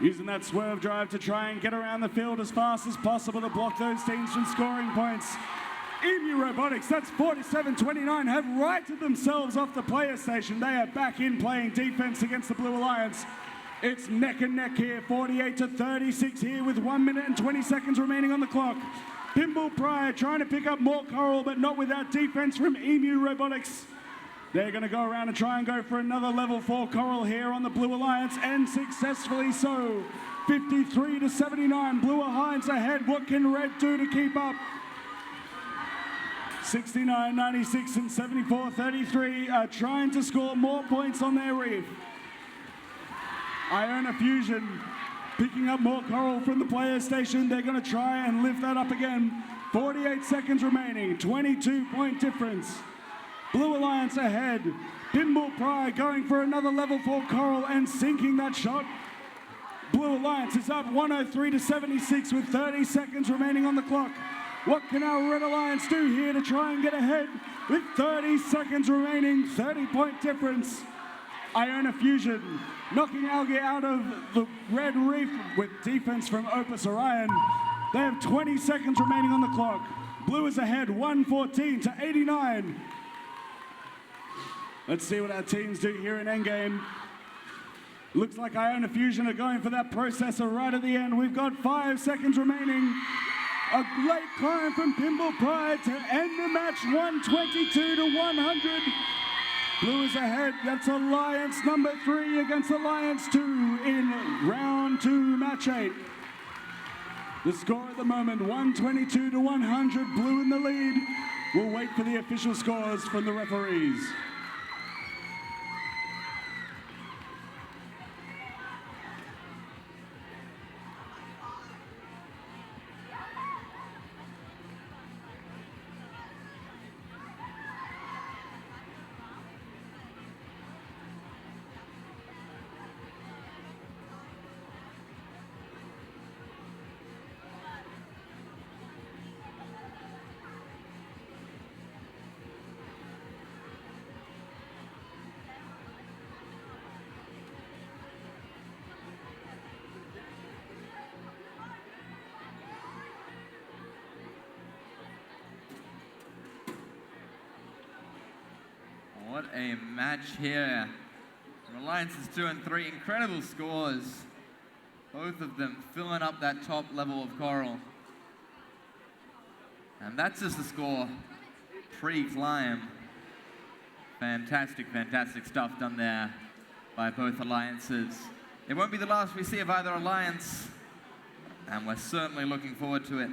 Using that swerve drive to try and get around the field as fast as possible to block those teams from scoring points. Emu Robotics, that's 47-29, have righted themselves off the player station. They are back in playing defense against the Blue Alliance. It's neck and neck here, 48-36 here with 1 minute and 20 seconds remaining on the clock. Pinball Pride trying to pick up more coral, but not without defense from Emu Robotics. They're going to go around and try and go for another level 4 coral here on the Blue Alliance, and successfully so. 53-79, Blue Alliance ahead. What can Red do to keep up? 69-96 and 74-33 are trying to score more points on their reef. Iona Fusion picking up more coral from the player station. They're going to try and lift that up again. 48 seconds remaining, 22-point difference. Blue Alliance ahead. Pinball Pride going for another level 4 coral and sinking that shot. Blue Alliance is up 103-76 with 30 seconds remaining on the clock. What can our Red Alliance do here to try and get ahead? With 30 seconds remaining, 30-point difference. Iona Fusion knocking Algae out of the red reef with defense from Opus Orion. They have 20 seconds remaining on the clock. Blue is ahead, 114-89. Let's see what our teams do here in endgame. Looks like Iona Fusion are going for that processor right at the end. We've got 5 seconds remaining. A late climb from Pimble Pride to end the match 122 to 100. Blue is ahead. That's Alliance number 3 against Alliance 2 in round 2, match 8. The score at the moment, 122 to 100. Blue in the lead. We'll wait for the official scores from the referees. What a match here. From Alliances 2 and 3, incredible scores. Both of them filling up that top level of coral. And that's just the score pre-climb. Fantastic, fantastic stuff done there by both alliances. It won't be the last we see of either alliance, and we're certainly looking forward to it.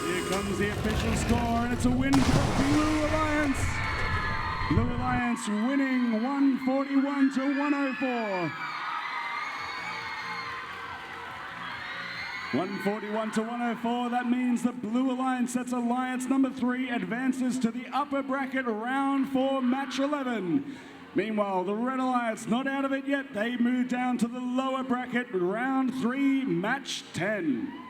Here comes the official score, and it's a win for Blue Alliance. Blue Alliance winning 141 to 104. 141 to 104, that means the Blue Alliance, that's Alliance number 3, advances to the upper bracket round 4, match 11. Meanwhile, the Red Alliance not out of it yet. They move down to the lower bracket round 3, match 10.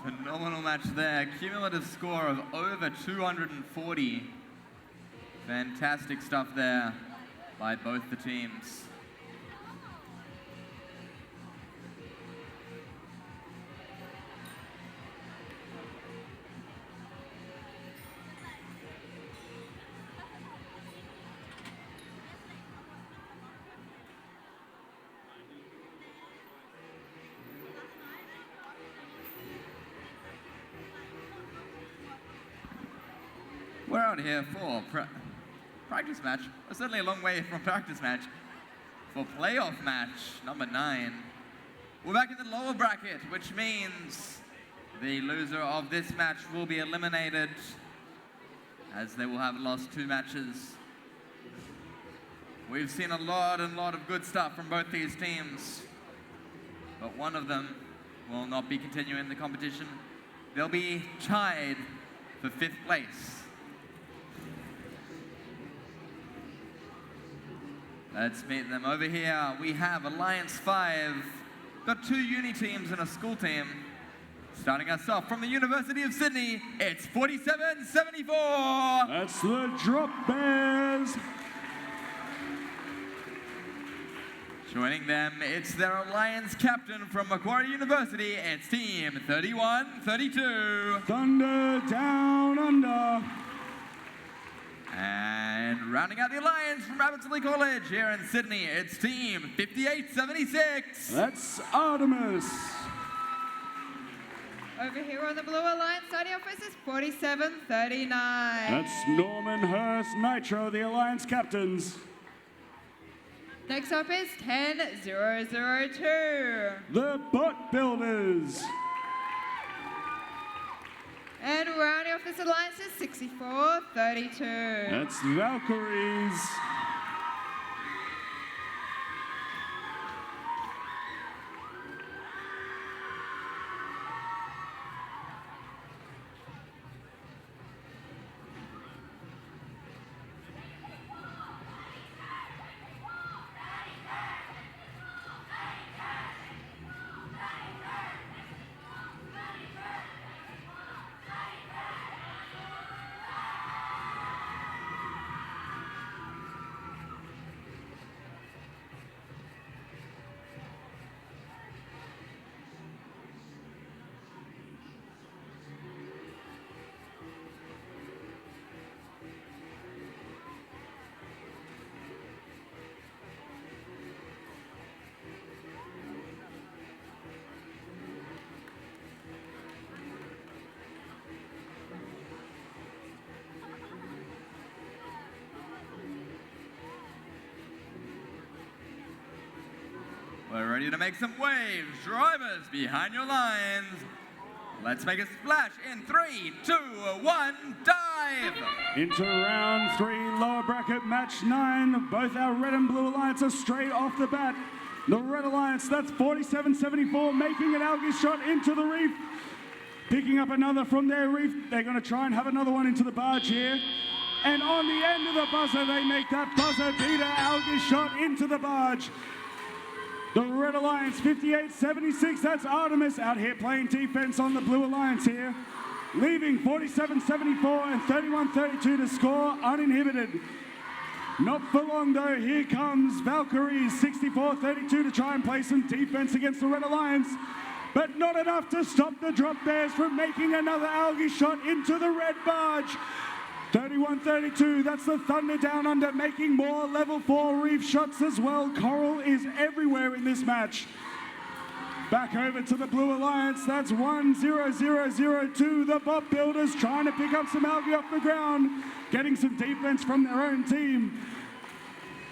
Phenomenal match there. Cumulative score of over 240. Fantastic stuff there by both the teams. We're out here for practice match. We're certainly a long way from practice match. For playoff match number 9. We're back in the lower bracket, which means the loser of this match will be eliminated, as they will have lost 2 matches. We've seen a lot of good stuff from both these teams, but one of them will not be continuing the competition. They'll be tied for 5th place. Let's meet them over here. We have Alliance 5. Got 2 uni teams and a school team. Starting us off from the University of Sydney, it's 4774. That's the Drop Bears. Joining them, it's their Alliance captain from Macquarie University. It's team 3132. Thunder Down Under. And rounding out the Alliance from Abbotsford College here in Sydney, it's team 5876. That's Artemis. Over here on the Blue Alliance, starting off is 4739. That's Norman Hurst Nitro, the Alliance captains. Next up is 10002. The Bot Builders. And rounding off this alliance is 6432. That's Valkyries. We're ready to make some waves. Drivers behind your lines. Let's make a splash in 3, 2, 1, dive! Into round 3, lower bracket, match 9. Both our red and blue alliance are straight off the bat. The red alliance, that's 47-74, making an algae shot into the reef. Picking up another from their reef. They're going to try and have another one into the barge here. And on the end of the buzzer, they make that buzzer beater algae shot into the barge. The Red Alliance, 58-76. That's Artemis out here playing defense on the Blue Alliance here. Leaving 47-74 and 31-32 to score uninhibited. Not for long though, here comes Valkyries, 64-32 to try and play some defense against the Red Alliance. But not enough to stop the Drop Bears from making another algae shot into the red barge. 31-32, that's the Thunder Down Under, making more level 4 reef shots as well. Coral is everywhere in this match. Back over to the Blue Alliance, that's 1-0-0-0-2. The Bob Builders trying to pick up some algae off the ground, getting some defense from their own team.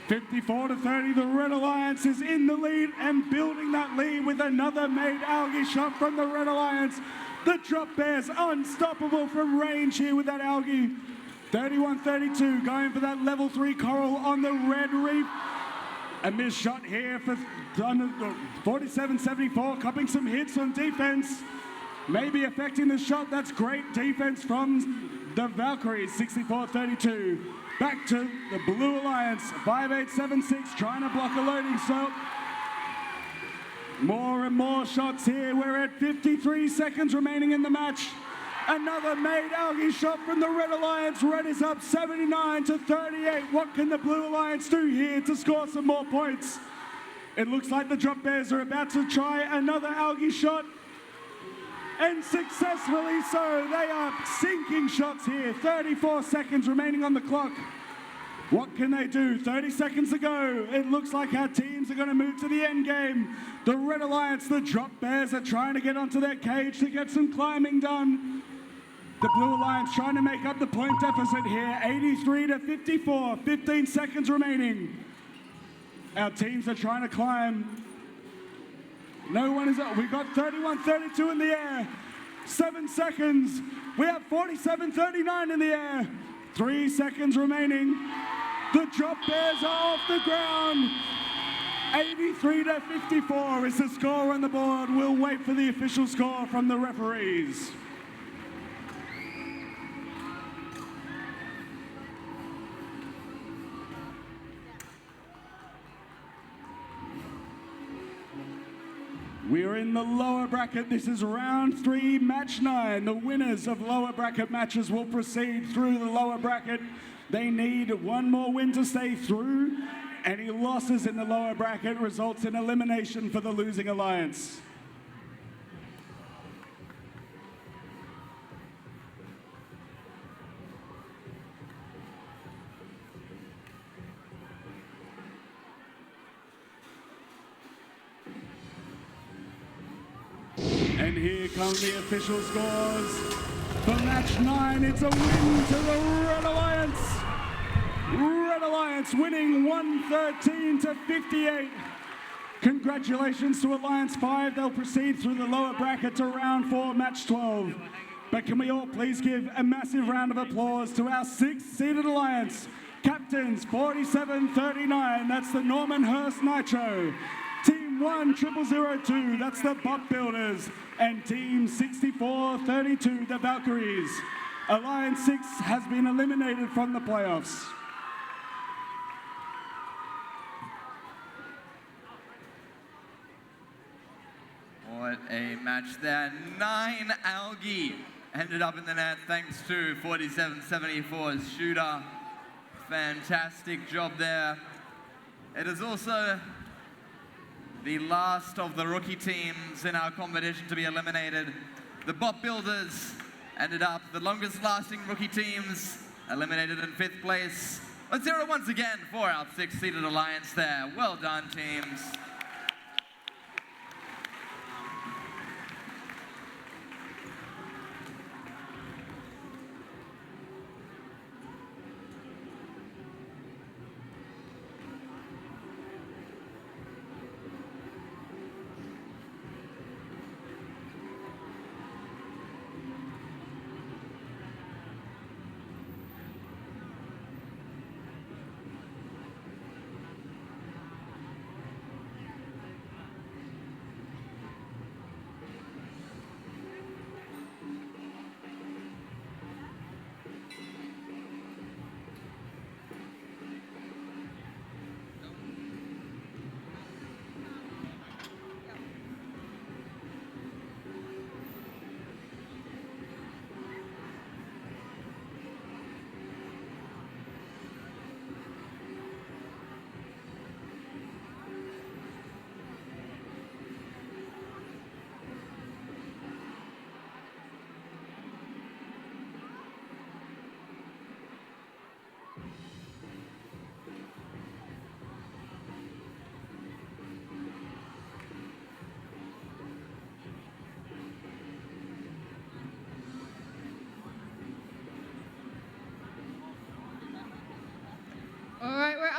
54-30, the Red Alliance is in the lead and building that lead with another made algae shot from the Red Alliance. The Drop Bears unstoppable from range here with that algae. 31-32, going for that level 3 coral on the red reef. A missed shot here for 47-74, copping some hits on defense. Maybe affecting the shot. That's great defense from the Valkyries, 64-32. Back to the Blue Alliance, 58-76, trying to block a loading shot. More and more shots here. We're at 53 seconds remaining in the match. Another made algae shot from the Red Alliance. Red is up 79-38. What can the Blue Alliance do here to score some more points? It looks like the Drop Bears are about to try another algae shot. And successfully so. They are sinking shots here. 34 seconds remaining on the clock. What can they do? 30 seconds to go. It looks like our teams are going to move to the end game. The Red Alliance, the Drop Bears are trying to get onto their cage to get some climbing done. The Blue Alliance trying to make up the point deficit here. 83-54, 15 seconds remaining. Our teams are trying to climb. No one is up. We've got 31-32 in the air. 7 seconds. We have 47-39 in the air. 3 seconds remaining. The Drop Bears are off the ground. 83-54 is the score on the board. We'll wait for the official score from the referees. We are in the lower bracket. This is round 3, match 9. The winners of lower bracket matches will proceed through the lower bracket. They need one more win to stay through. Any losses in the lower bracket results in elimination for the losing alliance. And here come the official scores. For match 9, it's a win to the Red Alliance. Red Alliance winning 113-58. Congratulations to Alliance 5. They'll proceed through the lower bracket to round 4, match 12. But can we all please give a massive round of applause to our 6th-seeded Alliance. Captains 47-39, that's the Norman Hurst Nitro. Team 1-002, that's the Bot Builders. And Team 64-32, the Valkyries. Alliance 6 has been eliminated from the playoffs. What a match there. 9 algae ended up in the net thanks to 47-74's shooter. Fantastic job there. It is also the last of the rookie teams in our competition to be eliminated. The Bot Builders ended up the longest lasting rookie teams, eliminated in 5th place. Let's hear it once again for our 6th-seeded alliance there. Well done, teams.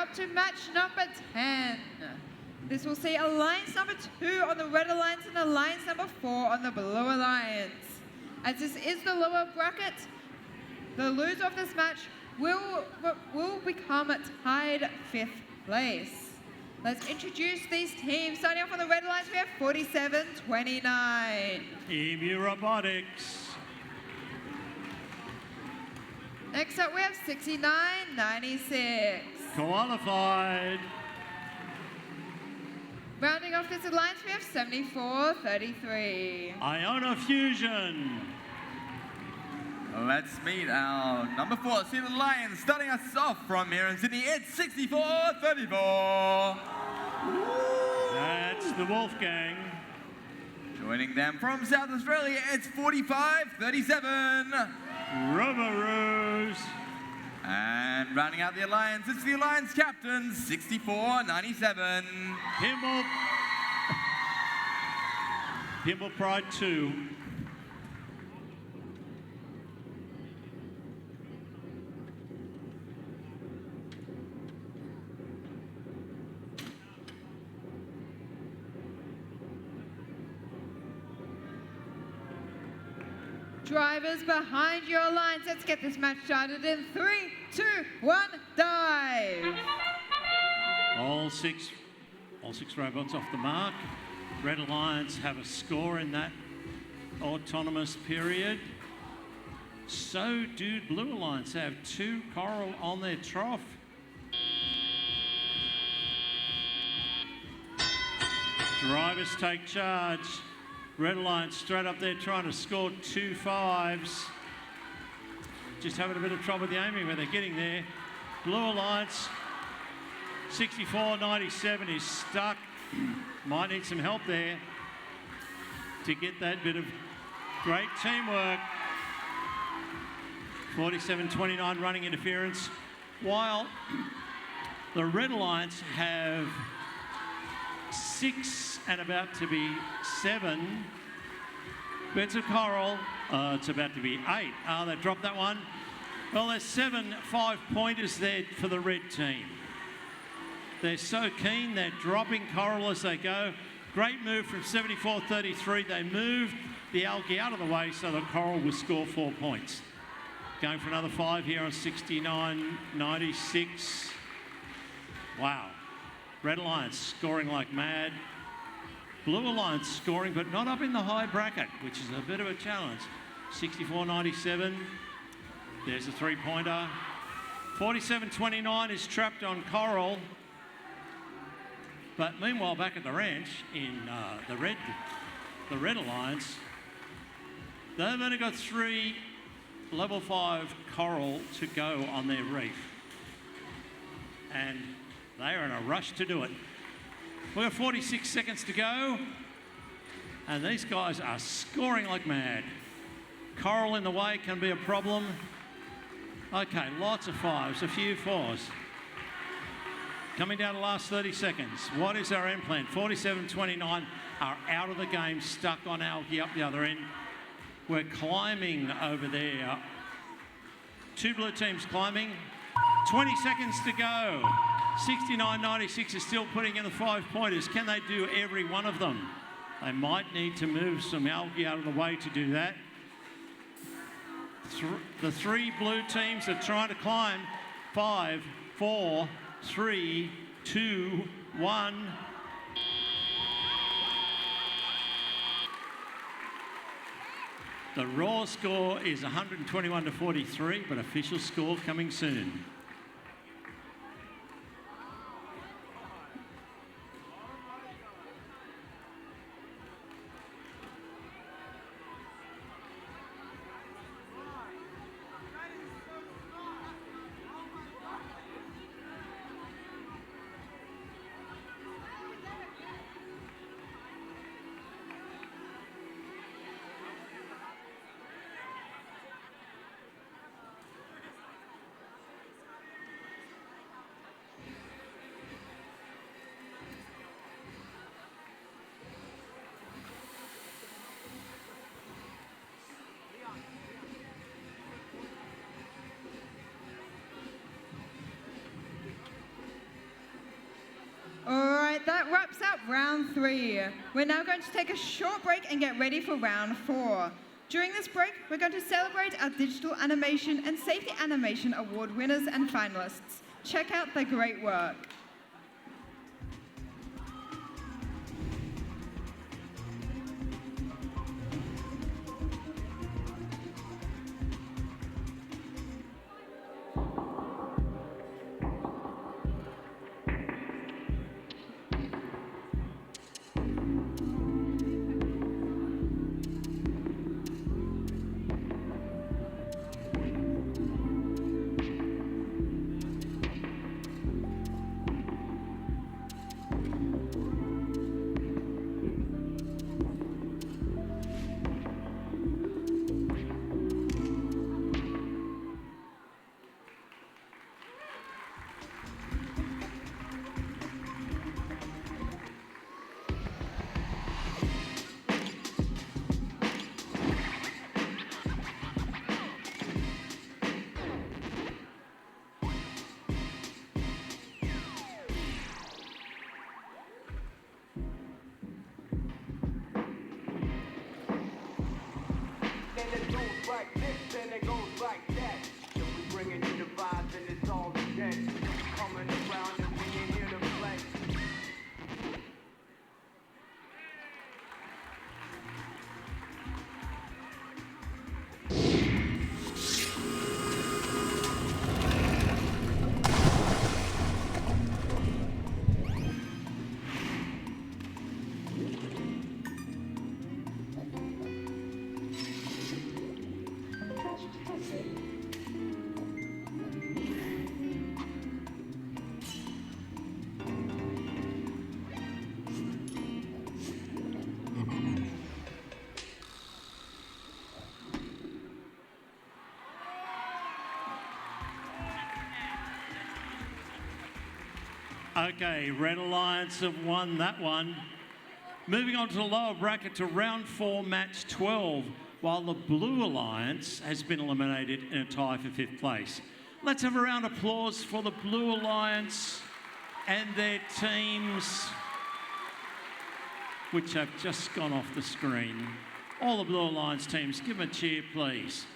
up to match number 10. This will see alliance number 2 on the red alliance and alliance number 4 on the blue alliance. As this is the lower bracket, the loser of this match will become tied 5th place. Let's introduce these teams. Starting off on the red alliance, we have 47-29. EMU Robotics. Next up, we have 69-96. Qualified. Rounding off this alliance, we have 74-33. Iona Fusion. Let's meet our number 4 seeded Lions. Starting us off from here in Sydney, it's 64-34. That's the Wolfgang. Joining them from South Australia, it's 45-37. Roboros. And rounding out the alliance, it's the alliance captain, 64-97. Pimble Pride 2. Drivers behind your alliance. Let's get this match started in 3, 2, 1, dive. All six robots off the mark. Red Alliance have a score in that autonomous period. So do Blue Alliance have 2 coral on their trough. Drivers take charge. Red Alliance straight up there trying to score 2 5s. Just having a bit of trouble with the aiming, but they're getting there. Blue Alliance, 64-97 is stuck. Might need some help there to get that bit of great teamwork. 47-29 running interference. While the Red Alliance have 6 and about to be 7 bits of coral. It's about to be 8. They dropped that one. Well, there's 7 5-pointers there for the red team. They're so keen, they're dropping coral as they go. Great move from 74-33. They moved the algae out of the way so the coral will score 4 points. Going for another 5 here on 69-96. Wow. Red Alliance scoring like mad. Blue Alliance scoring, but not up in the high bracket, which is a bit of a challenge. 64-97. There's a 3-pointer. 47-29 is trapped on coral. But meanwhile, back at the ranch in the Red Alliance, they've only got 3 level 5 coral to go on their reef. And they are in a rush to do it. We've got 46 seconds to go. And these guys are scoring like mad. Coral in the way can be a problem. Okay, lots of 5s, a few 4s. Coming down to the last 30 seconds. What is our end plan? 47-29 are out of the game, stuck on algae up the other end. We're climbing over there. 2 blue teams climbing. 20 seconds to go. 69-96 is still putting in the 5-pointers. Can they do every one of them? They might need to move some algae out of the way to do that. The 3 blue teams are trying to climb. 5, 4, 3, 2, 1. The raw score is 121-43, but official score coming soon. that wraps up round 3. We're now going to take a short break and get ready for round 4. During this break, we're going to celebrate our Digital Animation and Safety Animation Award winners and finalists. Check out their great work. Okay, Red Alliance have won that one. Moving on to the lower bracket to round 4, match 12, while the Blue Alliance has been eliminated in a tie for 5th place. Let's have a round of applause for the Blue Alliance and their teams, which have just gone off the screen. All the Blue Alliance teams, give them a cheer, please.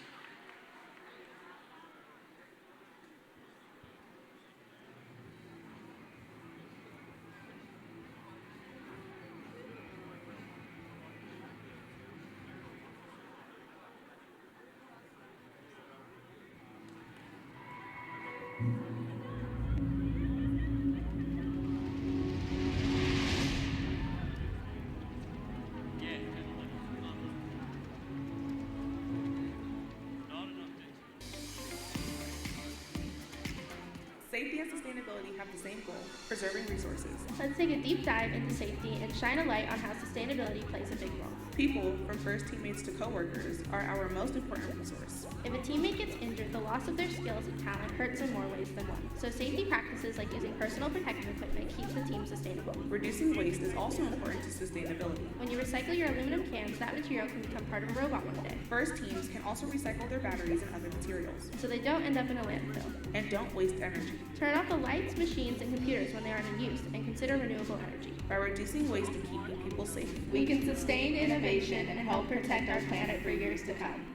Safety and sustainability have the same goal, preserving resources. Let's take a deep dive into safety and shine a light on how sustainability plays a big role. People, from first teammates to coworkers, are our most important resource. If a teammate gets injured, the loss of their skills and talent hurts in more ways than one. So safety practices like using personal protective equipment keeps the team sustainable. Reducing waste is also important to sustainability. When you recycle your aluminum cans, that material can become part of a robot one day. First teams can also recycle their batteries and other materials. So they don't end up in a landfill. And don't waste energy. Turn off the lights, machines, and computers when they aren't in use, and consider renewable energy. By reducing waste and keeping people safe, we can sustain innovation and help protect our planet for years to come.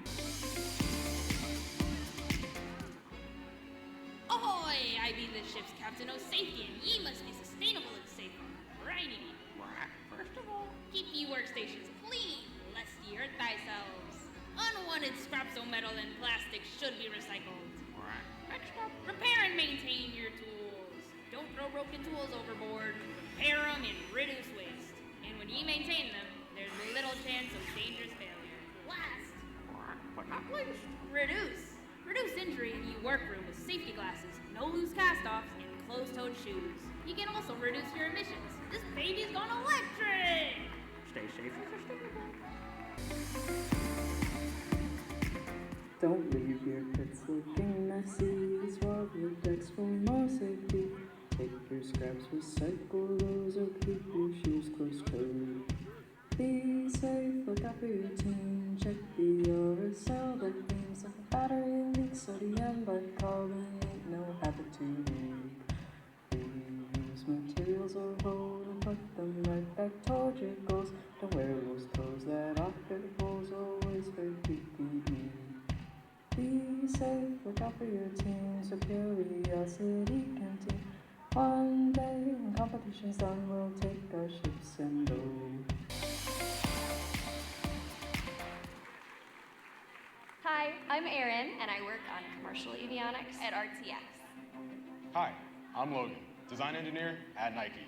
Ahoy! I be the ship's captain of safety, and ye must be sustainable and safe. Righty. First of all, keep ye workstations clean, lest ye hurt thyselves. Unwanted scraps of metal and plastic should be recycled. Next up, repair and maintain your tools. Don't throw broken tools overboard. Repair them and reduce waste. And when ye maintain them, there's little chance of dangerous failure. Last, but not least, reduce. Reduce injury in your workroom with safety glasses, no loose cast-offs, and closed-toed shoes. You can also reduce your emissions. This baby's gone electric! Stay safe and sustainable. Don't leave your pets looking messy. Swab your decks for more safety. Take your scraps, recycle those, or keep your shoes closed-toed. Be safe, look out for your team. Check the RSL that means if a battery leaks, sodium bicarbonate, no habit to leak. Reuse materials or hold and city empty. One day when competition's done, we'll take our ships and go. Hi, I'm Erin, and I work on commercial avionics at RTX. Hi, I'm Logan, design engineer at Nike.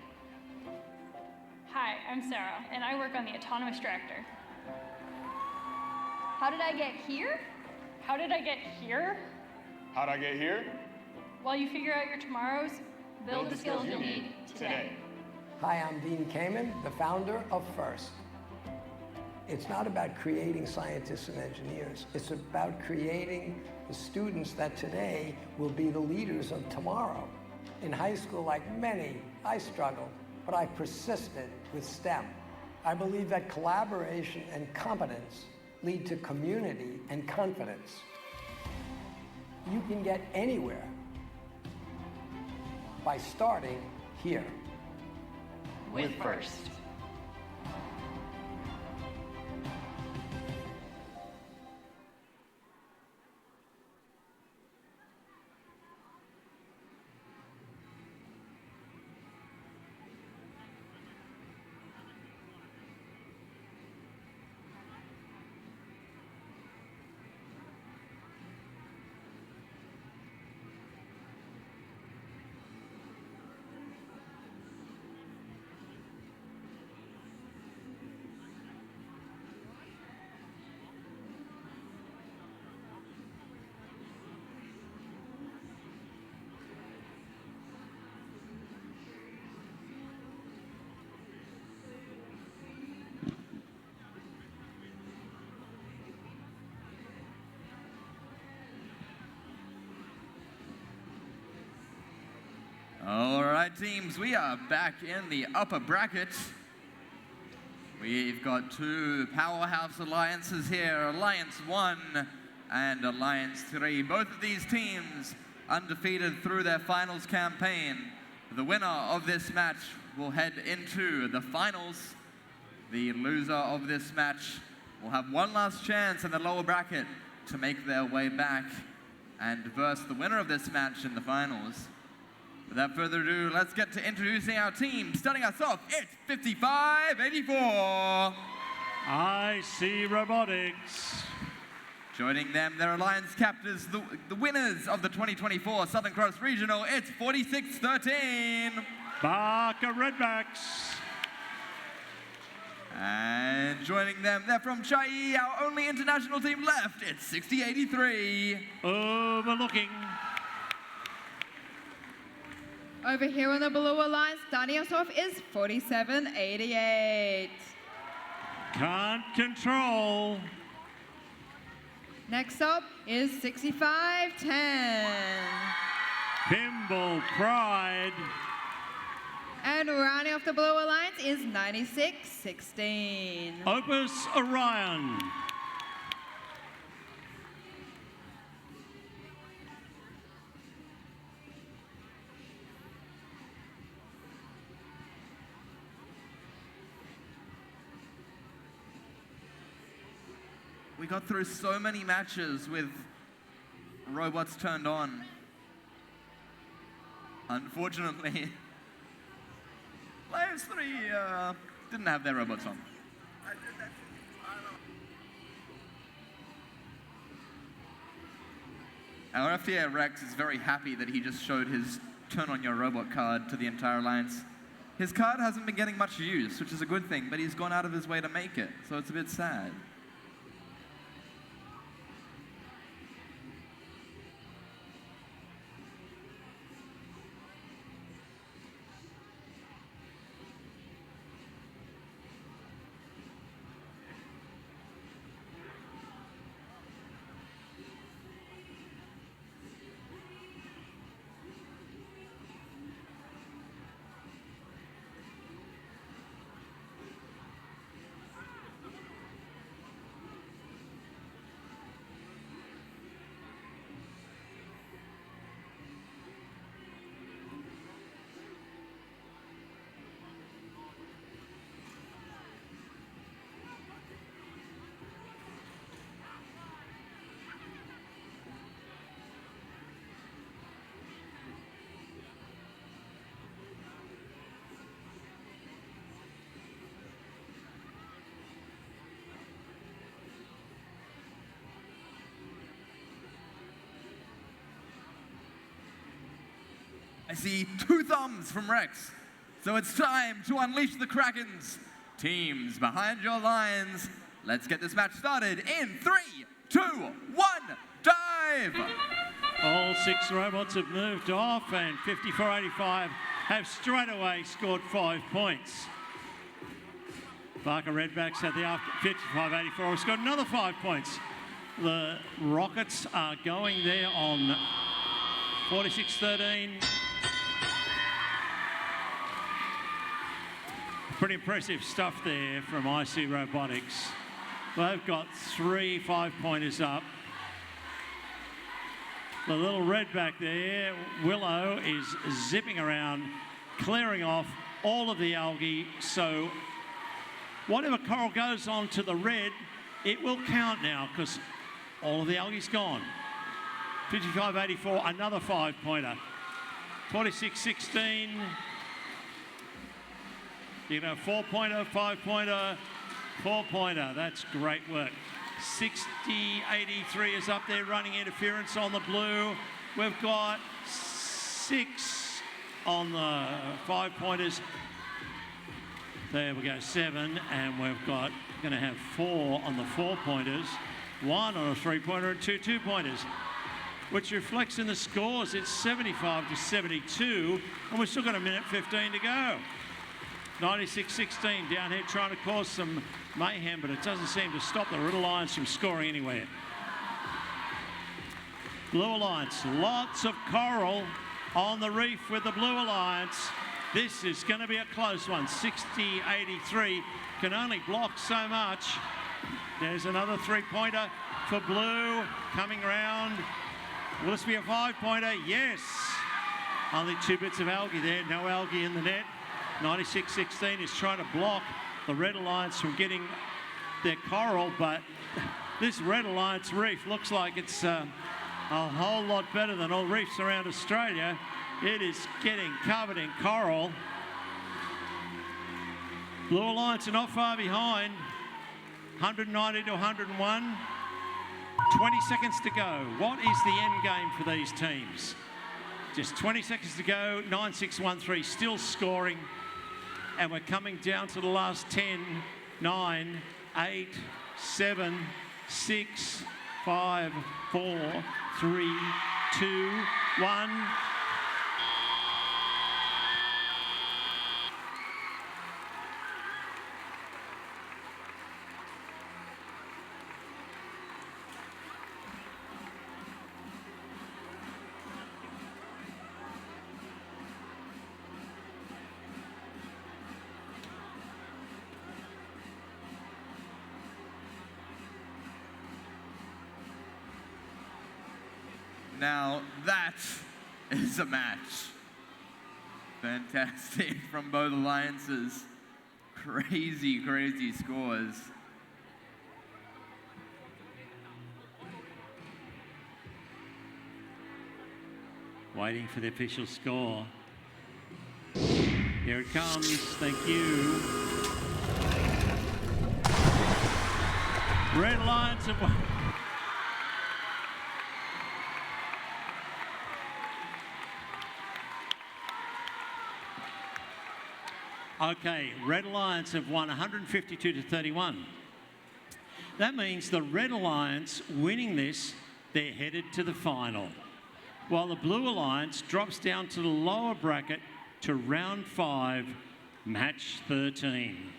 Hi, I'm Sarah, and I work on the autonomous tractor. How did I get here? How did I get here? How'd I get here? While you figure out your tomorrows, build the skills you'll need today. Hi, I'm Dean Kamen, the founder of FIRST. It's not about creating scientists and engineers. It's about creating the students that today will be the leaders of tomorrow. In high school, like many, I struggled, but I persisted with STEM. I believe that collaboration and competence lead to community and confidence. You can get anywhere by starting here. With FIRST. All right, teams, we are back in the upper bracket. We've got two powerhouse alliances here, Alliance 1 and Alliance 3. Both of these teams undefeated through their finals campaign. The winner of this match will head into the finals. The loser of this match will have one last chance in the lower bracket to make their way back and verse the winner of this match in the finals. Without further ado, let's get to introducing our team. Starting us off, it's 5584. I see Robotics. Joining them, their alliance captors, the winners of the 2024 Southern Cross Regional, it's 4613. Barker Redbacks. And joining them, they're from Chiayi, our only international team left, it's 6083. Overlooking. Over here on the Blue Alliance, starting us off is 4788. Can't control. Next up is 6510. Pimble Pride. And rounding off the Blue Alliance is 9616. Opus Orion. We got through so many matches with robots turned on. Unfortunately, Alliance 3 didn't have their robots on. Our FDA Rex is very happy that he just showed his turn on your robot card to the entire Alliance. His card hasn't been getting much use, which is a good thing, but he's gone out of his way to make it, so it's a bit sad. I see 2 thumbs from Rex. So it's time to unleash the Krakens. Teams behind your lines, let's get this match started in 3, 2, 1, dive! All 6 robots have moved off, and 5485 have straight away scored 5 points. Barker Redbacks at the after 5584 have scored another 5 points. The Rockets are going there on 46-13. Pretty impressive stuff there from IC Robotics. They've got 3 5-pointers up. The little redback there, Willow, is zipping around, clearing off all of the algae. So whatever coral goes on to the red, it will count now because all of the algae's gone. 5584, another 5-pointer. 46-16. You know, 4-pointer, 5-pointer, 4-pointer. That's great work. 60-83 is up there running interference on the blue. We've got 6 on the 5-pointers. There we go, 7. And we've got, going to have 4 on the 4-pointers. 1 on a 3-pointer and 2 2-pointers. Which reflects in the scores. It's 75-72. And we've still got 1:15 to go. 96-16 down here trying to cause some mayhem, but it doesn't seem to stop the Red Alliance from scoring anywhere. Blue Alliance, lots of coral on the reef with the Blue Alliance. This is going to be a close one. 60-83 can only block so much. There's another 3-pointer for Blue coming round. Will this be a 5-pointer? Yes. Only 2 bits of algae there, no algae in the net. 96-16 is trying to block the Red Alliance from getting their coral, but this Red Alliance reef looks like it's a whole lot better than all reefs around Australia. It is getting covered in coral. Blue Alliance are not far behind, 190 to 101. 20 seconds to go. What is the end game for these teams? Just 20 seconds to go. 9-6-1-3 still scoring. And we're coming down to the last 10, 9, 8, 7, 6, 5, 4, 3, 2, 1. Now that is a match. Fantastic from both alliances. Crazy, crazy scores. Waiting for the official score. Here it comes. Thank you. Red Alliance have won. Okay, Red Alliance have won 152 to 31. That means the Red Alliance winning this, they're headed to the final. While the Blue Alliance drops down to the lower bracket to round 5, match 13.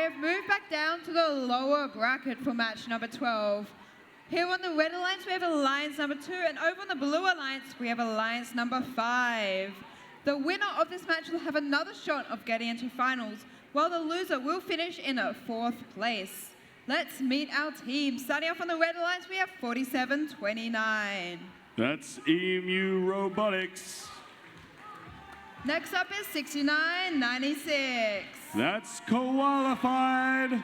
have moved back down to the lower bracket for match number 12. Here on the red alliance, we have alliance number 2, and over on the blue alliance, we have alliance number 5. The winner of this match will have another shot of getting into finals, while the loser will finish in 4th place. Let's meet our team. Starting off on the red alliance, we have 47-29. That's EMU Robotics. Next up is 69-96. That's qualified.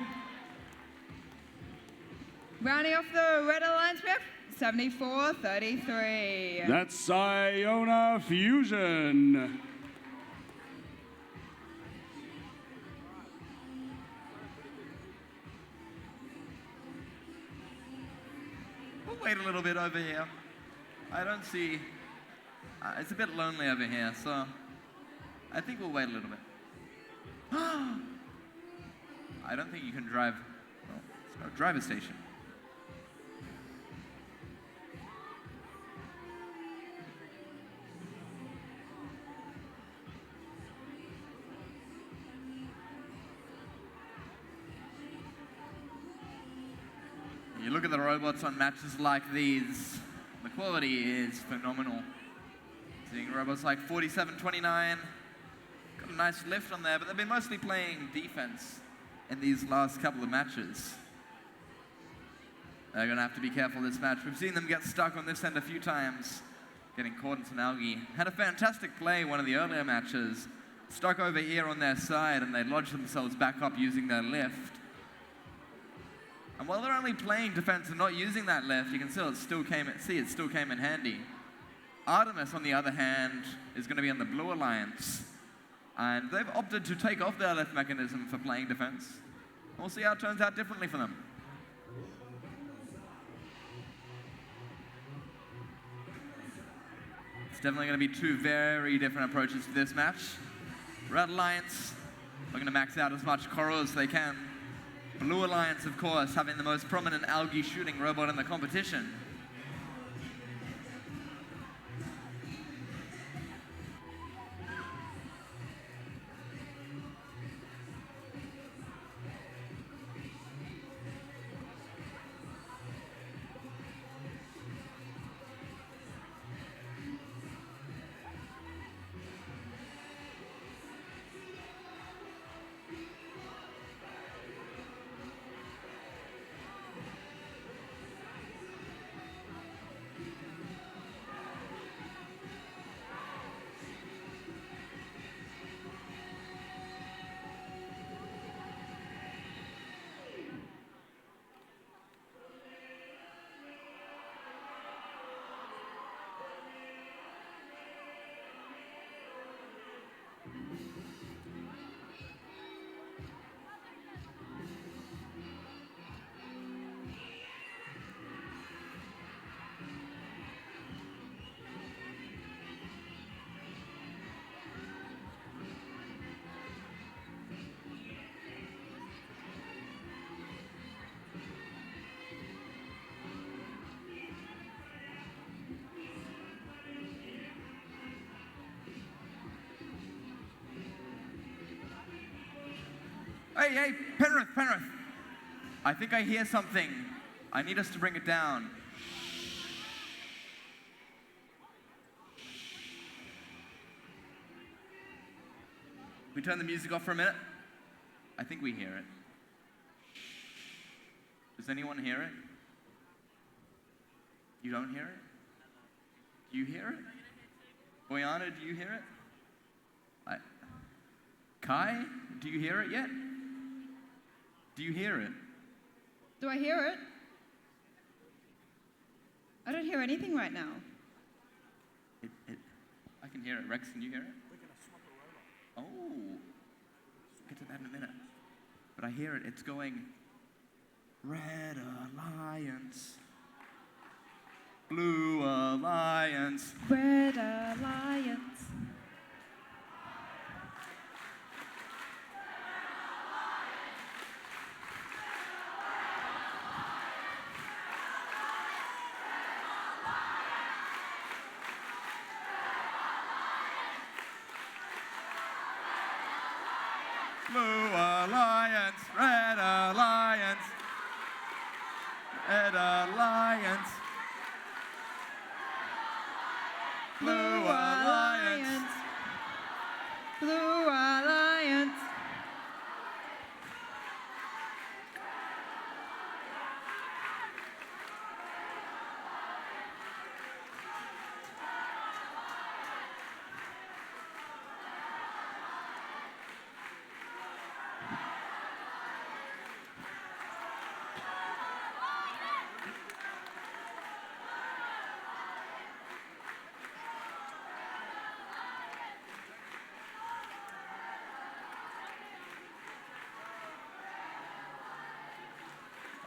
Rounding off the red alliance, we have 74-33. That's Iona Fusion. We'll wait a little bit over here. I don't see... it's a bit lonely over here, so I think we'll wait a little bit. I don't think you can drive... Well, it's no driver station. You look at the robots on matches like these, the quality is phenomenal. Seeing robots like 47-29, got a nice lift on there, but they've been mostly playing defense in these last couple of matches. They're gonna have to be careful this match. We've seen them get stuck on this end a few times, getting caught in some algae. Had a fantastic play one of the earlier matches, stuck over here on their side, and they lodged themselves back up using their lift. And while they're only playing defense and not using that lift, you can see it still came in handy. Artemis, on the other hand, is going to be on the blue alliance. And they've opted to take off their lift mechanism for playing defense. We'll see how it turns out differently for them. It's definitely going to be two very different approaches to this match. Red alliance looking to max out as much coral as they can. Blue alliance, of course, having the most prominent algae shooting robot in the competition. Hey, Penrith. I think I hear something. I need us to bring it down. We turn the music off for a minute. I think we hear it. Does anyone hear it? You don't hear it? Do you hear it? Boyana, do you hear it? Kai, do you hear it yet? Do you hear it? Do I hear it? I don't hear anything right now. I can hear it. Rex, can you hear it? We're going to swap a robot. Oh. We'll get to that in a minute. But I hear it. It's going Red Alliance. Blue Alliance. Red Alliance. Blue Alliance, Red Red Alliance. Blue Alliance. Blue Alliance.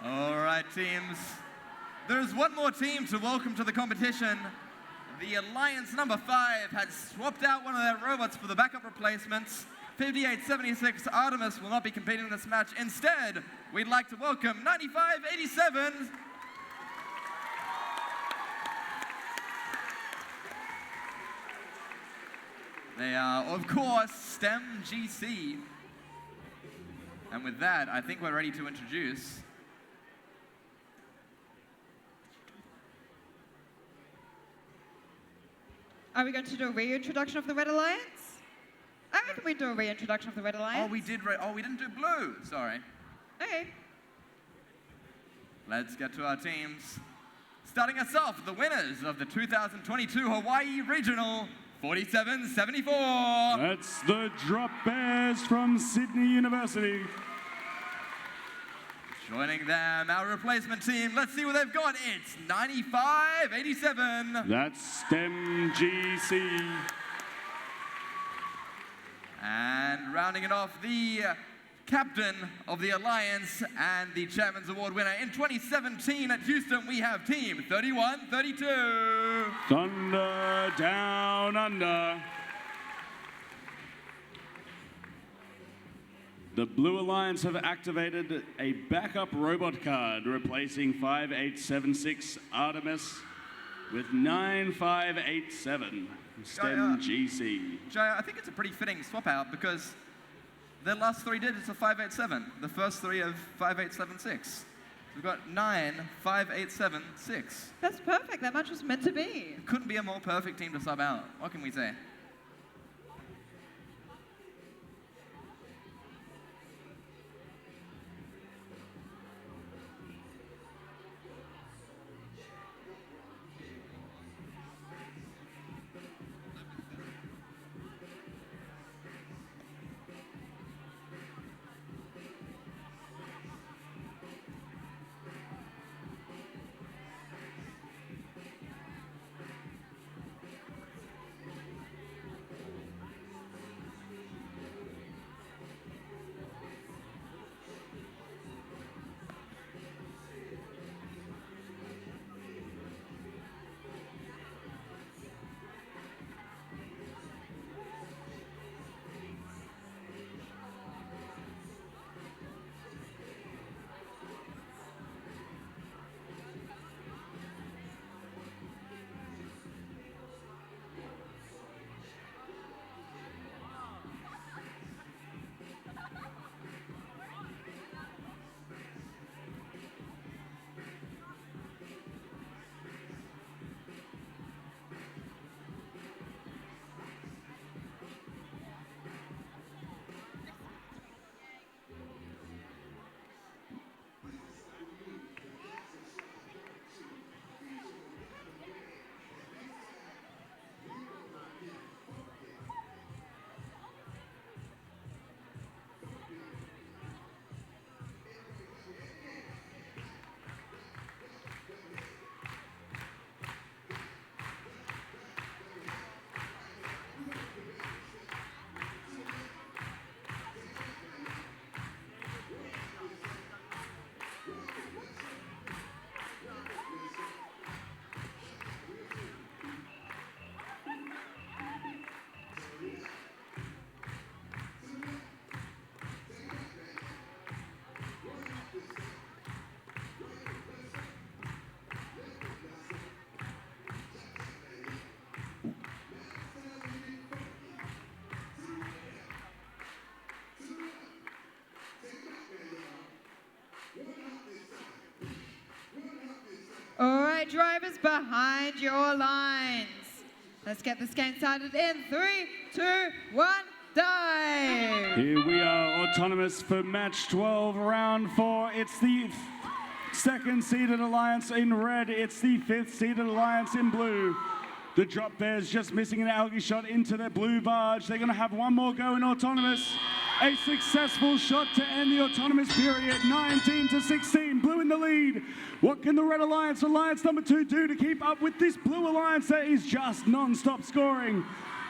All right, teams. There's one more team to welcome to the competition. The Alliance number 5 had swapped out one of their robots for the backup replacements. 5876 Artemis will not be competing in this match. Instead, we'd like to welcome 9587. They are, of course, STEM GC. And with that, I think we're ready to introduce Are we going to do a reintroduction of the Red Alliance? I reckon we do a reintroduction of the Red Alliance. Oh, we didn't do blue. Sorry. Okay. Let's get to our teams. Starting us off, the winners of the 2022 Hawaii Regional 4774. That's the Drop Bears from Sydney University. Joining them, our replacement team. Let's see what they've got. It's 9587. That's STEM GC. And rounding it off, the captain of the Alliance and the Chairman's Award winner in 2017 at Houston, we have Team 3132. Thunder Down Under. The Blue Alliance have activated a backup robot card, replacing 5876 Artemis with 9587 STEM GC. Jaya, I think it's a pretty fitting swap out because their last 3 digits are 587, the first 3 of 5876. We've got 95876. That's perfect. That match was meant to be. Couldn't be a more perfect team to sub out. What can we say? All right, drivers behind your lines. Let's get this game started in 3, 2, 1, dive. Here we are, autonomous for match 12, round 4. It's the second seeded alliance in red. It's the fifth seeded alliance in blue. The Drop Bears just missing an algae shot into their blue barge. They're going to have one more go in autonomous. A successful shot to end the autonomous period, 19-16, blue in the lead. What can the red alliance number 2 do to keep up with this blue alliance that is just non-stop scoring?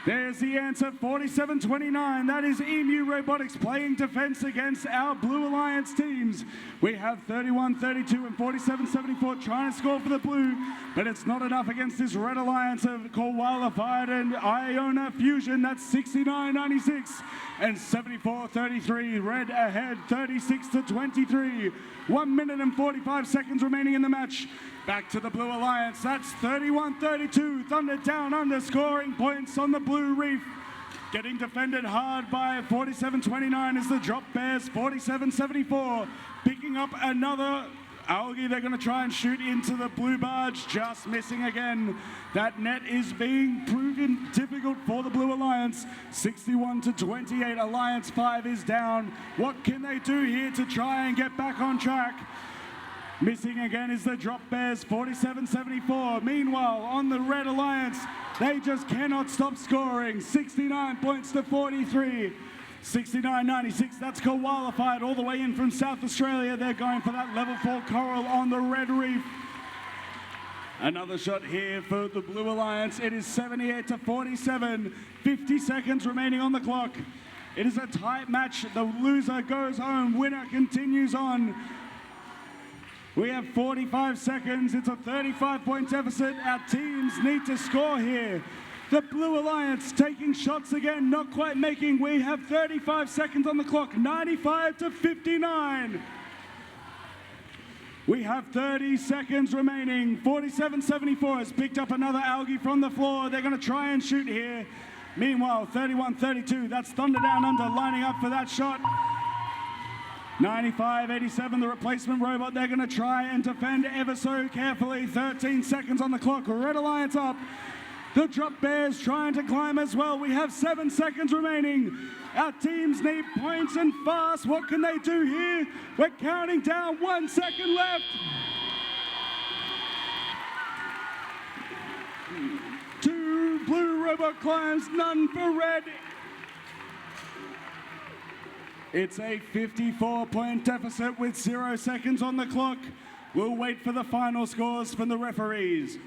There's the answer, 47-29. That is EMU Robotics playing defense against our Blue Alliance teams. We have 31-32 and 47-74 trying to score for the blue, but it's not enough against this Red Alliance of Koala Fired and Iona Fusion. That's 69-96 and 74-33. Red ahead, 36-23. 1 minute and 45 seconds remaining in the match. Back to the Blue Alliance. That's 31-32. Thunder down under, scoring points on the Blue Reef. Getting defended hard by 47-29 is the Drop Bears, 47-74. Picking up another algae. They're going to try and shoot into the blue barge. Just missing again. That net is being proven difficult for the Blue Alliance. 61-28. Alliance 5 is down. What can they do here to try and get back on track? Missing again is the Drop Bears, 47-74. Meanwhile, on the Red Alliance, they just cannot stop scoring. 69 points to 43. 69-96, that's qualified all the way in from South Australia. They're going for that level 4 coral on the Red Reef. Another shot here for the Blue Alliance. It is 78-47. 50 seconds remaining on the clock. It is a tight match. The loser goes home. Winner continues on. We have 45 seconds. It's a 35-point deficit. Our teams need to score here. The Blue Alliance taking shots again, not quite making. We have 35 seconds on the clock, 95-59. We have 30 seconds remaining. 47-74 has picked up another algae from the floor. They're going to try and shoot here. Meanwhile, 31-32, that's Thunder Down Under lining up for that shot. 95-87, the replacement robot. They're going to try and defend ever so carefully. 13 seconds on the clock. Red Alliance up. The Drop Bears trying to climb as well. We have 7 seconds remaining. Our teams need points and fast. What can they do here? We're counting down. 1 second left. 2 blue robot climbs, none for red. It's a 54-point deficit with 0 seconds on the clock. We'll wait for the final scores from the referees.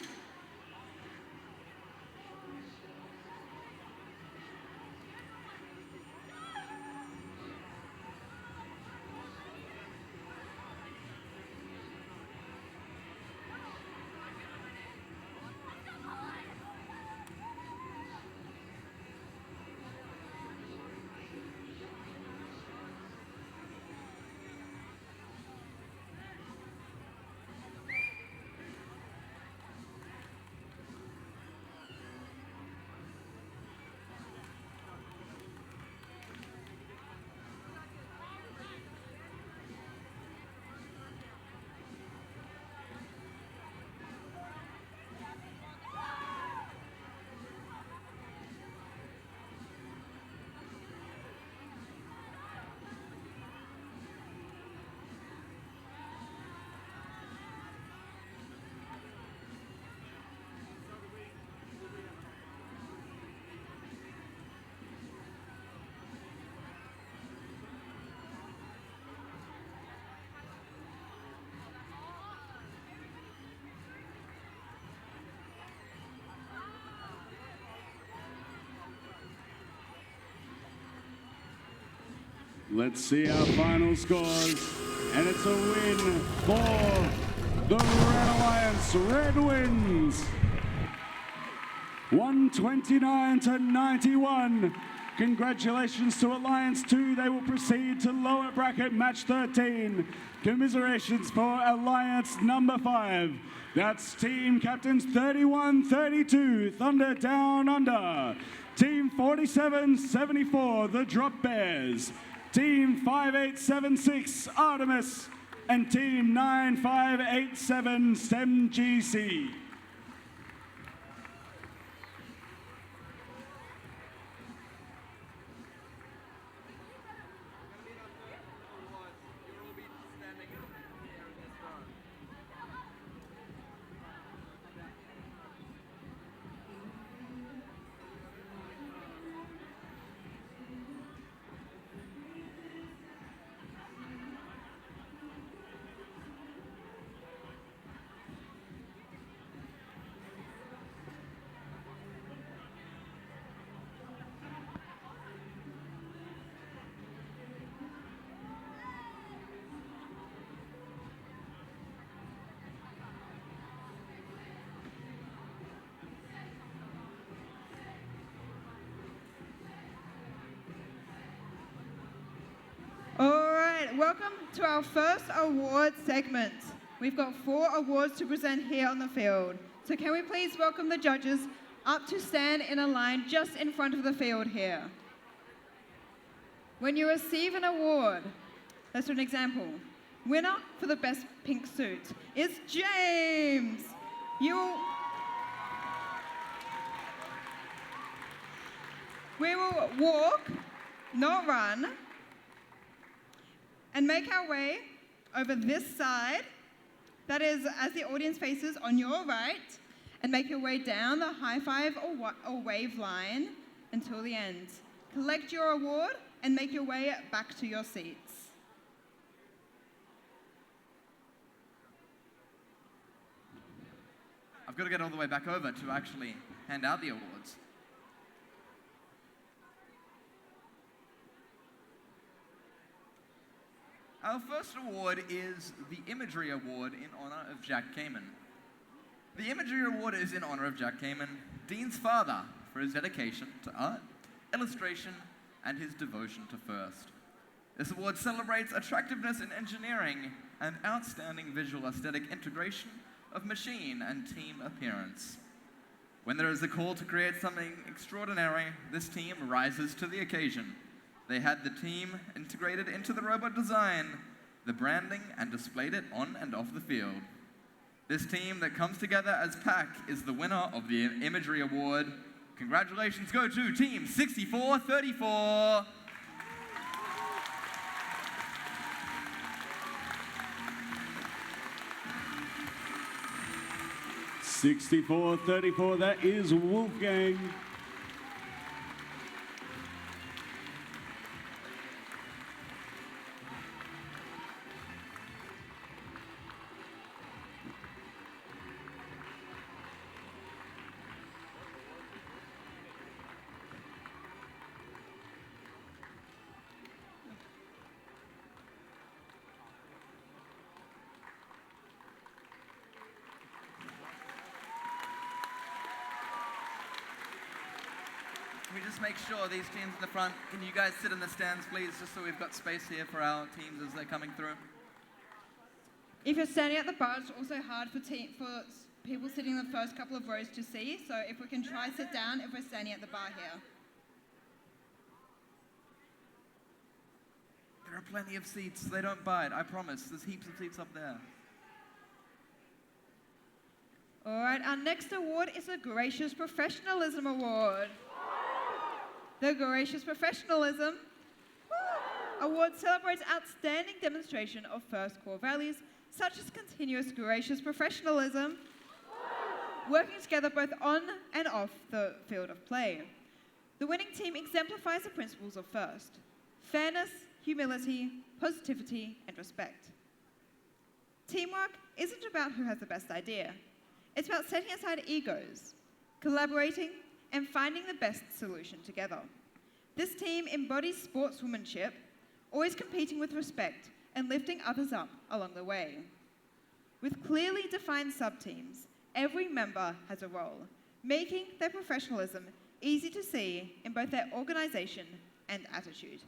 Let's see our final scores. And it's a win for the Red Alliance. Red wins 129-91. Congratulations to Alliance 2. They will proceed to lower bracket match 13. Commiserations for Alliance number 5. That's team captains 31-32, Thunder Down Under. Team 47-74, the Drop Bears. Team 5876, Artemis. and Team 9587 STEM GC. All right, welcome to our first award segment. We've got 4 awards to present here on the field. So can we please welcome the judges up to stand in a line just in front of the field here. When you receive an award, let's do an example. Winner for the best pink suit is James. We will walk, not run, and make our way over this side, that is as the audience faces on your right, and make your way down the high five or wave line until the end. Collect your award and make your way back to your seats. I've got to get all the way back over to actually hand out the awards. Our first award is the Imagery Award in honor of Jack Kamen. The Imagery Award is in honor of Jack Kamen, Dean's father, for his dedication to art, illustration, and his devotion to FIRST. This award celebrates attractiveness in engineering and outstanding visual aesthetic integration of machine and team appearance. When there is a call to create something extraordinary, this team rises to the occasion. They had the team integrated into the robot design, the branding, and displayed it on and off the field. This team that comes together as pack is the winner of the Imagery Award. Congratulations go to Team 6434. (64-34), that is Wolfgang. Can we just make sure these teams in the front, can you guys sit in the stands, please, just so we've got space here for our teams as they're coming through? If you're standing at the bar, it's also hard for people sitting in the first couple of rows to see, so if we can try sit down if we're standing at the bar here. There are plenty of seats. They don't bite, I promise. There's heaps of seats up there. All right, our next award is the Gracious Professionalism Award. The Gracious Professionalism Award celebrates outstanding demonstration of FIRST core values, such as continuous gracious professionalism, working together both on and off the field of play. The winning team exemplifies the principles of FIRST: fairness, humility, positivity, and respect. Teamwork isn't about who has the best idea. It's about setting aside egos, collaborating, and finding the best solution together. This team embodies sportswomanship, always competing with respect and lifting others up along the way. With clearly defined sub-teams, every member has a role, making their professionalism easy to see in both their organization and attitude.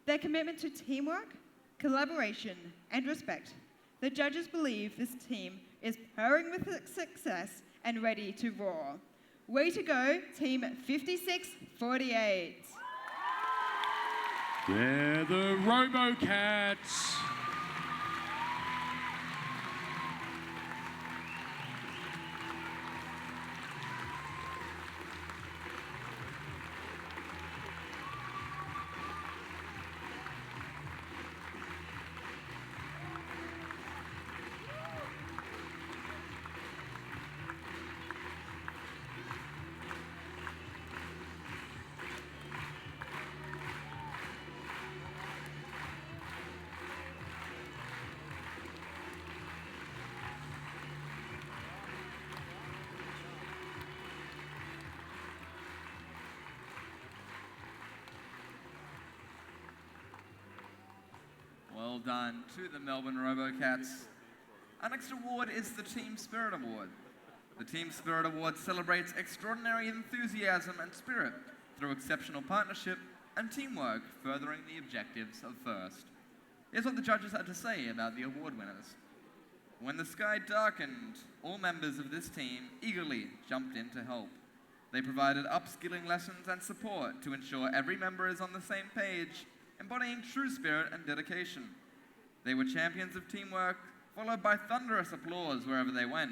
Their commitment to teamwork, collaboration, and respect, the judges believe this team is purring with success and ready to roar. Way to go, Team 5648. They're the RoboCats. Well done to the Melbourne RoboCats. Our next award is the Team Spirit Award. The Team Spirit Award celebrates extraordinary enthusiasm and spirit through exceptional partnership and teamwork, furthering the objectives of FIRST. Here's what the judges had to say about the award winners. When the sky darkened, all members of this team eagerly jumped in to help. They provided upskilling lessons and support to ensure every member is on the same page, embodying true spirit and dedication. They were champions of teamwork, followed by thunderous applause wherever they went.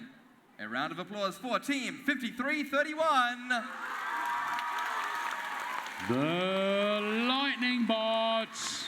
A round of applause for Team 5331. The Lightning Bots.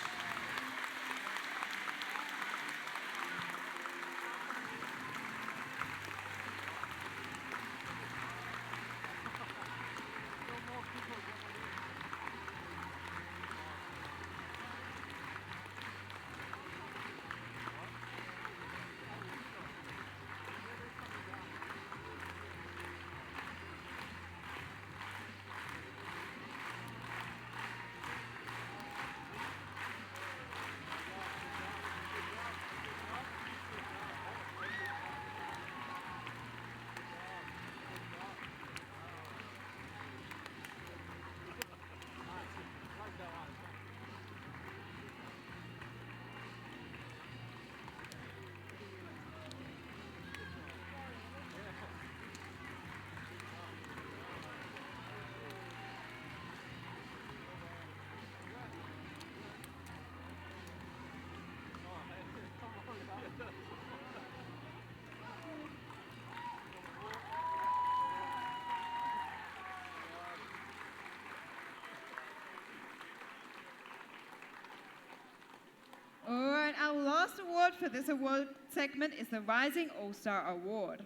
All right, our last award for this award segment is the Rising All-Star Award.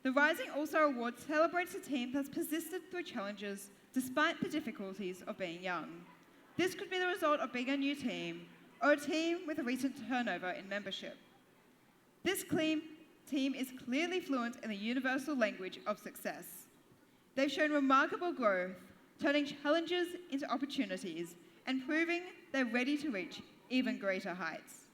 The Rising All-Star Award celebrates a team that's persisted through challenges despite the difficulties of being young. This could be the result of being a new team or a team with a recent turnover in membership. This team is clearly fluent in the universal language of success. They've shown remarkable growth, turning challenges into opportunities and proving they're ready to reach even greater heights.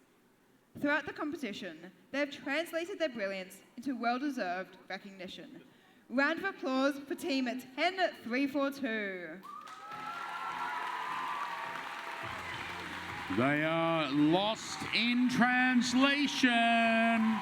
Throughout the competition, they have translated their brilliance into well-deserved recognition. Round of applause for team 10342. They are lost in translation.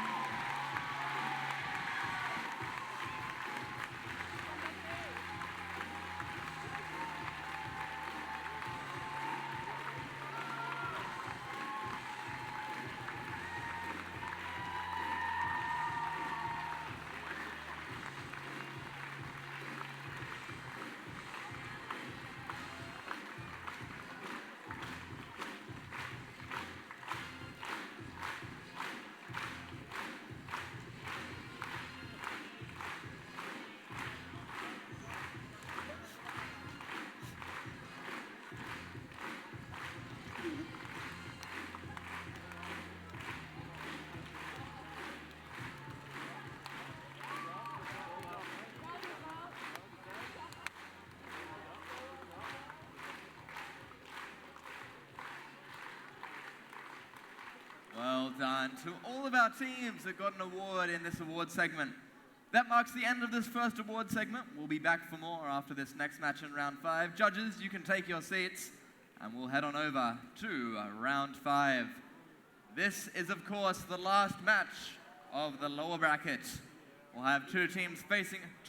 Well done to all of our teams that got an award in this award segment. That marks the end of this first award segment. We'll be back for more after this next match in round 5. Judges, you can take your seats and we'll head on over to round 5. This is, of course, the last match of the lower bracket. We'll have two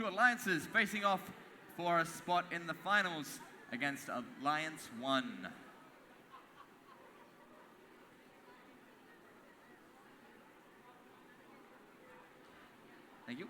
alliances facing off for a spot in the finals against Alliance 1. Thank you.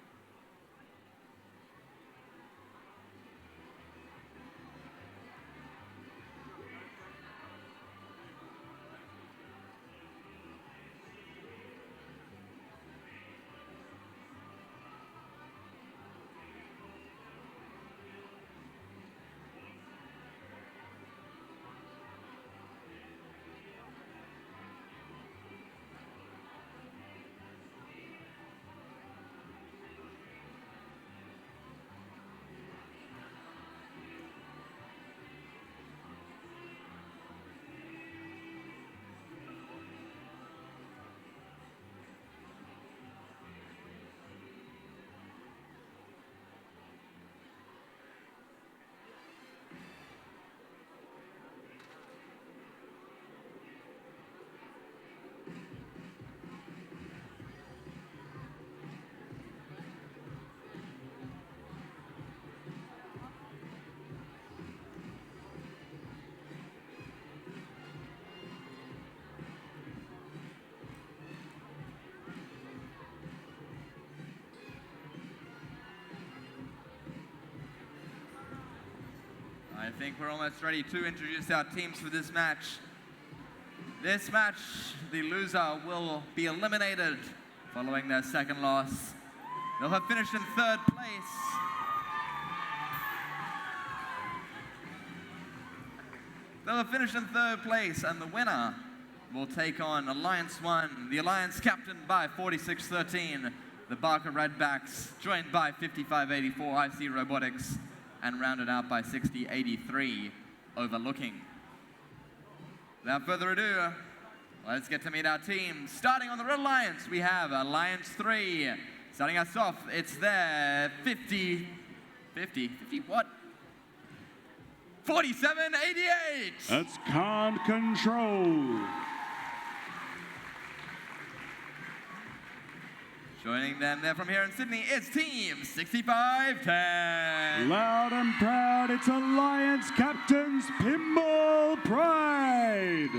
think we're almost ready to introduce our teams for this match. This match, the loser will be eliminated following their second loss. They'll have finished in third place. They'll have finished in third place, and the winner will take on Alliance 1, the Alliance captained by 4613, the Barker Redbacks, joined by 5584 IC Robotics, and rounded out by 6083 Overlooking. Without further ado, let's get to meet our team. Starting on the Red Alliance, we have Alliance 3. Starting us off, it's their 50 what? 4788! That's Can't Control. Joining them there from here in Sydney, it's Team 6510. Loud and proud, it's Alliance Captains Pinball Pride.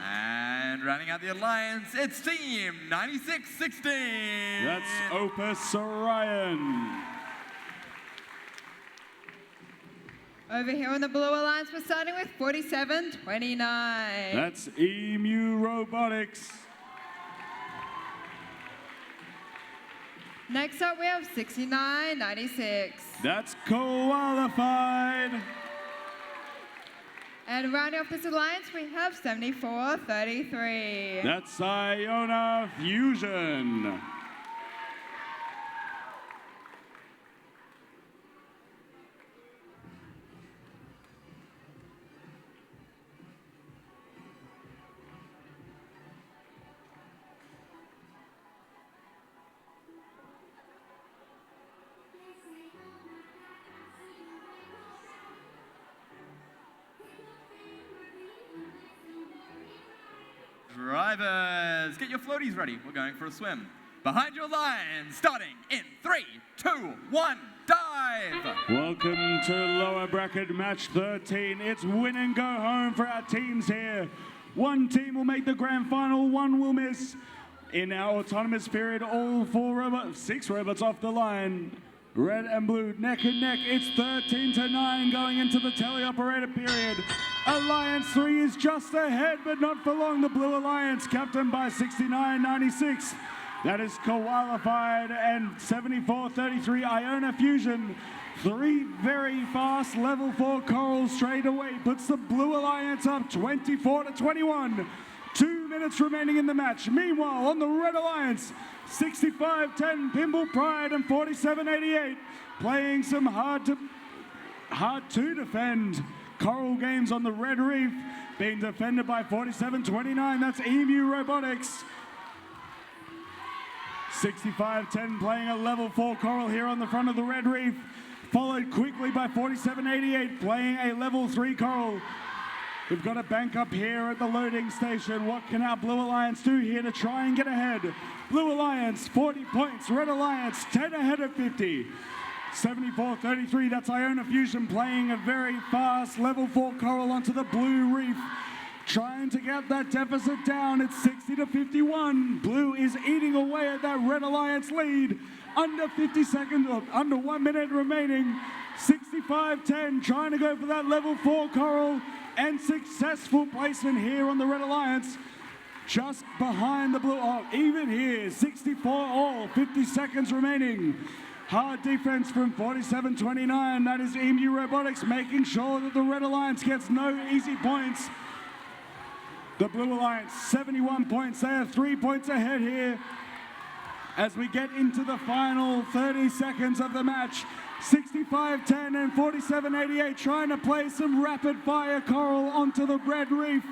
And rounding out the Alliance, it's Team 9616. That's Opus Orion. Over here on the Blue Alliance, we're starting with 4729. That's Emu Robotics. Next up, we have 6996. That's Qualified. And rounding off this alliance, we have 7433. That's Iona Fusion. Drivers, get your floaties ready. We're going for a swim. Behind your line, starting in 3, 2, 1, dive! Welcome to lower bracket match 13. It's win and go home for our teams here. One team will make the grand final, one will miss. In our autonomous period, all 6 robots off the line. Red and blue, neck and neck. It's 13-9 going into the teleoperator period. Alliance 3 is just ahead, but not for long. The Blue Alliance, captained by 6996. That is Qualified, and 7433 Iona Fusion. 3 very fast level 4 corals straight away. Puts the Blue Alliance up 24-21. 2 minutes remaining in the match. Meanwhile, on the Red Alliance, 6510 Pinball Pride and 4788 playing some hard to defend coral games on the Red Reef, being defended by 4729. That's Emu Robotics. 6510 playing a level 4 coral here on the front of the Red Reef, followed quickly by 4788 playing a level 3 coral. We've got a bank up here at the loading station. What can our Blue Alliance do here to try and get ahead? Blue Alliance, 40 points. Red Alliance, 10 ahead of 50. 74-33, that's Iona Fusion playing a very fast level 4 coral onto the Blue Reef. Trying to get that deficit down. It's 60-51. Blue is eating away at that Red Alliance lead. Under 50 seconds, or under 1 minute remaining. 65-10, trying to go for that level 4 coral. And successful placement here on the Red Alliance. Just behind the Blue, even here, 64 all, 50 seconds remaining. Hard defense from 4729, that is Emu Robotics, making sure that the Red Alliance gets no easy points. The Blue Alliance, 71 points, they are 3 points ahead here. As we get into the final 30 seconds of the match, 65-10 and 47-88 trying to play some rapid fire coral onto the Red Reef.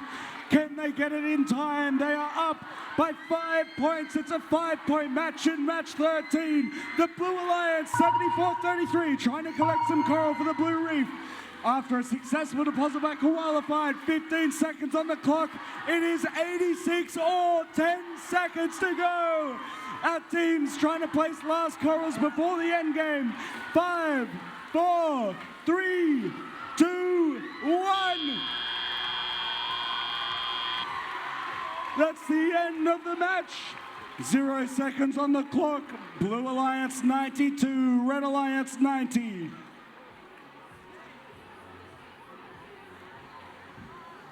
Can they get it in time? They are up by 5 points. It's a 5-point match in match 13. The Blue Alliance, 74-33, trying to collect some coral for the Blue Reef. After a successful deposit by Qualified, 15 seconds on the clock. It is 86 all, 10 seconds to go. Our team's trying to place last corals before the end game. 5, 4, 3, 2, 1. That's the end of the match. 0 seconds on the clock. Blue Alliance 92, Red Alliance 90.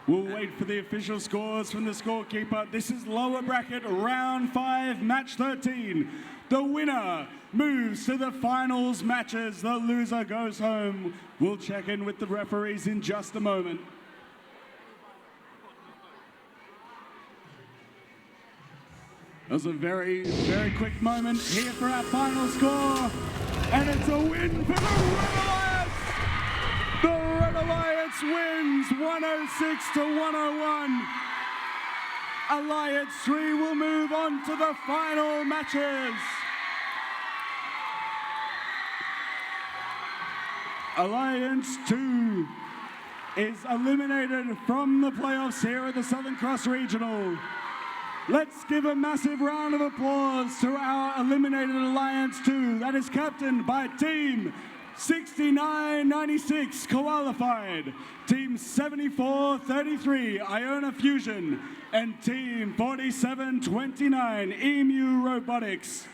We'll wait for the official scores from the scorekeeper. This is lower bracket, round 5, match 13. The winner moves to the finals matches. The loser goes home. We'll check in with the referees in just a moment. It was a very, very quick moment here for our final score. And it's a win for the Red Alliance! The Red Alliance wins 106 to 101. Alliance 3 will move on to the final matches. Alliance 2 is eliminated from the playoffs here at the Southern Cross Regional. Let's give a massive round of applause to our eliminated Alliance 2 that is captained by Team 6996 qualified, Team 7433 Iona Fusion, and Team 4729 EMU Robotics.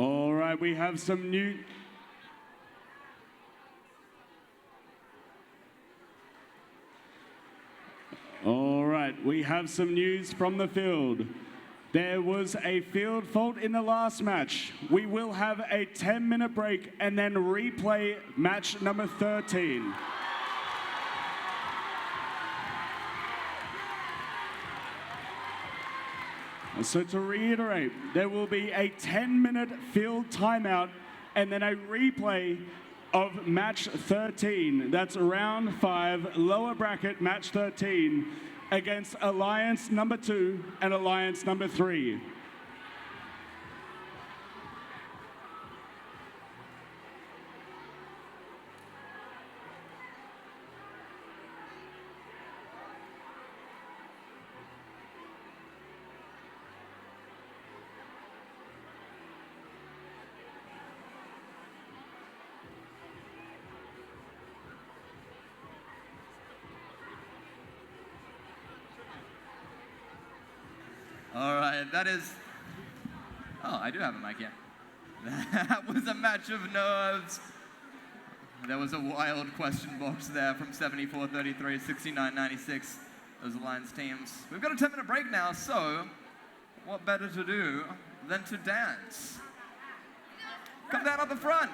All right, we have some new... All right, we have some news from the field. There was a field fault in the last match. We will have a 10-minute break and then replay match number 13. So to reiterate, there will be a 10-minute field timeout and then a replay of match 13. That's round 5, lower bracket match 13, against Alliance number 2 and Alliance number 3. All right, that is... Oh, I do have a mic, yeah. That was a match of nerves. There was a wild question box there from 74-33, 69-96, those Alliance teams. We've got a 10-minute break now, so what better to do than to dance? Come down up the front.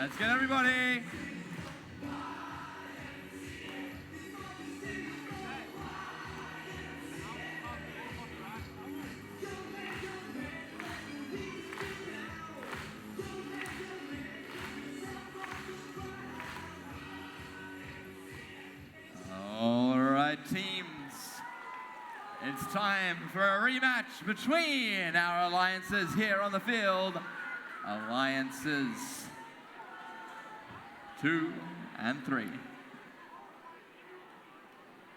Let's get everybody. All right, teams. It's time for a rematch between our alliances here on the field. Alliances 2 and 3.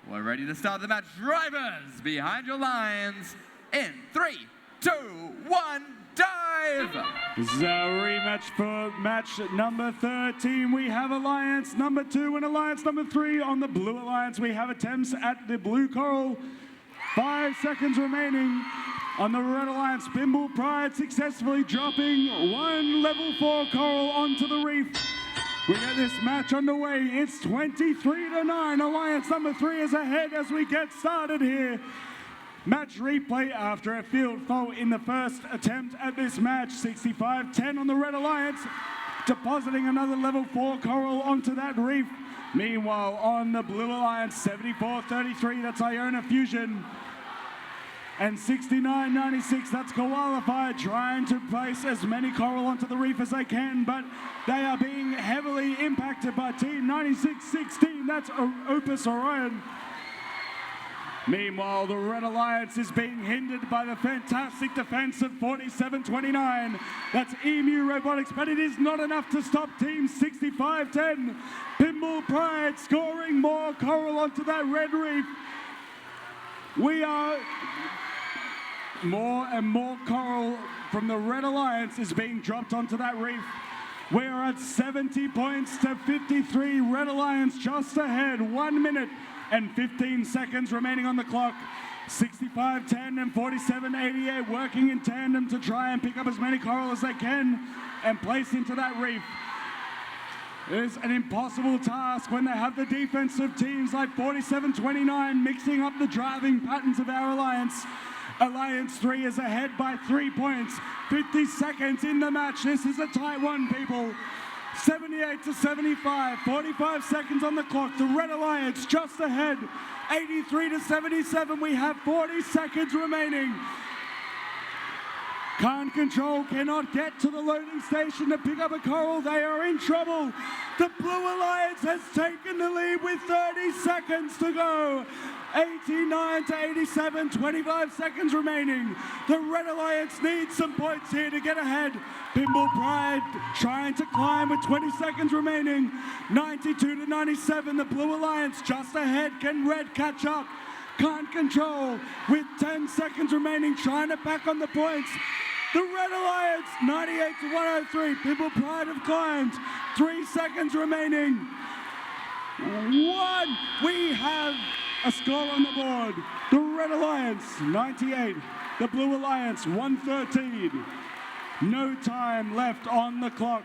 We're ready to start the match. Drivers, behind your lines. In 3, 2, 1, dive! This is our rematch for match number 13. We have Alliance number 2 and Alliance number 3. On the Blue Alliance, we have attempts at the Blue Coral. 5 seconds remaining. On the Red Alliance, Bimble Pride successfully dropping 1 level 4 coral onto the reef. We get this match underway. It's 23-9. Alliance number 3 is ahead as we get started here. Match replay after a field fault in the first attempt at this match. 65-10 on the Red Alliance, depositing another level 4 coral onto that reef. Meanwhile, on the Blue Alliance, 74-33, that's Iona Fusion. And 69-96, that's Koalify, trying to place as many coral onto the reef as they can, but they are being heavily impacted by Team 96-16, that's Opus Orion. Meanwhile, the Red Alliance is being hindered by the fantastic defense of 47-29. That's Emu Robotics, but it is not enough to stop Team 65-10. Pinball Pride scoring more coral onto that red reef. We are... More and more coral from the Red Alliance is being dropped onto that reef. We're at 70 points to 53. Red Alliance just ahead. 1 minute and 15 seconds remaining on the clock. 65-10 and 47-88 working in tandem to try and pick up as many coral as they can and place into that reef. It is an impossible task when they have the defensive teams like 47-29 mixing up the driving patterns of our alliance. Alliance 3 is ahead by 3 points. 50 seconds in the match. This is a tight one, people. 78-75. 45 seconds on the clock. The Red Alliance just ahead. 83-77. We have 40 seconds remaining. Can't Control cannot get to the loading station to pick up a coral. They are in trouble. The Blue Alliance has taken the lead with 30 seconds to go. 89-87, 25 seconds remaining. The Red Alliance needs some points here to get ahead. Pinball Pride trying to climb with 20 seconds remaining. 92-97, the Blue Alliance just ahead. Can Red catch up? Can't Control with 10 seconds remaining, trying to back on the points. The Red Alliance, 98-103. Pinball Pride have climbed. 3 seconds remaining. 1. We have a score on the board. The Red Alliance, 98. The Blue Alliance, 113. No time left on the clock.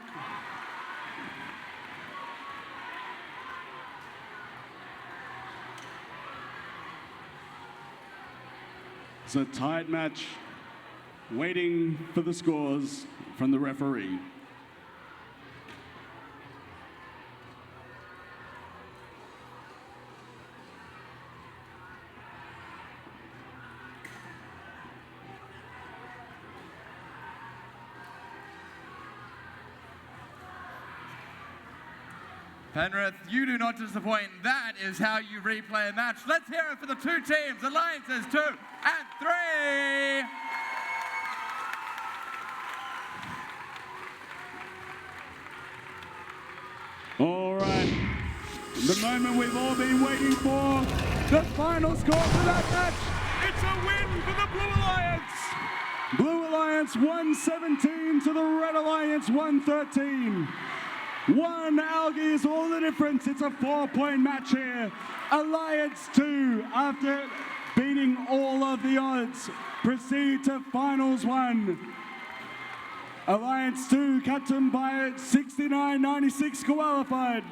It's a tight match, waiting for the scores from the referee. Penrith, you do not disappoint. That is how you replay a match. Let's hear it for the 2 teams, Alliances 2 and 3. All right, the moment we've all been waiting for, the final score for that match. It's a win for the Blue Alliance. Blue Alliance 117 to the Red Alliance 113. 1 algae is all the difference. It's a 4-point match here. Alliance 2, after beating all of the odds, proceed to Finals 1. Alliance 2, captained by 69-96 qualified.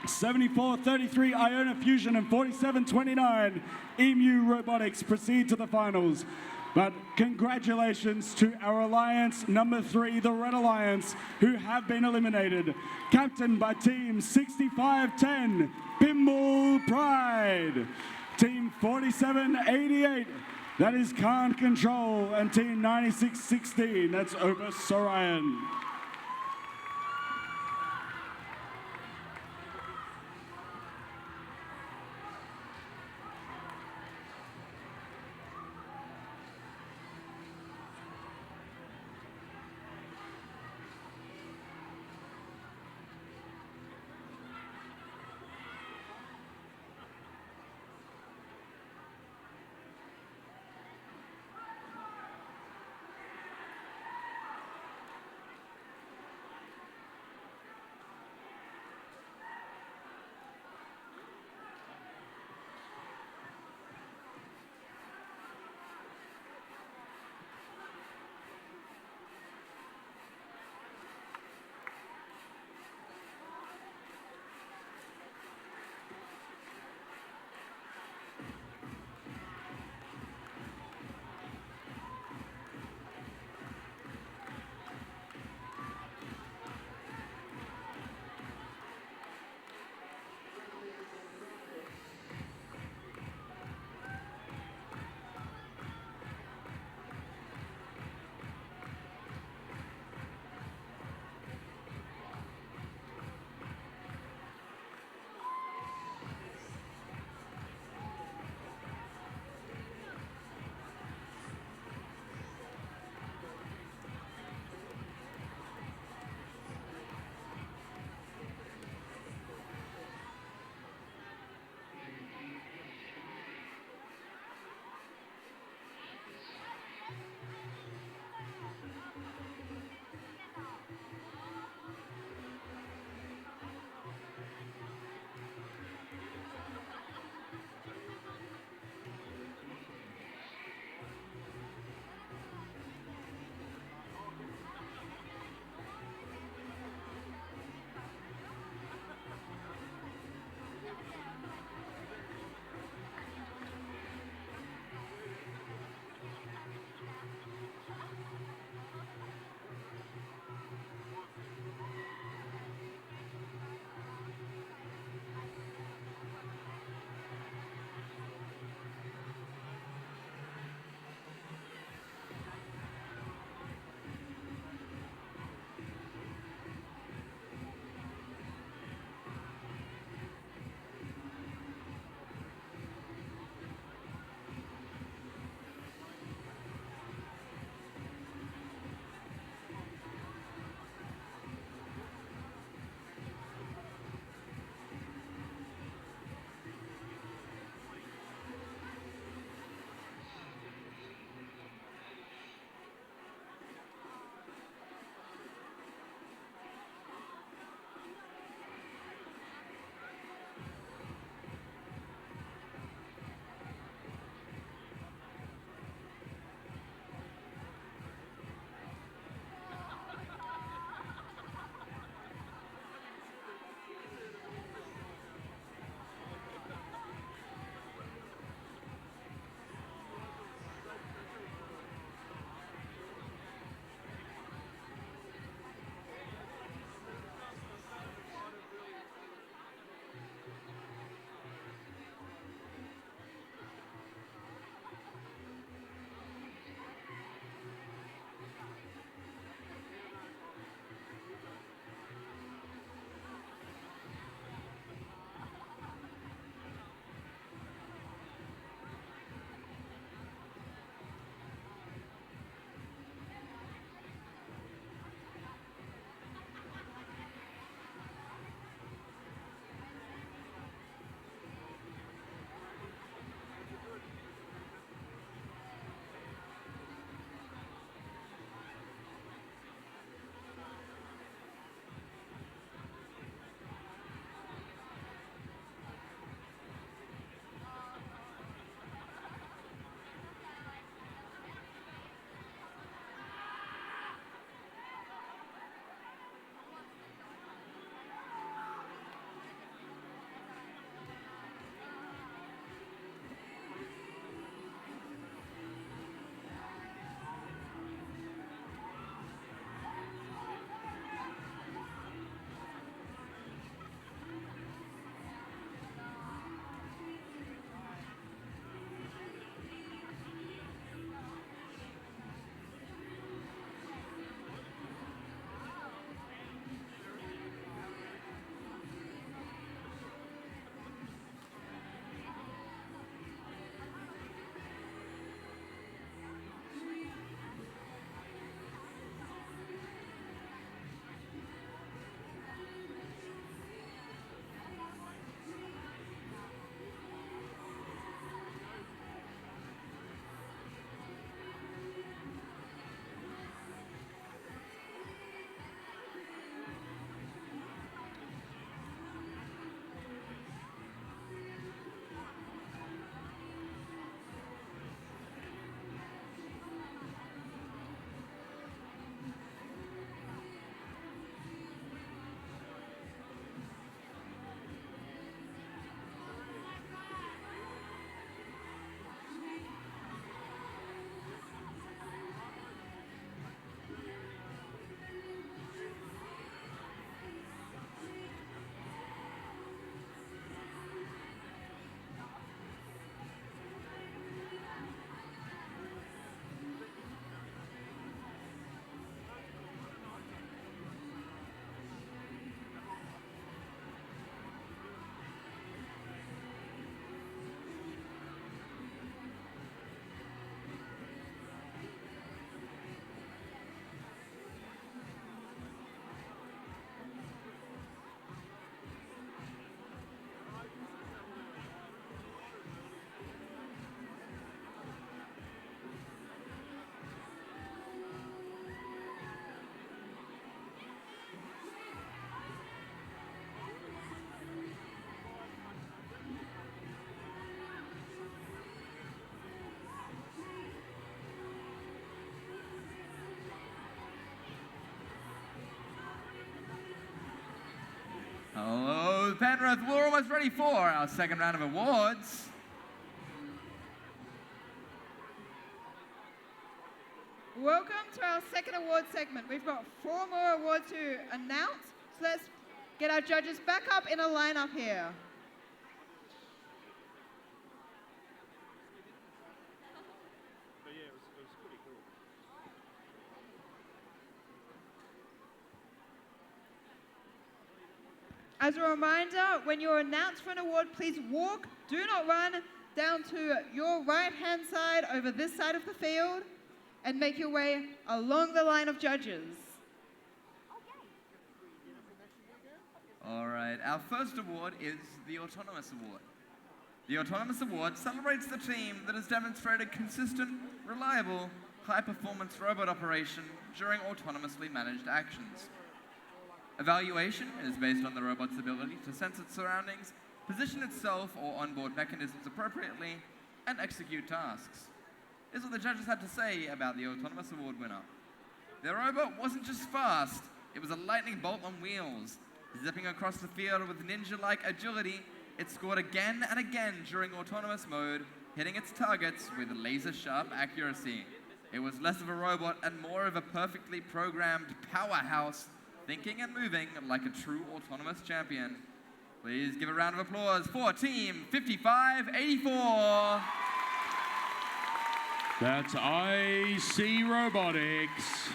74-33 Iona Fusion and 47-29 Emu Robotics proceed to the finals. But congratulations to our Alliance number 3, the Red Alliance, who have been eliminated. Captained by Team 6510, Pinball Pride. Team 4788, that is Khan Control. And Team 9616, that's Opus Orion. Penrith, we're almost ready for our second round of awards. Welcome to our second award segment. We've got 4 more awards to announce, so let's get our judges back up in a lineup here. As a reminder, when you're announced for an award, please walk, do not run, down to your right-hand side over this side of the field and make your way along the line of judges. All right, our first award is the Autonomous Award. The Autonomous Award celebrates the team that has demonstrated consistent, reliable, high-performance robot operation during autonomously managed actions. Evaluation is based on the robot's ability to sense its surroundings, position itself or onboard mechanisms appropriately, and execute tasks. This is what the judges had to say about the Autonomous Award winner. The robot wasn't just fast, it was a lightning bolt on wheels. Zipping across the field with ninja-like agility, it scored again and again during autonomous mode, hitting its targets with laser-sharp accuracy. It was less of a robot and more of a perfectly programmed powerhouse, thinking and moving like a true autonomous champion. Please give a round of applause for Team 5584. That's IC Robotics.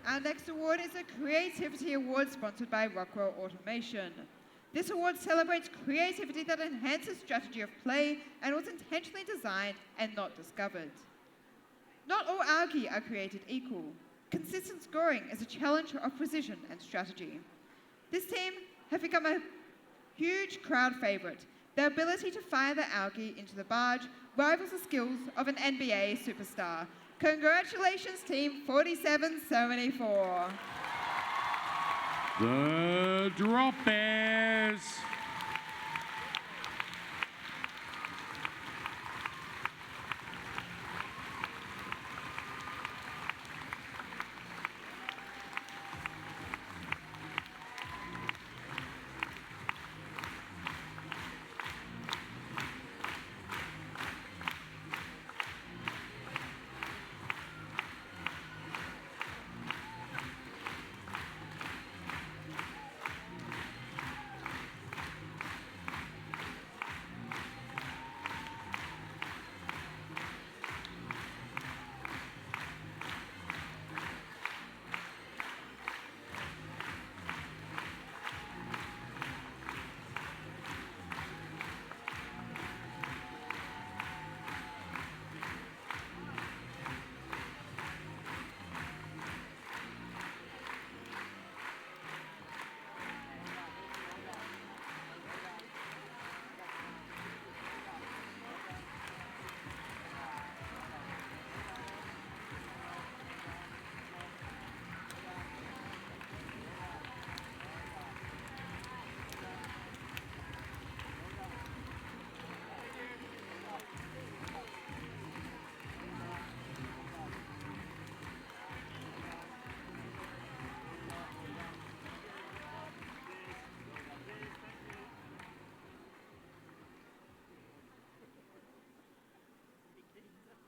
Our next award is a Creativity Award sponsored by Rockwell Automation. This award celebrates creativity that enhances strategy of play and was intentionally designed and not discovered. Not all algae are created equal. Consistent scoring is a challenge of precision and strategy. This team have become a huge crowd favorite. Their ability to fire the algae into the barge rivals the skills of an NBA superstar. Congratulations, Team 4774. The Drop Bears.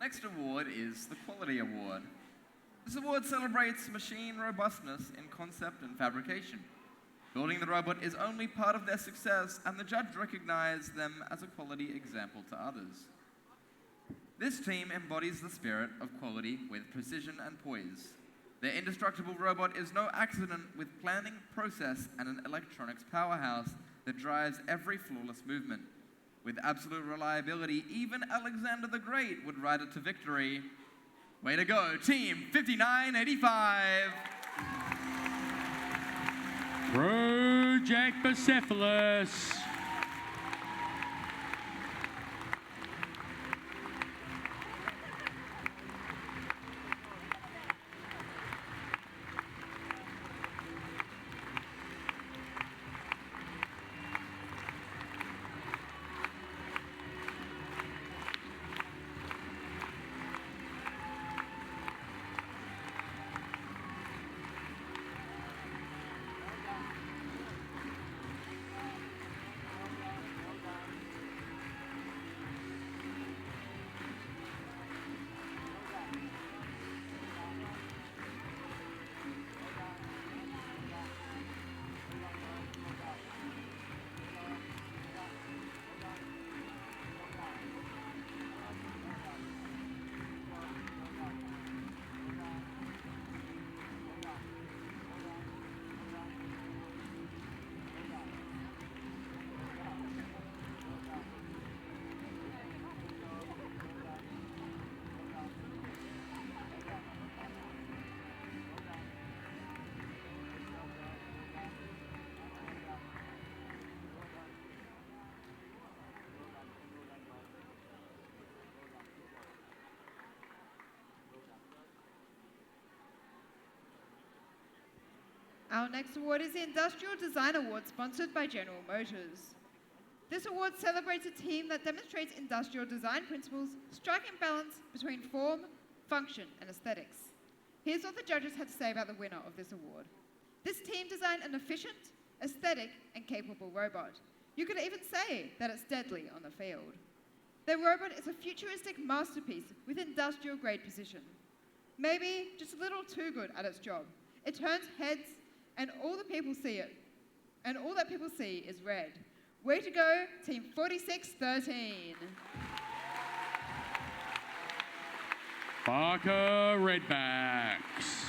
Next award is the Quality Award. This award celebrates machine robustness in concept and fabrication. Building the robot is only part of their success, and the judge recognized them as a quality example to others. This team embodies the spirit of quality with precision and poise. The indestructible robot is no accident, with planning, process, and an electronics powerhouse that drives every flawless movement. With absolute reliability, even Alexander the Great would ride it to victory. Way to go, Team 5985! Project Bucephalus. Our next award is the Industrial Design Award, sponsored by General Motors. This award celebrates a team that demonstrates industrial design principles, striking balance between form, function, and aesthetics. Here's what the judges had to say about the winner of this award. This team designed an efficient, aesthetic, and capable robot. You could even say that it's deadly on the field. Their robot is a futuristic masterpiece with industrial-grade precision. Maybe just a little too good at its job. It turns heads, and all that people see is red. Way to go, Team 4613. Parker Redbacks.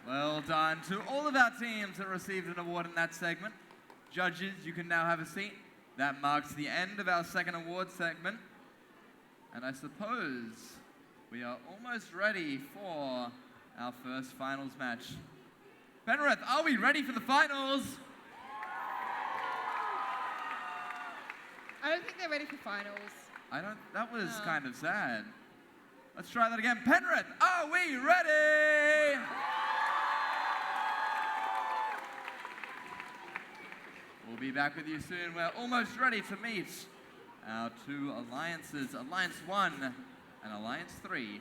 Well done to all of our teams that received an award in that segment. Judges, you can now have a seat. That marks the end of our second award segment. And I suppose we are almost ready for our first finals match. Penrith, are we ready for the finals? I don't think they're ready for finals. That was kind of sad. Let's try that again. Penrith, are we ready? We'll be back with you soon. We're almost ready to meet our two alliances, Alliance 1 and Alliance 3.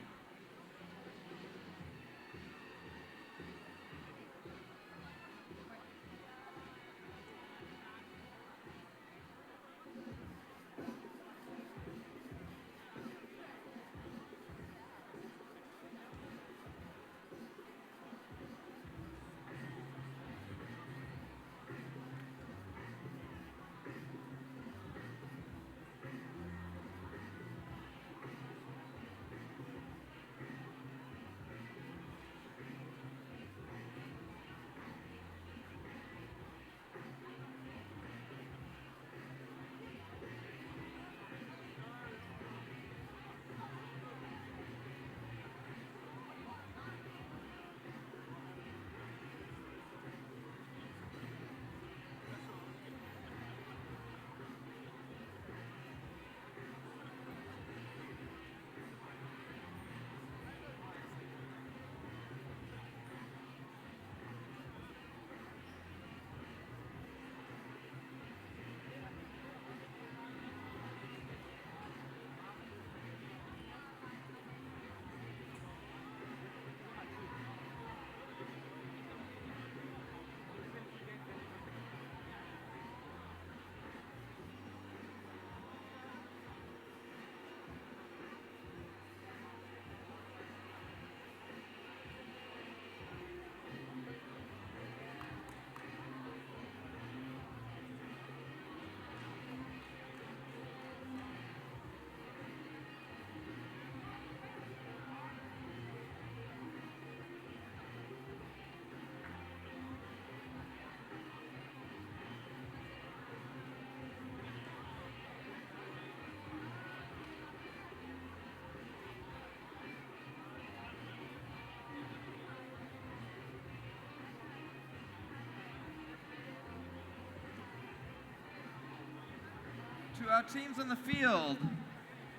to our teams on the field.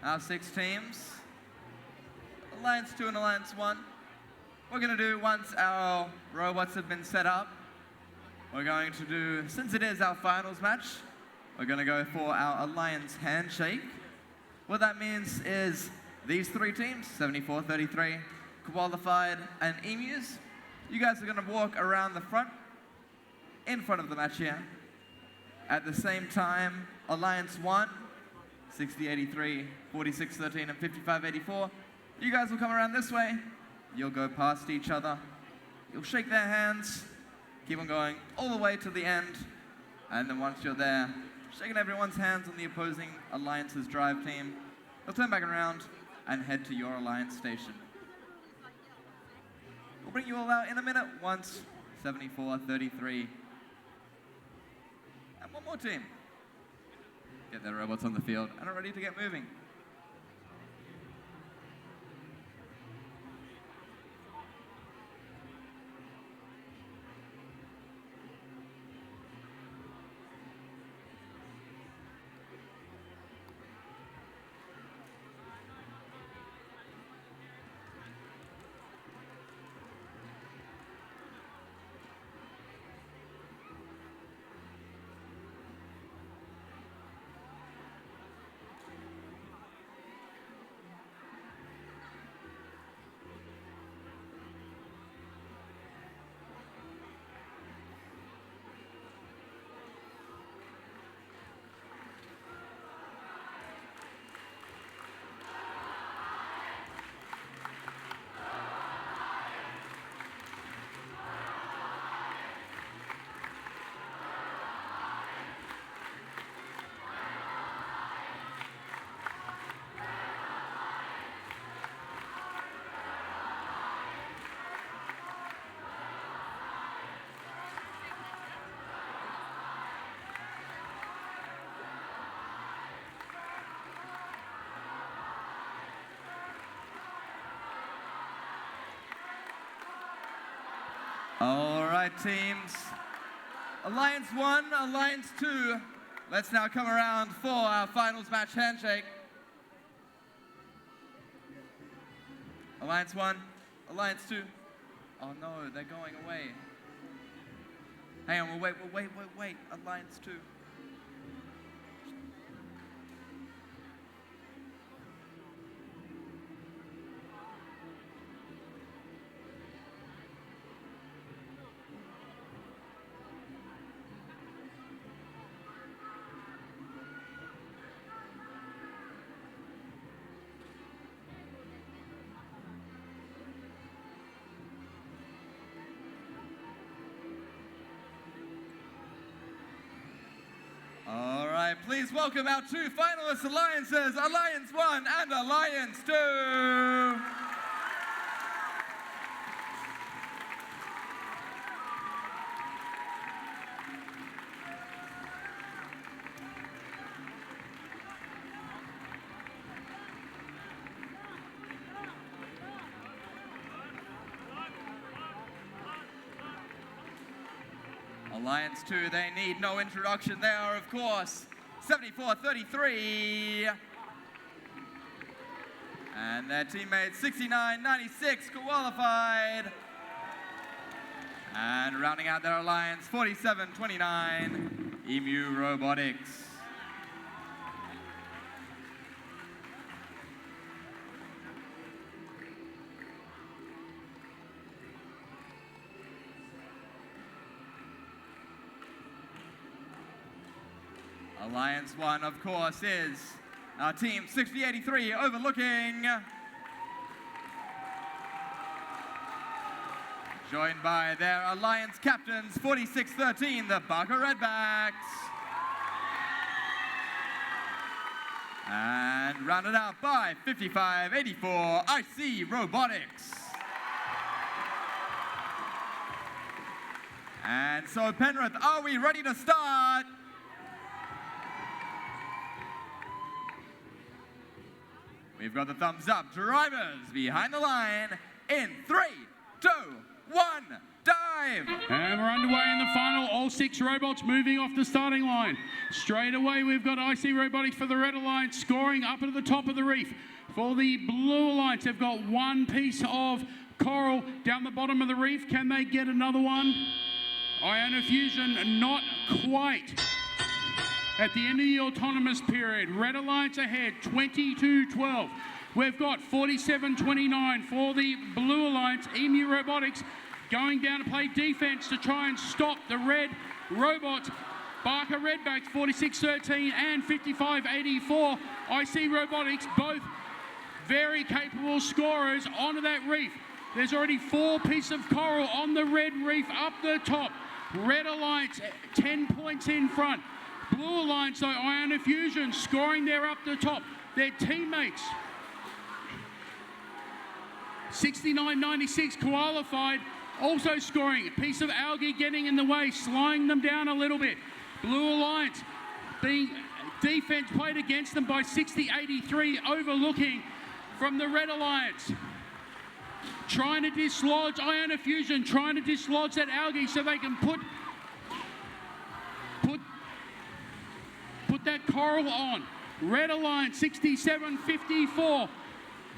Our 6 teams. Alliance 2 and Alliance 1. We're going to do, once our robots have been set up, we're going to do, since it is our finals match, we're going to go for our Alliance handshake. What that means is these 3 teams, 74, 33, qualified, and emus, you guys are going to walk around the front, in front of the match here. At the same time, Alliance 1, 60, 83, 46, 13, and 55, 84, you guys will come around this way. You'll go past each other. You'll shake their hands. Keep on going all the way to the end. And then once you're there, shaking everyone's hands on the opposing Alliance's drive team, you'll turn back around and head to your Alliance station. We'll bring you all out in a minute once 74, 33. And one more team. Get their robots on the field and are ready to get moving. All right, teams. Alliance 1, Alliance 2. Let's now come around for our finals match handshake. Alliance 1, Alliance 2. Oh no, they're going away. Hang on, we'll wait. Alliance 2. All right, please welcome our 2 finalist alliances, Alliance 1 and Alliance 2. Alliance 2, they need no introduction. They are, of course, 74-33. And their teammates, 69-96, qualified. And rounding out their alliance, 47-29, Emu Robotics. Alliance 1, of course, is our team 6083 overlooking. Joined by their Alliance captains, 4613, the Barker Redbacks. And rounded out by 5584, IC Robotics. And so, Penrith, are we ready to start? We've got the thumbs up. Drivers behind the line in 3, 2, 1, dive! 5. And we're underway in the final. All 6 robots moving off the starting line. Straight away, we've got IC Robotics for the Red Alliance scoring up at the top of the reef. For the Blue Alliance, they've got one piece of coral down the bottom of the reef. Can they get another one? Ionofusion, not quite. At the end of the autonomous period, Red Alliance ahead, 22-12. We've got 47-29 for the Blue Alliance. Emu Robotics going down to play defense to try and stop the red robots. Barker Redbacks, 46-13 and 55-84. IC Robotics, both very capable scorers onto that reef. There's already 4 pieces of coral on the red reef up the top. Red Alliance 10 points in front. Blue Alliance, though, Ionofusion scoring there up the top. Their teammates 69-96 qualified, also scoring. A piece of algae getting in the way, slowing them down a little bit. Blue Alliance being defense played against them by 60-83, overlooking from the Red Alliance. Trying to dislodge Ionofusion, trying to dislodge that algae so they can put that coral on. Red Alliance 67-54,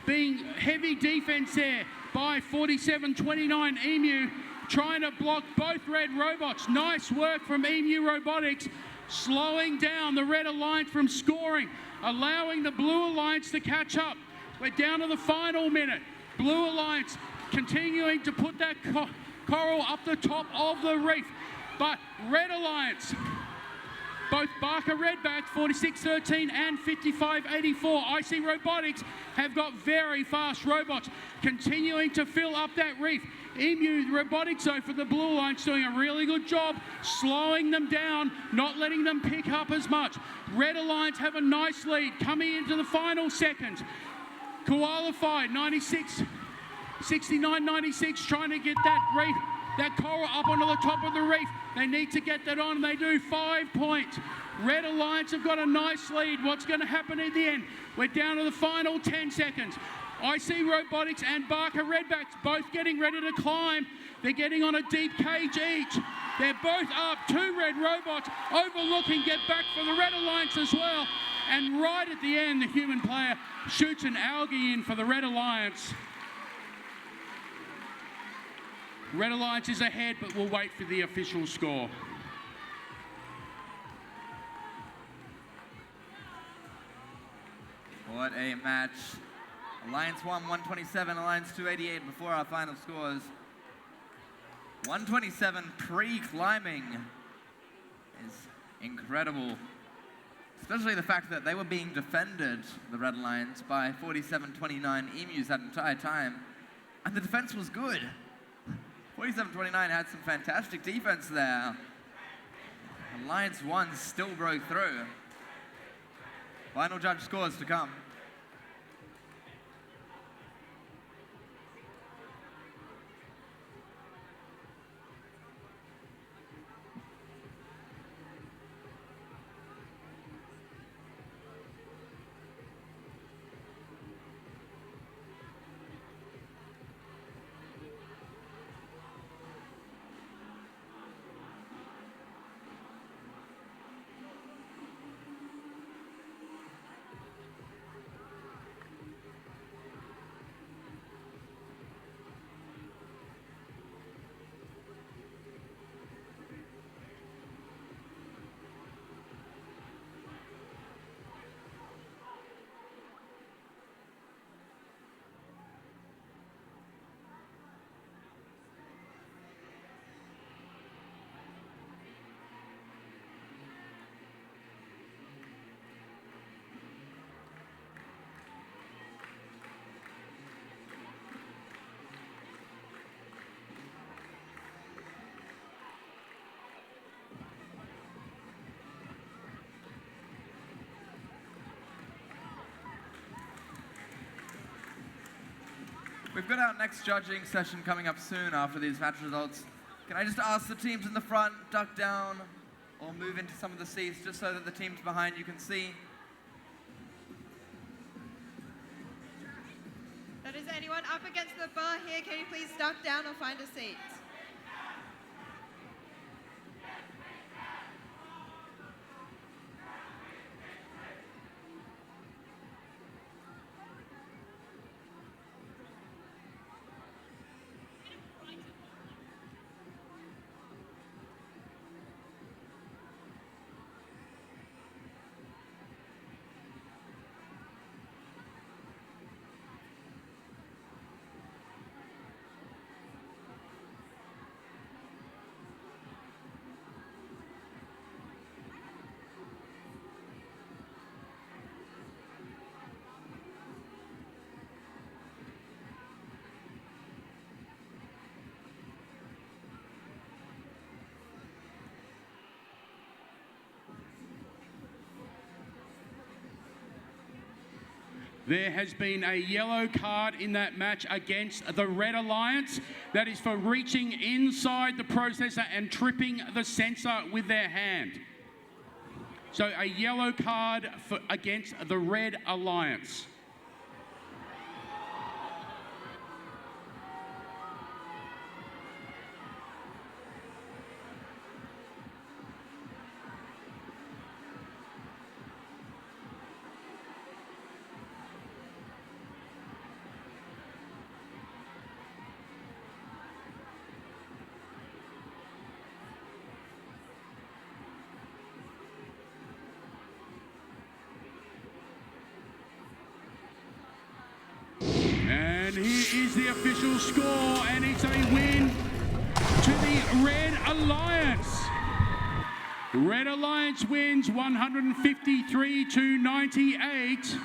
being heavy defense there by 47-29 Emu, trying to block both red robots. Nice work from Emu Robotics, slowing down the Red Alliance from scoring, allowing the Blue Alliance to catch up. We're down to the final minute. Blue Alliance continuing to put that coral up the top of the reef. But Red Alliance, both Barker Redbacks, 46-13 and 55-84. IC Robotics have got very fast robots, continuing to fill up that reef. Emu Robotics, though, for the Blue Alliance, doing a really good job, slowing them down, not letting them pick up as much. Red Alliance have a nice lead coming into the final seconds. Qualified, 69-96, trying to get that reef, that coral up onto the top of the reef. They need to get that on, and they do. 5 points. Red Alliance have got a nice lead. What's going to happen in the end? We're down to the final 10 seconds. IC Robotics and Barker Redbacks both getting ready to climb. They're getting on a deep cage each. They're both up. 2 red robots overlooking, get back for the Red Alliance as well. And right at the end, the human player shoots an algae in for the Red Alliance. Red Alliance is ahead, but we'll wait for the official score. What a match. Alliance 1, 127, Alliance 288 before our final scores. 127 pre-climbing is incredible. Especially the fact that they were being defended, the Red Alliance, by 47-29 Emus that entire time. And the defense was good. 47-29 had some fantastic defense there. Alliance 1 still broke through. Final judge scores to come. We've got our next judging session coming up soon after these match results. Can I just ask the teams in the front, duck down, or move into some of the seats just so that the teams behind you can see? That is anyone up against the bar here, can you please duck down or find a seat? There has been a yellow card in that match against the Red Alliance. That is for reaching inside the processor and tripping the sensor with their hand. So a yellow card against the Red Alliance. And here is the official score, and it's a win to the Red Alliance. Red Alliance wins 153-98.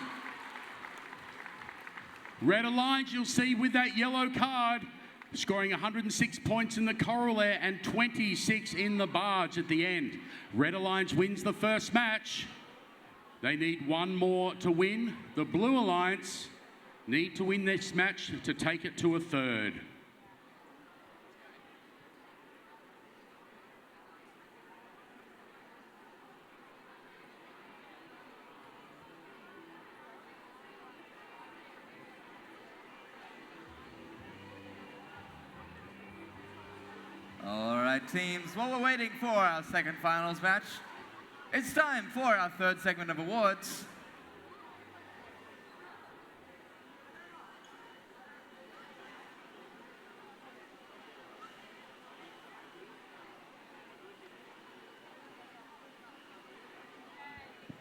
Red Alliance, you'll see with that yellow card, scoring 106 points in the coral there and 26 in the barge at the end. Red Alliance wins the first match. They need one more to win. The Blue Alliance need to win this match to take it to a third. All right, teams, while we're waiting for our second finals match, it's time for our third segment of awards.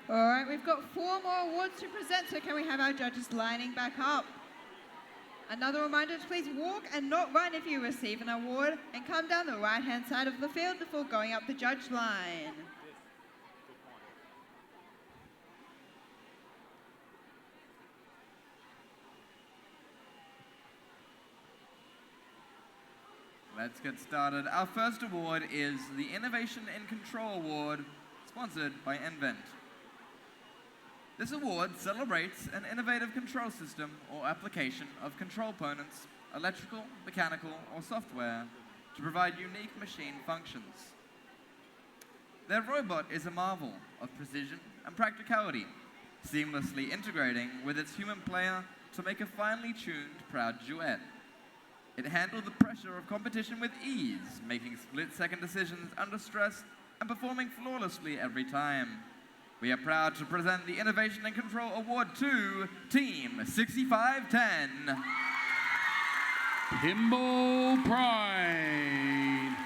All right, we've got 4 more awards to present, so can we have our judges lining back up? Another reminder to please walk and not run if you receive an award, and come down the right-hand side of the field before going up the judge line. Let's get started. Our first award is the Innovation in Control Award, sponsored by nVent. This award celebrates an innovative control system or application of control components, electrical, mechanical, or software to provide unique machine functions. Their robot is a marvel of precision and practicality, seamlessly integrating with its human player to make a finely tuned, proud duet. It handled the pressure of competition with ease, making split-second decisions under stress and performing flawlessly every time. We are proud to present the Innovation and Control Award to Team 6510. Pinball Pride.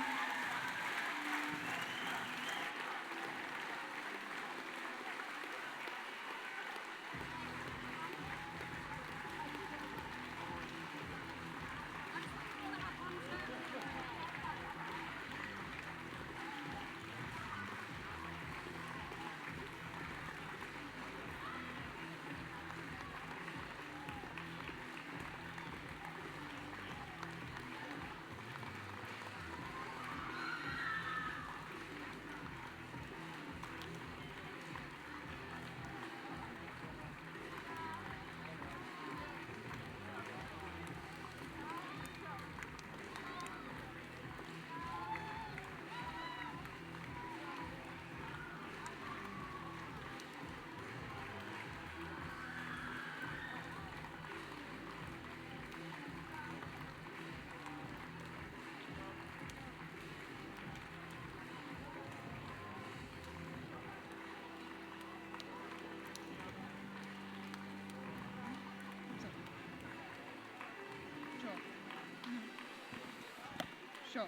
Sure.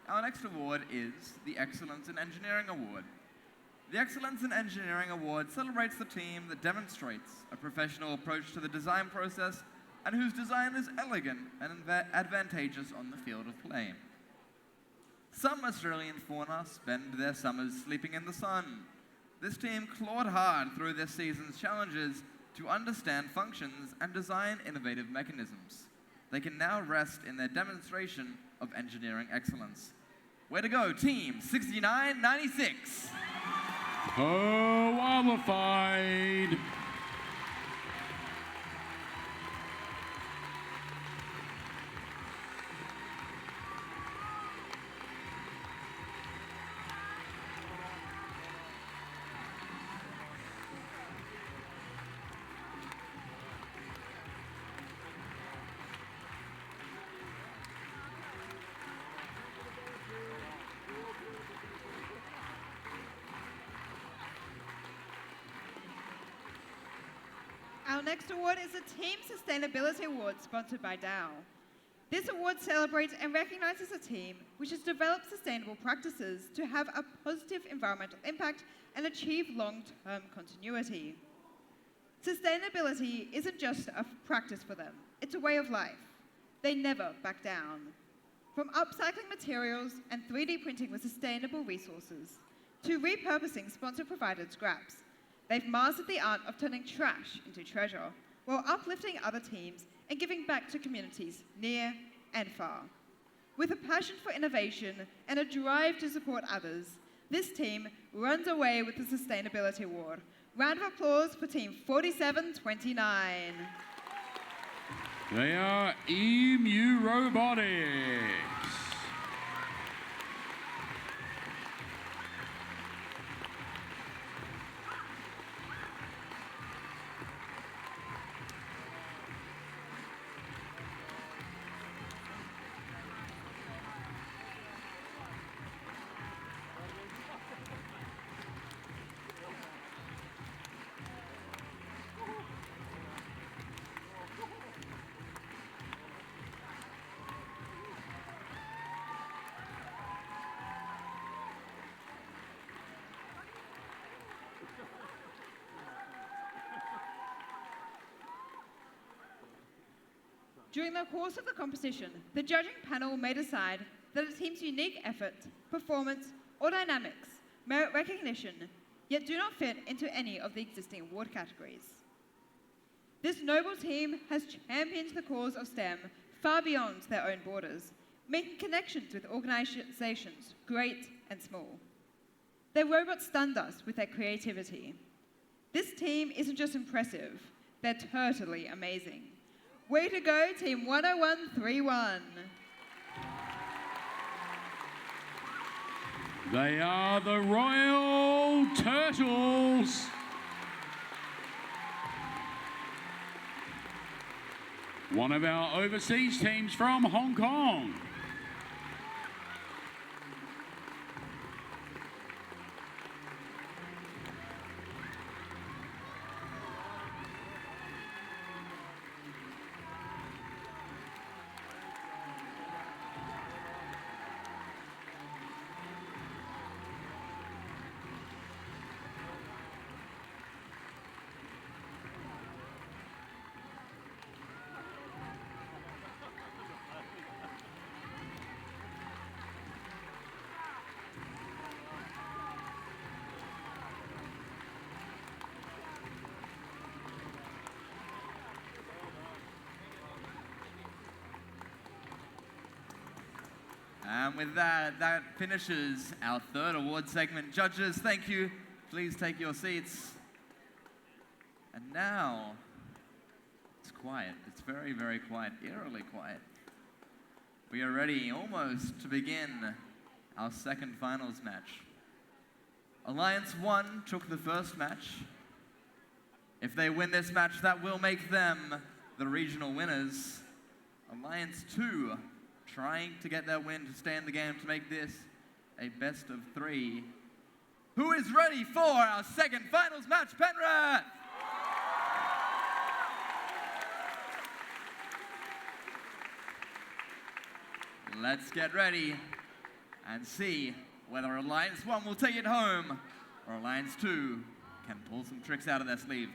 Our next award is the Excellence in Engineering Award. The Excellence in Engineering Award celebrates the team that demonstrates a professional approach to the design process and whose design is elegant and advantageous on the field of play. Some Australian fauna spend their summers sleeping in the sun. This team clawed hard through this season's challenges to understand functions and design innovative mechanisms. They can now rest in their demonstration of engineering excellence. Way to go, Team 6996. Qualified. Our next award is the Team Sustainability Award, sponsored by Dow. This award celebrates and recognizes a team which has developed sustainable practices to have a positive environmental impact and achieve long-term continuity. Sustainability isn't just a practice for them, it's a way of life. They never back down. From upcycling materials and 3D printing with sustainable resources, to repurposing sponsor-provided scraps, they've mastered the art of turning trash into treasure while uplifting other teams and giving back to communities near and far. With a passion for innovation and a drive to support others, this team runs away with the Sustainability Award. Round of applause for Team 4729. They are EMU Robotics. During the course of the competition, the judging panel may decide that a team's unique effort, performance, or dynamics merit recognition, yet do not fit into any of the existing award categories. This noble team has championed the cause of STEM far beyond their own borders, making connections with organizations great and small. Their robots stunned us with their creativity. This team isn't just impressive, they're totally amazing. Way to go, Team 10131. They are the Royal Turtles. One of our overseas teams from Hong Kong. And with that, that finishes our third award segment. Judges, thank you. Please take your seats. And now, it's quiet. It's very, very quiet, eerily quiet. We are ready almost to begin our second finals match. Alliance 1 took the first match. If they win this match, that will make them the regional winners. Alliance 2 trying to get their win to stay in the game to make this a best of 3. Who is ready for our second finals match, Penrith? Let's get ready and see whether Alliance 1 will take it home or Alliance 2 can pull some tricks out of their sleeve.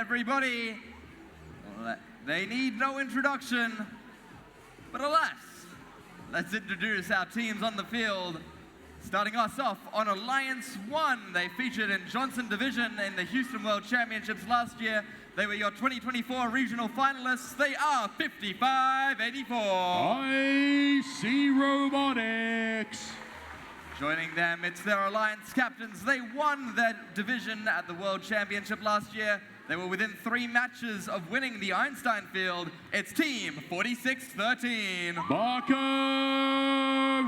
everybody. They need no introduction, but alas, let's introduce our teams on the field. Starting us off on Alliance 1, they featured in Johnson Division in the Houston World Championships last year. They were your 2024 regional finalists. They are 5584. I see Robotics. Joining them, it's their Alliance captains. They won that division at the World Championship last year. They were within 3 matches of winning the Einstein field. It's Team 4613. Barker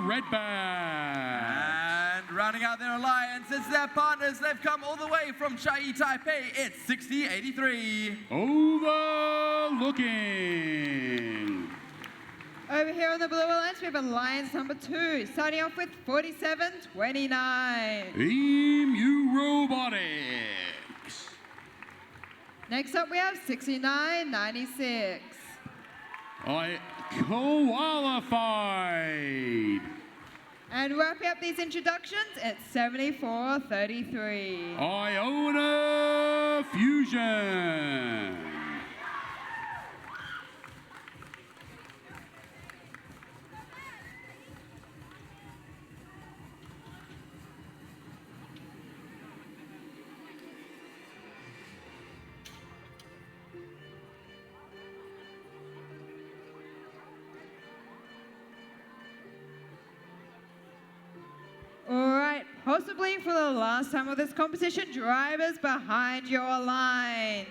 Redback. And rounding out their alliance, it's their partners. They've come all the way from Chiayi, Taipei. It's 6083. Overlooking. Over here on the Blue Alliance, we have Alliance number 2, starting off with 4729. EMU Robotics. Next up, we have 6996. I qualified. And wrapping up these introductions, it's 7433. Iona Fusion. All right, possibly for the last time of this competition, drivers behind your lines.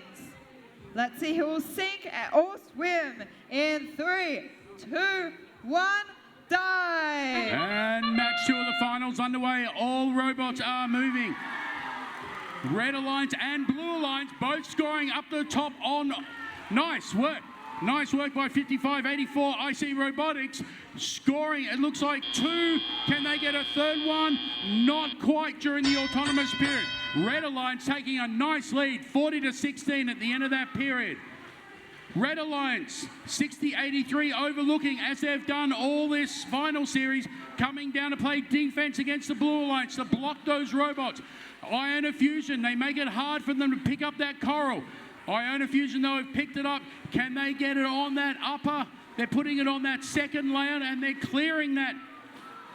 Let's see who will sink or swim in 3, 2, 1, dive. And match 2 of the finals underway. All robots are moving. Red Alliance and Blue Alliance both scoring up the top on. Nice work. Nice work by 5584. IC Robotics scoring, it looks like 2. Can they get a third one? Not quite during the autonomous period. Red Alliance taking a nice lead, 40-16 at the end of that period. Red Alliance, 60-83 overlooking, as they've done all this final series, coming down to play defense against the Blue Alliance to block those robots. Iona Fusion, they make it hard for them to pick up that coral. Iona Fusion, though, have picked it up. Can they get it on that upper? They're putting it on that second layer, and they're clearing that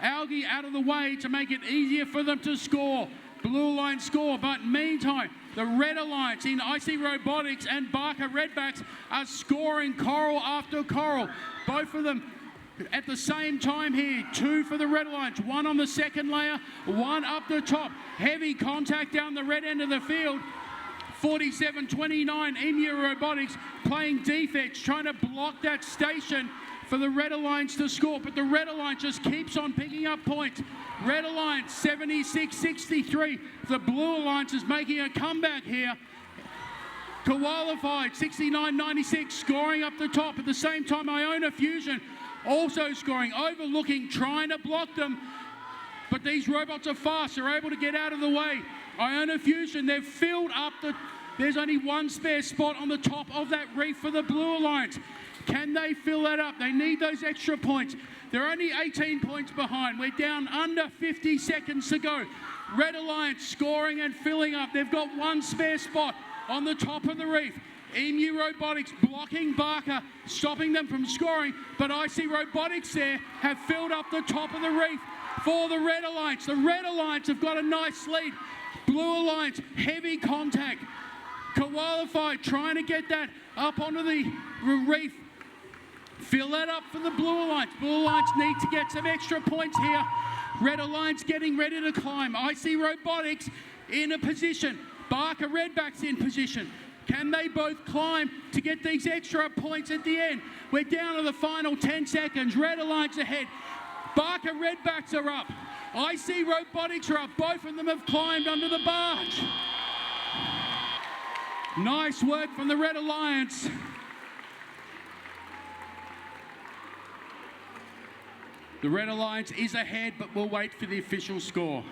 algae out of the way to make it easier for them to score. Blue Alliance score, but meantime, the Red Alliance in IC Robotics and Barker Redbacks are scoring coral after coral. Both of them at the same time here. 2 for the Red Alliance, 1 on the second layer, 1 up the top. Heavy contact down the red end of the field. 47-29, EMU Robotics playing defense, trying to block that station for the Red Alliance to score, but the Red Alliance just keeps on picking up points. Red Alliance 76-63. The Blue Alliance is making a comeback here. Qualified 69-96, scoring up the top. At the same time, Iona Fusion also scoring, overlooking, trying to block them. But these robots are fast, they're able to get out of the way. Iona Fusion, they've filled up there's only 1 spare spot on the top of that reef for the Blue Alliance. Can they fill that up? They need those extra points. They're only 18 points behind. We're down under 50 seconds to go. Red Alliance scoring and filling up. They've got 1 spare spot on the top of the reef. EMU Robotics blocking Barker, stopping them from scoring, but IC Robotics there have filled up the top of the reef for the Red Alliance. The Red Alliance have got a nice lead. Blue Alliance, heavy contact. Qualified, trying to get that up onto the reef. Fill that up for the Blue Alliance. Blue Alliance need to get some extra points here. Red Alliance getting ready to climb. IC Robotics in a position. Barker Redbacks in position. Can they both climb to get these extra points at the end? We're down to the final 10 seconds. Red Alliance ahead. Barker Redbacks are up. IC Robotics are up. Both of them have climbed under the barge. Nice work from the Red Alliance. The Red Alliance is ahead, but we'll wait for the official score.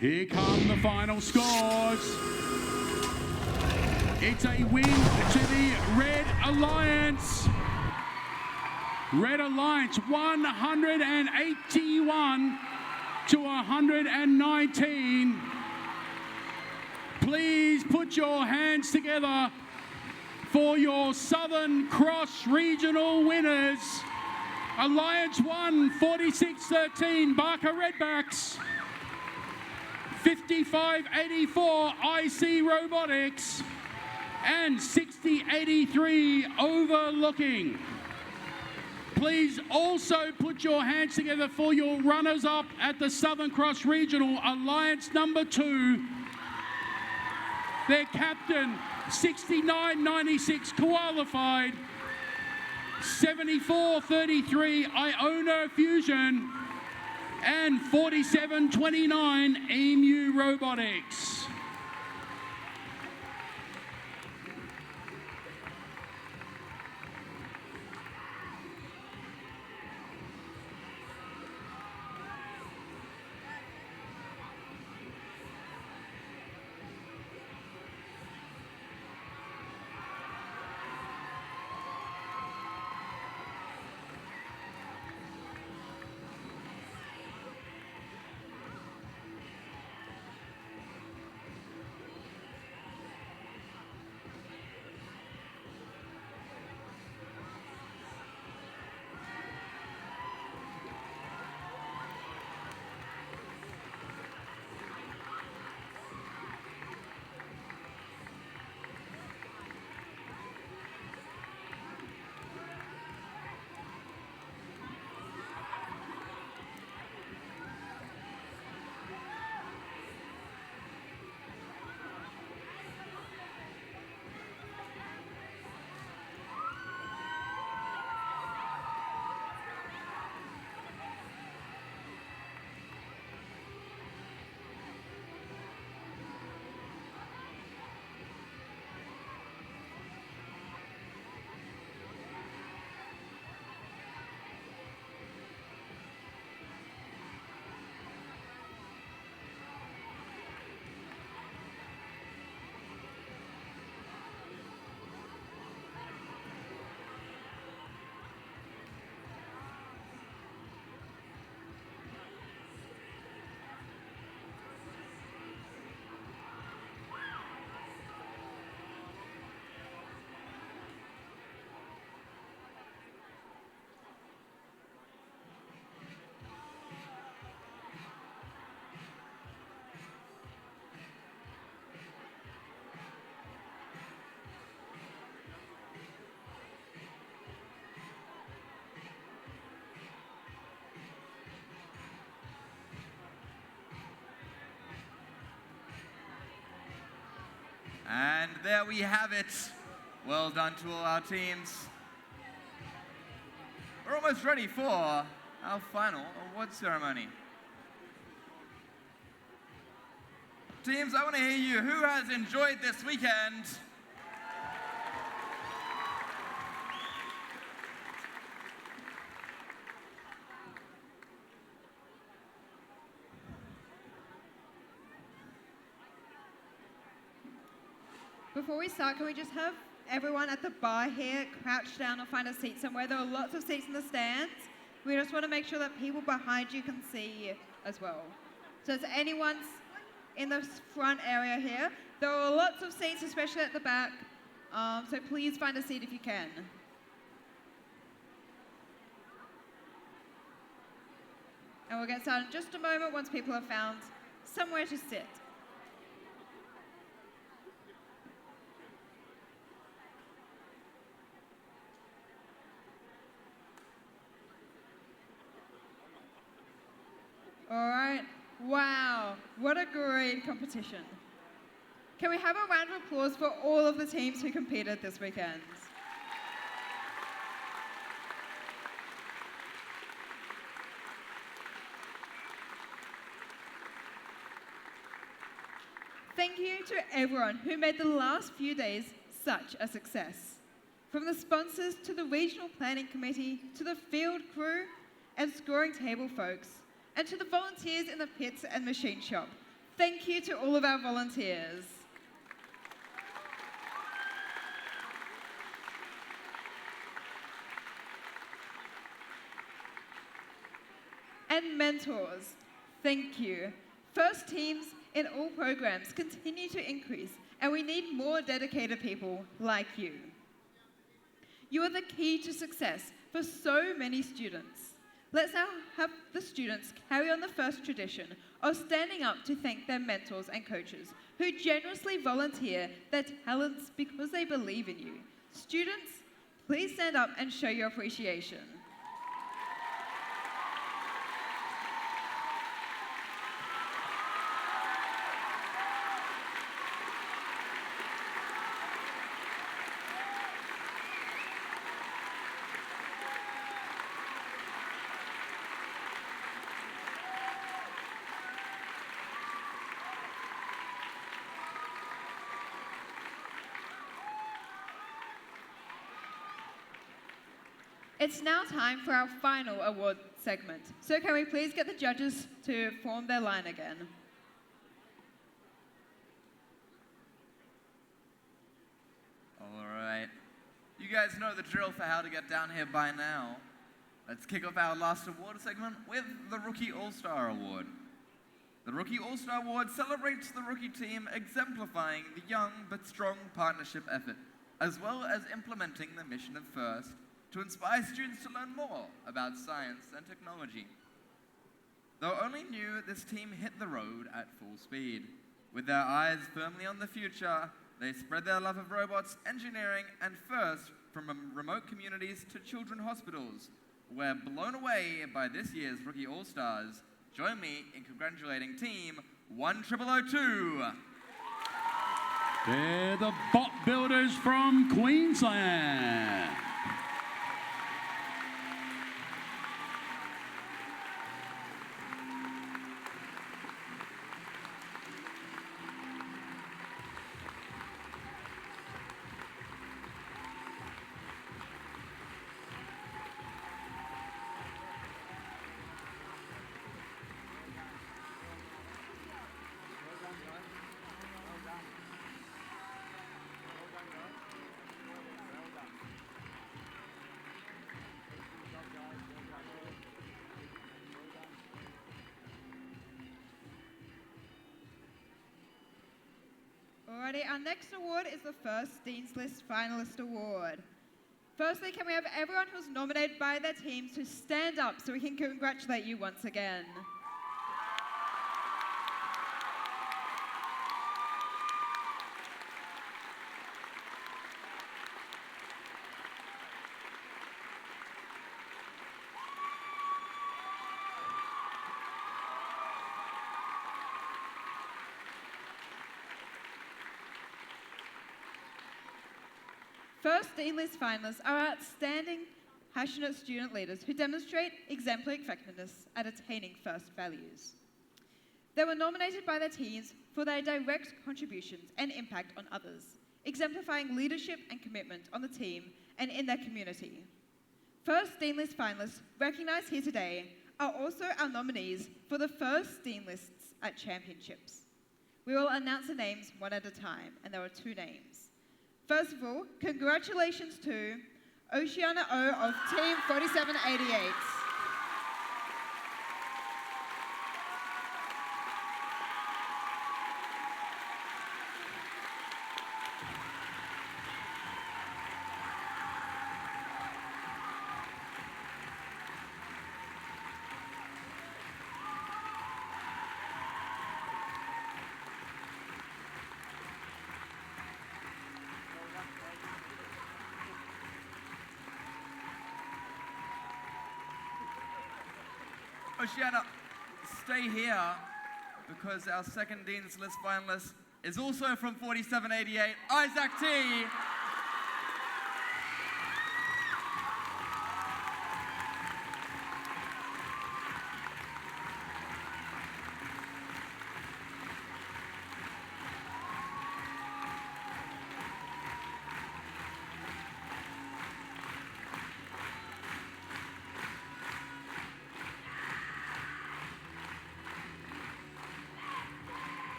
Here come the final scores. It's a win to the Red Alliance. Red Alliance 181 to 119. Please put your hands together for your Southern Cross Regional winners. Alliance 1, 46-13, Barker Redbacks. 55-84, IC Robotics. And 60-83, Overlooking. Please also put your hands together for your runners-up at the Southern Cross Regional, Alliance number 2. Their captain, 69.96, qualified. 74.33, Iona Fusion. And 47.29, EMU Robotics. And there we have it. Well done to all our teams. We're almost ready for our final award ceremony. Teams, I want to hear you. Who has enjoyed this weekend? Before we start, can we just have everyone at the bar here crouch down or find a seat somewhere? There are lots of seats in the stands. We just want to make sure that people behind you can see you as well. So is anyone in the front area here? There are lots of seats, especially at the back. So please find a seat if you can. And we'll get started in just a moment once people have found somewhere to sit. All right. Wow, what a great competition. Can we have a round of applause for all of the teams who competed this weekend? Thank you to everyone who made the last few days such a success. From the sponsors to the regional planning committee, to the field crew and scoring table folks, and to the volunteers in the pits and machine shop. Thank you to all of our volunteers. And mentors, thank you. First teams in all programs continue to increase, and we need more dedicated people like you. You are the key to success for so many students. Let's now have the students carry on the first tradition of standing up to thank their mentors and coaches who generously volunteer their talents because they believe in you. Students, please stand up and show your appreciation. It's now time for our final award segment. So can we please get the judges to form their line again? All right. You guys know the drill for how to get down here by now. Let's kick off our last award segment with the Rookie All-Star Award. The Rookie All-Star Award celebrates the rookie team exemplifying the young but strong partnership effort, as well as implementing the mission of FIRST to inspire students to learn more about science and technology. Though only new, this team hit the road at full speed. With their eyes firmly on the future, they spread their love of robots, engineering, and FIRST from remote communities to children's hospitals. We're blown away by this year's Rookie All-Stars. Join me in congratulating Team 1002. They're the bot builders from Queensland. Alrighty, our next award is the first Dean's List Finalist Award. Firstly, can we have everyone who's nominated by their teams to stand up so we can congratulate you once again? First Dean List finalists are outstanding, passionate student leaders who demonstrate exemplary effectiveness at attaining FIRST values. They were nominated by their teams for their direct contributions and impact on others, exemplifying leadership and commitment on the team and in their community. First Dean List finalists recognized here today are also our nominees for the first Dean Lists at Championships. We will announce the names one at a time, and there are 2 names. First of all, congratulations to Oceana O of Team 4788. Oceana, stay here because our second Dean's List finalist is also from 4788, Isaac T.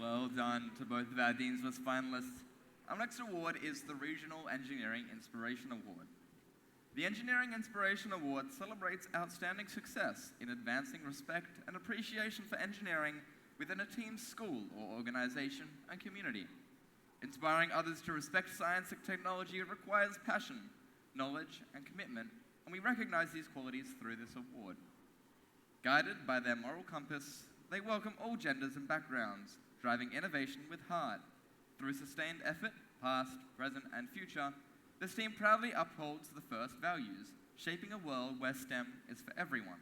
Well done to both of our Dean's List finalists. Our next award is the Regional Engineering Inspiration Award. The Engineering Inspiration Award celebrates outstanding success in advancing respect and appreciation for engineering within a team's school or organization and community. Inspiring others to respect science and technology requires passion, knowledge, and commitment, and we recognize these qualities through this award. Guided by their moral compass, they welcome all genders and backgrounds, driving innovation with heart. Through sustained effort, past, present, and future, this team proudly upholds the first values, shaping a world where STEM is for everyone.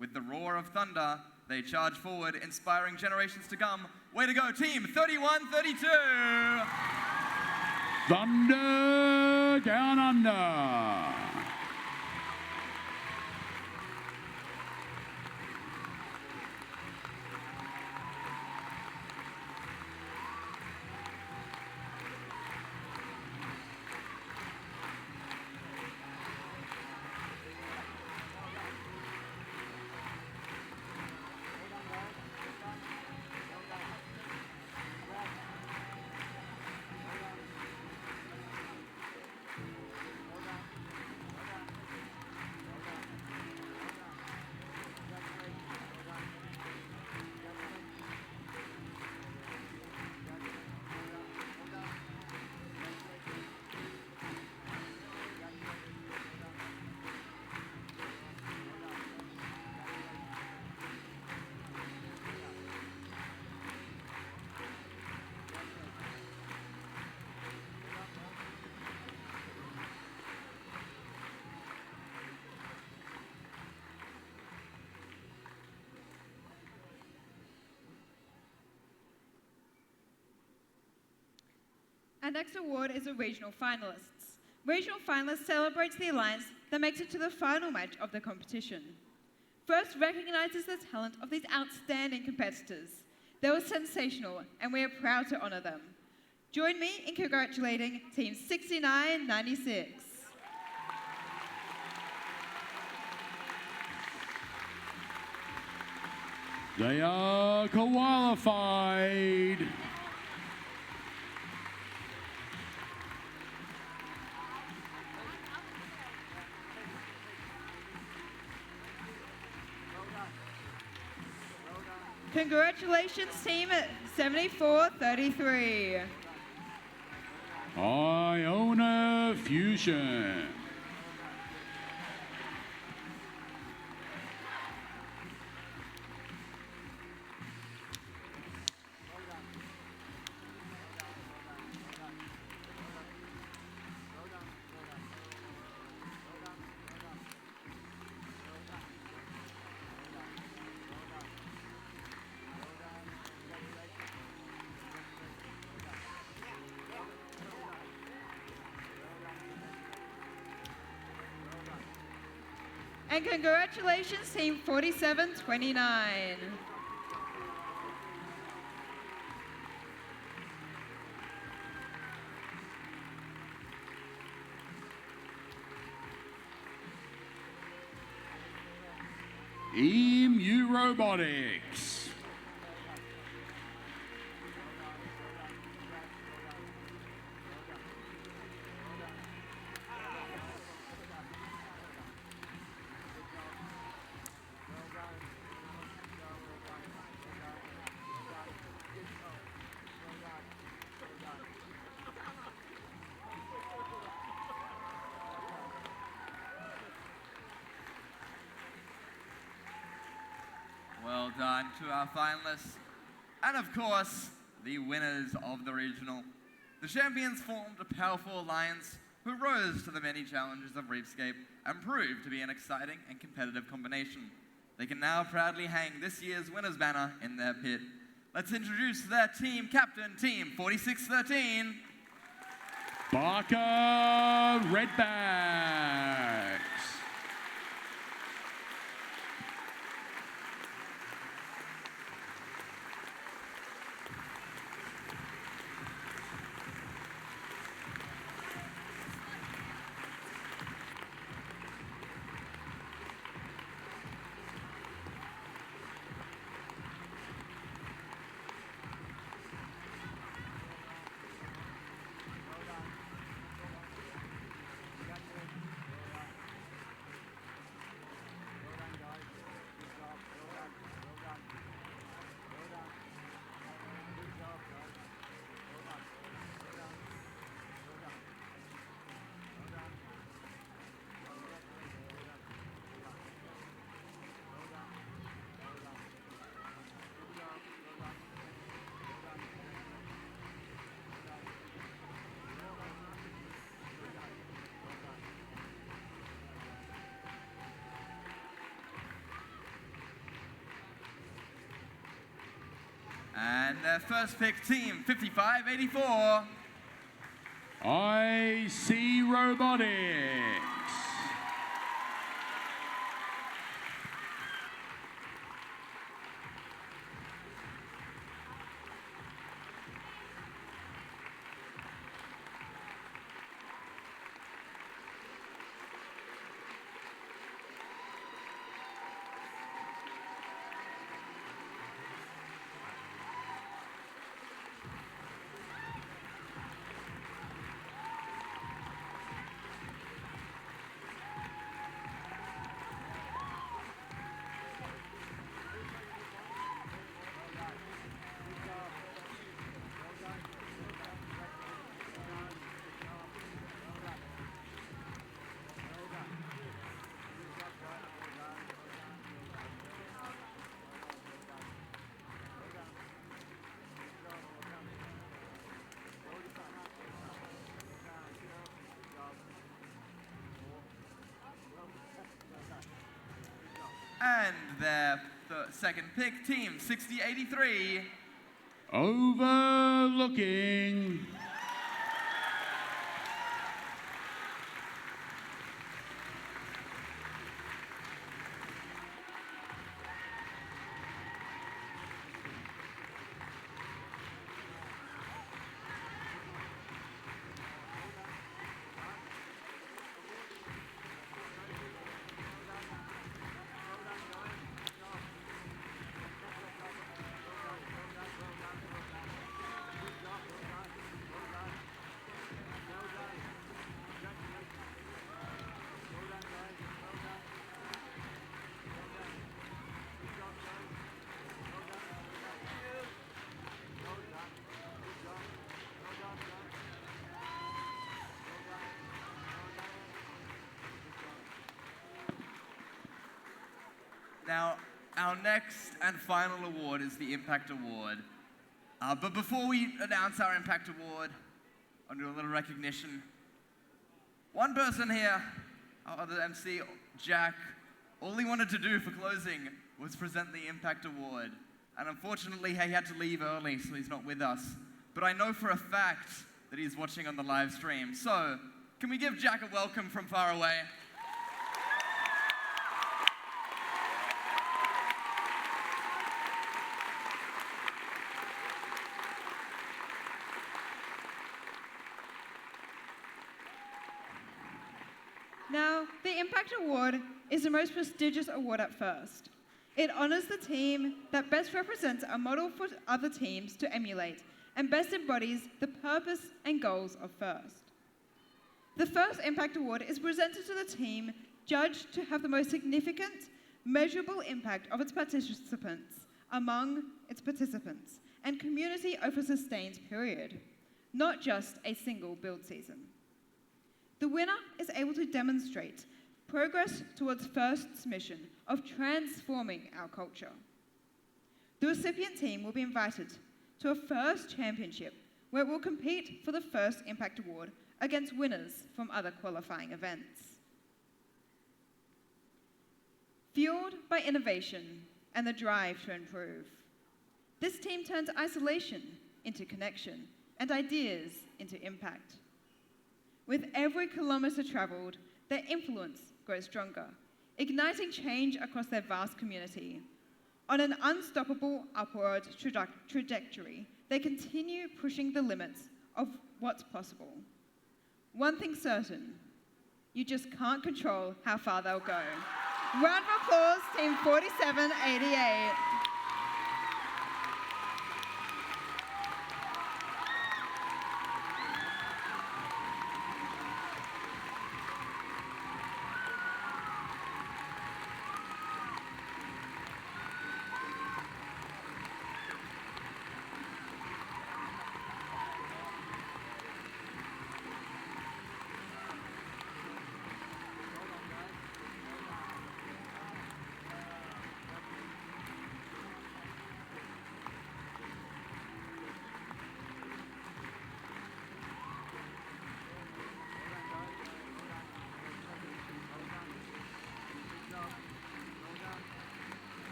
With the roar of thunder, they charge forward, inspiring generations to come. Way to go, Team 3132! Thunder Down Under. Our next award is the Regional Finalists. Regional Finalists celebrates the alliance that makes it to the final match of the competition. First recognizes the talent of these outstanding competitors. They were sensational, and we are proud to honor them. Join me in congratulating Team 6996. They are qualified. Congratulations, Team 7433. Iona Fusion. And congratulations, Team 4729. EMU Robotics. Well done to our finalists. And of course, the winners of the regional. The champions formed a powerful alliance who rose to the many challenges of Reefscape and proved to be an exciting and competitive combination. They can now proudly hang this year's winners banner in their pit. Let's introduce their team captain, Team 4613. Barker Redbacks. And their first pick, team 5584. I see Robotics. And their second pick, team 6083. Overlooking. Now, our next and final award is the Impact Award. But before we announce our Impact Award, I'll do a little recognition. One person here, our other MC, Jack, all he wanted to do for closing was present the Impact Award. And unfortunately, he had to leave early, so he's not with us. But I know for a fact that he's watching on the live stream. So, can we give Jack a welcome from far away? Now, the Impact Award is the most prestigious award at First. It honors the team that best represents a model for other teams to emulate and best embodies the purpose and goals of First. The First Impact Award is presented to the team judged to have the most significant, measurable impact of its participants among its participants and community over a sustained period, not just a single build season. The winner is able to demonstrate progress towards First's mission of transforming our culture. The recipient team will be invited to a First Championship where it will compete for the First Impact Award against winners from other qualifying events. Fueled by innovation and the drive to improve, this team turns isolation into connection and ideas into impact. With every kilometre travelled, their influence grows stronger, igniting change across their vast community. On an unstoppable upward trajectory, they continue pushing the limits of what's possible. One thing's certain, you just can't control how far they'll go. Round of applause, Team 4788.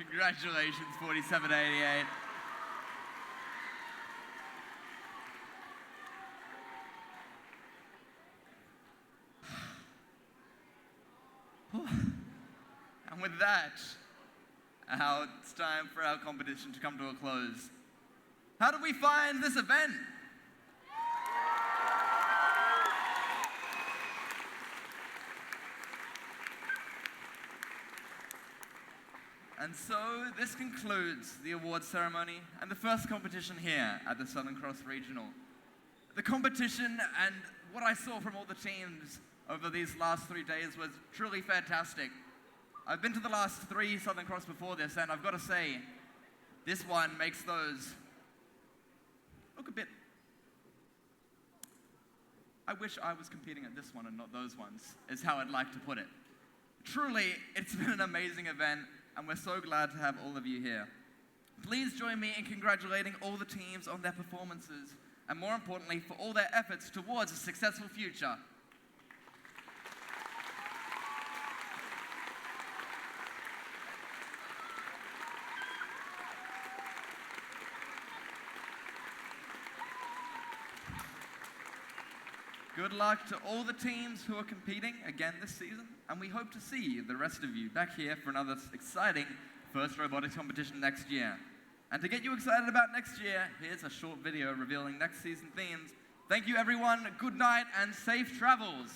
Congratulations, 4788. And with that, now it's time for our competition to come to a close. How did we find this event? And so this concludes the awards ceremony and the first competition here at the Southern Cross Regional. The competition and what I saw from all the teams over these last 3 days was truly fantastic. I've been to the last 3 Southern Cross before this, and I've got to say, this one makes those look a bit... I wish I was competing at this one and not those ones, is how I'd like to put it. Truly, it's been an amazing event, and we're so glad to have all of you here. Please join me in congratulating all the teams on their performances, and more importantly, for all their efforts towards a successful future. Good luck to all the teams who are competing again this season, and we hope to see the rest of you back here for another exciting first robotics competition next year. And to get you excited about next year, here's a short video revealing next season themes. Thank you everyone, good night and safe travels.